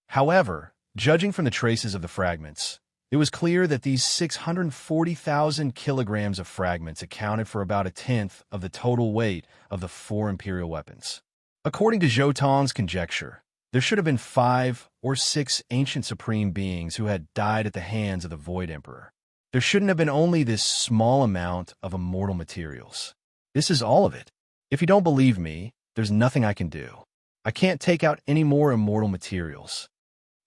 However, judging from the traces of the fragments, it was clear that these 640,000 kilograms of fragments accounted for about 1/10 of the total weight of the 4 imperial weapons. According to Zhou Tong's conjecture, there should have been 5 or 6 ancient supreme beings who had died at the hands of the Void Emperor. There shouldn't have been only this small amount of immortal materials. This is all of it. If you don't believe me, there's nothing I can do. I can't take out any more immortal materials.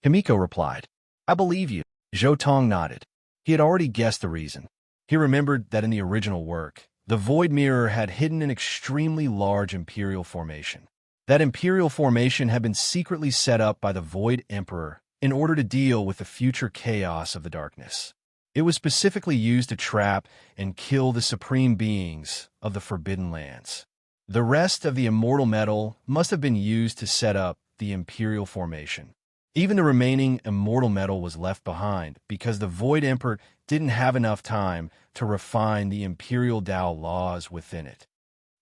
Himiko replied, "I believe you." Zhou Tong nodded. He had already guessed the reason. He remembered that in the original work, the Void Mirror had hidden an extremely large imperial formation. That imperial formation had been secretly set up by the Void Emperor in order to deal with the future chaos of the darkness. It was specifically used to trap and kill the supreme beings of the Forbidden Lands. The rest of the immortal metal must have been used to set up the imperial formation. Even the remaining immortal metal was left behind because the Void Emperor didn't have enough time to refine the imperial Tao laws within it.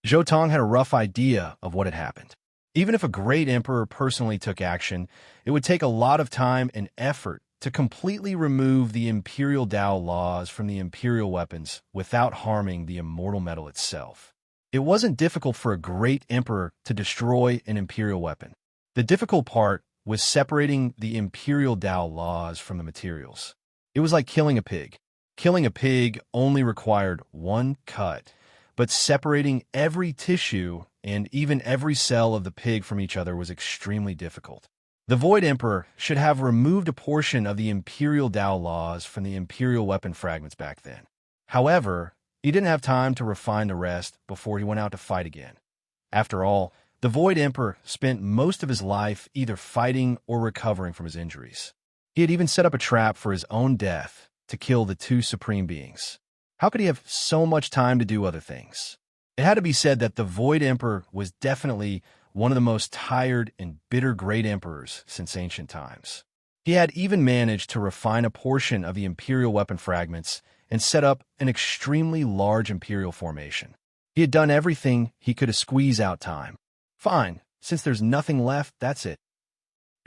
Zhou Tong had a rough idea of what had happened. Even if a great emperor personally took action, it would take a lot of time and effort to completely remove the imperial Tao laws from the imperial weapons without harming the immortal metal itself. It wasn't difficult for a great emperor to destroy an imperial weapon. The difficult part was separating the imperial Tao laws from the materials. It was like killing a pig. Killing a pig only required one cut, but separating every tissue and even every cell of the pig from each other was extremely difficult. The Void Emperor should have removed a portion of the imperial Tao laws from the imperial weapon fragments back then. However, he didn't have time to refine the rest before he went out to fight again. After all, the Void Emperor spent most of his life either fighting or recovering from his injuries. He had even set up a trap for his own death to kill the 2 supreme beings. How could he have so much time to do other things? It had to be said that the Void Emperor was definitely one of the most tired and bitter great emperors since ancient times. He had even managed to refine a portion of the Imperial weapon fragments and set up an extremely large Imperial formation. He had done everything he could to squeeze out time. Fine, since there's nothing left, that's it.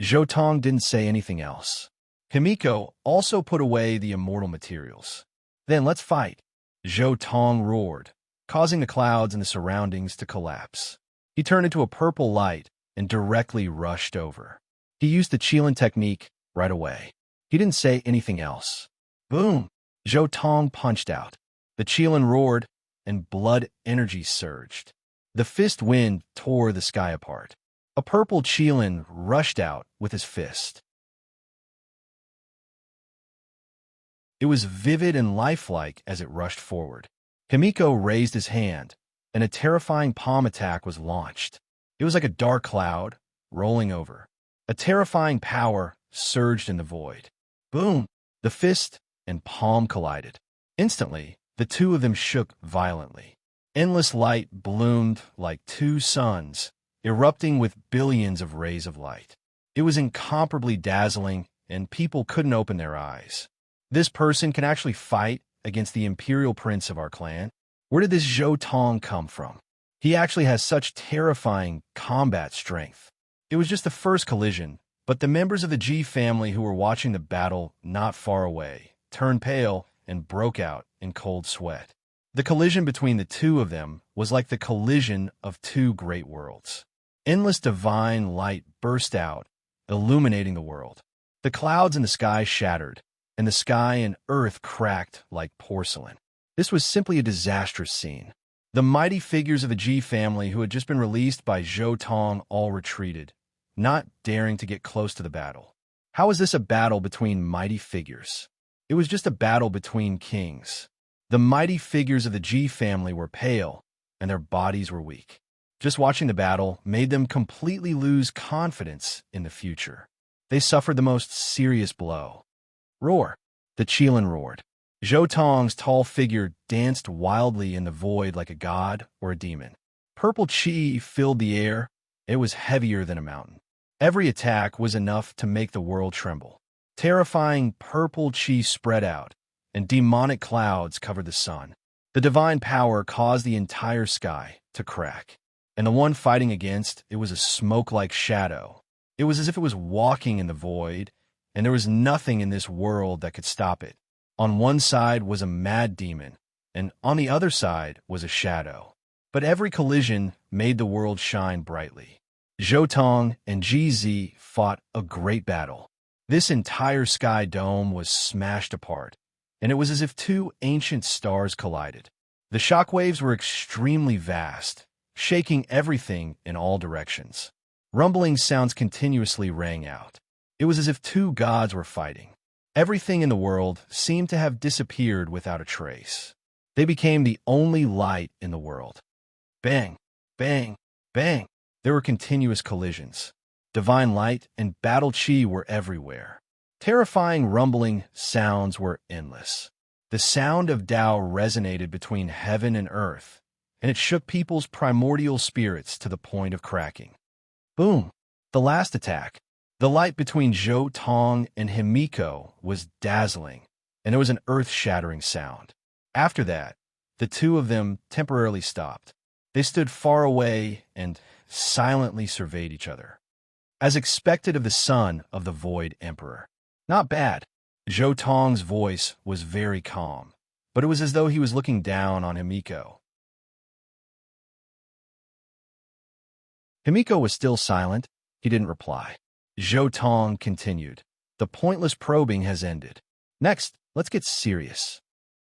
Zhou Tong didn't say anything else. Himiko also put away the immortal materials. Then let's fight, Zhou Tong roared, causing the clouds and the surroundings to collapse. He turned into a purple light and directly rushed over. He used the Qilin technique right away. He didn't say anything else. Boom! Zhou Tong punched out. The Qilin roared, and blood energy surged. The fist wind tore the sky apart. A purple Qilin rushed out with his fist. It was vivid and lifelike as it rushed forward. Himiko raised his hand, and a terrifying palm attack was launched. It was like a dark cloud, rolling over. A terrifying power surged in the void. Boom! The fist and palm collided. Instantly, the two of them shook violently. Endless light bloomed like two suns, erupting with billions of rays of light. It was incomparably dazzling, and people couldn't open their eyes. This person can actually fight against the Imperial Prince of our clan? Where did this Zhou Tong come from? He actually has such terrifying combat strength. It was just the first collision, but the members of the Ji family who were watching the battle not far away turned pale and broke out in cold sweat. The collision between the two of them was like the collision of two great worlds. Endless divine light burst out, illuminating the world. The clouds in the sky shattered, and the sky and earth cracked like porcelain. This was simply a disastrous scene. The mighty figures of the Ji family who had just been released by Zhou Tong all retreated, not daring to get close to the battle. How was this a battle between mighty figures? It was just a battle between kings. The mighty figures of the Ji family were pale, and their bodies were weak. Just watching the battle made them completely lose confidence in the future. They suffered the most serious blow. Roar! The Qilin roared. Zhou Tong's tall figure danced wildly in the void like a god or a demon. Purple qi filled the air. It was heavier than a mountain. Every attack was enough to make the world tremble. Terrifying purple qi spread out, and demonic clouds covered the sun. The divine power caused the entire sky to crack. And the one fighting against it was a smoke-like shadow. It was as if it was walking in the void, and there was nothing in this world that could stop it. On one side was a mad demon, and on the other side was a shadow. But every collision made the world shine brightly. Zhou Tong and Ji Zi fought a great battle. This entire sky dome was smashed apart, and it was as if two ancient stars collided. The shockwaves were extremely vast, shaking everything in all directions. Rumbling sounds continuously rang out. It was as if two gods were fighting. Everything in the world seemed to have disappeared without a trace. They became the only light in the world. Bang, bang, bang. There were continuous collisions. Divine light and battle chi were everywhere. Terrifying rumbling sounds were endless. The sound of Tao resonated between heaven and earth, and it shook people's primordial spirits to the point of cracking. Boom! The last attack. The light between Zhou Tong and Himiko was dazzling, and there was an earth-shattering sound. After that, the two of them temporarily stopped. They stood far away and silently surveyed each other. As expected of the son of the Void Emperor. Not bad. Zhou Tong's voice was very calm, but it was as though he was looking down on Himiko. Himiko was still silent. He didn't reply. Zhou Tong continued. The pointless probing has ended. Next, let's get serious.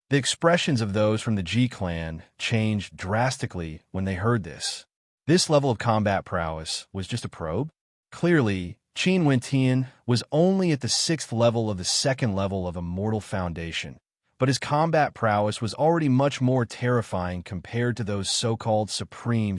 The expressions of those from the Ji clan changed drastically when they heard this. This level of combat prowess was just a probe. Clearly, Qin Wentian was only at the 6th level of the 2nd level of Immortal Foundation, but his combat prowess was already much more terrifying compared to those so-called supreme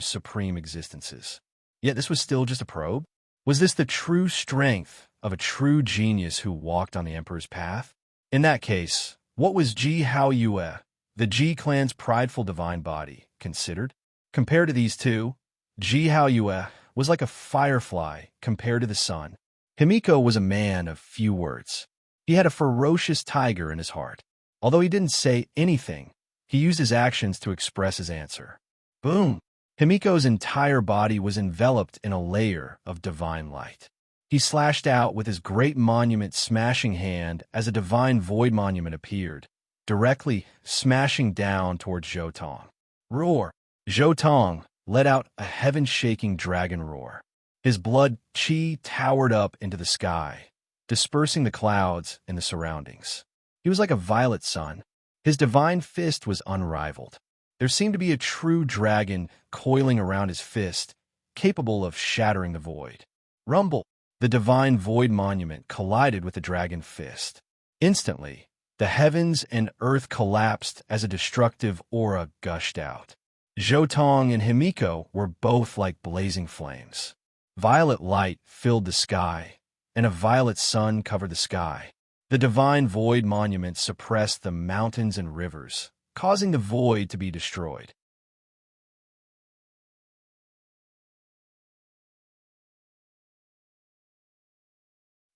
existences. Yet this was still just a probe? Was this the true strength of a true genius who walked on the Emperor's path? In that case, what was Ji Haoyue The Ji clan's prideful divine body, considered. Compared to these two, Ji Haoyue was like a firefly compared to the sun. Himiko was a man of few words. He had a ferocious tiger in his heart. Although he didn't say anything, he used his actions to express his answer. Boom! Himiko's entire body was enveloped in a layer of divine light. He slashed out with his great monument smashing hand as a divine void monument appeared, directly smashing down towards Zhou Tong. Roar! Zhou Tong let out a heaven-shaking dragon roar. His blood chi towered up into the sky, dispersing the clouds in the surroundings. He was like a violet sun. His divine fist was unrivaled. There seemed to be a true dragon coiling around his fist, capable of shattering the void. Rumble! The divine void monument collided with the dragon fist. Instantly, the heavens and earth collapsed as a destructive aura gushed out. Zhou Tong and Himiko were both like blazing flames. Violet light filled the sky, and a violet sun covered the sky. The divine void monument suppressed the mountains and rivers, causing the void to be destroyed.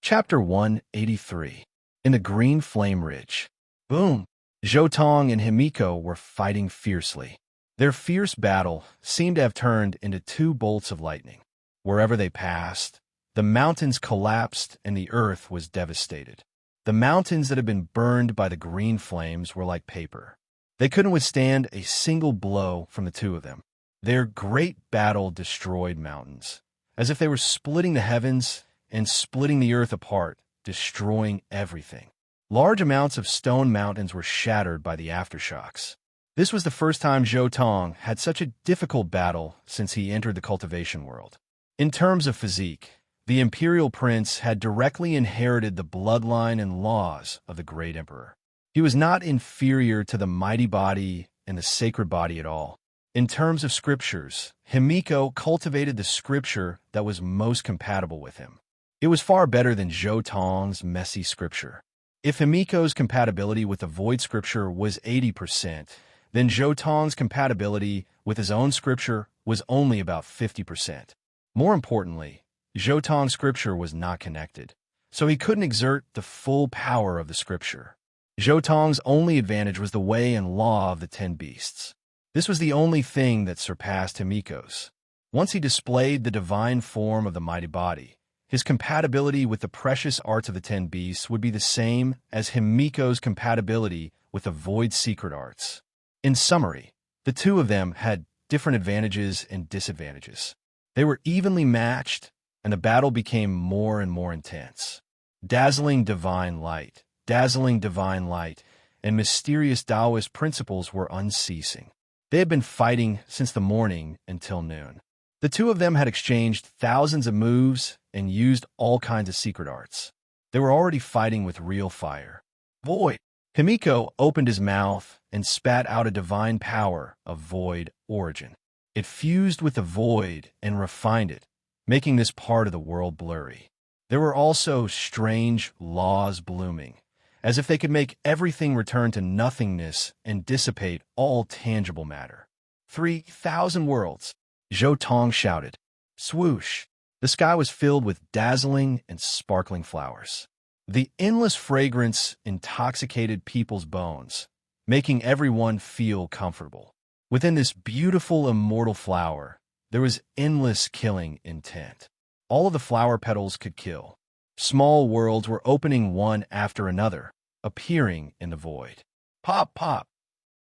Chapter 183. In the Green Flame Ridge. Boom! Zhou Tong and Himiko were fighting fiercely. Their fierce battle seemed to have turned into two bolts of lightning. Wherever they passed, the mountains collapsed and the earth was devastated. The mountains that had been burned by the green flames were like paper. They couldn't withstand a single blow from the two of them. Their great battle destroyed mountains, as if they were splitting the heavens and splitting the earth apart, destroying everything. Large amounts of stone mountains were shattered by the aftershocks. This was the first time Zhou Tong had such a difficult battle since he entered the cultivation world. In terms of physique, the imperial prince had directly inherited the bloodline and laws of the great emperor. He was not inferior to the mighty body and the sacred body at all. In terms of scriptures, Himiko cultivated the scripture that was most compatible with him. It was far better than Zhou Tong's messy scripture. If Himiko's compatibility with the void scripture was 80%, then Zhou Tong's compatibility with his own scripture was only about 50%. More importantly, Zhou Tong's scripture was not connected, so he couldn't exert the full power of the scripture. Zhou Tong's only advantage was the way and law of the 10 beasts. This was the only thing that surpassed Himiko's. Once he displayed the divine form of the mighty body, his compatibility with the precious arts of the 10 beasts would be the same as Himiko's compatibility with the void secret arts. In summary, the two of them had different advantages and disadvantages. They were evenly matched, and the battle became more and more intense. Dazzling divine light, and mysterious Taoist principles were unceasing. They had been fighting since the morning until noon. The two of them had exchanged thousands of moves and used all kinds of secret arts. They were already fighting with real fire. Void! Himiko opened his mouth and spat out a divine power of void origin. It fused with the void and refined it, making this part of the world blurry. There were also strange laws blooming, as if they could make everything return to nothingness and dissipate all tangible matter. 3,000 worlds! Zhou Tong shouted. Swoosh! The sky was filled with dazzling and sparkling flowers. The endless fragrance intoxicated people's bones, making everyone feel comfortable. Within this beautiful immortal flower, there was endless killing intent. All of the flower petals could kill. Small worlds were opening one after another, appearing in the void. Pop, pop!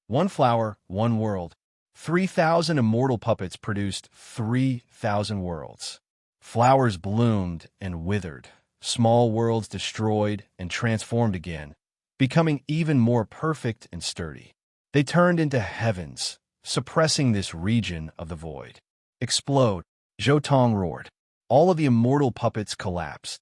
One flower, one world. 3,000 immortal puppets produced 3,000 worlds. Flowers bloomed and withered. Small worlds destroyed and transformed again, becoming even more perfect and sturdy. They turned into heavens, suppressing this region of the void. Explode! Zhou Tong roared. All of the immortal puppets collapsed.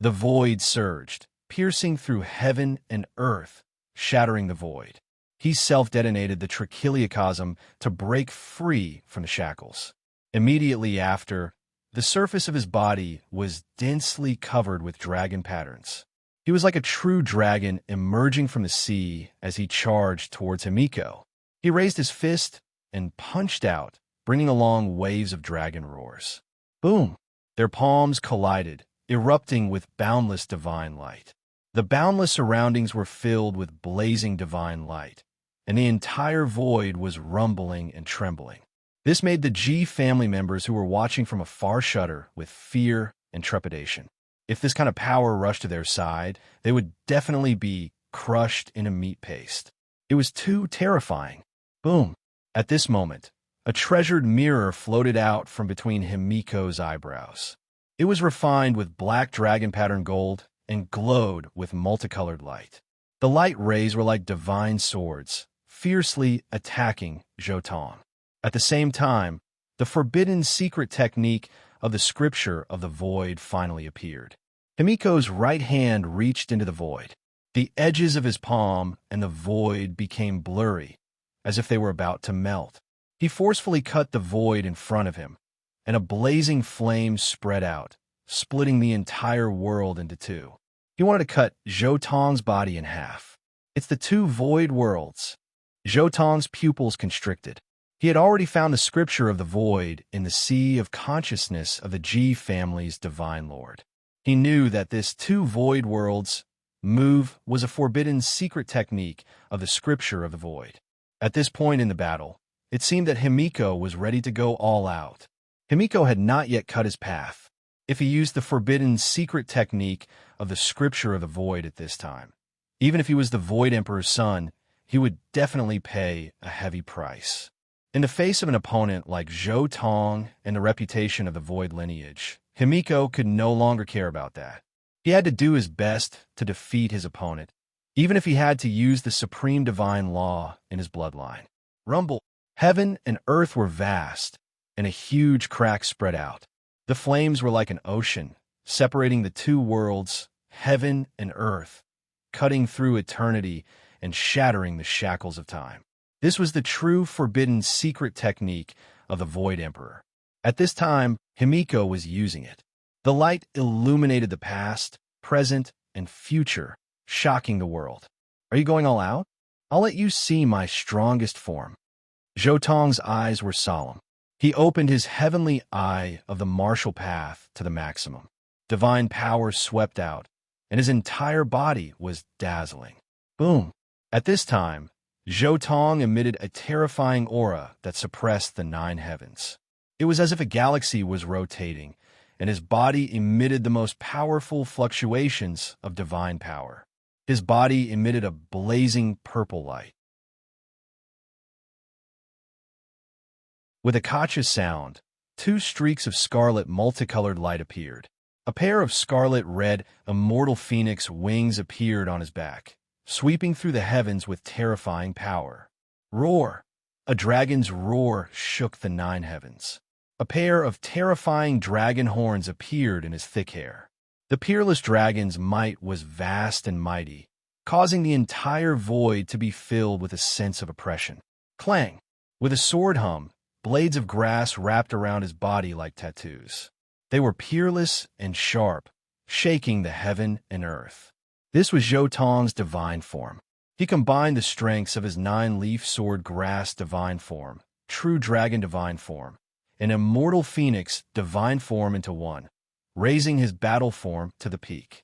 The void surged, piercing through heaven and earth, shattering the void. He self-detonated the trichiliocosm to break free from the shackles. Immediately after, the surface of his body was densely covered with dragon patterns. He was like a true dragon emerging from the sea as he charged towards Himiko. He raised his fist and punched out, bringing along waves of dragon roars. Boom! Their palms collided, erupting with boundless divine light. The boundless surroundings were filled with blazing divine light, and the entire void was rumbling and trembling. This made the G family members who were watching from afar shudder with fear and trepidation. If this kind of power rushed to their side, they would definitely be crushed in a meat paste. It was too terrifying. Boom! At this moment, a treasured mirror floated out from between Himiko's eyebrows. It was refined with black dragon pattern gold and glowed with multicolored light. The light rays were like divine swords, fiercely attacking Jotong. At the same time, the forbidden secret technique of the scripture of the void finally appeared. Himiko's right hand reached into the void. The edges of his palm and the void became blurry, as if they were about to melt. He forcefully cut the void in front of him, and a blazing flame spread out, splitting the entire world into two. He wanted to cut Jotong's body in half. It's the two void worlds. Jotong's pupils constricted. He had already found the scripture of the void in the sea of consciousness of the G family's divine lord. He knew that this two void worlds move was a forbidden secret technique of the scripture of the void. At this point in the battle, it seemed that Himiko was ready to go all out. Himiko had not yet cut his path. If he used the forbidden secret technique of the scripture of the void at this time, even if he was the Void Emperor's son, he would definitely pay a heavy price. In the face of an opponent like Jotong and the reputation of the Void lineage, Himiko could no longer care about that. He had to do his best to defeat his opponent, even if he had to use the supreme divine law in his bloodline. Rumble. Heaven and earth were vast, and a huge crack spread out. The flames were like an ocean, separating the two worlds, heaven and earth, cutting through eternity and shattering the shackles of time. This was the true forbidden secret technique of the Void Emperor. At this time, Himiko was using it. The light illuminated the past, present, and future, shocking the world. Are you going all out? I'll let you see my strongest form. Jotong's eyes were solemn. He opened his heavenly eye of the martial path to the maximum. Divine power swept out, and his entire body was dazzling. Boom! At this time, Jotong emitted a terrifying aura that suppressed the nine heavens. It was as if a galaxy was rotating, and his body emitted the most powerful fluctuations of divine power. His body emitted a blazing purple light. With a cautious sound, two streaks of scarlet multicolored light appeared. A pair of scarlet-red immortal phoenix wings appeared on his back, sweeping through the heavens with terrifying power. Roar! A dragon's roar shook the nine heavens. A pair of terrifying dragon horns appeared in his thick hair. The peerless dragon's might was vast and mighty, causing the entire void to be filled with a sense of oppression. Clang! With a sword hum, blades of grass wrapped around his body like tattoos. They were peerless and sharp, shaking the heaven and earth. This was Jotong's divine form. He combined the strengths of his nine-leaf sword grass divine form, true dragon divine form, and immortal phoenix divine form into one, raising his battle form to the peak.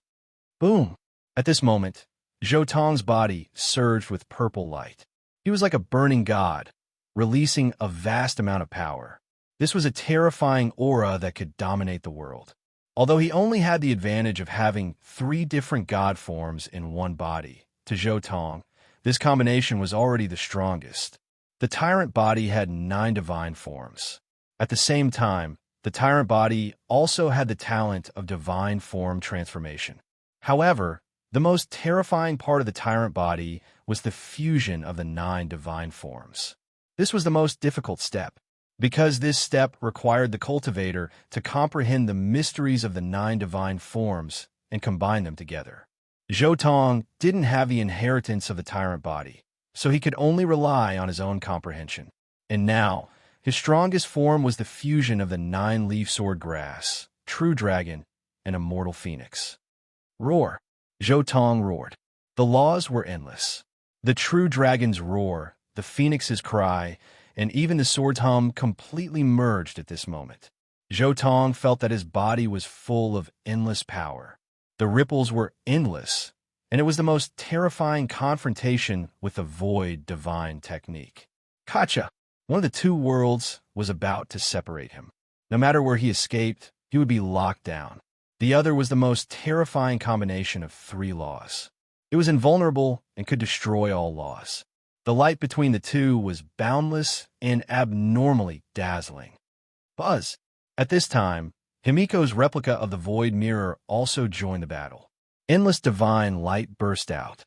Boom! At this moment, Jotong's body surged with purple light. He was like a burning god, releasing a vast amount of power. This was a terrifying aura that could dominate the world. Although he only had the advantage of having 3 different god forms in one body, to Jotong, this combination was already the strongest. The tyrant body had 9 divine forms. At the same time, the tyrant body also had the talent of divine form transformation. However, the most terrifying part of the tyrant body was the fusion of the 9 divine forms. This was the most difficult step, because this step required the cultivator to comprehend the mysteries of the 9 divine forms and combine them together. Jotong didn't have the inheritance of the tyrant body, so he could only rely on his own comprehension. And now, his strongest form was the fusion of the 9-leaf sword grass, true dragon, and immortal phoenix. Roar! Zhou Tong roared. The laws were endless. The true dragon's roar, the phoenix's cry, and even the sword's hum completely merged at this moment. Zhou Tong felt that his body was full of endless power. The ripples were endless, and it was the most terrifying confrontation with the void divine technique. Gotcha! One of the two worlds was about to separate him. No matter where he escaped, he would be locked down. The other was the most terrifying combination of three laws. It was invulnerable and could destroy all laws. The light between the two was boundless and abnormally dazzling. Buzz! At this time, Himiko's replica of the void mirror also joined the battle. Endless divine light burst out.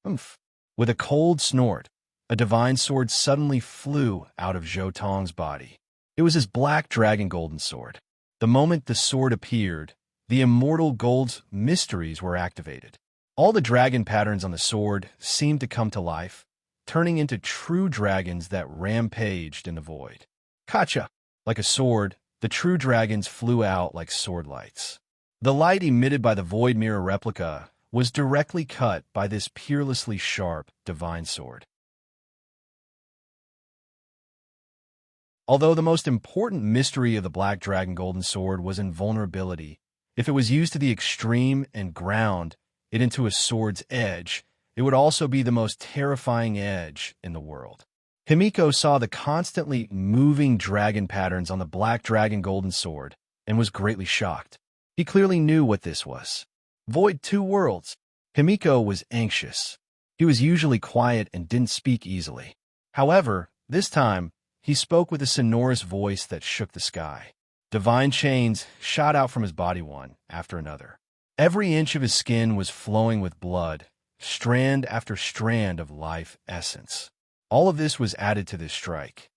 Oomph! With a cold snort, a divine sword suddenly flew out of Zhou Tong's body. It was his black dragon golden sword. The moment the sword appeared, the immortal gold's mysteries were activated. All the dragon patterns on the sword seemed to come to life, turning into true dragons that rampaged in the void. Gotcha! Like a sword, the true dragons flew out like sword lights. The light emitted by the void mirror replica was directly cut by this peerlessly sharp divine sword. Although the most important mystery of the Black Dragon Golden Sword was invulnerability, if it was used to the extreme and ground it into a sword's edge, it would also be the most terrifying edge in the world. Himiko saw the constantly moving dragon patterns on the Black Dragon Golden Sword and was greatly shocked. He clearly knew what this was. Void two worlds. Himiko was anxious. He was usually quiet and didn't speak easily. However, this time, he spoke with a sonorous voice that shook the sky. Divine chains shot out from his body one after another. Every inch of his skin was flowing with blood, strand after strand of life essence. All of this was added to this strike.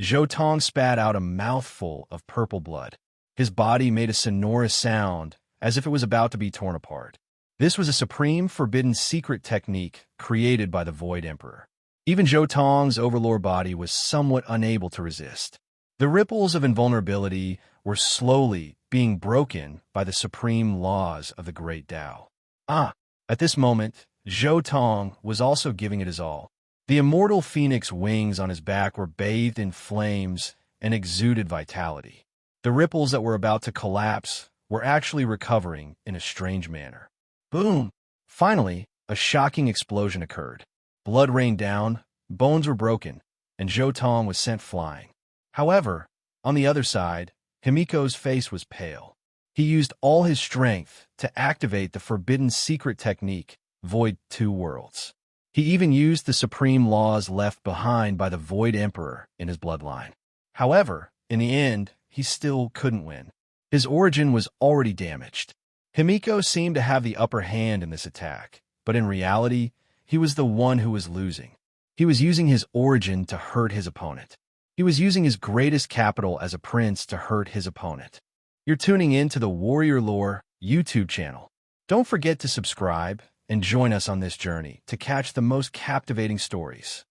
Zhou Tong spat out a mouthful of purple blood. His body made a sonorous sound, as if it was about to be torn apart. This was a supreme forbidden secret technique created by the Void Emperor. Even Zhou Tong's overlord body was somewhat unable to resist. The ripples of invulnerability were slowly being broken by the supreme laws of the Great Tao. At this moment, Zhou Tong was also giving it his all. The immortal phoenix wings on his back were bathed in flames and exuded vitality. The ripples that were about to collapse were actually recovering in a strange manner. Boom! Finally, a shocking explosion occurred. Blood rained down, bones were broken, and Zhou Tong was sent flying. However, on the other side, Himiko's face was pale. He used all his strength to activate the forbidden secret technique, Void Two Worlds. He even used the supreme laws left behind by the Void Emperor in his bloodline. However, in the end, he still couldn't win. His origin was already damaged. Himiko seemed to have the upper hand in this attack, but in reality, he was the one who was losing. He was using his origin to hurt his opponent. He was using his greatest capital as a prince to hurt his opponent. You're tuning in to the Warrior Lore YouTube channel. Don't forget to subscribe and join us on this journey to catch the most captivating stories.